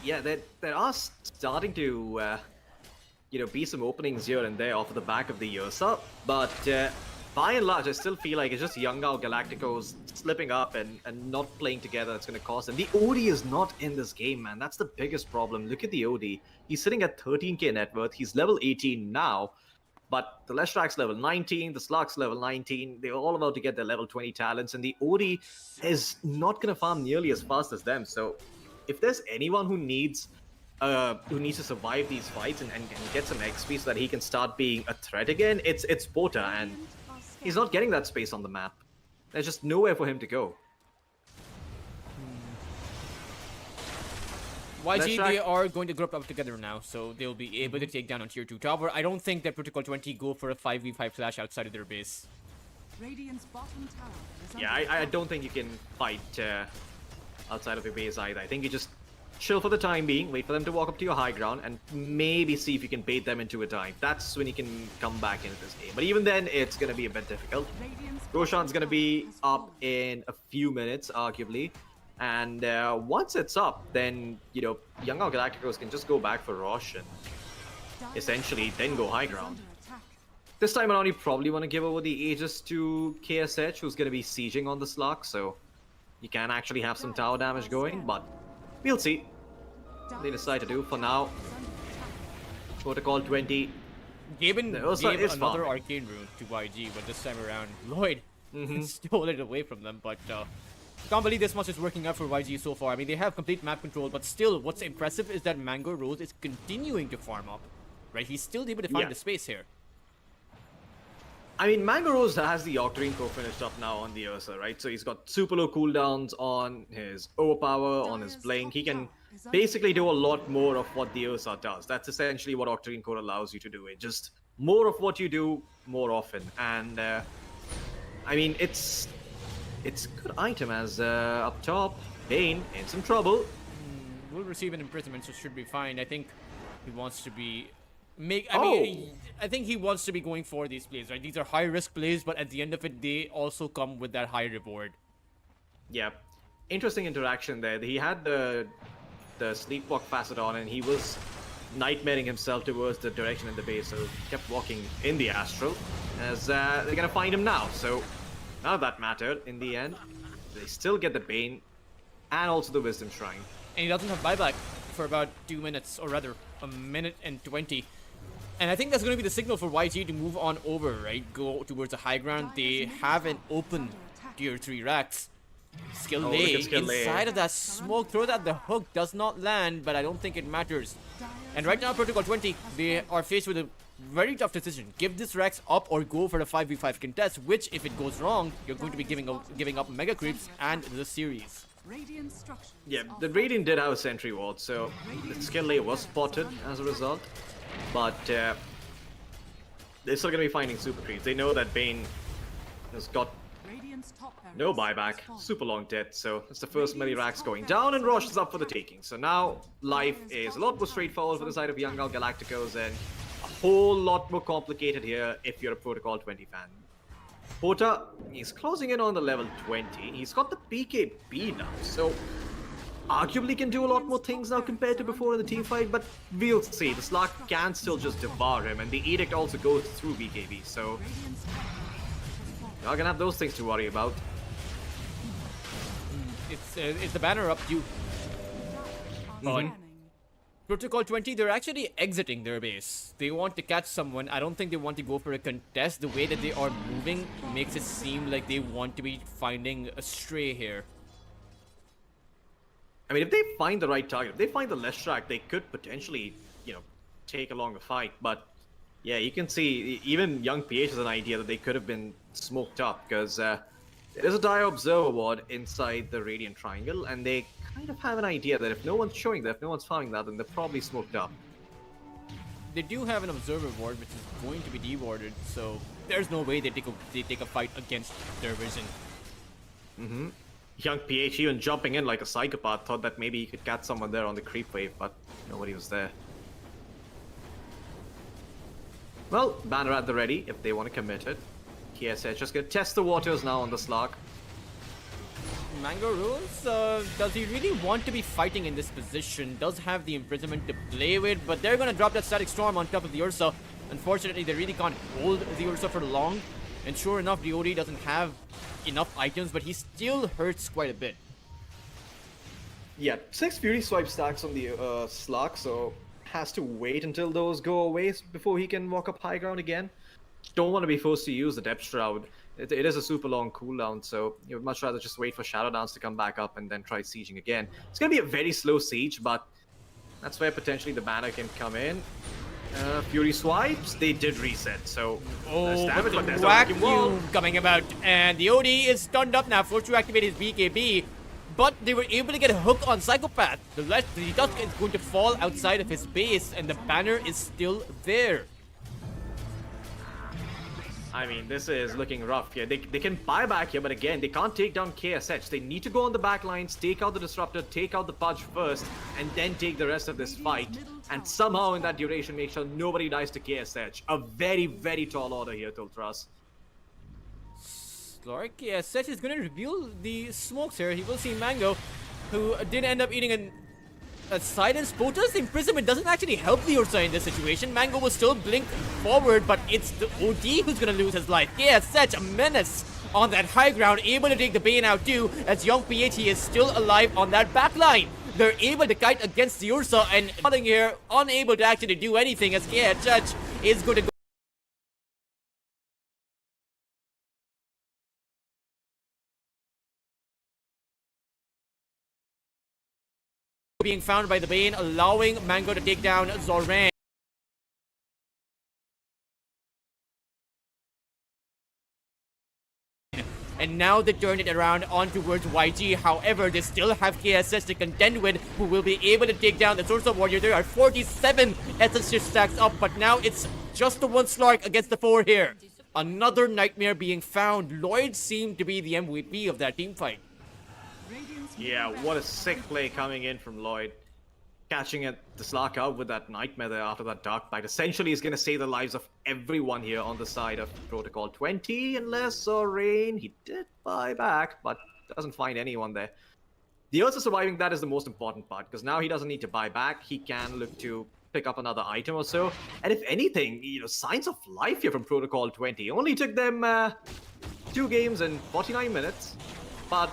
Speaker 4: yeah, there are starting to be some openings here and there off of the back of the Ursa, but by and large, I still feel like it's just Young Galacticos slipping up and not playing together that's going to cost them. The OD is not in this game, man. That's the biggest problem. Look at the OD. He's sitting at 13k net worth. He's level 18 now, but the Leshrac's level 19, the Slark's level 19. They're all about to get their level 20 talents, and the OD is not going to farm nearly as fast as them. So if there's anyone who needs who needs to survive these fights and get some XP so that he can start being a threat again, it's Pota, and he's not getting that space on the map. There's just nowhere for him to go.
Speaker 3: YG, they are going to group up together now, so they'll be able to take down on tier 2 tower. I don't think that Protocol20 go for a 5v5 flash outside of their base.
Speaker 1: Radiant's bottom tower is
Speaker 4: Yeah,
Speaker 1: under
Speaker 4: I don't think you can fight outside of your base either. I think you just chill for the time being, wait for them to walk up to your high ground, and maybe see if you can bait them into a dive. That's when you can come back into this game. But even then, it's going to be a bit difficult.
Speaker 1: Radiant's
Speaker 4: Roshan's going to be
Speaker 1: bottom
Speaker 4: up
Speaker 1: tower has
Speaker 4: in a few minutes, arguably. And once it's up, then, you know, Young Galacticos can just go back for Rosh and
Speaker 1: fallen.
Speaker 4: essentially then go high ground.
Speaker 1: Under attack.
Speaker 4: This time around, you probably want to give over the Aegis to KSH, who's going to be sieging on the Slark, so you can actually have some tower damage going, but we'll see what they decide to do. For now, Protocol 20.
Speaker 3: Gaben
Speaker 4: The Ursa
Speaker 3: gave
Speaker 4: is
Speaker 3: another
Speaker 4: farming.
Speaker 3: arcane rune to YG, but this time around, Lloyd stole it away from them, but can't believe this much is working out for YG so far. I mean, they have complete map control, but still, what's impressive is that Mango Rose is continuing to farm up, right? He's still able to find
Speaker 4: Yeah.
Speaker 3: the space here.
Speaker 4: I mean, Mango Rose has the Octarine Core finished up now on the Ursa, right? So he's got super low cooldowns on his overpower, on his blink. He can basically do a lot more of what the Ursa does. That's essentially what Octarine Core allows you to do. It just more of what you do more often. And I mean, it's a good item as up top, Bane in some trouble.
Speaker 3: Will receive an imprisonment, so should be fine. I think he wants to be I think he wants to be going for these plays, right? These are high risk plays, but at the end of it, they also come with that high reward.
Speaker 4: Yeah, interesting interaction there. He had the sleepwalk facet on, and he was nightmaring himself towards the direction in the base, so he kept walking in the astral. As they're gonna find him now, so none of that mattered in the end. They still get the Bane and also the Wisdom Shrine.
Speaker 3: And he doesn't have buyback for about 2 minutes, or rather, a minute and 20. And I think that's going to be the signal for YG to move on over, right? Go towards the high ground. They have an open tier 3 racks. Skill
Speaker 4: Oh,
Speaker 3: lay
Speaker 4: look at Skill Lay.
Speaker 3: inside of that smoke. Throw that, the hook does not land, but I don't think it matters. And right now, Protocol 20, they are faced with a very tough decision. Give this racks up or go for the 5v5 contest, which, if it goes wrong, you're going to be giving up Mega Creeps and the series.
Speaker 1: Radiant structures
Speaker 4: Yeah,
Speaker 1: are
Speaker 4: the Radiant did have a sentry ward, so the skill lay was spotted as a result. But they're still going to be finding super creeps. They know that Bane has got
Speaker 1: Radiant's top barracks
Speaker 4: no
Speaker 1: is
Speaker 4: buyback,
Speaker 1: fallen.
Speaker 4: super long death, so it's the first melee racks going down, and Rosh is up for the taking. So now life is a lot more straightforward for the side of Young Galacticos, and a whole lot more complicated here if you're a Protocol 20 fan. Pota, he's closing in on the level 20. He's got the PKB now, so arguably can do a lot more things now compared to before in the team fight, but we'll see. The Slark can still just devour him, and the Edict also goes through BKB, so
Speaker 1: Radiant's top barracks has fallen.
Speaker 4: you're gonna have those things to worry about.
Speaker 3: It's the banner up due.
Speaker 1: Scanning.
Speaker 3: Protocol 20, they're actually exiting their base. They want to catch someone. I don't think they want to go for a contest. The way that they are moving makes it seem like they want to be finding a stray here.
Speaker 4: I mean, if they find the right target, if they find the left track, they could potentially, you know, take a longer fight. But yeah, you can see even Young PH has an idea that they could have been smoked up, because there's a Dire Observer ward inside the Radiant Triangle, and they kind of have an idea that if no one's showing that, if no one's farming that, then they're probably smoked up.
Speaker 3: They do have an observer ward, which is going to be dewarded, so there's no way they take a fight against their vision.
Speaker 4: Young PH even jumping in like a psychopath, thought that maybe he could catch someone there on the creep wave, but nobody was there. Well, banner at the ready if they want to commit it. KSH just gonna test the waters now on the Slark.
Speaker 3: Mango Rose, does he really want to be fighting in this position? Does have the imprisonment to play with, but they're gonna drop that Static Storm on top of the Ursa. Unfortunately, they really can't hold the Ursa for long. And sure enough, the OD doesn't have enough items, but he still hurts quite a bit.
Speaker 4: Yeah, 6 Fury Swipe stacks on the Slark, so has to wait until those go away before he can walk up high ground again. Don't want to be forced to use the Depth Shroud. It is a super long cooldown, so you would much rather just wait for Shadow Dance to come back up and then try sieging again. It's going to be a very slow siege, but That's where potentially the banner can come in. Fury swipes, they did reset, so there's
Speaker 3: Oh,
Speaker 4: damage, but
Speaker 3: but
Speaker 4: there's
Speaker 3: the
Speaker 4: no
Speaker 3: whack
Speaker 4: wrecking wall.
Speaker 3: coming about, and the OD is stunned up now, forced to activate his BKB, but they were able to get a hook on Psychopath. The Dusk is going to fall outside of his base, and the banner is still there.
Speaker 4: I mean, this is looking rough here. They can buy back here, but again, they can't take down KSH. They need to go on the back lines, take out the Disruptor, take out the Pudge first, and then take the rest of this fight. And somehow in that duration, make sure nobody dies to KSH. A very, very tall order here, Tultras.
Speaker 3: Slark, yeah, Seth is going to reveal the smokes here. He will see Mango, who did end up eating a silence. Pota's imprisonment doesn't actually help the Ursa in this situation. Mango will still blink forward, but it's the OD who's going to lose his life. Yeah, Seth, a menace on that high ground, able to take the Bane out too, as young PH is still alive on that back line. They're able to kite against the Ursa, and falling here, unable to actually do anything, as KHH is going to go being found by the Bane, allowing Mango to take down Zoran. And now they turn it around on towards YG. However, they still have KSS to contend with, who will be able to take down the Source of Warrior. There are 47 SSH stacks up, but now it's just the one Slark against the 4 here. Another nightmare being found. Lloyd seemed to be the MVP of that team fight.
Speaker 4: Yeah, what a sick play coming in from Lloyd. Catching the Slark out with that Nightmare there after that Dark Bite. Essentially is going to save the lives of everyone here on the side of Protocol 20, unless Zorain, he did buy back, but doesn't find anyone there. The Ursa surviving that is the most important part, because now he doesn't need to buy back. He can look to pick up another item or so. And if anything, you know, signs of life here from Protocol 20. Only took them 2 games in 49 minutes, but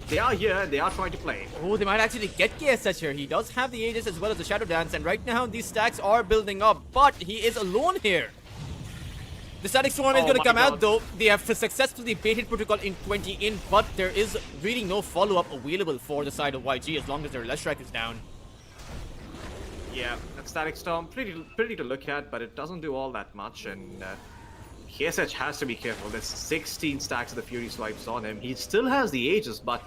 Speaker 4: they are here, they are trying to play.
Speaker 3: Oh, they might actually get KSH here. He does have the Aegis as well as the Shadow Dance, and right now these stacks are building up, but he is alone here. The Static Storm is going to come out though. They have successfully baited Protocol in 20 in, but there is really no follow-up available for the side of YG as long as their Leshrac is down.
Speaker 4: Yeah, that Static Storm, pretty to look at, but it doesn't do all that much, and KSH has to be careful. There's 16 stacks of the Fury Swipes on him. He still has the Aegis, but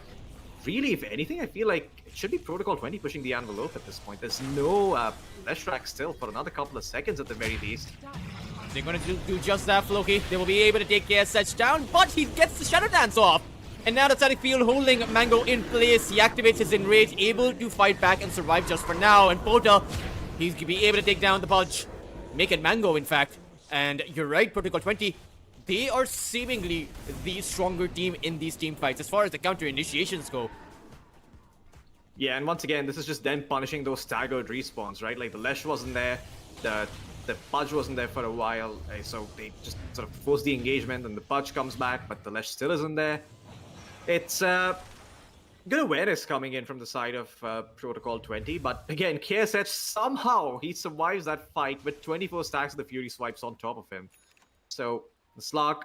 Speaker 4: really, if anything, I feel like it should be Protocol 20 pushing the envelope at this point. There's no Leshrac still for another couple of seconds at the very least.
Speaker 3: They're going to do just that, Floki. They will be able to take KSH down, but he gets the Shadow Dance off. And now the Static Field holding Mango in place. He activates his Enrage, able to fight back and survive just for now. And Pota, he's going to be able to take down the Pudge. Make it Mango, in fact. And you're right, Protocol 20, they are seemingly the stronger team in these team fights as far as the counter initiations go.
Speaker 4: Yeah, and once again, this is just them punishing those staggered respawns, right? Like the Lesh wasn't there, the Pudge wasn't there for a while, so they just sort of force the engagement, and the Pudge comes back, but the Lesh still isn't there. It's good awareness coming in from the side of Protocol 20, but again, KSH somehow he survives that fight with 24 stacks of the Fury Swipes on top of him. So the Slark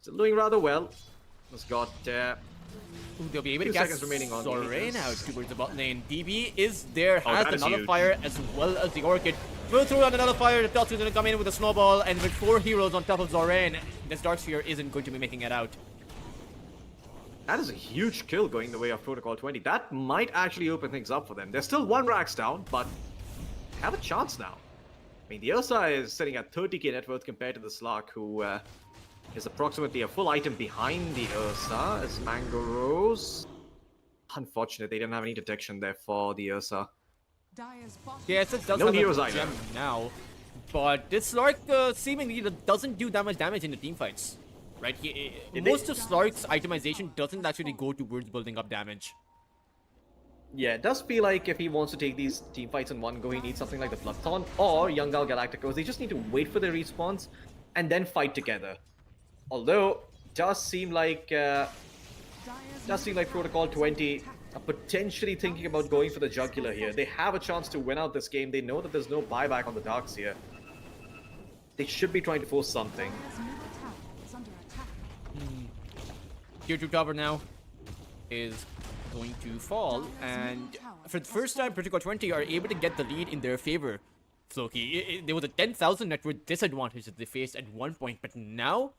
Speaker 4: still doing rather well. Has got
Speaker 3: they'll be able to
Speaker 4: few
Speaker 3: cast
Speaker 4: seconds remaining on
Speaker 3: Zorain
Speaker 4: the
Speaker 3: out towards the bot lane. DB is there, has
Speaker 4: that
Speaker 3: the
Speaker 4: is huge.
Speaker 3: Nullifier as well as the Orchid. Will throw out the Nullifier, the Tusk is going to come in with a Snowball, and with 4 heroes on top of Zorain, this Dark Sphere isn't going to be making it out.
Speaker 4: That is a huge kill going the way of Protocol 20. That might actually open things up for them. They're still 1 racks down, but they have a chance now. I mean, the Ursa is sitting at 30k net worth compared to the Slark, who is approximately a full item behind the Ursa, as Mango Rose. Unfortunate, they didn't have any detection there for the Ursa.
Speaker 3: Yes, it does
Speaker 4: No
Speaker 3: have
Speaker 4: heroes
Speaker 3: a
Speaker 4: either.
Speaker 3: gem now, but this Slark seemingly doesn't do that much damage in the team fights. Right? Most of Slark's itemization doesn't actually go towards building up damage.
Speaker 4: Yeah, it does feel like if he wants to take these team fights in one go, he needs something like the Bloodthorn or Young Gal Galacticos. They just need to wait for their respawns and then fight together. Although, it does seem like Protocol 20 are potentially thinking about going for the Jugular here. They have a chance to win out this game. They know that there's no buyback on the Darks here. They should be trying to force something.
Speaker 3: Tier 2 tower now is going to fall, and for the first time, Protocol20 are able to get the lead in their favor. Floki, there was a 10,000 net worth disadvantage that they faced at one point, but now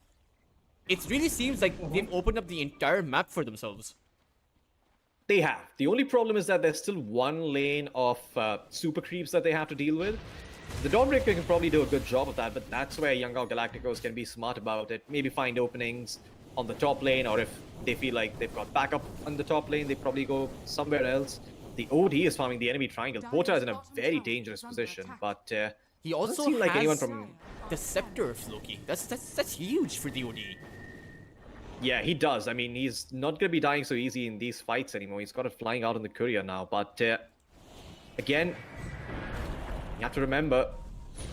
Speaker 3: it really seems like they've opened up the entire map for themselves.
Speaker 4: They have. The only problem is that there's still one lane of super creeps that they have to deal with. The Dawnbreaker can probably do a good job of that, but that's where Young Galacticos can be smart about it. Maybe find openings on the top lane, or if they feel like they've got backup on the top lane, they probably go somewhere else. The OD is farming the enemy triangle. Pota is in a very dangerous position, but
Speaker 3: he also
Speaker 4: doesn't seem like
Speaker 3: has
Speaker 4: anyone from...
Speaker 3: the scepter, Floki. That's huge for the OD.
Speaker 4: Yeah, he does. I mean, he's not going to be dying so easy in these fights anymore. He's got it flying out in the courier now. But again, you have to remember,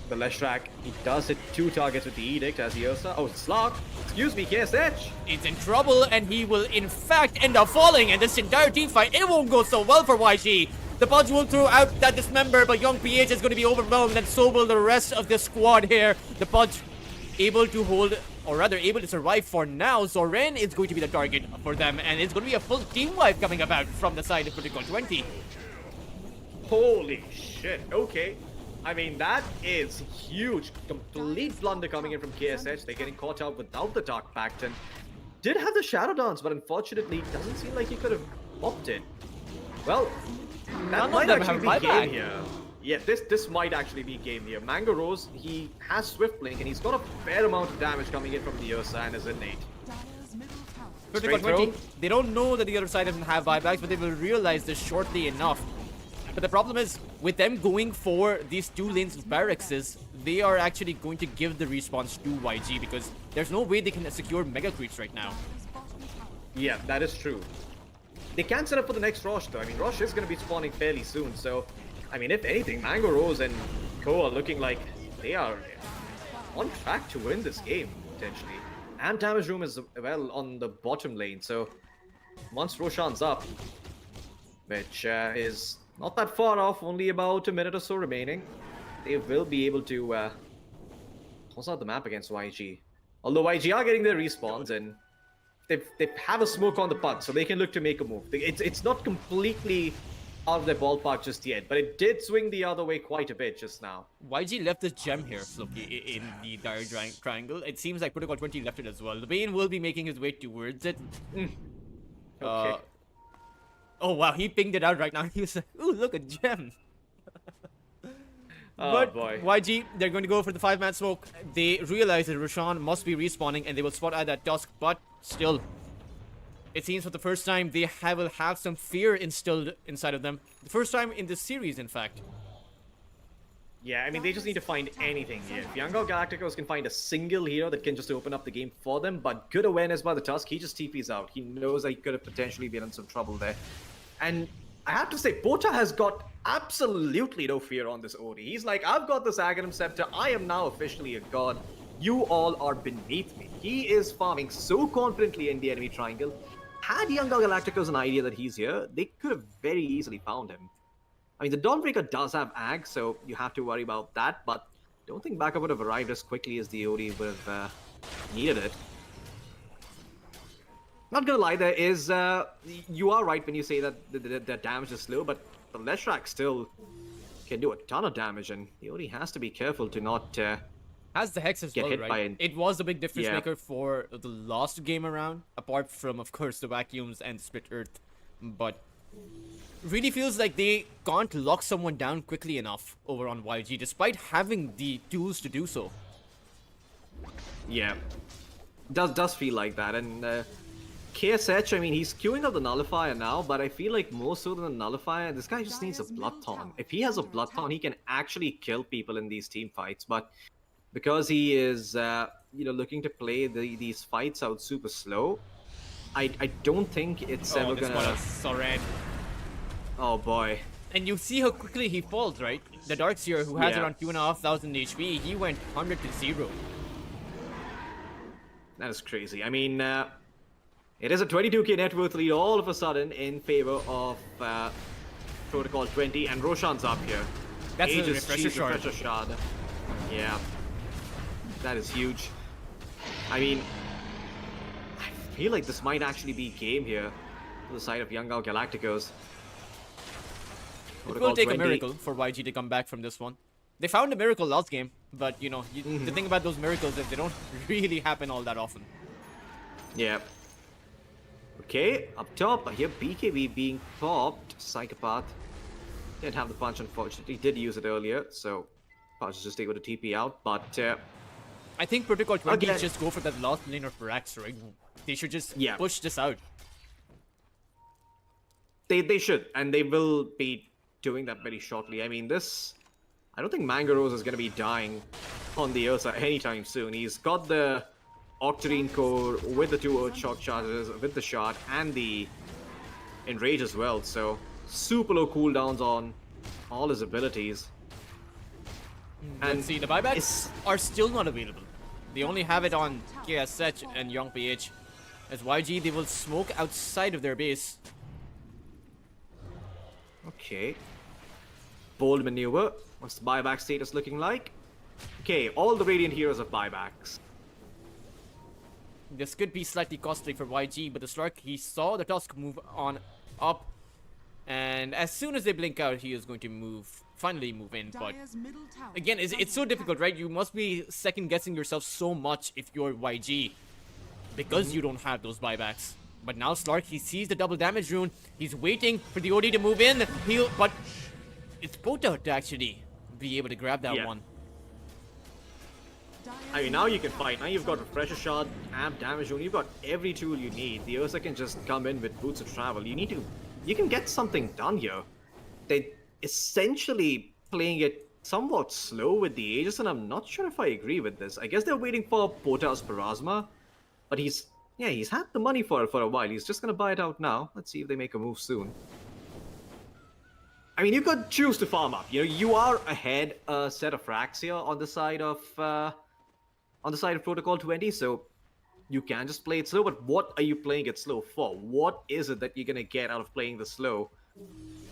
Speaker 4: the Leshrac, he does hit 2 targets with the Edict as the Ursa. Oh, Slark! Excuse me, KSH!
Speaker 3: It's in trouble, and he will in fact end up falling, and this entire team fight, it won't go so well for YG. The Pudge will throw out that dismember, but Young PH is going to be overwhelmed, and so will the rest of the squad here. The Pudge able to hold, or rather able to survive for now. Zoran is going to be the target for them, and it's going to be a full team wipe coming about from the side of Protocol20.
Speaker 4: Holy shit, okay. I mean, that is huge. Complete blunder coming in from KSH. They're getting caught out without the Dark Pact, and did have the Shadow Dance, but unfortunately, doesn't seem like he could have opted. Well, that might actually be game here. Yeah, this might actually be game here. Mango Rose, he has Swift Blink, and he's got a fair amount of damage coming in from the Ursa and his innate.
Speaker 1: Dire's middle tower.
Speaker 3: Protocol20, they don't know that the other side doesn't have buybacks, but they will realize this shortly enough. But the problem is, with them going for these 2 lanes of barracks, they are actually going to give the response to YG, because there's no way they can secure mega creeps right now.
Speaker 4: Yeah, that is true. They can set up for the next Rosh though. I mean, Rosh is going to be spawning fairly soon, so I mean, if anything, Mango Rose and Co are looking like they are on track to win this game, potentially. And Damage Room is, well, on the bottom lane, so once Roshan's up, which is not that far off, only about a minute or so remaining, they will be able to close out the map against YG. Although YG are getting their respawns, and they have a smoke on the puck, so they can look to make a move. It's not completely out of their ballpark just yet, but it did swing the other way quite a bit just now.
Speaker 3: YG left this gem here, Floki, in the dire triangle. It seems like Protocol20 left it as well. The Bane will be making his way towards it.
Speaker 4: Okay.
Speaker 3: Oh wow, he pinged it out right now. He was like, ooh, look, a gem.
Speaker 4: Oh
Speaker 3: But
Speaker 4: boy.
Speaker 3: YG, they're going to go for the 5-man smoke. They realize that Roshan must be respawning, and they will spot at that Tusk, but still, it seems for the first time they will have some fear instilled inside of them. The first time in this series, in fact.
Speaker 4: Yeah, I mean, they just need to find anything here. If Young Galacticos can find a single hero that can just open up the game for them, but good awareness by the Tusk, he just TPs out. He knows that he could have potentially been in some trouble there. And I have to say, Pota has got absolutely no fear on this OD. He's like, I've got this Aghanim Scepter. I am now officially a god. You all are beneath me. He is farming so confidently in the enemy triangle. Had Young Galacticos an idea that he's here, they could have very easily found him. I mean, the Dawnbreaker does have Ag, so you have to worry about that, but I don't think backup would have arrived as quickly as the OD would have needed it. Not gonna lie, there is, you are right when you say that the damage is slow, but the Leshrac still can do a ton of damage, and the OD has to be careful to not
Speaker 3: Has the Hex as
Speaker 4: get
Speaker 3: well,
Speaker 4: hit
Speaker 3: right?
Speaker 4: by an...
Speaker 3: It was the big difference
Speaker 4: Yeah.
Speaker 3: maker for the last game around, apart from, of course, the vacuums and Split Earth. But really feels like they can't lock someone down quickly enough over on YG, despite having the tools to do so.
Speaker 4: Yeah, does feel like that, and KSH, I mean, he's queuing up the Nullifier now, but I feel like more so than the Nullifier, this guy just needs a Blood Taunt. If he has a Blood Taunt, he can actually kill people in these team fights, but because he is, you know, looking to play these fights out super slow, I don't think it's ever
Speaker 3: this
Speaker 4: gonna...
Speaker 3: one is so red.
Speaker 4: Oh boy.
Speaker 3: And you see how quickly he falls, right? The Darkseer, who has
Speaker 4: Yeah.
Speaker 3: around 2,500 HP, he went 100 to 0.
Speaker 4: That is crazy. I mean, it is a 22k net worth lead all of a sudden in favor of Protocol20, and Roshan's up here.
Speaker 3: That's a
Speaker 4: Aegis
Speaker 3: refresher
Speaker 4: Shield,
Speaker 3: shard.
Speaker 4: refresher shard. Yeah. That is huge. I mean, I feel like this might actually be game here for the side of Young Galacticos.
Speaker 3: It will take a miracle for YG to come back from this one. They found a miracle last game, but you know, the thing about those miracles is they don't really happen all that often.
Speaker 4: Yeah. Okay, up top, I hear BKB being popped. Psychopath. Didn't have the punch, unfortunately. Did use it earlier, so Punch is just able to TP out, but
Speaker 3: I think Protocol20
Speaker 4: again,
Speaker 3: just go for that last lane of Rax, right? They should just
Speaker 4: Yeah.
Speaker 3: push this out.
Speaker 4: they should, and they will be doing that very shortly. I mean, this... I don't think Mangaros is going to be dying on the Ursa anytime soon. He's got the Octarine core with the 2 Earth Shock charges, with the shot, and the Enrage as well, so super low cooldowns on all his abilities.
Speaker 3: And see, the buybacks are still not available. They only have it on KSH and Young PH. As YG, they will smoke outside of their base.
Speaker 4: Okay. Bold maneuver. What's the buyback status looking like? Okay, all the Radiant heroes have buybacks.
Speaker 3: This could be slightly costly for YG, but the Slark, he saw the Tusk move on up. And as soon as they blink out, he is going to finally move in. But
Speaker 1: Dire's middle tower
Speaker 3: again, it's so difficult, right? You must be second guessing yourself so much if you're YG, because you don't have those buybacks. But now Slark, he sees the double damage rune. He's waiting for the OD to move in. But it's Pota to actually be able to grab that one.
Speaker 4: I mean, now you can fight. Now you've got Refresher Shot, Amp Damage Rune. You've got every tool you need. The Ursa can just come in with Boots of Travel. You can get something done here. They're essentially playing it somewhat slow with the Aegis, and I'm not sure if I agree with this. I guess they're waiting for Pota's Parasma, but he's had the money for it for a while. He's just gonna buy it out now. Let's see if they make a move soon. I mean, you could choose to farm up. You know, you are ahead a set of racks here on the side of Protocol20, so you can just play it slow. But what are you playing it slow for? What is it that you're gonna get out of playing the slow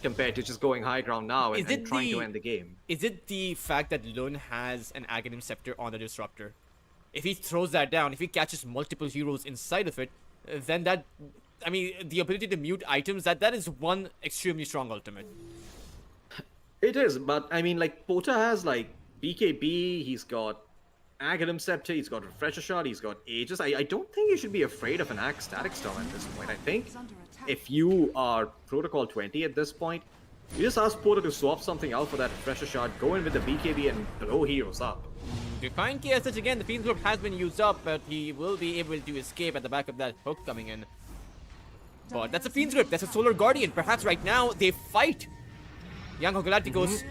Speaker 4: compared to just going high ground now and trying to end the game?
Speaker 3: Is it the fact that Lun has an Aghanim Scepter on the Disruptor? If he throws that down, if he catches multiple heroes inside of it, then that, I mean, the ability to mute items, that is one extremely strong ultimate.
Speaker 4: It is, but I mean, like, Pota has, like, BKB, he's got Aghanim Scepter, he's got Refresher Shot, he's got Aegis. I don't think you should be afraid of an Axe Static Storm at this point. I think if you are Protocol20 at this point, you just ask Pota to swap something out for that Refresher Shot, go in with the BKB and blow heroes up.
Speaker 3: To find KSH again, the Fiend's Grip has been used up, but he will be able to escape at the back of that hook coming in. But that's a Fiend's Grip, that's a Solar Guardian. Perhaps right now they fight Young Galacticos.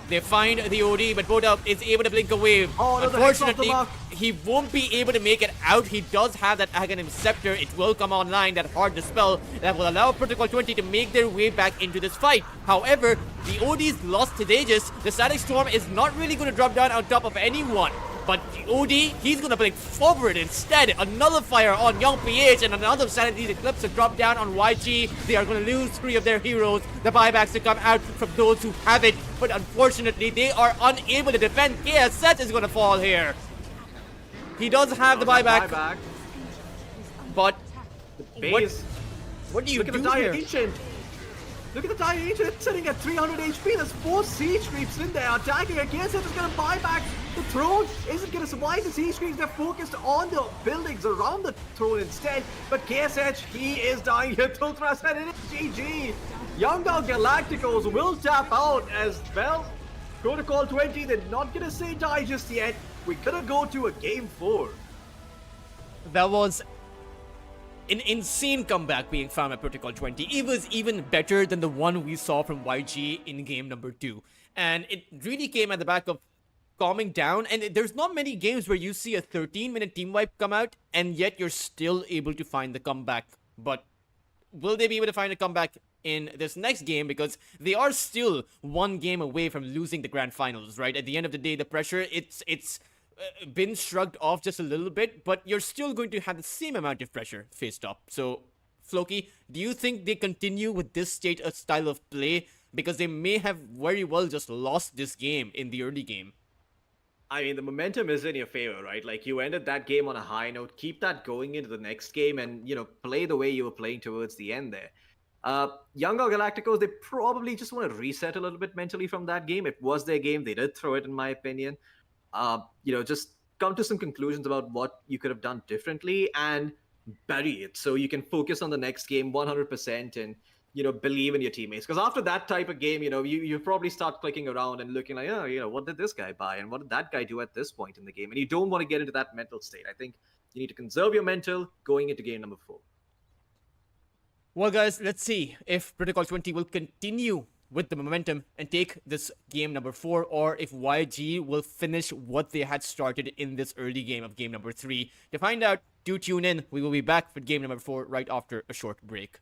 Speaker 3: They find the OD, but Pota is able to blink away.
Speaker 4: Oh, no,
Speaker 3: unfortunately, he won't be able to make it out. He does have that Aghanim Scepter. It will come online, that hard dispel, that will allow Protocol20 to make their way back into this fight. However, the OD's lost his Aegis. The Static Storm is not really going to drop down on top of anyone. But the OD, he's going to blink forward instead. A Nullifier on Young PH and another Sanity's Eclipse to drop down on YG. They are going to lose 3 of their heroes. The buybacks to come out from those who have it. But unfortunately, they are unable to defend. KSH is going to fall here. He does have the buyback. But what do you do here?
Speaker 4: Ancient. Look at the Dire Ancient, it's sitting at 300 HP. There's 4 Siege Creeps in there attacking. KSH is going to buy back the throne. Isn't going to survive the Siege Creeps. They're focused on the buildings around the throne instead. But KSH, he is dying here. Tultras, and it is GG. Young Galacticos will tap out as well. Protocol20, they're not going to say die just yet. We're going to go to a game 4.
Speaker 3: That was an insane comeback being found at Protocol20. It was even better than the one we saw from YG in game number 2. And it really came at the back of calming down. And there's not many games where you see a 13-minute team wipe come out, and yet you're still able to find the comeback. But will they be able to find a comeback in this next game? Because they are still one game away from losing the grand finals, right? At the end of the day, the pressure, it's been shrugged off just a little bit, but you're still going to have the same amount of pressure faced up. So, Floki, do you think they continue with this style of play? Because they may have very well just lost this game in the early game.
Speaker 4: I mean, the momentum is in your favor, right? Like, you ended that game on a high note, keep that going into the next game and, you know, play the way you were playing towards the end there. Younger Galacticos, they probably just want to reset a little bit mentally from that game. It was their game. They did throw it, in my opinion. Just come to some conclusions about what you could have done differently and bury it so you can focus on the next game 100% and believe in your teammates. Because after that type of game, you probably start clicking around and looking like, oh, what did this guy buy and what did that guy do at this point in the game? And you don't want to get into that mental state. I think you need to conserve your mental going into game number 4.
Speaker 3: Well, guys, let's see if Protocol 20 will continue with the momentum and take this game number 4, or if YG will finish what they had started in this early game of game number 3. To find out, do tune in. We will be back for game number 4 right after a short break.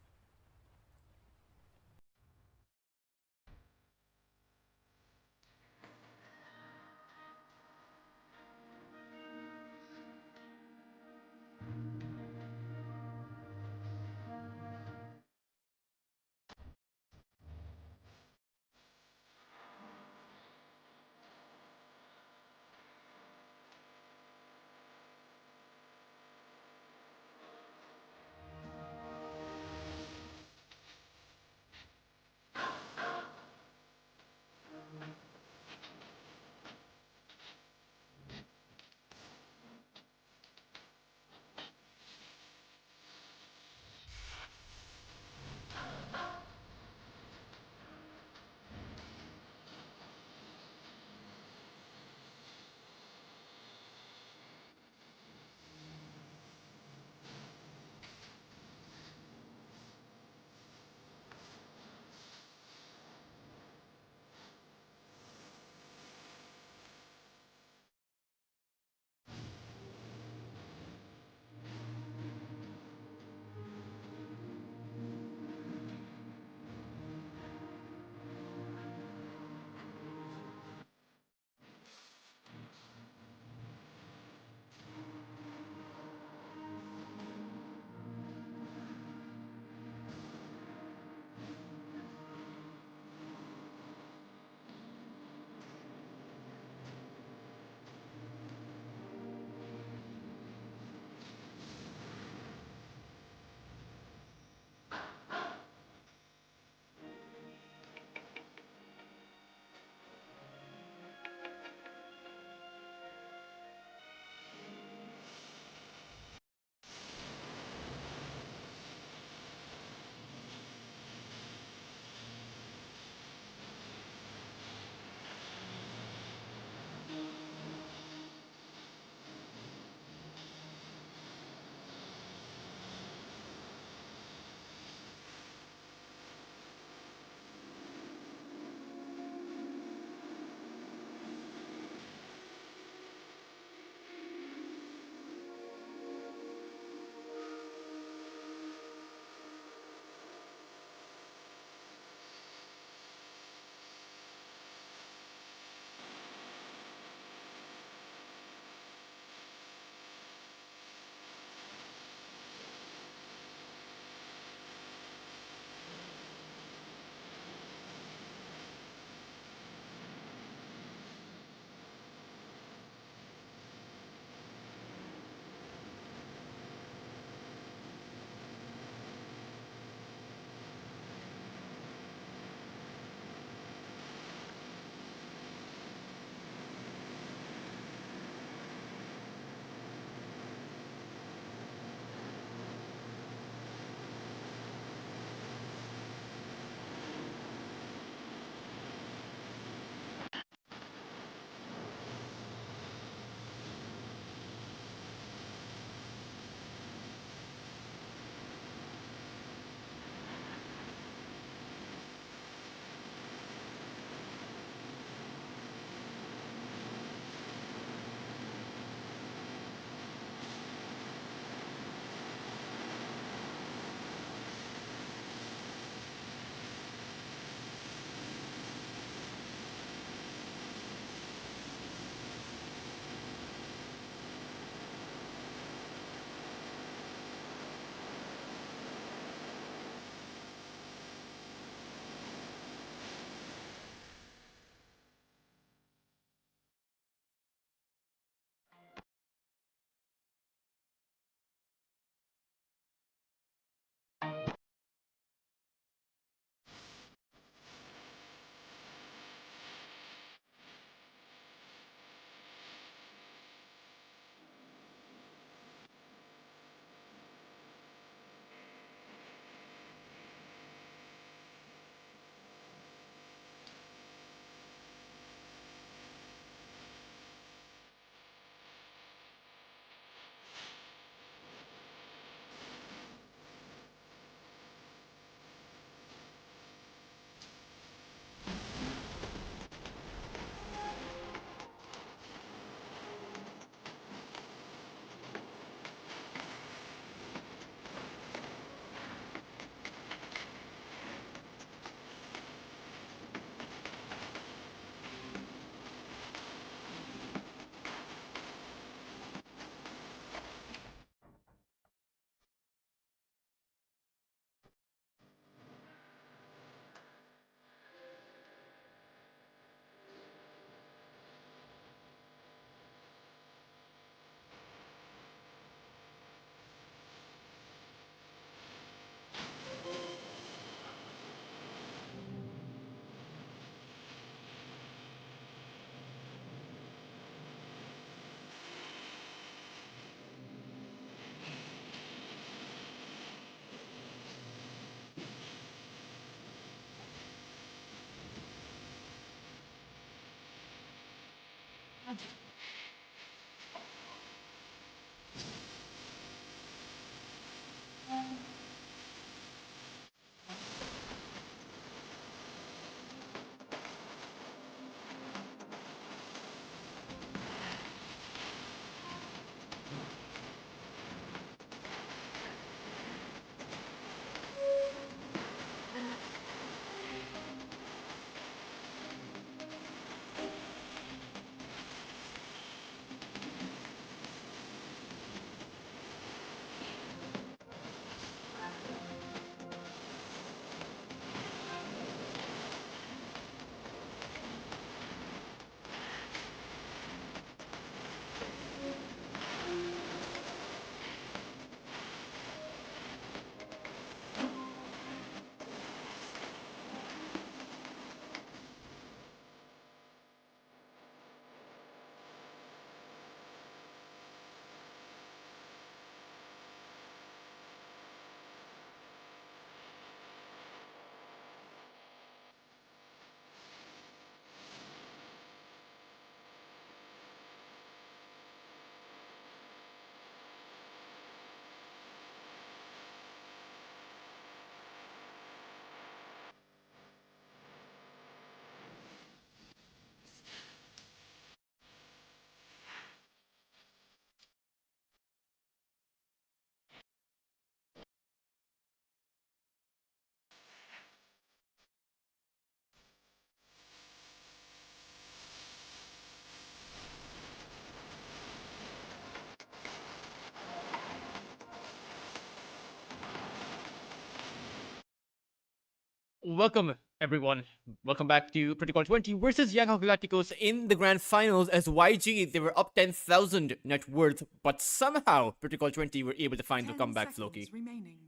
Speaker 3: Welcome, everyone. Welcome back to Protocol20 versus Young Galacticos in the grand finals as YG. They were up 10,000 net worth, but somehow Protocol20 were able to find the
Speaker 1: 10
Speaker 3: comeback,
Speaker 1: seconds
Speaker 3: Floki.
Speaker 1: remaining.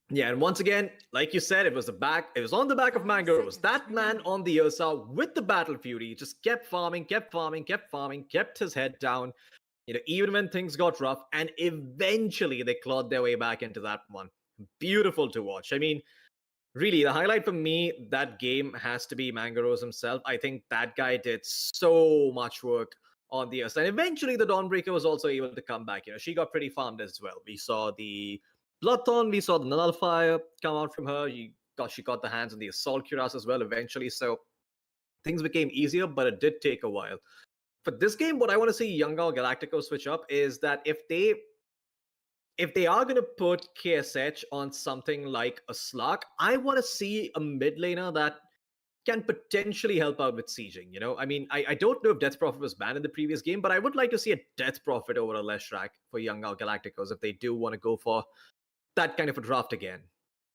Speaker 4: Yeah, and once again, like you said, it was on the back of
Speaker 1: 5
Speaker 4: Mango. It was
Speaker 1: seconds
Speaker 4: that man
Speaker 1: remaining.
Speaker 4: on the Ursa with the Battle Fury, just kept farming, kept his head down, even when things got rough, and eventually they clawed their way back into that one. Beautiful to watch. I mean, really, the highlight for me that game has to be Mangaros himself. I think that guy did so much work on the Ursa. And eventually the Dawnbreaker was also able to come back. She got pretty farmed as well. We saw the Bloodthorn, we saw the Nullifier come out from her. She got the hands on the Assault Cuirass as well eventually. So things became easier, but it did take a while. For this game, what I want to see Young Galactico switch up is that if they are going to put KSH on something like a Slark, I want to see a mid laner that can potentially help out with sieging. I mean, I don't know if Death Prophet was banned in the previous game, but I would like to see a Death Prophet over a Leshrac for Young Galacticos if they do want to go for that kind of a draft again.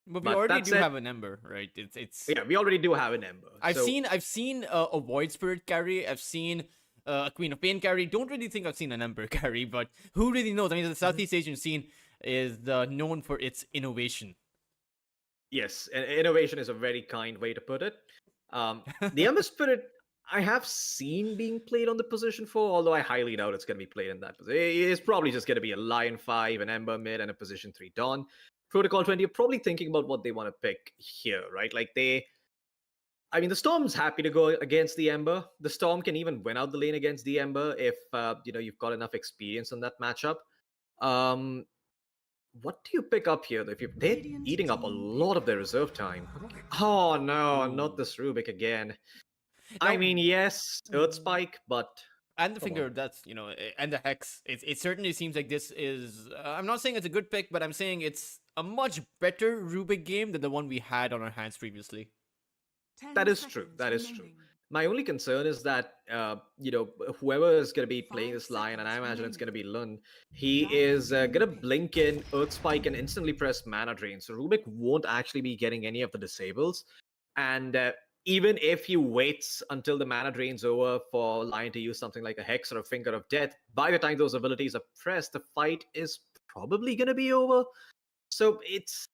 Speaker 3: But we
Speaker 4: But
Speaker 3: already
Speaker 4: that
Speaker 3: do
Speaker 4: said,
Speaker 3: have an Ember, right? It's
Speaker 4: yeah, we already do have an Ember.
Speaker 3: I've
Speaker 4: So,
Speaker 3: seen a Void Spirit carry. I've seen a Queen of Pain carry. Don't really think I've seen an Ember carry, but who really knows? I mean, the Southeast Asian scene is known for its innovation.
Speaker 4: yes, innovation is a very kind way to put it. The Ember Spirit, I have seen being played on the position 4, although I highly doubt it's going to be played in that position. It's probably just going to be a Lion 5, an Ember mid, and a position 3 Dawn. Protocol20 are probably thinking about what they want to pick here, right? The Storm's happy to go against the Ember. The Storm can even win out the lane against the Ember if, you've got enough experience in that matchup. What do you pick up here? They're
Speaker 1: Radiant
Speaker 4: eating up a
Speaker 1: team
Speaker 4: lot of their reserve time. Oh no, not this Rubik again. I mean, yes, Earth Spike, but
Speaker 3: And the
Speaker 4: come
Speaker 3: finger,
Speaker 4: on.
Speaker 3: and the hex. It certainly seems like this is. I'm not saying it's a good pick, but I'm saying it's a much better Rubik game than the one we had on our hands previously.
Speaker 1: 10
Speaker 4: That is true.
Speaker 1: seconds
Speaker 4: That is true.
Speaker 1: remaining.
Speaker 4: My only concern is that whoever is going to be playing
Speaker 1: 5
Speaker 4: this line, and I
Speaker 1: seconds
Speaker 4: imagine it's going to
Speaker 1: remaining.
Speaker 4: be Lun, he
Speaker 1: Round
Speaker 4: is going to
Speaker 1: pick.
Speaker 4: blink in Earth Spike and instantly press Mana Drain. So Rubik won't actually be getting any of the disables. And even if he waits until the Mana Drain's over for Lion to use something like a Hex or a Finger of Death, by the time those abilities are pressed, the fight is probably going to be over. So it's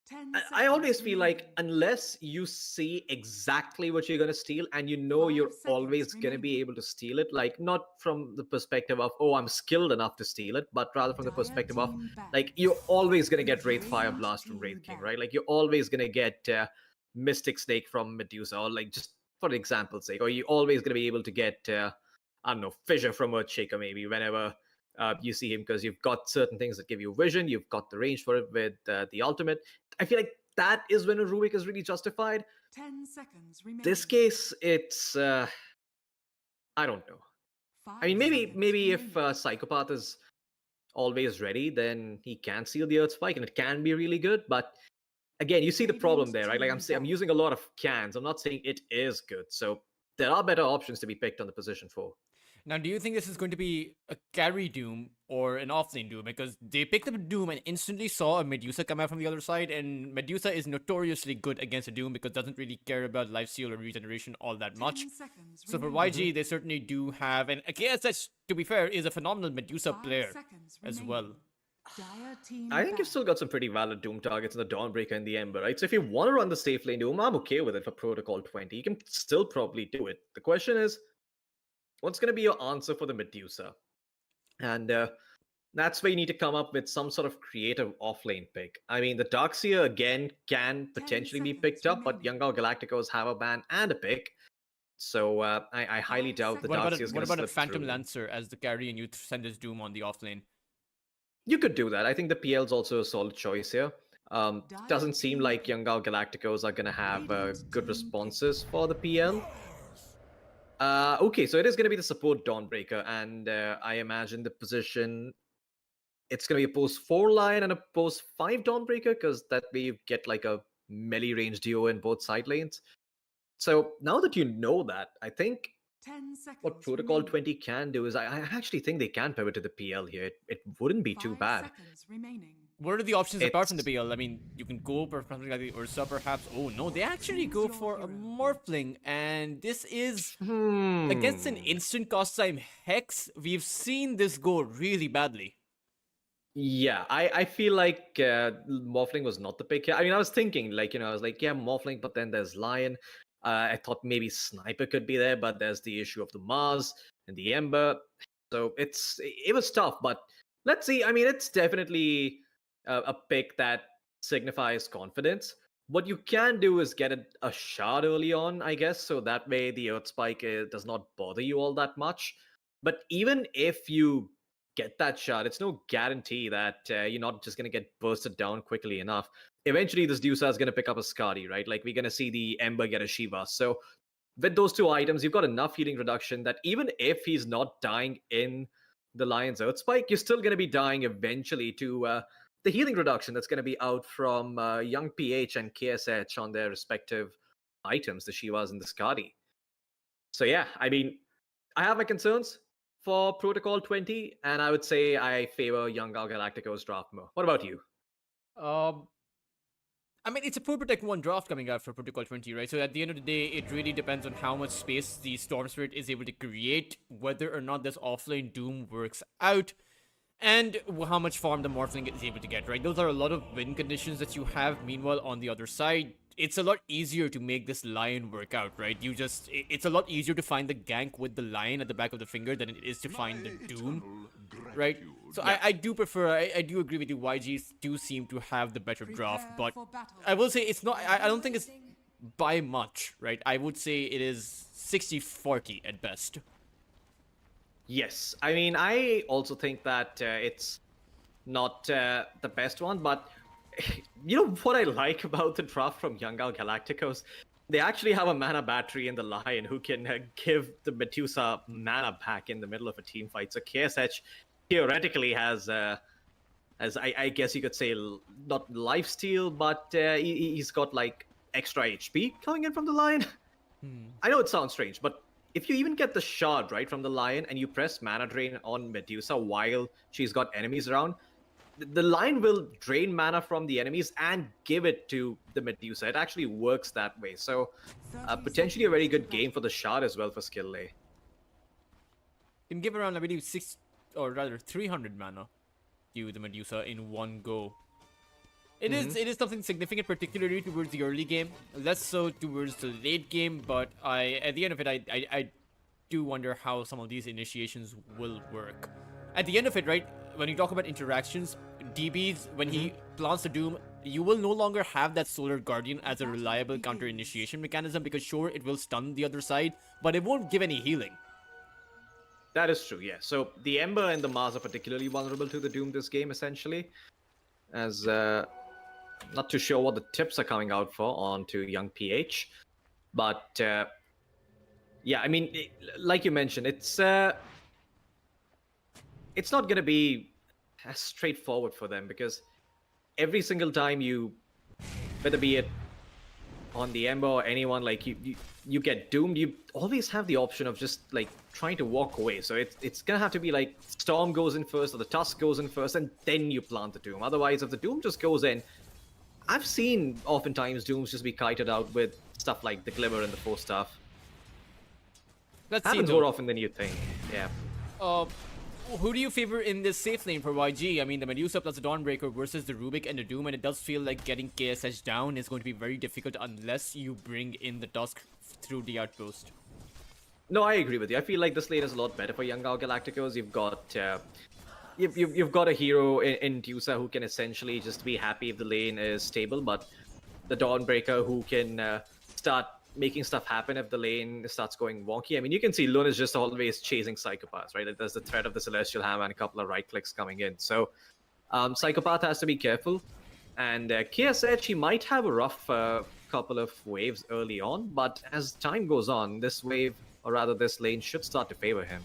Speaker 1: 10
Speaker 4: I always
Speaker 1: seconds
Speaker 4: feel like
Speaker 1: remaining.
Speaker 4: unless you see exactly what you're going to steal and
Speaker 1: 5
Speaker 4: you're
Speaker 1: seconds
Speaker 4: always going to be
Speaker 1: remaining.
Speaker 4: able to steal it, like not from the perspective of, oh, I'm skilled enough to steal it, but rather from the
Speaker 1: Dire
Speaker 4: perspective of,
Speaker 1: team ban.
Speaker 4: like, you're always going to get Wraith Fire
Speaker 1: Radiant
Speaker 4: Blast from
Speaker 1: team
Speaker 4: Wraith King,
Speaker 1: ban.
Speaker 4: right? Like, you're always going to get Mystic Snake from Medusa, or like just for example's sake, or you're always going to be able to get I don't know, Fissure from Earthshaker maybe whenever you see him, because you've got certain things that give you vision, you've got the range for it with the ultimate. I feel like that is when a Rubik is really justified.
Speaker 1: 10 seconds remaining.
Speaker 4: This case, it's I don't know. I mean, maybe if Psychopath is always ready, then he can seal the Earth Spike and it can be really good. But again, you see the problem there, right? Like I'm using a lot of cans. I'm not saying it is good. So there are better options to be picked on the position for.
Speaker 3: Now, do you think this is going to be a carry Doom or an offlane Doom? Because they picked up Doom and instantly saw a Medusa come out from the other side, and Medusa is notoriously good against a Doom because it doesn't really care about lifesteal or regeneration all that much.
Speaker 1: 10 seconds
Speaker 3: So for
Speaker 1: remaining.
Speaker 3: YG, they certainly do have, and KSH, to be fair, is a phenomenal Medusa
Speaker 1: 5
Speaker 3: player
Speaker 1: seconds
Speaker 3: as
Speaker 1: remaining.
Speaker 3: well.
Speaker 1: Dire team
Speaker 4: I think you've
Speaker 1: back.
Speaker 4: still got some pretty valid Doom targets in the Dawnbreaker and the Ember, right? So if you want to run the safe lane Doom, I'm okay with it for Protocol 20. You can still probably do it. The question is, what's going to be your answer for the Medusa? And that's where you need to come up with some sort of creative offlane pick. I mean, the Darkseer, again, can potentially be picked up, but
Speaker 1: remaining.
Speaker 4: Young Galacticos have a ban and a pick. So I highly
Speaker 1: 5
Speaker 4: doubt the
Speaker 3: What about
Speaker 4: Darkseer is
Speaker 3: a,
Speaker 4: going
Speaker 3: what
Speaker 4: to
Speaker 3: about a
Speaker 4: slip
Speaker 3: Phantom
Speaker 4: through.
Speaker 3: Lancer as the carry and you send this Doom on the offlane?
Speaker 4: You could do that. I think the PL's also a solid choice here. Doesn't seem like Young Galacticos are going to have good responses for the PL. Okay, so it is going to be the support Dawnbreaker, and I imagine the position, it's going to be a post 4 Lion and a post 5 Dawnbreaker, because that way you get like a melee range duo in both side lanes. So now that you know that, I think
Speaker 1: 10 seconds
Speaker 4: what Protocol
Speaker 1: remaining.
Speaker 4: 20 can do is I actually think they can pivot to the PL here. It wouldn't be too
Speaker 1: 5
Speaker 4: bad.
Speaker 1: seconds remaining.
Speaker 3: What are the options apart from the
Speaker 4: It's-
Speaker 3: BL? I mean, you can go for something like the Ursa, perhaps. Oh no, they actually
Speaker 1: Choose
Speaker 3: go
Speaker 1: your
Speaker 3: for a
Speaker 1: hero.
Speaker 3: Morphling, and this is against an instant cost time Hex. We've seen this go really badly.
Speaker 4: Yeah, I feel like Morphling was not the pick here. I mean, I was thinking, like, I was like, yeah, Morphling, but then there's Lion. I thought maybe Sniper could be there, but there's the issue of the Mars and the Ember. So it was tough, but let's see. I mean, it's definitely a pick that signifies confidence. What you can do is get a shard early on, I guess, so that way the Earth Spike does not bother you all that much. But even if you get that shard, it's no guarantee that you're not just going to get bursted down quickly enough. Eventually, this Dusa is going to pick up a Skadi, right? Like, we're going to see the Ember get a Shiva. So, with those two items, you've got enough healing reduction that even if he's not dying in the Lion's Earth Spike, you're still going to be dying eventually to the healing reduction that's going to be out from Young PH and KSH on their respective items, the Shivas and the Skadi. So, yeah, I mean, I have my concerns for Protocol 20, and I would say I favor Young Galacticos draft more. What about you?
Speaker 3: I mean, it's a Pro Protect 1 draft coming out for Protocol 20, right? So at the end of the day, it really depends on how much space the Storm Spirit is able to create, whether or not this offlane Doom works out, and how much farm the Morphling is able to get, right? Those are a lot of win conditions that you have. Meanwhile, on the other side, it's a lot easier to make this Lion work out, right? It's a lot easier to find the gank with the Lion at the back of the finger than it is to find the Doom, right? So I do prefer, I do agree with you, YGs do seem to have the better draft,
Speaker 1: Prepare
Speaker 3: but
Speaker 1: for battle.
Speaker 3: I will say it's not, I don't think it's by much, right? I would say it is 60-40 at best.
Speaker 4: Yes, I mean, I also think that it's not the best one, but you know what I like about the draft from Young Galacticos? They actually have a mana battery in the Lion who can give the Medusa mana back in the middle of a team fight. So KSH theoretically has, as I guess you could say, not lifesteal, but he's got like extra HP coming in from the Lion. I know it sounds strange, but if you even get the shard right from the Lion and you press mana drain on Medusa while she's got enemies around, the Lion will drain mana from the enemies and give it to the Medusa. It actually works that way. So
Speaker 1: 30
Speaker 4: potentially a very
Speaker 1: seconds to
Speaker 4: good game for the shard as well for skill lay.
Speaker 3: Can give around, I believe, 300 mana to the Medusa in one go. It is something significant, particularly towards the early game, less so towards the late game, but at the end of it, I do wonder how some of these initiations will work. At the end of it, right, when you talk about interactions, DBs, when he plants the Doom, you will no longer have that Solar Guardian as a reliable counter initiation mechanism, because sure, it will stun the other side, but it won't give any healing.
Speaker 4: That is true, yeah. So the Ember and the Mars are particularly vulnerable to the Doom this game, essentially. As not too sure what the tips are coming out for onto young PH. But yeah, I mean, like you mentioned, it's not going to be as straightforward for them because every single time you, whether be it on the Ember or anyone, like you get doomed, you always have the option of just like trying to walk away. So it's gonna have to be like Storm goes in first or the Tusk goes in first, and then you plant the Doom. Otherwise, if the Doom just goes in, I've seen oftentimes Dooms just be kited out with stuff like the Glimmer and the Force stuff.
Speaker 3: Let's see.
Speaker 4: Happens
Speaker 3: Though.
Speaker 4: more often than you think. Yeah.
Speaker 3: Who do you favor in this safe lane for YG? I mean, the Medusa plus the Dawnbreaker versus the Rubik and the Doom, and it does feel like getting KSH down is going to be very difficult unless you bring in the Tusk through the outpost.
Speaker 4: No, I agree with you. I feel like this lane is a lot better for young Galacticos. You've got you've got a hero in Tusa who can essentially just be happy if the lane is stable, but the Dawnbreaker who can start making stuff happen if the lane starts going wonky. I mean, you can see Lunar is just always chasing Psychopaths, right? There's the threat of the Celestial Hammer and a couple of right clicks coming in. So Psychopath has to be careful. And KSH, he might have a rough couple of waves early on, but as time goes on, this wave, or rather this lane, should start to favor him.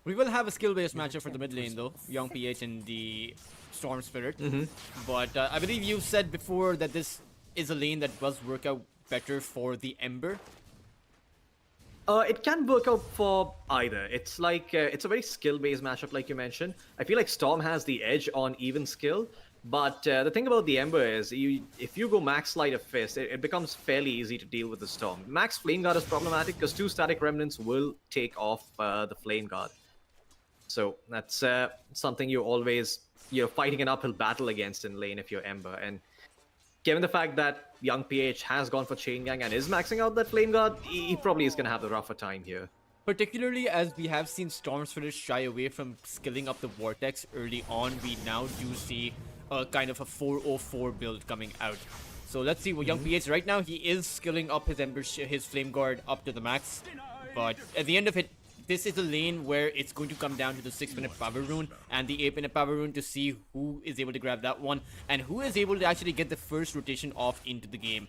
Speaker 3: We will have a skill-based matchup for the mid lane though, Young PH and the Storm Spirit. But I believe you said before that this is a lane that does work out better for the Ember.
Speaker 4: It can work out for either. It's like it's a very skill-based matchup, like you mentioned. I feel like Storm has the edge on even skill, but the thing about the Ember is, if you go max Sleight of Fist, it becomes fairly easy to deal with the Storm. Max Flame Guard is problematic because 2 Static Remnants will take off the Flame Guard. So that's something you're fighting an uphill battle against in lane if you're Ember. And given the fact that young PH has gone for Chain Gang and is maxing out that Flame Guard, he probably is going to have the rougher time here.
Speaker 3: Particularly as we have seen Storm Spirit shy away from skilling up the Vortex early on, we now do see a kind of a 404 build coming out. So let's see what young PH right now, he is skilling up his his Flame Guard up to the max. But at the end of it, this is a lane where it's going to come down to the 6-minute power rune and the 8-minute power rune to see who is able to grab that one and who is able to actually get the first rotation off into the game.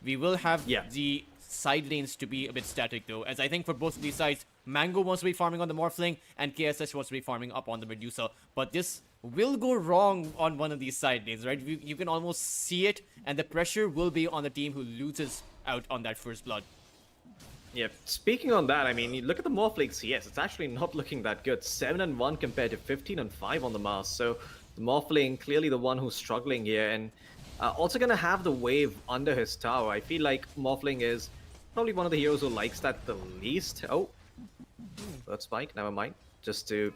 Speaker 3: We will have the side lanes to be a bit static though, as I think for both of these sides, Mango wants to be farming on the Morphling and KSH wants to be farming up on the Medusa. But this will go wrong on one of these side lanes, right? You can almost see it, and the pressure will be on the team who loses out on that first blood.
Speaker 4: Yeah, speaking on that, I mean, you look at the Morphling CS, it's actually not looking that good. 7-1 compared to 15-5 on the Mars. So the Morphling, clearly the one who's struggling here, and also going to have the wave under his tower. I feel like Morphling is probably one of the heroes who likes that the least. Oh, Bird Spike, never mind. Just to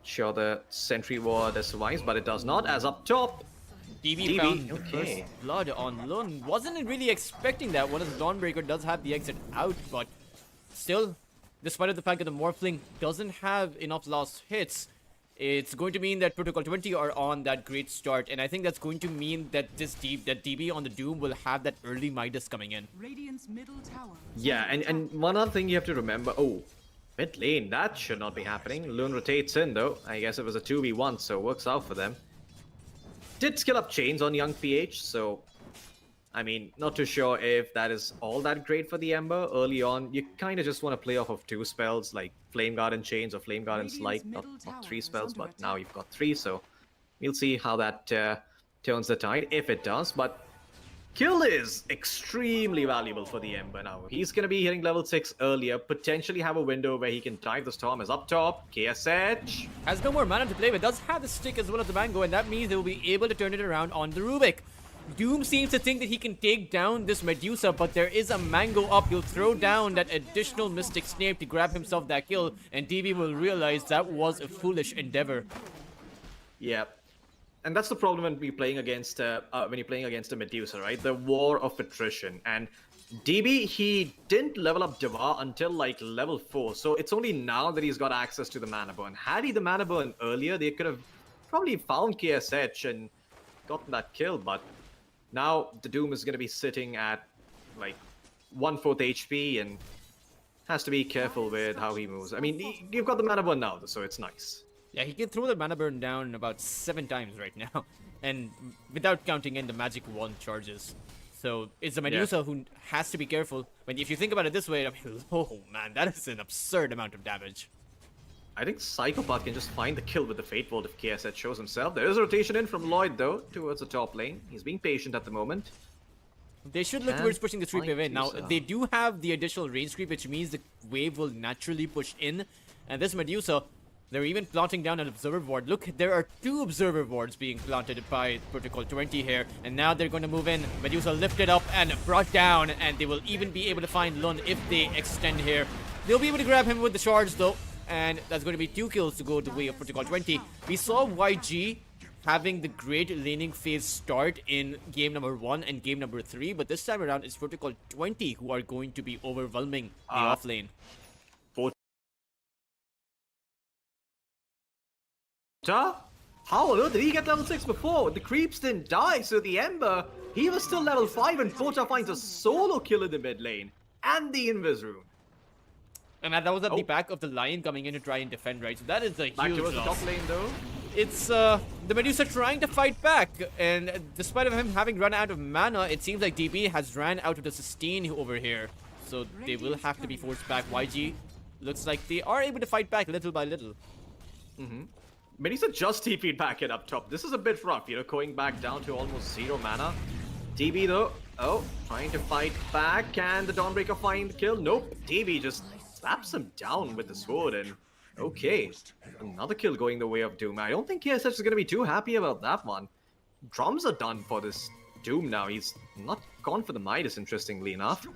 Speaker 4: show the Sentry Ward survives, but it does not, as up top,
Speaker 3: DB found the first blood on Lun. Wasn't really expecting that. One of the Dawnbreaker does have the exit out, but still, despite of the fact that the Morphling doesn't have enough last hits, it's going to mean that Protocol20 are on that great start, and I think that's going to mean that that DB on the Doom will have that early Midas coming in.
Speaker 1: Radiant's middle tower.
Speaker 4: Yeah, and one other thing you have to remember, mid lane, that should not be happening. Loon rotates in though. I guess it was a 2v1, so it works out for them. Did skill up chains on young PH, so I mean, not too sure if that is all that great for the Ember. Early on, you kind of just want to play off of 2 spells, like Flame Guard and Chains or Flame Guard and Slight. Not 3 spells, but now you've got 3, so we'll see how that turns the tide, if it does. But Kill is extremely valuable for the Ember now. He's going to be hitting level 6 earlier, potentially have a window where he can dive the Storm as up top. KSH
Speaker 3: has no more mana to play with, does have the stick as well as the Mango, and that means they will be able to turn it around on the Rubik. Doom seems to think that he can take down this Medusa, but there is a Mango up. He'll throw down that additional Mystic Snape to grab himself that kill, and DB will realize that was a foolish endeavor.
Speaker 4: Yeah. And that's the problem when you're playing against a Medusa, right? The war of attrition. And DB, he didn't level up Devar until like level 4, so it's only now that he's got access to the Mana Burn. Had he the Mana Burn earlier, they could have probably found KSH and gotten that kill, but now the Doom is going to be sitting at like 1/4 HP, and has to be careful with how he moves. I mean, you've got the mana burn now, so it's nice.
Speaker 3: Yeah, he can throw the mana burn down about 7 times right now, and without counting in the magic wand charges. So it's the Medusa who has to be careful. But if you think about it this way, I mean, oh man, that is an absurd amount of damage.
Speaker 4: I think Psychopath can just find the kill with the Fate Bolt if KSH shows himself. There is a rotation in from Lloyd though, towards the top lane. He's being patient at the moment.
Speaker 3: They should look towards pushing the creep wave in. Now,
Speaker 4: Medusa.
Speaker 3: they do have the additional range creep, which means the wave will naturally push in. And this Medusa, they're even planting down an observer ward. Look, there are 2 observer wards being planted by Protocol20 here. And now they're going to move in. Medusa lifted up and brought down. And they will even be able to find Lund if they extend here. They'll be able to grab him with the shards though. And that's going to be 2 kills to go the way of Protocol20. We saw YG having the great laning phase start in game number 1 and game number 3, but this time around it's Protocol20 who are going to be overwhelming the off lane.
Speaker 4: How on earth did he get level 6 before? The creeps didn't die, so the Ember, he was still level 5 and Pota finds a solo kill in the mid lane. And the Invis rune.
Speaker 3: And that was at the back of the Lion coming in to try and defend, right? So that is a
Speaker 4: Back
Speaker 3: huge
Speaker 4: towards the
Speaker 3: loss.
Speaker 4: top lane though.
Speaker 3: It's the Medusa trying to fight back, and despite of him having run out of mana, it seems like DB has ran out of the sustain over here. So they will have to be forced back. YG looks like they are able to fight back little by little.
Speaker 4: Medusa just TP'd back in up top. This is a bit rough, you know, going back down to almost 0 mana. DB though, trying to fight back. Can the Dawnbreaker find the kill? Nope. DB just slaps him down with the sword and okay. Another kill going the way of Doom. I don't think KSH is going to be too happy about that one. Drums are done for this Doom now. He's not gone for the Midas, interestingly enough.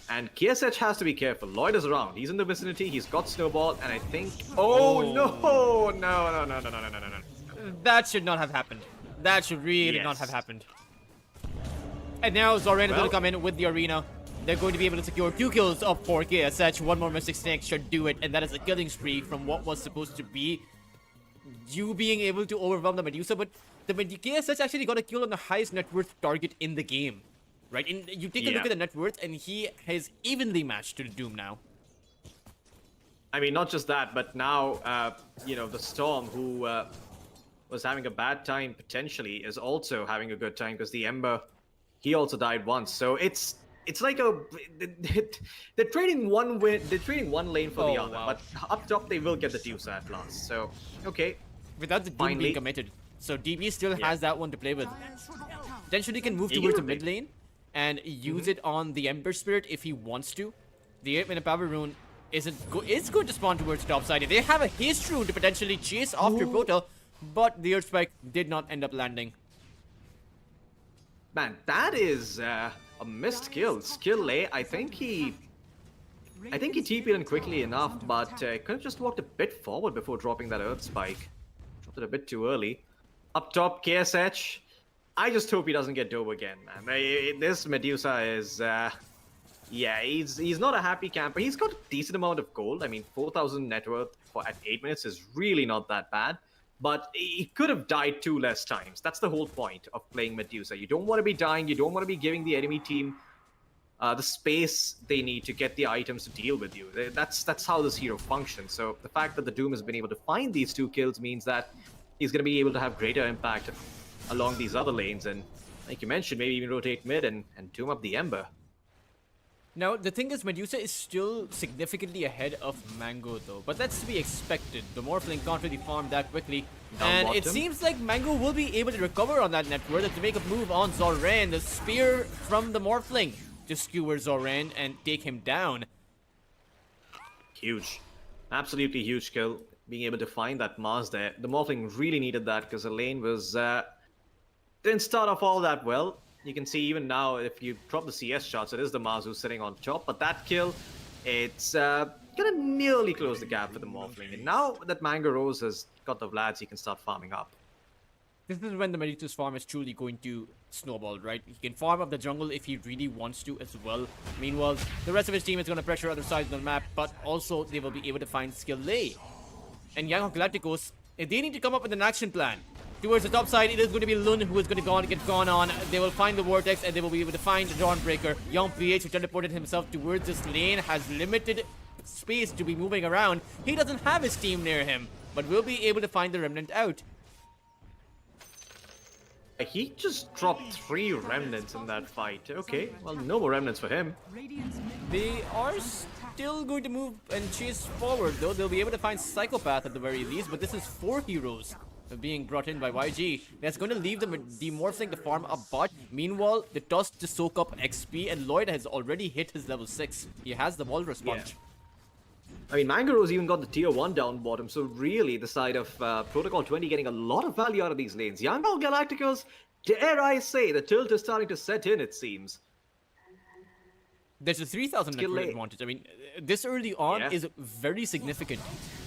Speaker 4: And KSH has to be careful. Lloyd is around. He's in the vicinity. He's got Snowball. And I think... Oh, no. No.
Speaker 3: That should not have happened. That should really not have happened. And now Zoran is going to come in with the arena. They're going to be able to secure 2 kills of 4 KSH. 1 more Mystic Snake should do it. And that is a killing spree from what was supposed to be you being able to overwhelm the Medusa. But the KSH actually got a kill on the highest net worth target in the game. Right? And you take a look at the net worth and he has evenly matched to the Doom now.
Speaker 4: I mean, not just that, but now, you know, the Storm, who was having a bad time potentially, is also having a good time because the Ember, he also died once. So it's like they're trading one lane for the other, but up top they will get the Deuce at last. So okay,
Speaker 3: without the Doom being committed, so DB still has that one to play with. Potentially can move towards the mid lane and use it on the Ember Spirit if he wants to. The 8-minute power rune is going to spawn towards the top side. They have a haste rune to potentially chase after Proto, but the Earth Spike did not end up landing.
Speaker 4: Man, that is a missed kill. Skill A. I think he TP'd in quickly enough, but could have just walked a bit forward before dropping that Earth Spike. Dropped it a bit too early. Up top, KSH. I just hope he doesn't get dove again, man. This Medusa is, yeah, he's not a happy camper. He's got a decent amount of gold. I mean, 4,000 net worth at 8 minutes is really not that bad. But he could have died 2 less times. That's the whole point of playing Medusa. You don't want to be dying. You don't want to be giving the enemy team the space they need to get the items to deal with you. That's how this hero functions. So the fact that the Doom has been able to find these 2 kills means that he's going to be able to have greater impact along these other lanes. And like you mentioned, maybe even rotate mid and Doom up the Ember.
Speaker 3: Now, the thing is, Medusa is still significantly ahead of Mango, though. But that's to be expected. The Morphling can't really farm that quickly. And it seems like Mango will be able to recover on that net worth to make a move on Zoran. The spear from the Morphling to skewer Zoran and take him down.
Speaker 4: Huge. Absolutely huge kill. Being able to find that Mars there. The Morphling really needed that because the lane was... didn't start off all that well. You can see even now, if you drop the CS shots, it is the Mars who's sitting on top. But that kill, it's gonna nearly close the gap for the Morphling. And now that Mango Rose has got the Vlads, he can start farming up.
Speaker 3: This is when the Medusa's farm is truly going to snowball, right? He can farm up the jungle if he really wants to as well. Meanwhile, the rest of his team is going to pressure other sides of the map, but also they will be able to find skill A. And Young Galacticos, if they need to come up with an action plan. Towards the top side, it is going to be Lun who is going to get gone on. They will find the Vortex and they will be able to find Dawnbreaker. Young PH, who teleported himself towards this lane, has limited space to be moving around. He doesn't have his team near him, but will be able to find the remnant out.
Speaker 4: He just dropped 3 remnants in that fight. Okay, well, no more remnants for him.
Speaker 1: Radiant's middle
Speaker 3: They are still going to move and chase forward, though. They'll be able to find Psychopath at the very least, but this is 4 heroes being brought in by YG. That's going to leave them demorphing the farm a bot. Meanwhile, the Tusk to soak up XP, and Lloyd has already hit his level 6. He has the Walrus Punch.
Speaker 4: I mean, Mangaro's even got the tier 1 down bottom, so really the side of Protocol20 getting a lot of value out of these lanes. Young Galacticos, dare I say, the tilt is starting to set in, it seems.
Speaker 3: There's a 3,000
Speaker 4: Skill
Speaker 3: network
Speaker 4: lane.
Speaker 3: advantage. I mean, this early on
Speaker 4: Yeah.
Speaker 3: is very significant,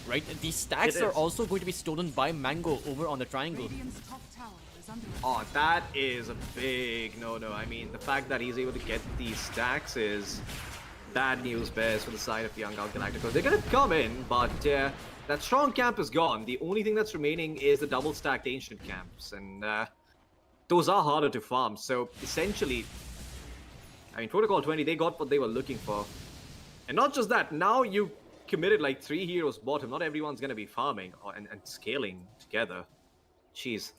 Speaker 3: right? These stacks
Speaker 4: It
Speaker 3: are
Speaker 4: is.
Speaker 3: also going to be stolen by Mango over on the triangle.
Speaker 1: Radiant's top tower is under
Speaker 4: Oh, that is a big no-no. I mean, the fact that he's able to get these stacks is bad news bears for the side of Young Galacticos. They're gonna come in, but that strong camp is gone. The only thing that's remaining is the double stacked ancient camps, and those are harder to farm. So essentially, I mean, Protocol20, they got what they were looking for. And not just that, now you committed like 3 heroes bottom. Not everyone's gonna be farming and scaling together. Jeez.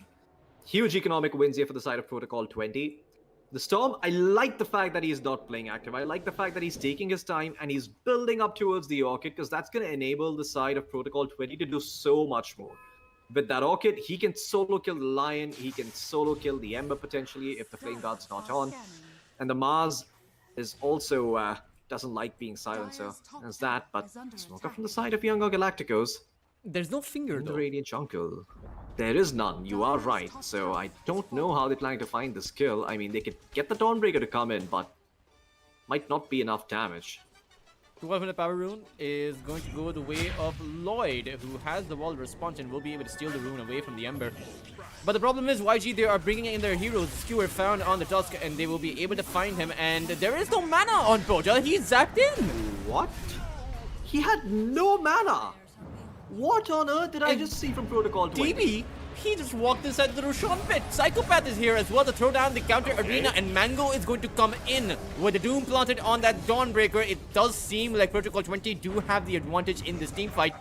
Speaker 4: Huge economic wins here for the side of Protocol20. The Storm, I like the fact that he's not playing active. I like the fact that he's taking his time and he's building up towards the Orchid, because that's going to enable the side of Protocol20 to do so much more. With that Orchid, he can solo kill the Lion, he can solo kill the Ember potentially if the Flame Guard's not on. And the Mars is also doesn't like being silent, so there's that. But smoke up from the side of Young Galacticos.
Speaker 3: There's no finger,
Speaker 4: In the
Speaker 3: though.
Speaker 4: Radiant Jungle. There is none, you are right. So I don't know how they're planning to find this kill. I mean, they could get the Dawnbreaker to come in, but might not be enough damage.
Speaker 3: 1200 power rune is going to go the way of Lloyd, who has the Walrus Punch and will be able to steal the rune away from the Ember. But the problem is YG, they are bringing in their heroes. Skewer found on the Tusk, and they will be able to find him. And there is no mana on Poja. He's zapped in.
Speaker 4: What? He had no mana! What on earth did I just see from Protocol20?
Speaker 3: DB, he just walked inside the Roshan pit. Psychopath is here as well to throw down the counter arena, and Mango is going to come in with the Doom planted on that Dawnbreaker. It does seem like Protocol20 do have the advantage in this team fight,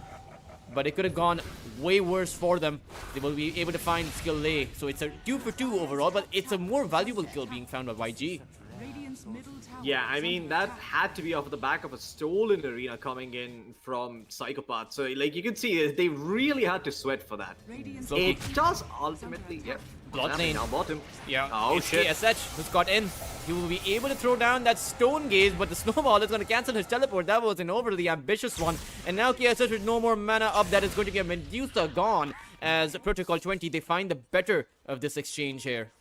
Speaker 3: but it could have gone way worse for them. They will be able to find Skill Lay, so it's a 2 for 2 overall, but it's a more valuable kill being found by YG.
Speaker 1: Radiant's middle tower.
Speaker 4: Yeah, I
Speaker 1: is
Speaker 4: mean,
Speaker 1: under
Speaker 4: that
Speaker 1: attack.
Speaker 4: had to be off the back of a stolen arena coming in from Psychopath. So, like, you can see, they really had to sweat for that.
Speaker 1: Radiant's
Speaker 3: So
Speaker 4: It does ultimately, yeah.
Speaker 3: Blood lane.
Speaker 4: Now bottom.
Speaker 3: Yeah,
Speaker 4: Oh,
Speaker 3: it's
Speaker 4: shit.
Speaker 3: KSH who's got in. He will be able to throw down that Stone Gaze, but the Snowball is going to cancel his teleport. That was an overly ambitious one. And now KSH with no more mana up, that is going to be a Medusa gone. As Protocol20, they find the better of this exchange here.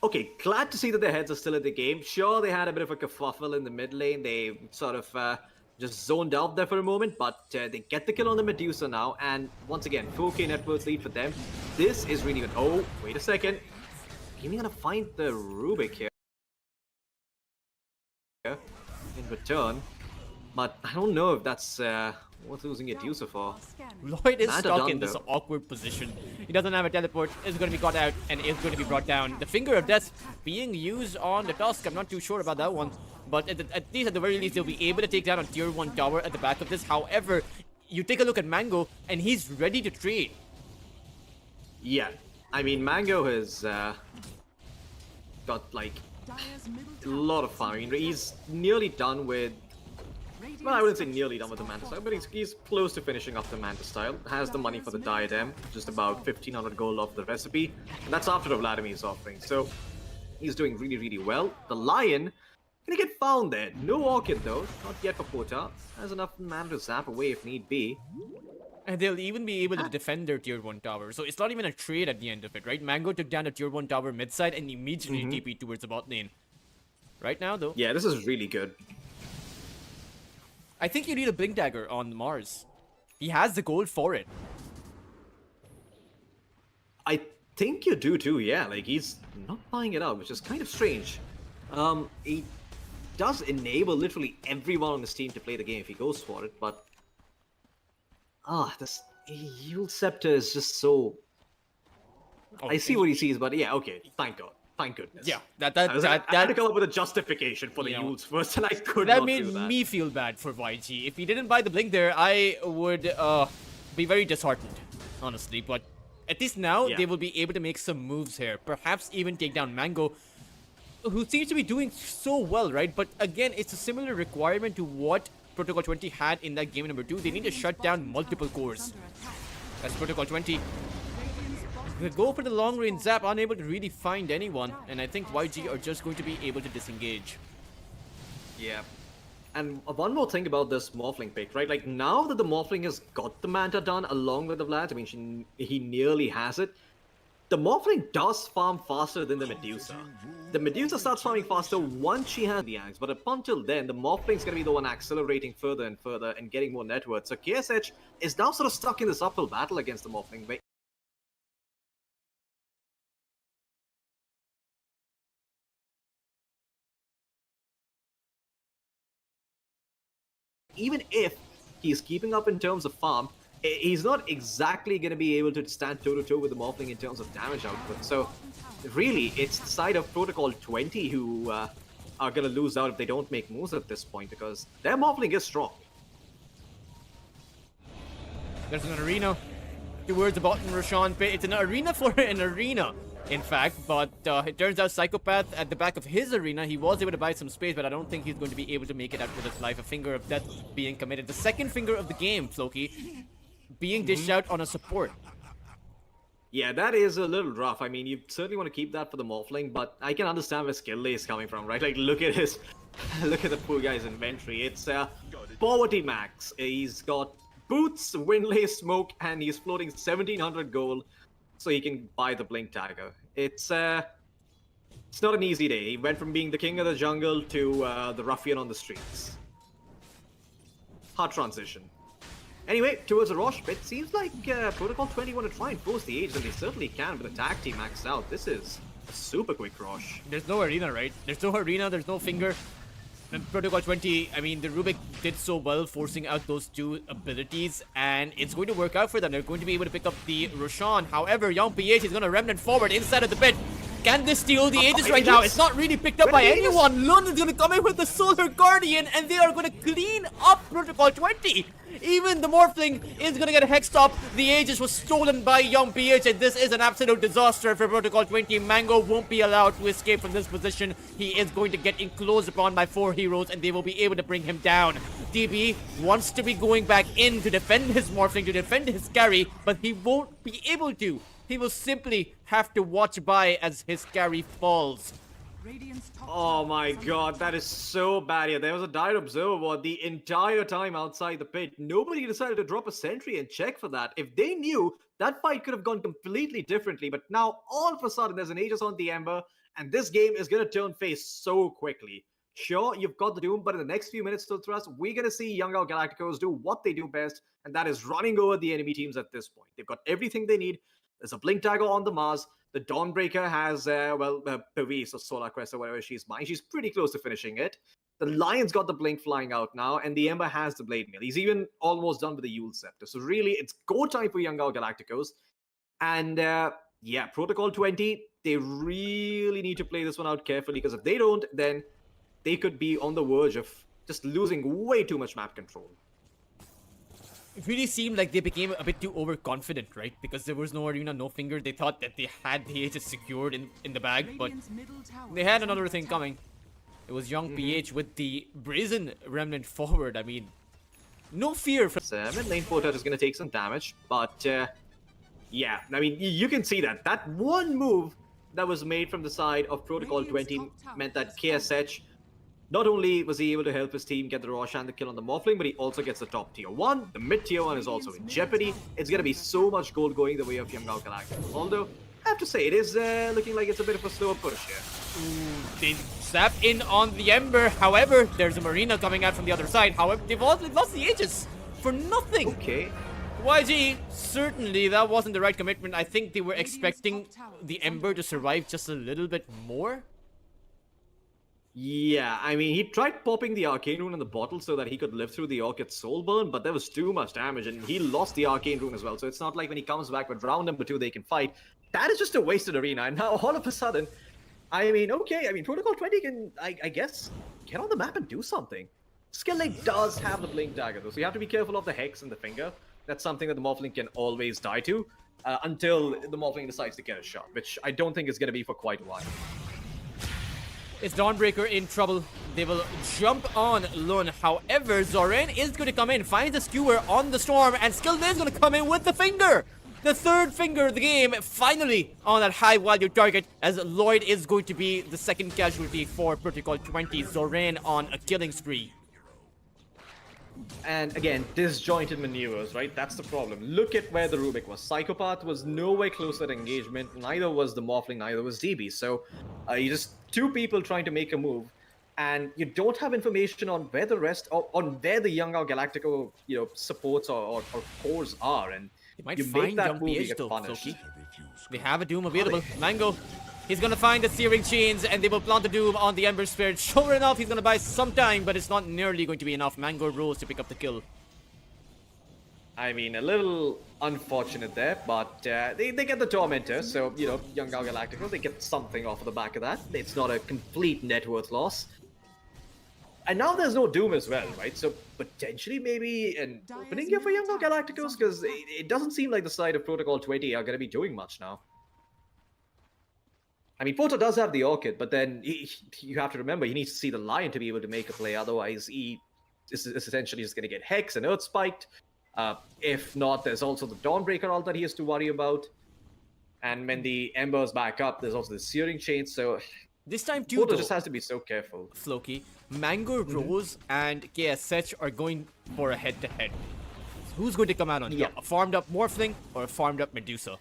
Speaker 4: Okay, glad to see that their heads are still in the game. Sure, they had a bit of a kerfuffle in the mid lane. They sort of just zoned out there for a moment, but they get the kill on the Medusa now. And once again, 4K net worth lead for them. This is really good. Oh, wait a second. Even gonna find the Rubik here in return. But I don't know if that's worth losing Medusa for.
Speaker 3: Lloyd is
Speaker 4: Manta
Speaker 3: stuck
Speaker 4: done,
Speaker 3: in this
Speaker 4: though.
Speaker 3: awkward position. He doesn't have a teleport, is going to be caught out, and is going to be brought down. The Finger of Death being used on the Tusk, I'm not too sure about that one. But at least, at the very least, they'll be able to take down a tier 1 tower at the back of this. However, you take a look at Mango, and he's ready to trade.
Speaker 4: Yeah, I mean, Mango has got like
Speaker 1: Dire's middle
Speaker 4: a
Speaker 1: tower
Speaker 4: lot of
Speaker 1: is
Speaker 4: fun. I
Speaker 1: under
Speaker 4: mean, he's nearly done with.
Speaker 1: Radiant's
Speaker 4: Well, I wouldn't say
Speaker 1: top
Speaker 4: nearly
Speaker 1: tower
Speaker 4: done with the
Speaker 1: is
Speaker 4: Manta
Speaker 1: under
Speaker 4: style, but he's close to finishing off the Manta style. Has the money for the diadem, just about 1500 gold off the recipe, and that's after Vladimir's offering. So he's doing really, really well. The Lion gonna get found there. No Orchid though, not yet for Pota. Has enough mana to zap away if need be.
Speaker 3: And they'll even be able to defend their tier 1 tower. So it's not even a trade at the end of it, right? Mango took down a tier 1 tower mid side and immediately TP towards the bot lane. Right now, though,
Speaker 4: Yeah, this is really good.
Speaker 3: I think you need a Blink Dagger on Mars. He has the gold for it.
Speaker 4: I think you do too, yeah. Like, he's not buying it out, which is kind of strange. He does enable literally everyone on his team to play the game if he goes for it, but... this Yule Scepter is just so... I see what he sees, but yeah, okay, thank God. Thank goodness.
Speaker 3: Yeah,
Speaker 4: I had to come up with a justification for the
Speaker 3: you know,
Speaker 4: Yules first, and I could
Speaker 3: that
Speaker 4: not
Speaker 3: made
Speaker 4: do that.
Speaker 3: me feel bad for YG. If he didn't buy the blink there, I would be very disheartened, honestly. But at least now
Speaker 4: Yeah.
Speaker 3: they will be able to make some moves here. Perhaps even take down Mango, who seems to be doing so well, right? But again, it's a similar requirement to what Protocol 20 had in that game number 2. They need to shut down multiple cores. That's Protocol 20. They go for the long range zap, unable to really find anyone, and I think YG are just going to be able to disengage.
Speaker 4: Yeah. And one more thing about this Morphling pick, right? Like, now that the Morphling has got the Manta done along with the Vlad, I mean, he nearly has it. The Morphling does farm faster than the Medusa. The Medusa starts farming faster once she has the axe, but up until then, the Morphling's gonna be the one accelerating further and further and getting more net worth. So KSH is now sort of stuck in this uphill battle against the Morphling, where even if he's keeping up in terms of farm, he's not exactly going to be able to stand toe-to-toe with the Morphling in terms of damage output. So, really, it's the side of Protocol 20 who are going to lose out if they don't make moves at this point, because their Morphling is strong.
Speaker 3: There's an arena towards the bottom Roshan pit. It's an arena for an arena, in fact, but it turns out Psychopath at the back of his arena, he was able to buy some space, but I don't think he's going to be able to make it out with his life. A finger of death being committed. The second finger of the game, Floki, being dished out on a support.
Speaker 4: Yeah, that is a little rough. I mean, you certainly want to keep that for the Morphling, but I can understand where skill is coming from, right? Like, look at his, look at the poor guy's inventory. It's poverty max. He's got boots, Windlay, smoke, and he's floating 1700 gold, so he can buy the Blink Tiger. It's not an easy day. He went from being the king of the jungle to the ruffian on the streets. Hard transition. Anyway, towards the Rosh pit, seems like Protocol 20 want to try and force the age, and they certainly can with the tag team maxed out. This is a super quick Rosh.
Speaker 3: There's no arena, right? There's no arena, there's no finger. And Protocol 20, I mean, the Rubik did so well forcing out those two abilities, and it's going to work out for them. They're going to be able to pick up the Roshan. However, Young PH is going to remnant forward inside of the pit. Can this steal the Aegis right now? It's not really picked up by anyone. Lunar is going to come in with the Solar Guardian, and they are going to clean up Protocol 20. Even the Morphling is going to get hexed up. The Aegis was stolen by Young PH, and this is an absolute disaster for Protocol 20. Mango won't be allowed to escape from this position. He is going to get enclosed upon by 4 heroes, and they will be able to bring him down. DB wants to be going back in to defend his Morphling, to defend his carry, but he won't be able to. He will simply have to watch by as his carry falls.
Speaker 4: Oh my god, that is so bad here. There was a dire observer the entire time outside the pit. Nobody decided to drop a sentry and check for that. If they knew, that fight could have gone completely differently. But now, all of a sudden, there's an Aegis on the Ember, and this game is going to turn face so quickly. Sure, you've got the Doom, but in the next few minutes till Thrust, we're going to see Young Galacticos do what they do best, and that is running over the enemy teams at this point. They've got everything they need. There's a Blink Dagger on the Mars. The Dawnbreaker has, Pavis or Solar Crest or whatever she's buying. She's pretty close to finishing it. The Lion's got the Blink flying out now, and the Ember has the Blade Mail. He's even almost done with the Yule Scepter. So really, it's go time for Young Galacticos. And yeah, Protocol 20, they really need to play this one out carefully, because if they don't, then they could be on the verge of just losing way too much map control.
Speaker 3: It really seemed like they became a bit too overconfident, right? Because there was no arena, no finger. They thought that they had the Aegis secured in the bag, but they had another thing coming. It was Young PH with the Brazen Remnant forward. I mean, no fear from...
Speaker 4: Mid lane Porter is going to take some damage, but yeah, I mean, you can see that. That one move that was made from the side of Protocol 20 meant that KSH, not only was he able to help his team get the Rosh and the kill on the Morphling, but he also gets the top tier 1. The mid tier 1 is also in jeopardy. It's going to be so much gold going the way of Young Galacticos. Although, I have to say, it is looking like it's a bit of a slower push here.
Speaker 3: They zap in on the Ember. However, there's a Marina coming out from the other side. However, they've lost the Aegis for nothing.
Speaker 4: Okay.
Speaker 3: YG, certainly that wasn't the right commitment. I think they were expecting the Ember to survive just a little bit more.
Speaker 4: Yeah, I mean, he tried popping the Arcane Rune in the bottle so that he could live through the Orchid Soul Burn, but there was too much damage, and he lost the Arcane Rune as well, so it's not like when he comes back with round number 2 they can fight. That is just a wasted arena, and now all of a sudden, I mean, okay. I mean, Protocol 20 can, I guess, get on the map and do something. Skill Link does have the Blink Dagger, though, so you have to be careful of the Hex and the Finger. That's something that the Morphling can always die to until the Morphling decides to get a shot, which I don't think is going to be for quite a while.
Speaker 3: Is Dawnbreaker in trouble? They will jump on Lun. However, Zoran is going to come in, finds a skewer on the Storm, and Skilled is going to come in with the finger. The third finger of the game, finally on that high value target, as Lloyd is going to be the second casualty for Protocol 20. Zoran on a killing spree.
Speaker 4: And again, disjointed maneuvers, right? That's the problem. Look at where the Rubik was. Psychopath was nowhere close to that engagement. Neither was the Morphling, neither was DB. So you just two people trying to make a move, and you don't have information on where the rest, on where the Young Galactico, supports or cores are, and
Speaker 3: They might
Speaker 4: you
Speaker 3: find
Speaker 4: make that
Speaker 3: Young
Speaker 4: move, you
Speaker 3: PH
Speaker 4: get
Speaker 3: though,
Speaker 4: punished.
Speaker 3: Floki. They have a Doom available. Mango, he's gonna find the Searing Chains, and they will plant the Doom on the Ember Spirit. Sure enough, he's gonna buy some time, but it's not nearly going to be enough. Mango rose to pick up the kill.
Speaker 4: I mean, a little unfortunate there, but they get the Tormentor, so, Young Galactico, they get something off of the back of that. It's not a complete net worth loss. And now there's no Doom as well, right? So potentially maybe an opening here for Young Galacticos, because it doesn't seem like the side of Protocol 20 are going to be doing much now. I mean, Porto does have the Orchid, but then you have to remember, he needs to see the Lion to be able to make a play, otherwise he is essentially just going to get Hex and Earth Spiked. If not, there's also the Dawnbreaker ult that he has to worry about. And when the Embers back up, there's also the Searing Chain, so
Speaker 3: This time too,
Speaker 4: Porto
Speaker 3: though,
Speaker 4: just has to be so careful.
Speaker 3: Floki, Mango Rose and KSH are going for a head-to-head. Who's going to come out on top?
Speaker 4: Yeah.
Speaker 3: A farmed-up Morphling or a farmed-up Medusa?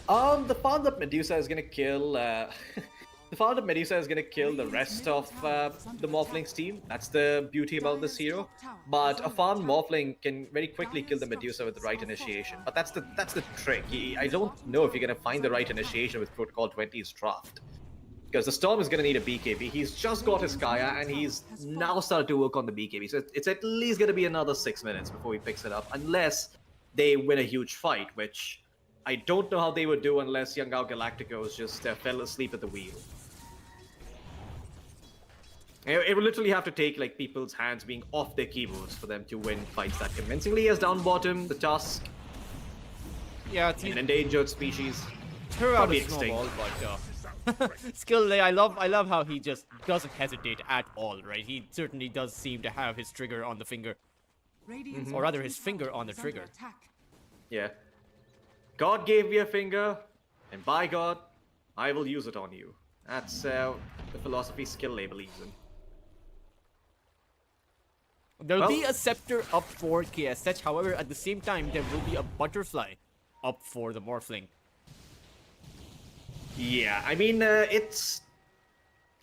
Speaker 4: The farmed up Medusa is gonna kill. The farmed up Medusa is gonna kill the rest of the Morphling's team. That's the beauty about this hero. But a farmed Morphling can very quickly kill the Medusa with the right initiation. But that's the trick. I don't know if you're gonna find the right initiation with Protocol 20's draft. Because the Storm is gonna need a BKB. He's just got his Kaya and he's now started to work on the BKB. So it's at least gonna be another 6 minutes before he picks it up, unless they win a huge fight, which I don't know how they would do unless Young Galacticos just fell asleep at the wheel. It would literally have to take like people's hands being off their keyboards for them to win fights that convincingly. He has down bottom, the Tusk,
Speaker 3: Yeah, it's
Speaker 4: an endangered species.
Speaker 3: throw out
Speaker 4: probably
Speaker 3: a
Speaker 4: extinct.
Speaker 3: snowball, but Skill, I love how he just doesn't hesitate at all, right? He certainly does seem to have his trigger on the finger,
Speaker 1: Radiant's
Speaker 3: or rather his
Speaker 1: bottom
Speaker 3: finger
Speaker 1: tower
Speaker 3: on the
Speaker 1: is under
Speaker 3: trigger.
Speaker 1: attack.
Speaker 4: Yeah. God gave me a finger, and by God, I will use it on you. That's the philosophy Skill believes in.
Speaker 3: There'll
Speaker 4: Well-
Speaker 3: be a scepter up for KSH, however, at the same time, there will be a butterfly up for the Morphling.
Speaker 4: Yeah, I mean, it's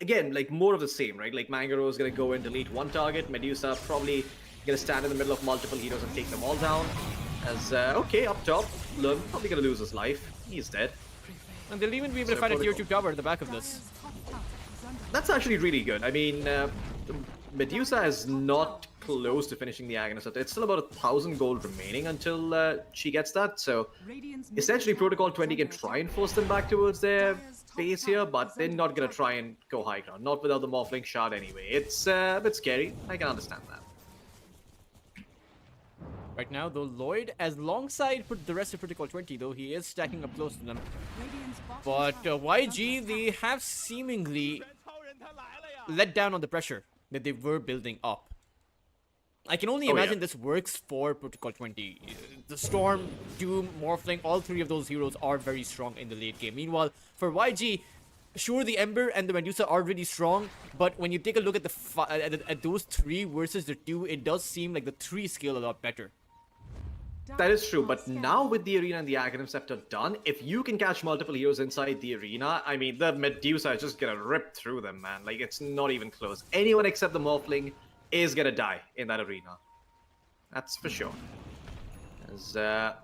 Speaker 4: again like more of the same, right? Like Mangaro is gonna go and delete one target. Medusa probably gonna stand in the middle of multiple heroes and take them all down. As okay, up top, Lun probably gonna lose his life. He's dead.
Speaker 3: And they'll even be able to
Speaker 4: So
Speaker 3: find a tier
Speaker 4: Protocol-
Speaker 3: 2 tower at the back of this.
Speaker 1: Dire's top tower is under
Speaker 4: That's actually really good. I mean, Medusa is not close to finishing the Agonist. It's still about 1,000 gold remaining until she gets that. So
Speaker 1: Radiant's middle
Speaker 4: essentially,
Speaker 1: tower
Speaker 4: Protocol
Speaker 1: is
Speaker 4: 20 can
Speaker 1: under
Speaker 4: try and
Speaker 1: attack.
Speaker 4: force them back towards their
Speaker 1: Dire's top
Speaker 4: base here,
Speaker 1: tower
Speaker 4: but
Speaker 1: is
Speaker 4: they're
Speaker 1: under
Speaker 4: not gonna
Speaker 1: attack.
Speaker 4: try and go high ground. Not without the Morphling shard anyway. It's a bit scary. I can understand that.
Speaker 3: Right now, though, Lloyd, as alongside the rest of Protocol 20, though, he is stacking up close to them.
Speaker 1: Radiant's bottom
Speaker 3: But
Speaker 1: tower is
Speaker 3: YG,
Speaker 1: under
Speaker 3: they
Speaker 1: attack.
Speaker 3: have seemingly let down on the pressure that they were building up. I can only
Speaker 4: Oh,
Speaker 3: imagine
Speaker 4: yeah.
Speaker 3: this works for Protocol 20. The Storm, Doom, Morphling, all three of those heroes are very strong in the late game. Meanwhile, for YG, sure, the Ember and the Medusa are really strong, but when you take a look at at those three versus the two, it does seem like the three scale a lot better.
Speaker 4: That is true, but now with the arena and the Aghanim Scepter done, if you can catch multiple heroes inside the arena, I mean, the Medusa is just gonna rip through them, man. Like, it's not even close. Anyone except the Morphling is gonna die in that arena. That's for sure. There's a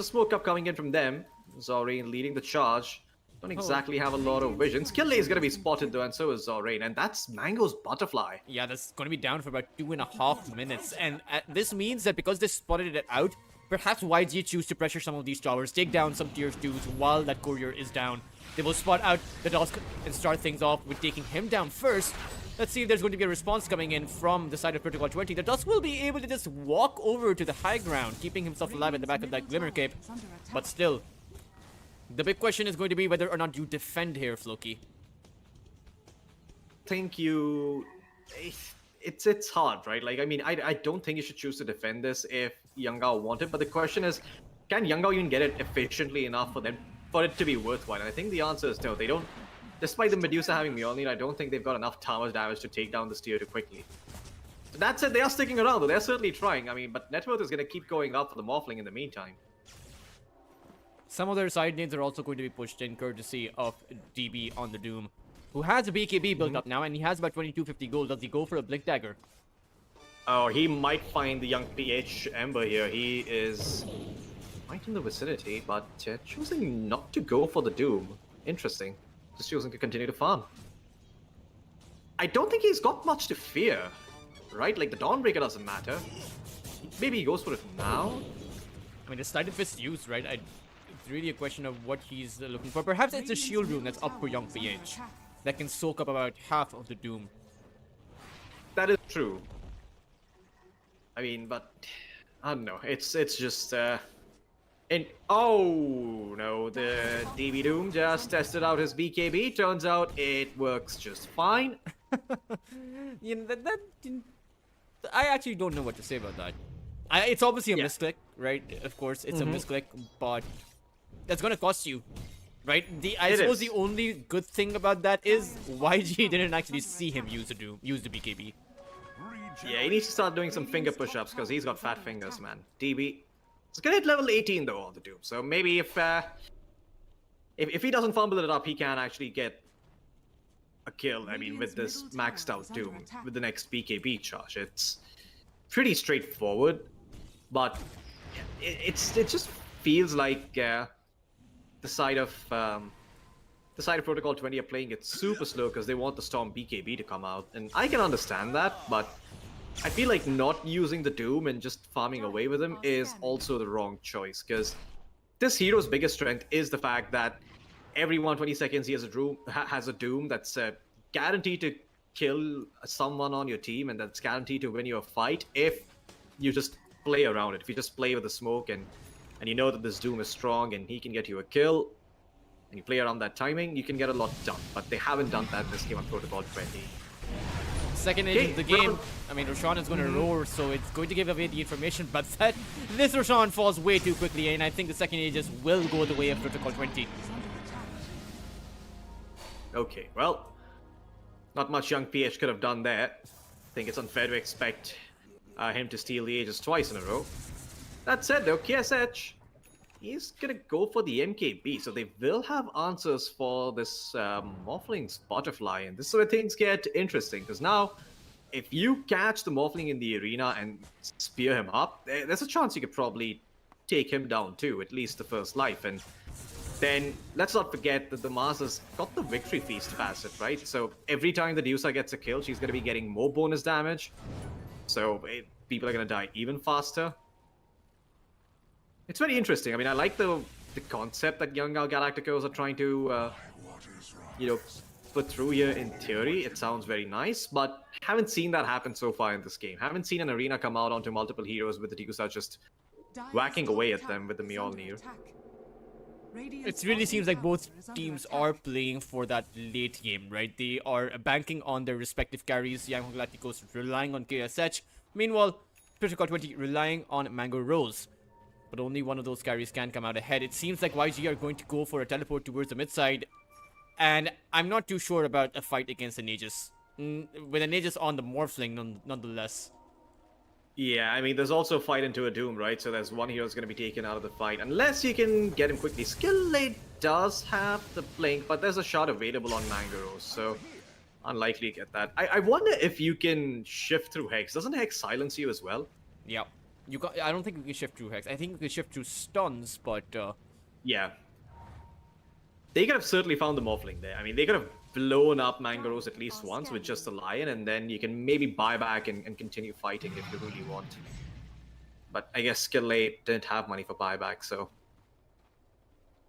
Speaker 4: smoke up coming in from them. Zorain leading the charge. Don't exactly have a lot of vision. Skill is gonna be spotted though, and so is Zorain, and that's Mango's butterfly.
Speaker 3: Yeah, that's going to be down for about 2.5 minutes. And this means that because they spotted it out, Perhaps YG choose to pressure some of these towers, take down some tier 2s while that courier is down. They will spot out the Dusk and start things off with taking him down first. Let's see if there's going to be a response coming in from the side of Protocol 20. The Dusk will be able to just walk over to the high ground, keeping himself alive at the back of that Glimmer Cape. But still, the big question is going to be whether or not you defend here, Floki.
Speaker 4: Think you... It's hard, right? Like, I mean, I don't think you should choose to defend this if Yangao wanted, but the question is, can Yangao even get it efficiently enough for it to be worthwhile? And I think the answer is no. They don't. Despite the Medusa having Mjolnir, I don't think they've got enough tower damage to take down this tier 2 quickly. So that said, they are sticking around, though. They're certainly trying. I mean, but net worth is going to keep going up for the Morphling in the meantime.
Speaker 3: Some of their side names are also going to be pushed in, courtesy of DB on the Doom, who has a BKB built up now, and he has about 2250 gold. Does he go for a Blink Dagger?
Speaker 4: Oh, he might find the young PH Ember here. He is right in the vicinity, but choosing not to go for the Doom. Interesting. Just choosing to continue to farm. I don't think he's got much to fear, right? Like, the Dawnbreaker doesn't matter. Maybe he goes for it now?
Speaker 3: I mean, the Slighted Fist used, right? It's really a question of what he's looking for. Perhaps it's a shield room that's up for young PH that can soak up about half of the Doom.
Speaker 4: That is true. I mean, but I don't know. It's just oh no, the DB Doom just tested out his BKB. Turns out it works just fine.
Speaker 3: You know, I actually don't know what to say about that. It's obviously a misclick, right? Of course, it's a misclick, but that's gonna cost you, right? I suppose the only good thing about that is YG didn't actually see him use the BKB.
Speaker 4: Yeah, he needs to start doing some finger push-ups because he's got fat fingers, man. DB. It's gonna hit level 18 though on the Doom, so maybe if he doesn't fumble it up, he can actually get a kill. I mean, with this maxed out Doom, with the next BKB charge, it's pretty straightforward. But it just feels like the side of Protocol 20 are playing it super slow because they want the Storm BKB to come out, and I can understand that, but I feel like not using the Doom and just farming away with him is also the wrong choice, because this hero's biggest strength is the fact that every 120 seconds he has a Doom that's guaranteed to kill someone on your team, and that's guaranteed to win you a fight if you just play around it. If you just play with the smoke and you know that this Doom is strong and he can get you a kill, and you play around that timing, you can get a lot done. But they haven't done that this game on Protocol 20.
Speaker 3: Second age of the game. I mean, Roshan is going to roar, so it's going to give away the information, but this Roshan falls way too quickly, and I think the second ages will go the way of Protocol 20.
Speaker 4: Okay, well, not much young PH could have done there. I think it's unfair to expect him to steal the ages twice in a row. That said, though, KSH, he's gonna go for the MKB, so they will have answers for this Morphling's Butterfly, and this is where things get interesting, because now, if you catch the Morphling in the arena and spear him up, there's a chance you could probably take him down too, at least the first life, and then let's not forget that the Master's got the Victory Feast passive, right? So every time the Deusa gets a kill, she's gonna be getting more bonus damage, so people are gonna die even faster. It's very interesting. I mean, I like the concept that young Galacticos are trying to, put through here in theory. It sounds very nice, but haven't seen that happen so far in this game. Haven't seen an arena come out onto multiple heroes with the Deusa just whacking away at them with the Mjolnir.
Speaker 3: It really seems like both teams are playing for that late game, right? They are banking on their respective carries. Young Galacticos relying on KSH. Meanwhile, Protocol 20 relying on Mango Rose. But only one of those carries can come out ahead. It seems like YG are going to go for a teleport towards the mid side. And I'm not too sure about a fight against an Aegis. With an Aegis on the Morphling, nonetheless.
Speaker 4: Yeah, I mean, there's also a fight into a Doom, right? So there's one hero's going to be taken out of the fight. Unless you can get him quickly. Skillblade does have the blink, but there's a shot available on Mangaros, so unlikely to get that. I wonder if you can shift through Hex. Doesn't Hex silence you as well?
Speaker 3: Yeah. I don't think we can shift through Hex. I think we can shift through stuns, but
Speaker 4: yeah. They could have certainly found the Morphling there. I mean, they could have blown up Mangaros at least once with just the Lion, and then you can maybe buy back and continue fighting if you really want. But I guess Skill 8 didn't have money for buyback, so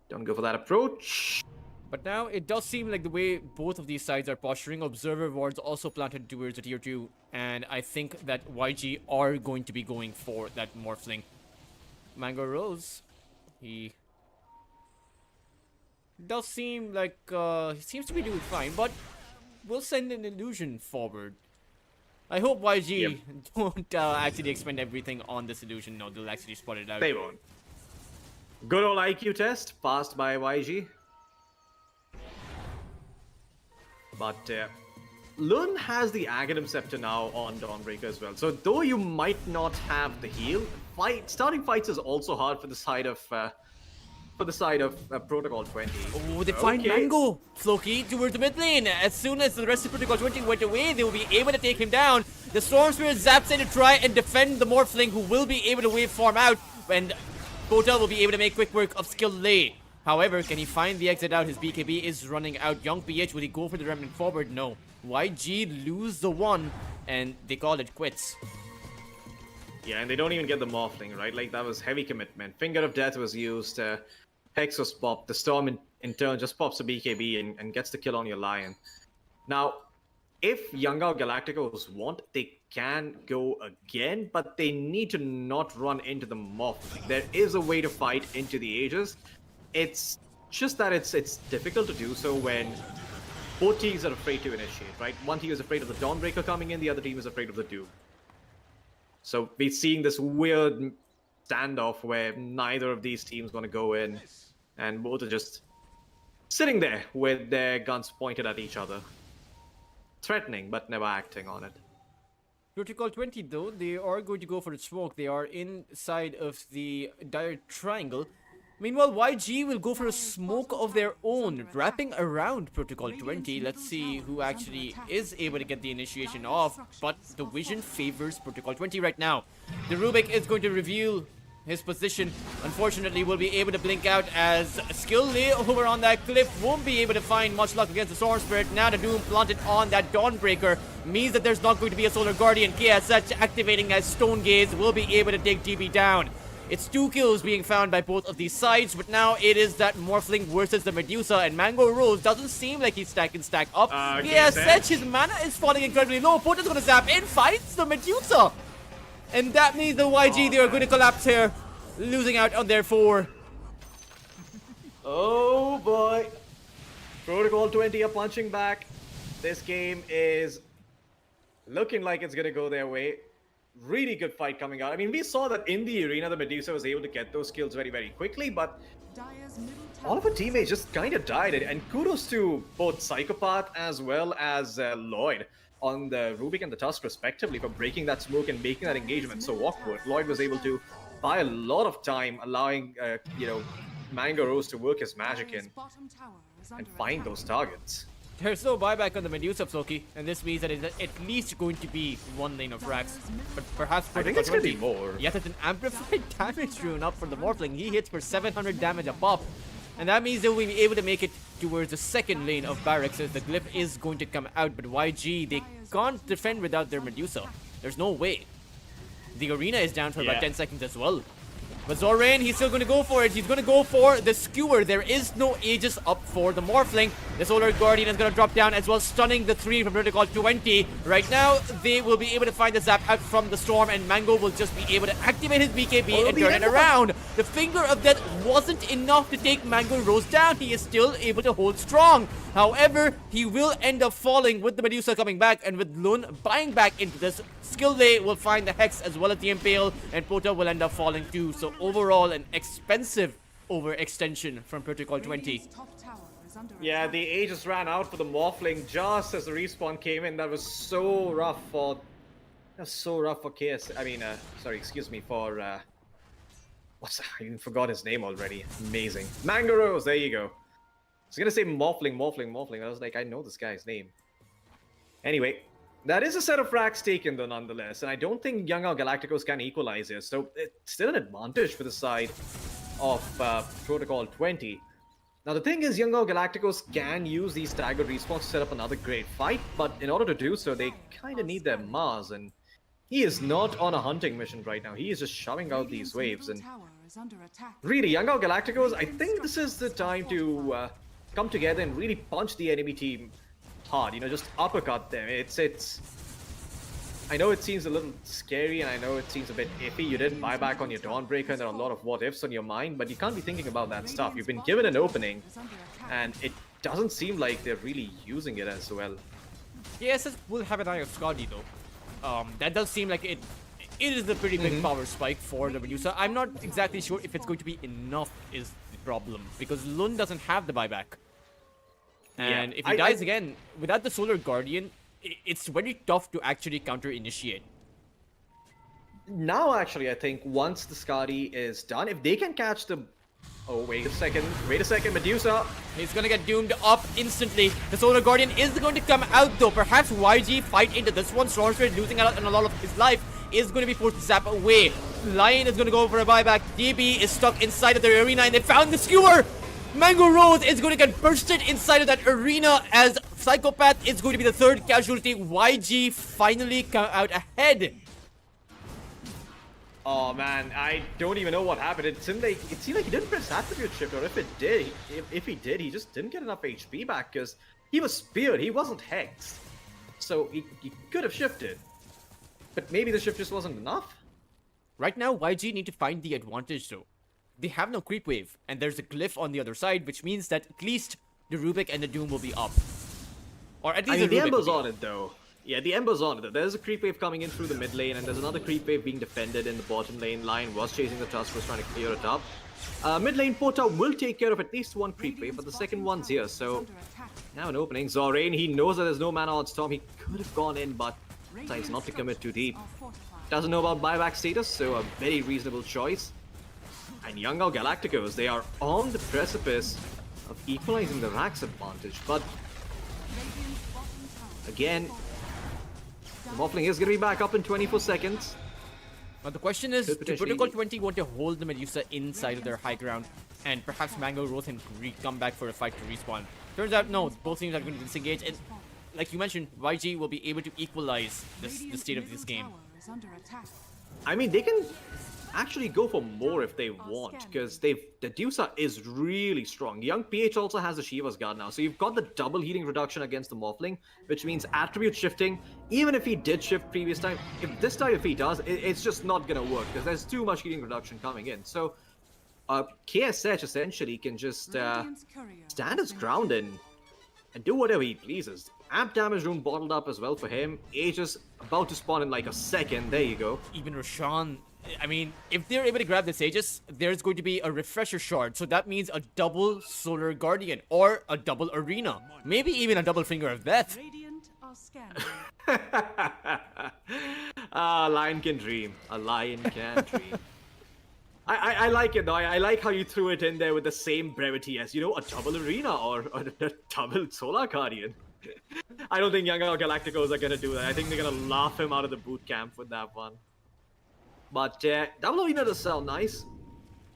Speaker 4: don't go for that approach.
Speaker 3: But now it does seem like the way both of these sides are posturing, observer wards also planted towards the tier 2, and I think that YG are going to be going for that Morphling. Mango Rose, he does seem like he seems to be doing fine, but we'll send an illusion forward. I hope YG don't actually expend everything on this illusion. No, they'll actually spot it out.
Speaker 4: They won't. Good old IQ test, passed by YG. But Lun has the Aghanim Scepter now on Dawnbreaker as well. So though you might not have the heal, starting fights is also hard for the side of Protocol 20.
Speaker 3: Oh, they find Mango, Floki, towards the mid lane. As soon as the rest of Protocol 20 went away, they will be able to take him down. The Storm Spirit zaps in to try and defend the Morphling, who will be able to wave farm out, and Pota will be able to make quick work of Skill Lay. However, can he find the exit out? His BKB is running out. Young PH, will he go for the Remnant forward? No. YG lose the one, and they call it quits.
Speaker 4: Yeah, and they don't even get the Morphling, right? Like, that was heavy commitment. Finger of Death was used, Hex was popped, the Storm in turn just pops a BKB and gets the kill on your Lion. Now, if Youngao Galacticos want, they can go again, but they need to not run into the Morphling. There is a way to fight into the Aegis. It's just that it's difficult to do so when both teams are afraid to initiate, right? One team is afraid of the Dawnbreaker coming in, the other team is afraid of the Doom. So we're seeing this weird standoff where neither of these teams want to go in, and both are just sitting there with their guns pointed at each other. Threatening, but never acting on it.
Speaker 3: Protocol 20 though, they are going to go for the smoke. They are inside of the dire triangle. Meanwhile, YG will go for a smoke of their own, wrapping around Protocol 20. Let's see who actually is able to get the initiation off, but the vision favors Protocol 20 right now. The Rubik is going to reveal his position. Unfortunately, will be able to blink out as Skill Lay over on that cliff won't be able to find much luck against the Storm Spirit. Now the Doom planted on that Dawnbreaker means that there's not going to be a Solar Guardian. KSH activating as Stone Gaze will be able to take GB down. It's 2 kills being found by both of these sides, but now it is that Morphling versus the Medusa, and Mango Rose doesn't seem like he's stack up. KSH, his mana is falling incredibly low. Pota's gonna zap in, fights the Medusa! And that means the YG, they are going to collapse here, losing out on their 4.
Speaker 4: Oh boy. Protocol 20 are punching back. This game is looking like it's gonna go their way. Really good fight coming out. I mean, we saw that in the arena, the Medusa was able to get those kills very, very quickly, but all of her teammates just kind of died. And kudos to both Psychopath as well as Lloyd on the Rubik and the Tusk respectively for breaking that smoke and making that engagement so awkward. Lloyd was able to buy a lot of time, allowing Mango Rose to work his magic in and find those targets.
Speaker 3: There's no buyback on the Medusa, Floki, and this means that it's at least going to be 1 lane of racks. But perhaps
Speaker 4: I think it's going to be more.
Speaker 3: Yet it's an amplified damage rune up for the Morphling. He hits for 700 damage a pop. And that means they will be able to make it towards the 2nd lane of Barracks as the glyph is going to come out. But YG, they can't defend without their Medusa. There's no way. The arena is down for about 10 seconds as well. But Zoran, he's still going to go for it. He's going to go for the skewer. There is no Aegis up for the Morphling. The Solar Guardian is going to drop down as well, stunning the 3 from Protocol 20. Right now, they will be able to find the zap out from the Storm, and Mango will just be able to activate his BKB and turn it around. The Finger of Death wasn't enough to take Mango Rose down. He is still able to hold strong. However, he will end up falling with the Medusa coming back, and with Lun buying back into this. Skill Lay will find the Hex as well as the Impale, and Pota will end up falling too. So overall, an expensive overextension from Protocol 20.
Speaker 4: Yeah, the Aegis ran out for the Morphling just as the respawn came in. That was so rough for... KS. I mean, sorry, excuse me, for... I even forgot his name already. Amazing. Mango Rose, there you go. I was gonna say Morphling. I was like, I know this guy's name. Anyway, that is a set of frags taken though, nonetheless, and I don't think Youngao Galacticos can equalize here, so it's still an advantage for the side of Protocol 20. Now the thing is, Youngao Galacticos can use these staggered respawns to set up another great fight, but in order to do so, they kind of need their Mars, and He is not on a hunting mission right now. He is just shoving out these waves. And really, Young Galacticos, I think this is the time to come together and really punch the enemy team hard. You know, just uppercut them. It's. I know it seems a little scary, and I know it seems a bit iffy. You did buyback on your Dawnbreaker, and there are a lot of what-ifs on your mind, but you can't be thinking about that stuff. You've been given an opening, and it doesn't seem like they're really using it as well.
Speaker 3: Yes, it will have an eye of Scotty though. That does seem like it is a pretty big power spike for the Medusa. I'm not exactly sure if it's going to be enough is the problem, because Lun doesn't have the buyback. And if he dies again, without the Solar Guardian, it's very tough to actually counter-initiate.
Speaker 4: Now, actually, I think once the Skadi is done, if they can catch the... Oh, wait a second, Medusa.
Speaker 3: He's gonna get doomed up instantly. The Solar Guardian is going to come out though. Perhaps YG fight into this one. Stormspirit losing out on a lot of his life is going to be forced to zap away. Lion is going to go for a buyback. DB is stuck inside of the arena and they found the skewer. Mango Rose is going to get bursted inside of that arena as Psychopath is going to be the third casualty. YG finally come out ahead.
Speaker 4: Oh man, I don't even know what happened. It seemed like he didn't press attribute shift, or if he did, he just didn't get enough HP back because he was speared. He wasn't hexed, so he could have shifted, but maybe the shift just wasn't enough.
Speaker 3: Right now, YG need to find the advantage though. They have no creep wave, and there's a glyph on the other side, which means that at least the Rubik and the Doom will be up, or at least
Speaker 4: the Ember's on it though. Yeah, the Ember's on it. There's a creep wave coming in through the mid lane, and there's another creep wave being defended in the bottom lane. Lion was chasing the Tusk, was trying to clear it up. Mid lane Porta will take care of at least one creep wave, but the second one's here, so now an opening. Zorain, he knows that there's no mana on Storm. He could have gone in, but decides not to commit too deep. Doesn't know about buyback status, so a very reasonable choice. And Young Galacticos, they are on the precipice of equalizing the Rax advantage, but again, the Morphling is going to be back up in 24 seconds.
Speaker 3: Now the question is, do Protocol20 want to hold the Medusa inside of their high ground and perhaps Mango Rose and come back for a fight to respawn? Turns out, no, both teams are going to disengage, and like you mentioned, YG will be able to equalize the state of this game.
Speaker 4: I mean, they can actually go for more if they want, because the Medusa is really strong. Young PH also has the Shiva's Guard now, so you've got the double healing reduction against the Morphling, which means attribute shifting. Even if he did shift previous time, if he does, it's just not gonna work, because there's too much healing reduction coming in. So KSH essentially can just stand his ground and do whatever he pleases. Amp damage room bottled up as well for him. Aegis about to spawn in like a second. There you go.
Speaker 3: Even Roshan, I mean, if they're able to grab this Aegis, there's going to be a refresher shard. So that means a double Solar Guardian or a double Arena. Maybe even a double Finger of Death.
Speaker 4: A lion can dream. A lion can dream. I like it though. I like how you threw it in there with the same brevity as, you know, a double Arena or a double Solar Guardian. I don't think Young Galacticos are gonna do that. I think they're gonna laugh him out of the boot camp with that one. But double Arena does sound nice.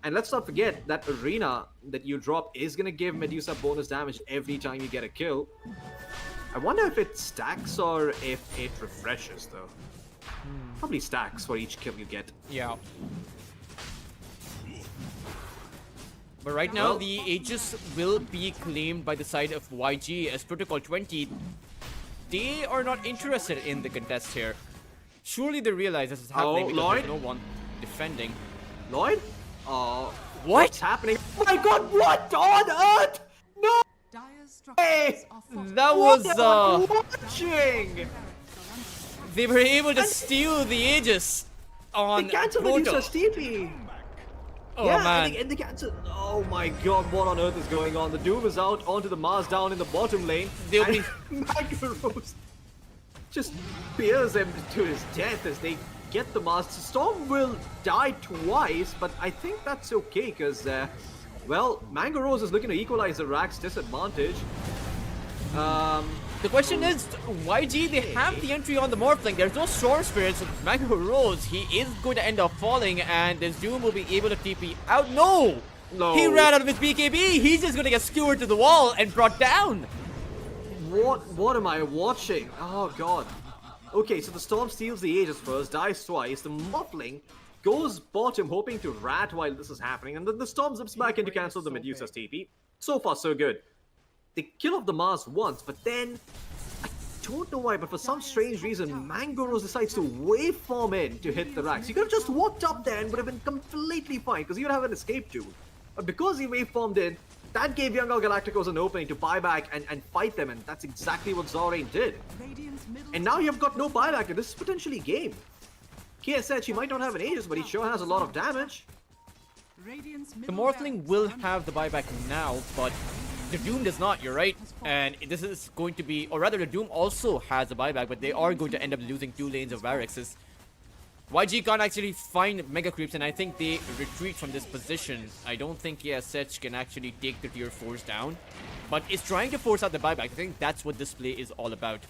Speaker 4: And let's not forget that Arena that you drop is gonna give Medusa bonus damage every time you get a kill. I wonder if it stacks or if it refreshes though. Probably stacks for each kill you get.
Speaker 3: Yeah. But right now, the Aegis will be claimed by the side of YG as Protocol20. They are not interested in the contest here. Surely they realize this is happening because
Speaker 4: Lloyd?
Speaker 3: there's no one defending.
Speaker 4: Lloyd?
Speaker 3: What's
Speaker 4: happening? Oh my god, what on earth? No! Hey!
Speaker 3: That was,
Speaker 4: watching!
Speaker 3: They were able to steal the Aegis on
Speaker 4: They canceled Medusa's TP!
Speaker 3: Oh
Speaker 4: yeah,
Speaker 3: man.
Speaker 4: and they cancel. Oh my god, what on earth is going on? The Doom is out onto the Mars down in the bottom lane.
Speaker 3: They'll be
Speaker 4: Mango Rose just spears him to his death as they get the Mars. Storm will die twice, but I think that's okay because, well, Mango Rose is looking to equalize the Rax disadvantage.
Speaker 3: The question is, YG, they have the entry on the Morphling. There's no Storm Spirits. So Mango Rose, he is going to end up falling, and this Doom will be able to TP out. No! He ran out of his BKB. He's just going to get skewered to the wall and brought down.
Speaker 4: What am I watching? Oh god. Okay, so the Storm steals the Aegis first, dies twice. The Muffling goes bottom, hoping to rat while this is happening, and then the Storm zips back in to cancel the Medusa's TP. So far, so good. They kill off the Mars once, but then I don't know why, but for some strange reason, Mango Rose decides to waveform in to hit the racks. You could have just walked up there and would have been completely fine, because you'd have an escape tool. But because he waveformed in, that gave Young Galacticos an opening to buy back and fight them, and that's exactly what Zorain did.
Speaker 1: Radiant's middle
Speaker 4: And now you've got no buyback, and this is potentially game. KSH, he might not have an Aegis, but he sure has a lot of damage.
Speaker 1: Radiant's
Speaker 3: The
Speaker 1: middle
Speaker 3: Morphling
Speaker 1: barracks
Speaker 3: will
Speaker 1: are under
Speaker 3: have the buyback now, but the Doom does not, you're right. And this is going to be, or rather the Doom also has a buyback, but they are going to end up losing 2 lanes of barracks. YG can't actually find Mega Creeps, and I think they retreat from this position. I don't think KSH can actually take the tier 4s down, but it's trying to force out the buyback. I think that's what this play is all about.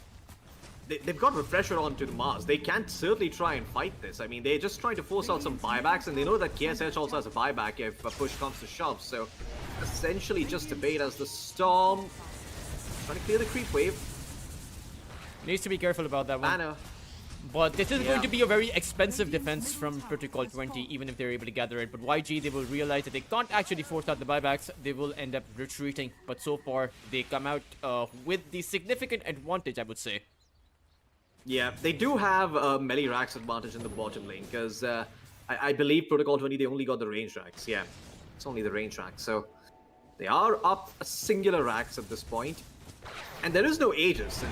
Speaker 4: They've got Refresher onto the Mars. They can certainly try and fight this. I mean, they're just trying to force out some buybacks, and they know that KSH also has a buyback if a push comes to shove. So, essentially just a bait as the Storm trying to clear the creep wave.
Speaker 3: Needs to be careful about that one.
Speaker 4: Banner.
Speaker 3: But this is going to be a very expensive defense from Protocol20, even if they're able to gather it. But YG, they will realize that they can't actually force out the buybacks. They will end up retreating. But so far, they come out with the significant advantage, I would say.
Speaker 4: Yeah, they do have a melee racks advantage in the bottom lane, because I believe Protocol20, they only got the range racks. Yeah, it's only the range racks. So, they are up a singular racks at this point. And there is no Aegis. And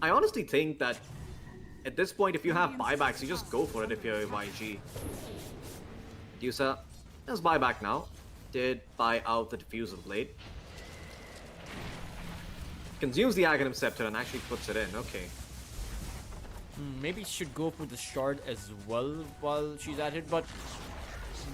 Speaker 4: I honestly think that at this point, if you have buybacks, you just go for it if you're YG. Medusa has buyback now. Did buy out the Diffusal Blade. Consumes the Aghanim Scepter and actually puts it in. Okay.
Speaker 3: Maybe she should go for the shard as well while she's at it, but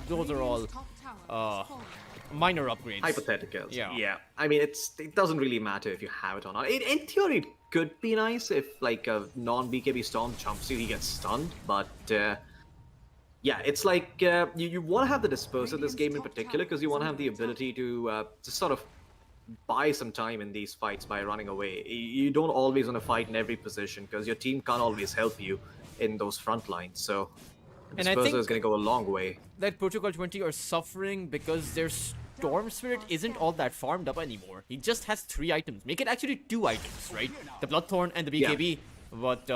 Speaker 3: those are all
Speaker 1: Radiant's top tower is falling.
Speaker 3: minor upgrades.
Speaker 4: Hypotheticals.
Speaker 3: Yeah.
Speaker 4: I mean, it doesn't really matter if you have it or not. In theory, it could be nice if, like, a non-BKB Storm jumps you, he gets stunned. But, yeah, it's like, you want to have the Disperser this game in particular, because you want to have the ability to sort of buy some time in these fights by running away. You don't always want to fight in every position, because your team can't always help you in those front lines. So,
Speaker 3: And I
Speaker 4: Disperser
Speaker 3: think
Speaker 4: is going to go a long way.
Speaker 3: that Protocol20 are suffering because their Storm Spirit isn't all that farmed up anymore. He just has 3 items. Make it actually 2 items, right? The Bloodthorn and the BKB. But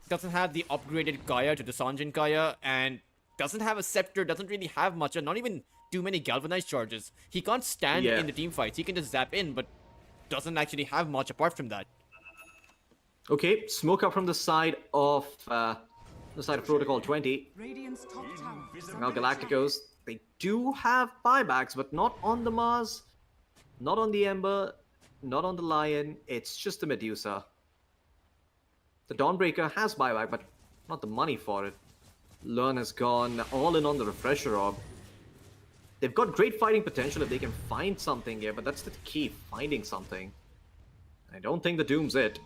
Speaker 3: doesn't have the upgraded Kaya to the Sanjin Kaya, and doesn't have a Scepter, doesn't really have much, and not even too many Galvanized charges. He can't stand in the team fights. He can just zap in, but doesn't actually have much apart from that.
Speaker 4: Okay, smoke up from the side of Protocol20.
Speaker 1: Radiant's top tower is
Speaker 4: Now
Speaker 1: under
Speaker 4: Galacticos, they do have buybacks, but not on the Mars, not on the Ember, not on the Lion. It's just the Medusa. The Dawnbreaker has buyback, but not the money for it. Lurn has gone all in on the Refresher Orb. They've got great fighting potential if they can find something here, but that's the key, finding something. I don't think the Doom's it.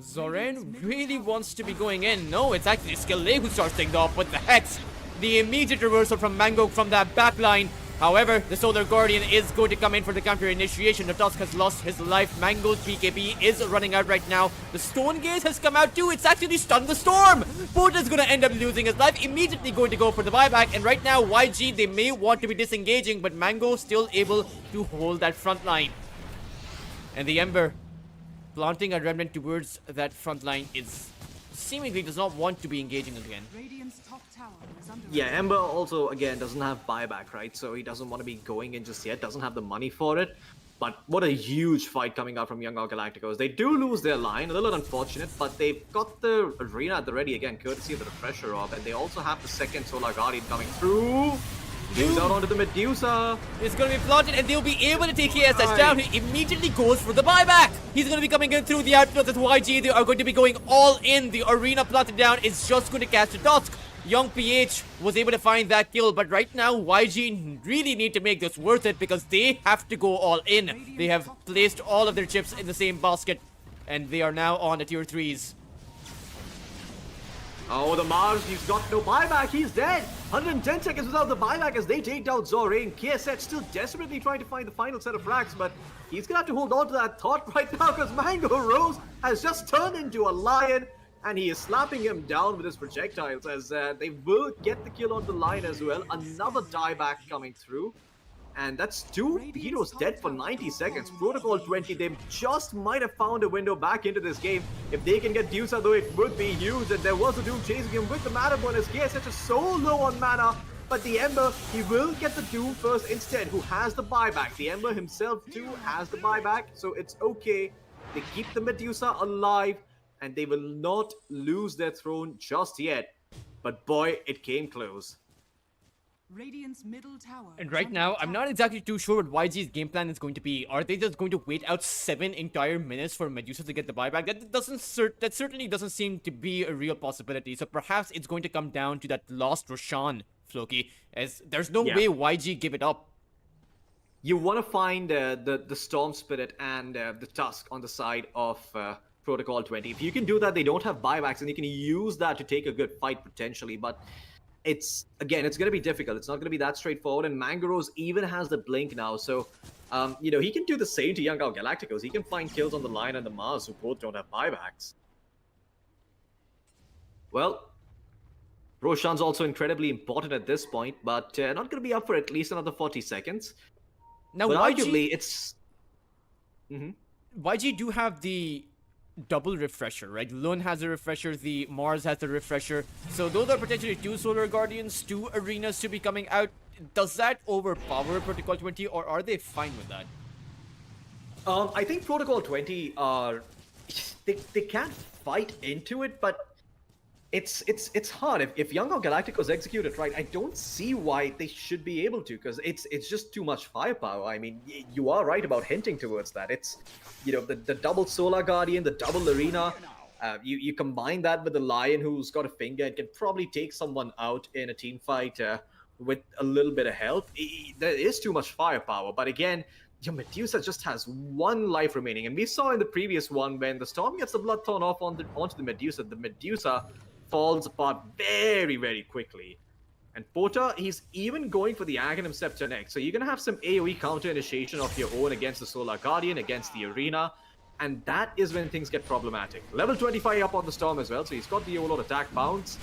Speaker 3: Zoran really wants to be going in. No, it's actually Skille who starts things off with the Hex. The immediate reversal from Mango from that backline. However, the Solar Guardian is going to come in for the counter initiation. The Tusk has lost his life. Mango's BKB is running out right now. The Stone Gaze has come out too. It's actually stunned the Storm. Boot is going to end up losing his life. Immediately going to go for the buyback. And right now, YG, they may want to be disengaging, but Mango still able to hold that front line. And the Ember planting a remnant towards that front line is seemingly does not want to be engaging again.
Speaker 1: Radiant's top tower is under
Speaker 4: Yeah, Ember also, again, doesn't have buyback, right? So he doesn't want to be going in just yet, doesn't have the money for it. But what a huge fight coming out from Young Galacticos. They do lose their line, a little unfortunate, but they've got the arena at the ready again, courtesy of the Refresher Orb, and they also have the second Solar Guardian coming through. Moves out onto the Medusa.
Speaker 3: It's going to be planted and they'll be able to take KSH down. He immediately goes for the buyback. He's going to be coming in through the outfield at YG. They are going to be going all in. The arena planted down is just going to catch the Tusk. Young PH was able to find that kill, but right now YG really need to make this worth it because they have to go all in. They have placed all of their chips in the same basket and they are now on the tier 3s.
Speaker 4: Oh, the Mars, he's got no buyback. He's dead. 110 seconds without the buyback as they take down Zorain. KSH still desperately trying to find the final set of frags, but he's going to have to hold on to that thought right now because Mango Rose has just turned into a lion and he is slapping him down with his projectiles as they will get the kill on the line as well. Another dieback coming through. And that's two heroes dead for 90 seconds. Protocol20, they just might have found a window back into this game. If they can get Deucer, though, it would be huge. And there was a Doom chasing him with the Mana Burn as KSH is so low on mana. But the Ember, he will get the Doom first instead, who has the buyback. The Ember himself, too, has the buyback. So it's okay. They keep the Medusa alive. And they will not lose their throne just yet. But boy, it came close.
Speaker 1: Radiant's middle tower.
Speaker 3: And
Speaker 1: is
Speaker 3: right
Speaker 1: under
Speaker 3: now,
Speaker 1: attack.
Speaker 3: I'm not exactly too sure what YG's game plan is going to be. Are they just going to wait out 7 entire minutes for Medusa to get the buyback? That certainly doesn't seem to be a real possibility. So perhaps it's going to come down to that lost Roshan, Floki, as there's no way YG give it up.
Speaker 4: You want to find the Storm Spirit and the Tusk on the side of Protocol20. If you can do that, they don't have buybacks, and you can use that to take a good fight potentially. But it's going to be difficult. It's not going to be that straightforward. And Mangaros even has the blink now, so he can do the same to Young Out Galacticos. He can find kills on the line and the Mars, who both don't have buybacks. Well, Roshan's also incredibly important at this point, but not going to be up for at least another 40 seconds.
Speaker 3: Now,
Speaker 4: But
Speaker 3: YG,
Speaker 4: arguably, it's...
Speaker 3: YG do have the double refresher, right? Lun has a refresher, the Mars has a refresher. So those are potentially 2 Solar Guardians, 2 Arenas to be coming out. Does that overpower Protocol20, or are they fine with that?
Speaker 4: I think Protocol20 are... They can't fight into it, but it's hard. If Young Out Galacticos execute it right, I don't see why they should be able to, because it's just too much firepower. I mean, you are right about hinting towards that. It's, the double Solar Guardian, the double Arena. You combine that with the Lion who's got a finger, it can probably take someone out in a team fight with a little bit of help. There is too much firepower, but again, your Medusa just has 1 life remaining. And we saw in the previous one, when the Storm gets the blood thrown off onto the Medusa falls apart very, very quickly. And Porter, he's even going for the Aghanim Scepter next. So you're going to have some AoE counter initiation of your own against the Solar Guardian, against the Arena. And that is when things get problematic. Level 25 up on the Storm as well, so he's got the Overlord attack bounce.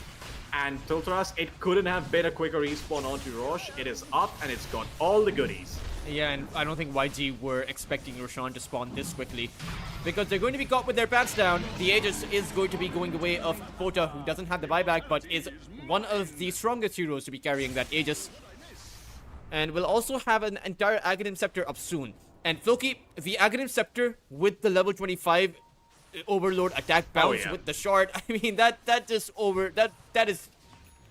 Speaker 4: And Tiltras, it couldn't have been a quicker respawn onto Rosh. It is up and it's got all the goodies.
Speaker 3: Yeah, and I don't think YG were expecting Roshan to spawn this quickly, because they're going to be caught with their pants down. The Aegis is going to be going the way of Pota, who doesn't have the buyback, but is one of the strongest heroes to be carrying that Aegis. And we'll also have an entire Aghanim Scepter up soon. And Floki, the Aghanim Scepter with the level 25 Overlord attack bounce with the shard, I mean, that is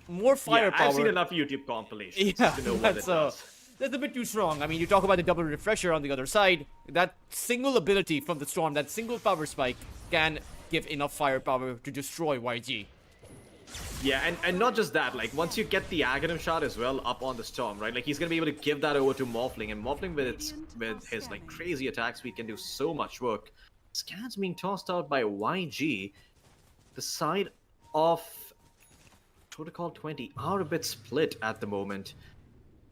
Speaker 3: more firepower.
Speaker 4: Yeah, I've seen enough YouTube compilations to know what it does.
Speaker 3: That's a bit too strong. I mean, you talk about the double refresher on the other side. That single ability from the Storm, that single power spike, can give enough firepower to destroy YG.
Speaker 4: Yeah, and not just that, like, once you get the Aghanim shot as well up on the Storm, right? Like, he's gonna be able to give that over to Morphling, and Morphling with his, like, crazy attack speed can do so much work. Scans being tossed out by YG. The side of Protocol20 are a bit split at the moment.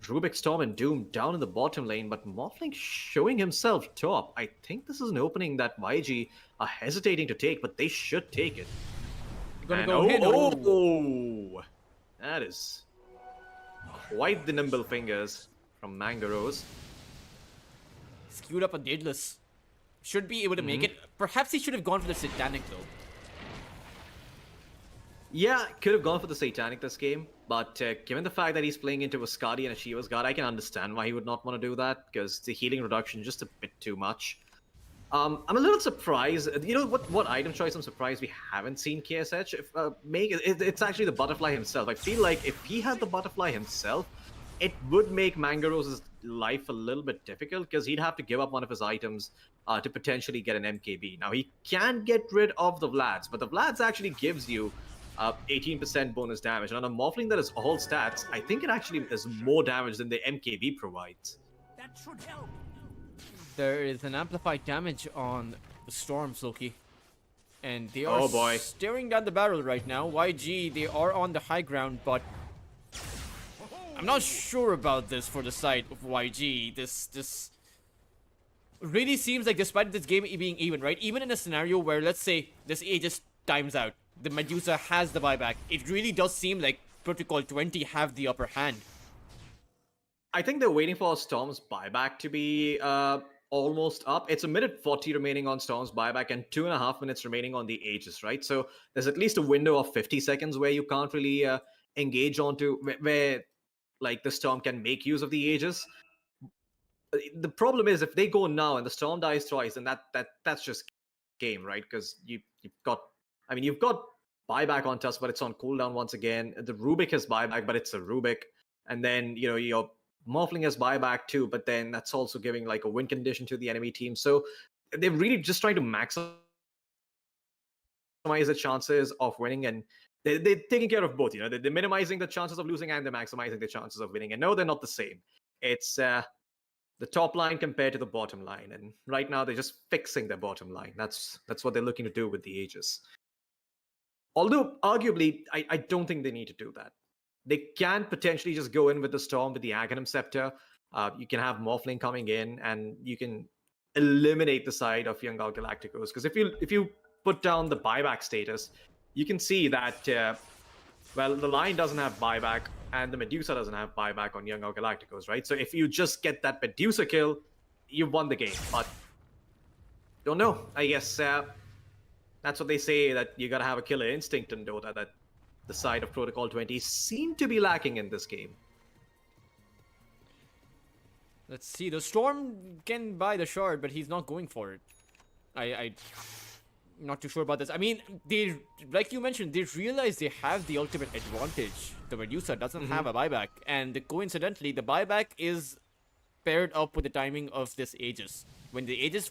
Speaker 4: Rubik, Storm, and Doom down in the bottom lane, but Morphling showing himself top. I think this is an opening that YG are hesitating to take, but they should take it.
Speaker 3: Gonna
Speaker 4: And
Speaker 3: go
Speaker 4: that is quite the nimble fingers from Mangaros.
Speaker 3: Skewed up a Daedalus. Should be able to make it. Perhaps he should have gone for the Satanic, though.
Speaker 4: Yeah, could have gone for the Satanic this game, but given the fact that he's playing into a Skadi and a Shiva's Guard, I can understand why he would not want to do that, because the healing reduction is just a bit too much. I'm a little surprised. You know what item choice I'm surprised we haven't seen KSH make? It's actually the Butterfly himself. I feel like if he had the Butterfly himself, it would make Mangaros's life a little bit difficult, because he'd have to give up one of his items to potentially get an MKB. Now, he can get rid of the Vlads, but the Vlads actually gives you 18% bonus damage. And on a Morphling that is all stats, I think it actually is more damage than the MKB provides.
Speaker 1: That should help.
Speaker 3: There is an amplified damage on the Storms, Loki. And they are
Speaker 4: Oh, boy.
Speaker 3: staring down the barrel right now. YG, they are on the high ground, but I'm not sure about this for the side of YG. This really seems like, despite this game being even, right? Even in a scenario where, let's say, this Aegis times out, the Medusa has the buyback, it really does seem like Protocol 20 have the upper hand.
Speaker 4: I think they're waiting for Storm's buyback to be almost up. It's a minute 40 remaining on Storm's buyback and 2.5 minutes remaining on the Aegis, right? So there's at least a window of 50 seconds where you can't really engage onto where like the Storm can make use of the Aegis. The problem is if they go now and the Storm dies twice, then that's just game, right? Because you've got buyback on Tusk, but it's on cooldown once again. The Rubik has buyback, but it's a Rubik. And then your Morphling has buyback too, but then that's also giving like a win condition to the enemy team. So they're really just trying to maximize the chances of winning, and they're taking care of both. They're minimizing the chances of losing and they're maximizing the chances of winning. And no, they're not the same. It's the top line compared to the bottom line, and right now they're just fixing their bottom line. That's what they're looking to do with the Aegis. Although arguably, I don't think they need to do that. They can potentially just go in with the Storm with the Aghanim Scepter. You can have Morphling coming in, and you can eliminate the side of Young God Galacticos. Because if you put down the buyback status, you can see that the Lion doesn't have buyback, and the Medusa doesn't have buyback on Young God Galacticos, right? So if you just get that Medusa kill, you've won the game. But don't know. I guess that's what they say, that you gotta have a killer instinct in Dota, that the side of Protocol 20 seem to be lacking in this game.
Speaker 3: Let's see. The Storm can buy the shard, but he's not going for it. I'm not too sure about this. I mean, they, like you mentioned, they realize they have the ultimate advantage. The Medusa doesn't have a buyback, and coincidentally, the buyback is paired up with the timing of this Aegis. When the Aegis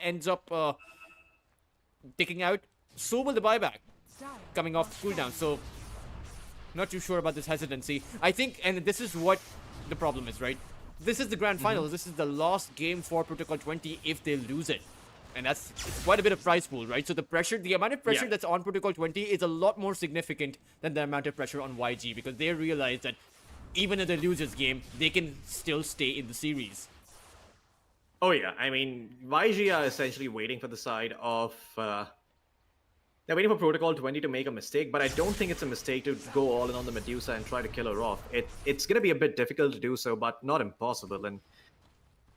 Speaker 3: ends up ticking out, so will the buyback coming off cooldown. So not too sure about this hesitancy. I think, and this is what the problem is, right? This is the grand finals. This is the last game for Protocol 20 if they lose it. And that's quite a bit of prize pool, right? So the amount of pressure that's on Protocol 20 is a lot more significant than the amount of pressure on YG, because they realize that even if they lose this game, they can still stay in the series.
Speaker 4: Oh yeah, I mean, YG are essentially waiting for the side of... they're waiting for Protocol 20 to make a mistake, but I don't think it's a mistake to go all in on the Medusa and try to kill her off. It's going to be a bit difficult to do so, but not impossible, and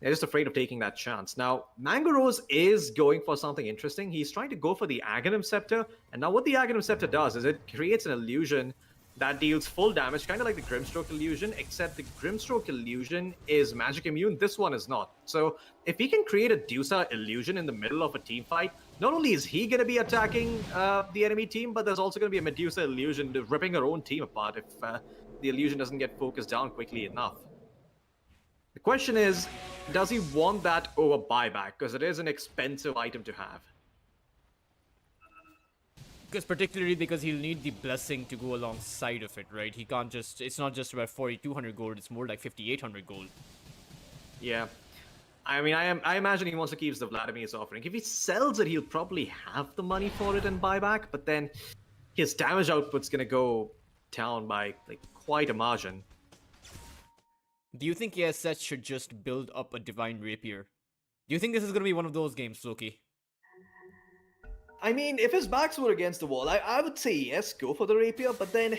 Speaker 4: they're just afraid of taking that chance. Now, Mango Rose is going for something interesting. He's trying to go for the Aghanim Scepter, and now what the Aghanim Scepter does is it creates an illusion that deals full damage, kind of like the Grimstroke illusion, except the Grimstroke illusion is magic immune. This one is not. So if he can create a Dusa illusion in the middle of a team fight, not only is he going to be attacking the enemy team, but there's also going to be a Medusa illusion ripping her own team apart if the illusion doesn't get focused down quickly enough. The question is, does he want that over buyback? Because it is an expensive item to have.
Speaker 3: Particularly because he'll need the blessing to go alongside of it, right? He can't just... It's not just about 4,200 gold, it's more like 5,800 gold.
Speaker 4: Yeah. I mean, I imagine he wants to keep the Vladimir's offering. If he sells it, he'll probably have the money for it in buyback, but then his damage output's gonna go down by like quite a margin.
Speaker 3: Do you think ESS should just build up a Divine Rapier? Do you think this is going to be one of those games, Loki?
Speaker 4: I mean, if his backs were against the wall, I would say yes, go for the Rapier, but then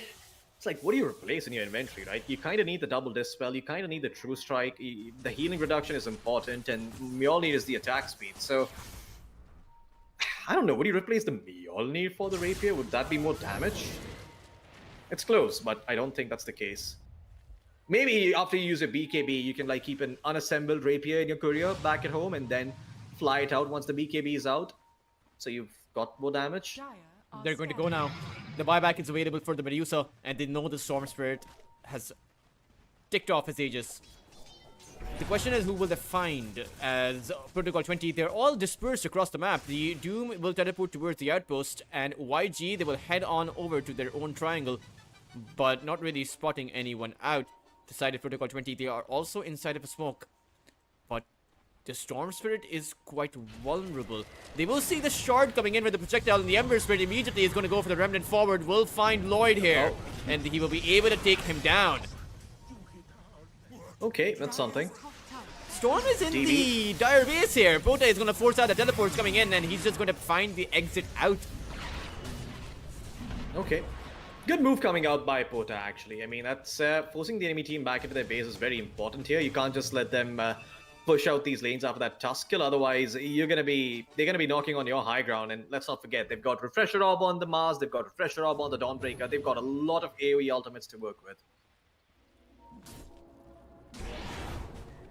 Speaker 4: it's like, what do you replace in your inventory, right? You kind of need the double dispel, you kind of need the true strike, the healing reduction is important, and Mjolnir is the attack speed, so... I don't know, would you replace the Mjolnir for the Rapier? Would that be more damage? It's close, but I don't think that's the case. Maybe after you use a BKB, you can like keep an unassembled Rapier in your courier back at home and then fly it out once the BKB is out. So you've got more damage.
Speaker 3: They're going to go now. The buyback is available for the Medusa, and they know the Storm Spirit has ticked off his Aegis. The question is, who will they find as Protocol 20? They're all dispersed across the map. The Doom will teleport towards the outpost, and YG, they will head on over to their own triangle, but not really spotting anyone out. The side of Protocol 20, they are also inside of a smoke. But The Storm Spirit is quite vulnerable. They will see the shard coming in with the projectile, and the Ember Spirit immediately is going to go for the Remnant forward. Will find Lloyd here, and he will be able to take him down.
Speaker 4: Okay, that's something.
Speaker 3: Storm is in the dire base here. Pota is going to force out the teleports coming in, and he's just going to find the exit out.
Speaker 4: Okay. Good move coming out by Pota, actually. I mean, that's forcing the enemy team back into their base is very important here. You can't just let them push out these lanes after that Tusk kill. Otherwise, they're gonna be knocking on your high ground. And let's not forget, they've got Refresher Orb on the Mars, they've got Refresher Orb on the Dawnbreaker. They've got a lot of AoE ultimates to work with.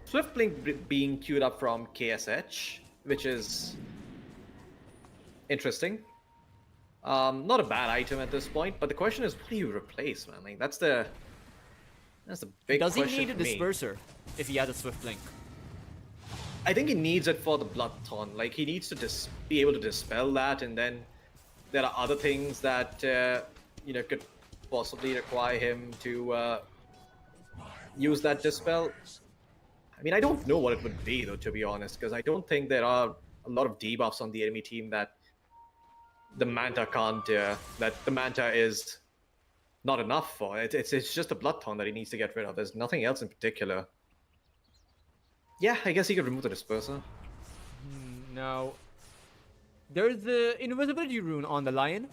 Speaker 4: Swift Blink being queued up from KSH, which is interesting. Not a bad item at this point, but the question is, what do you replace, man? Like, that's the big
Speaker 3: Does he
Speaker 4: question
Speaker 3: need a
Speaker 4: for me.
Speaker 3: Disperser if he has a Swift Blink?
Speaker 4: I think he needs it for the Blood Taunt. Like, he needs to be able to dispel that, and then there are other things that could possibly require him to use that dispel. I mean, I don't know what it would be, though, to be honest, because I don't think there are a lot of debuffs on the enemy team that the Manta can't. That the Manta is not enough for. It's just a Blood Taunt that he needs to get rid of. There's nothing else in particular. Yeah, I guess he could remove the Disperser.
Speaker 3: Now, there's the invisibility rune on the Lion.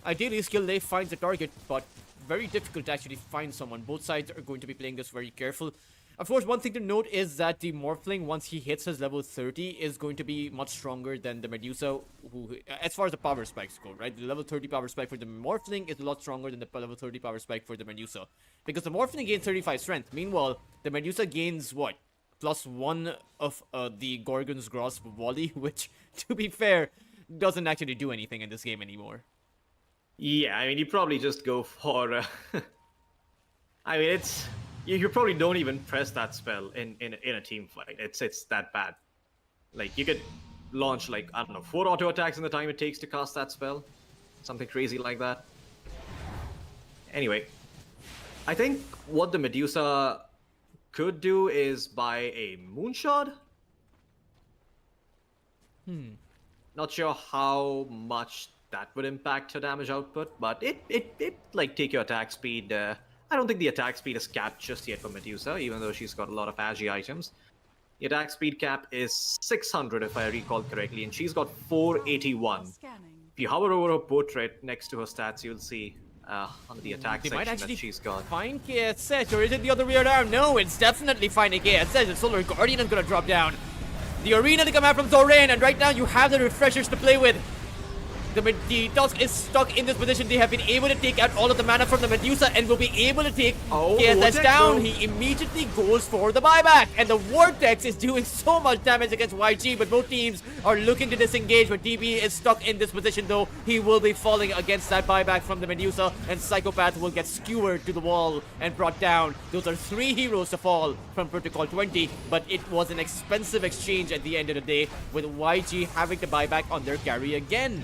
Speaker 3: Ideally, skill day finds the target, but very difficult to actually find someone. Both sides are going to be playing this very careful. Of course, one thing to note is that the Morphling, once he hits his level 30, is going to be much stronger than the Medusa, who, as far as the power spikes go, right? The level 30 power spike for the Morphling is a lot stronger than the level 30 power spike for the Medusa. Because the Morphling gains 35 strength. Meanwhile, the Medusa gains, what? +1 of the Gorgon's Grasp volley, which, to be fair, doesn't actually do anything in this game anymore.
Speaker 4: Yeah, I mean, you probably just go for... I mean, it's... You probably don't even press that spell in a team fight. It's that bad. Like, you could launch, like, I don't know, 4 auto attacks in the time it takes to cast that spell. Something crazy like that. Anyway, I think what the Medusa could do is buy a Moonshot. Not sure how much that would impact her damage output, but it like take your attack speed. I don't think the attack speed is capped just yet for Medusa, even though she's got a lot of Agi items. The attack speed cap is 600 if I recall correctly, and she's got 481.
Speaker 1: Scanning.
Speaker 4: If you hover over her portrait next to her stats, you'll see under the attack
Speaker 3: They might
Speaker 4: section
Speaker 3: actually
Speaker 4: that she's got.
Speaker 3: find KSH, or is it the other way around? No, it's definitely finding KSH. The Solar Guardian is going to drop down. The arena to come out from Zorain, and right now you have the refreshers to play with. The Tusk is stuck in this position. They have been able to take out all of the mana from the Medusa and will be able to take KSH down. He immediately goes for the buyback. And the Vortex is doing so much damage against YG, but both teams are looking to disengage. But DB is stuck in this position, though. He will be falling against that buyback from the Medusa, and Psychopath will get skewered to the wall and brought down. Those are 3 heroes to fall from Protocol 20, but it was an expensive exchange at the end of the day, with YG having to buy back on their carry again.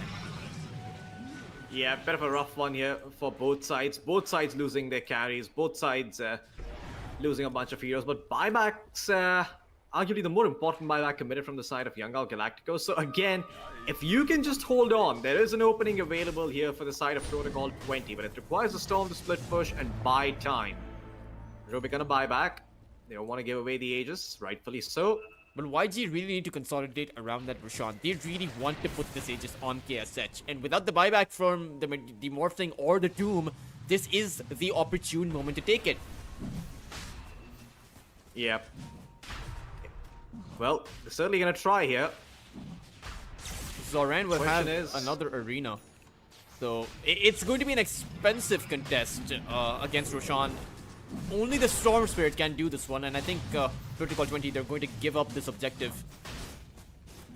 Speaker 4: Yeah, bit of a rough one here for both sides. Both sides losing their carries, both sides losing a bunch of heroes. But buybacks, arguably the more important buyback committed from the side of Young Gal Galacticos. So again, if you can just hold on, there is an opening available here for the side of Protocol 20, but it requires the Storm to split push and buy time. Ruby gonna buy back. They don't want to give away the Aegis, rightfully so.
Speaker 3: But YG really need to consolidate around that Roshan. They really want to put this Aegis on KSH. And without the buyback from the Morphling or the Doom, this is the opportune moment to take it.
Speaker 4: Yep. Well, they're certainly gonna try here.
Speaker 3: Zoran will have
Speaker 4: Question is-
Speaker 3: another arena. So it's going to be an expensive contest against Roshan. Only the Storm Spirit can do this one, and I think Protocol 20, they're going to give up this objective.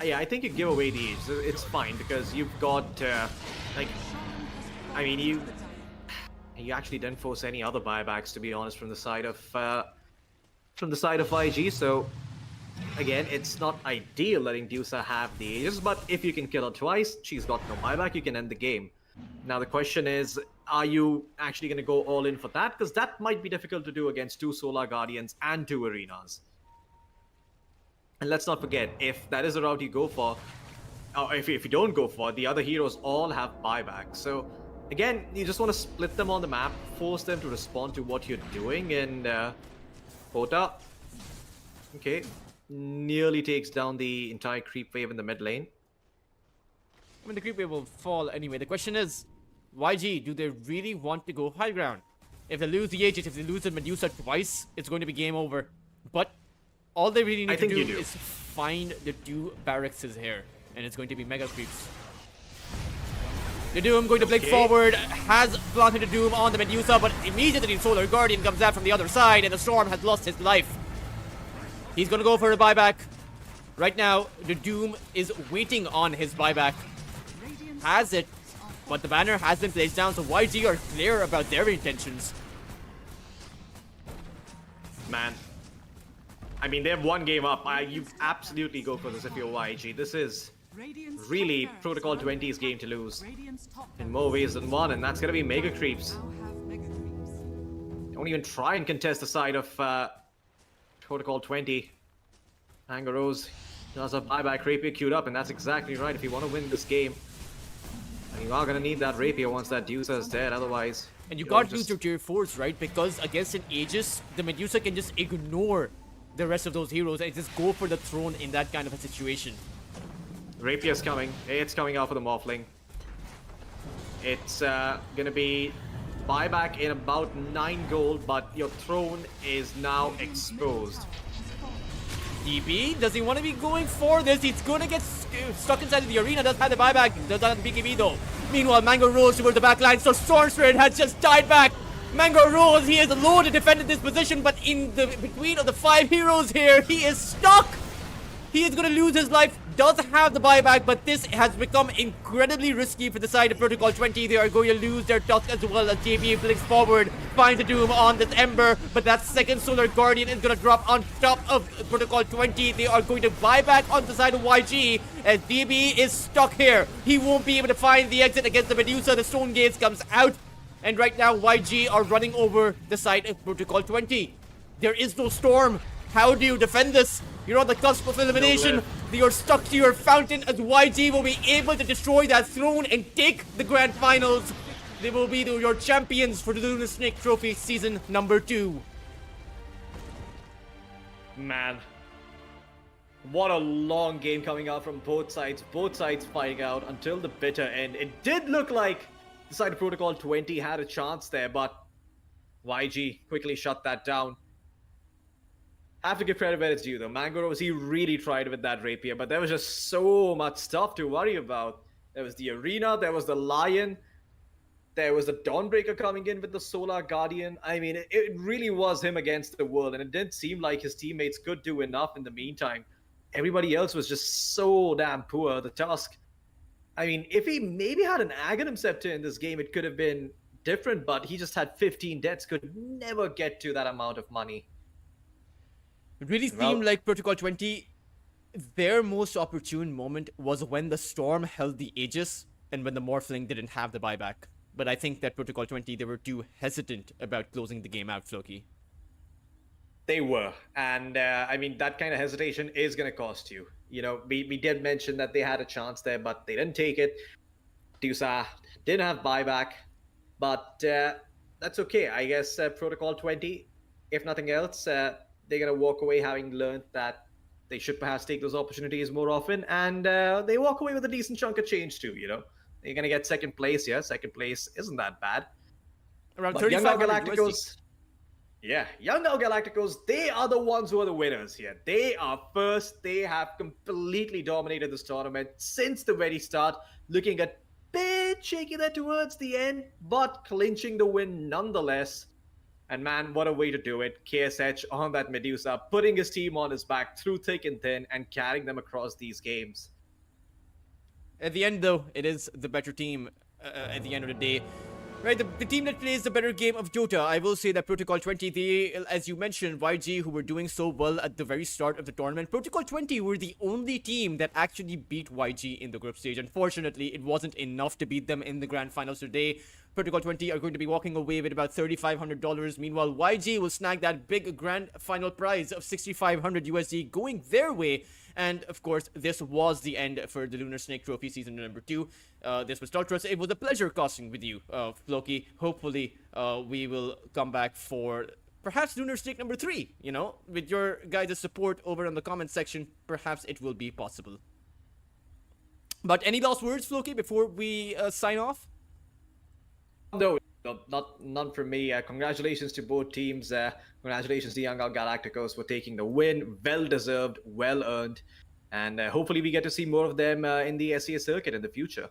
Speaker 4: Yeah, I think you give away the Aegis. It's fine because you've got like, I mean, you actually didn't force any other buybacks, to be honest, from the side of IG. So again, it's not ideal letting Dusa have the Aegis, but if you can kill her twice, she's got no buyback. You can end the game. Now the question is, are you actually going to go all in for that? Because that might be difficult to do against 2 Solar Guardians and 2 Arenas. And let's not forget, if that is the route you go for, or if you don't go for it, the other heroes all have buyback. So again, you just want to split them on the map, force them to respond to what you're doing, and Pota, okay, nearly takes down the entire creep wave in the mid lane.
Speaker 3: I mean, the creep wave will fall anyway. The question is, YG, do they really want to go high ground? If they lose the Aegis, if they lose the Medusa twice, it's going to be game over. But all they really need to do is find the 2 barracks here. And it's going to be mega creeps. The Doom going to blink forward, has planted the Doom on the Medusa, but immediately Solar Guardian comes out from the other side, and the Storm has lost his life. He's going to go for a buyback. Right now, the Doom is waiting on his buyback. Has it, but the banner has been placed down, so YG are clear about their intentions.
Speaker 4: Man, I mean, they have 1 game up. You absolutely go for this if you're YG. This is really Protocol 20's game to lose in more ways than one, and that's gonna be mega creeps. Don't even try and contest the side of Protocol 20. Anger Rose does a buyback rapier queued up, and that's exactly right. If you want to win this game, you are gonna need that rapier once that Medusa is dead. Otherwise,
Speaker 3: and you can't lose your tier 4s, right? Because against an Aegis, the Medusa can just ignore the rest of those heroes and just go for the throne in that kind of a situation.
Speaker 4: Rapier's coming. It's coming out for the Morphling. It's gonna be buyback in about 9 gold, but your throne is now exposed.
Speaker 3: DB, does he want to be going for this? He's gonna get stuck inside of the arena. Does have the buyback. Does not have the BKB though. Meanwhile, Mango Rose towards the back line. So Storm Spirit has just died back. Mango Rose, he is alone to defend this position, but in the between of the 5 heroes here, he is stuck. He is going to lose his life. Does have the buyback, but this has become incredibly risky for the side of Protocol 20. They are going to lose their Tusk as well as JB blinks forward, finds the Doom on this Ember, but that second Solar Guardian is going to drop on top of Protocol 20. They are going to buy back on the side of YG as DB is stuck here. He won't be able to find the exit against the Medusa. The Stone Gates comes out, and right now YG are running over the side of Protocol 20. There is no Storm. How do you defend this? You're on the cusp of elimination. You're stuck to your fountain as YG will be able to destroy that throne and take the grand finals. They will be your champions for the Lunar Snake Trophy season number 2.
Speaker 4: Man, what a long game coming out from both sides. Both sides fighting out until the bitter end. It did look like the side of Protocol 20 had a chance there, but YG quickly shut that down. I have to give credit where it's due though. Mango Rose, he really tried with that rapier, but there was just so much stuff to worry about. There was the arena, there was the Lion, there was the Dawnbreaker coming in with the Solar Guardian. I mean, it really was him against the world, and it didn't seem like his teammates could do enough in the meantime. Everybody else was just so damn poor. The Tusk, I mean, if he maybe had an Aghanim Scepter in this game, it could have been different, but he just had 15 deaths, could never get to that amount of money.
Speaker 3: It really seemed like Protocol 20, their most opportune moment was when the Storm held the Aegis and when the Morphling didn't have the buyback. But I think that Protocol 20, they were too hesitant about closing the game out, Floki.
Speaker 4: They were. And, I mean, that kind of hesitation is going to cost you. You know, we did mention that they had a chance there, but they didn't take it. Tusa didn't have buyback. But that's okay. I guess Protocol 20, if nothing else, they're going to walk away having learned that they should perhaps take those opportunities more often. And they walk away with a decent chunk of change too, you know. They're going to get second place, yeah. Second place isn't that bad.
Speaker 3: Around
Speaker 4: 3500
Speaker 3: Galacticos.
Speaker 4: Yeah, Young Now Galacticos, they are the ones who are the winners here. They are first. They have completely dominated this tournament since the very start, looking a bit shaky there towards the end, but clinching the win nonetheless. And man, what a way to do it. KSH on that Medusa, putting his team on his back through thick and thin and carrying them across these games.
Speaker 3: At the end, though, it is the better team at the end of the day. Right, the team that plays the better game of Dota, I will say that Protocol 20, they, as you mentioned, YG, who were doing so well at the very start of the tournament, Protocol 20 were the only team that actually beat YG in the group stage. Unfortunately, it wasn't enough to beat them in the grand finals today. Protocol20 are going to be walking away with about $3,500. Meanwhile, YG will snag that big grand final prize of 6,500 USD going their way. And of course, this was the end for the Lunar Snake Trophy season number 2. This was Stoltros. It was a pleasure casting with you, Floki. Hopefully, we will come back for perhaps Lunar Snake number 3. You know, with your guys' support over in the comment section, perhaps it will be possible. But any last words, Floki, before we sign off?
Speaker 4: No, none from me. Congratulations to both teams. Congratulations to Young Galacticos for taking the win. Well deserved, well earned, and hopefully we get to see more of them in the SES circuit in the future.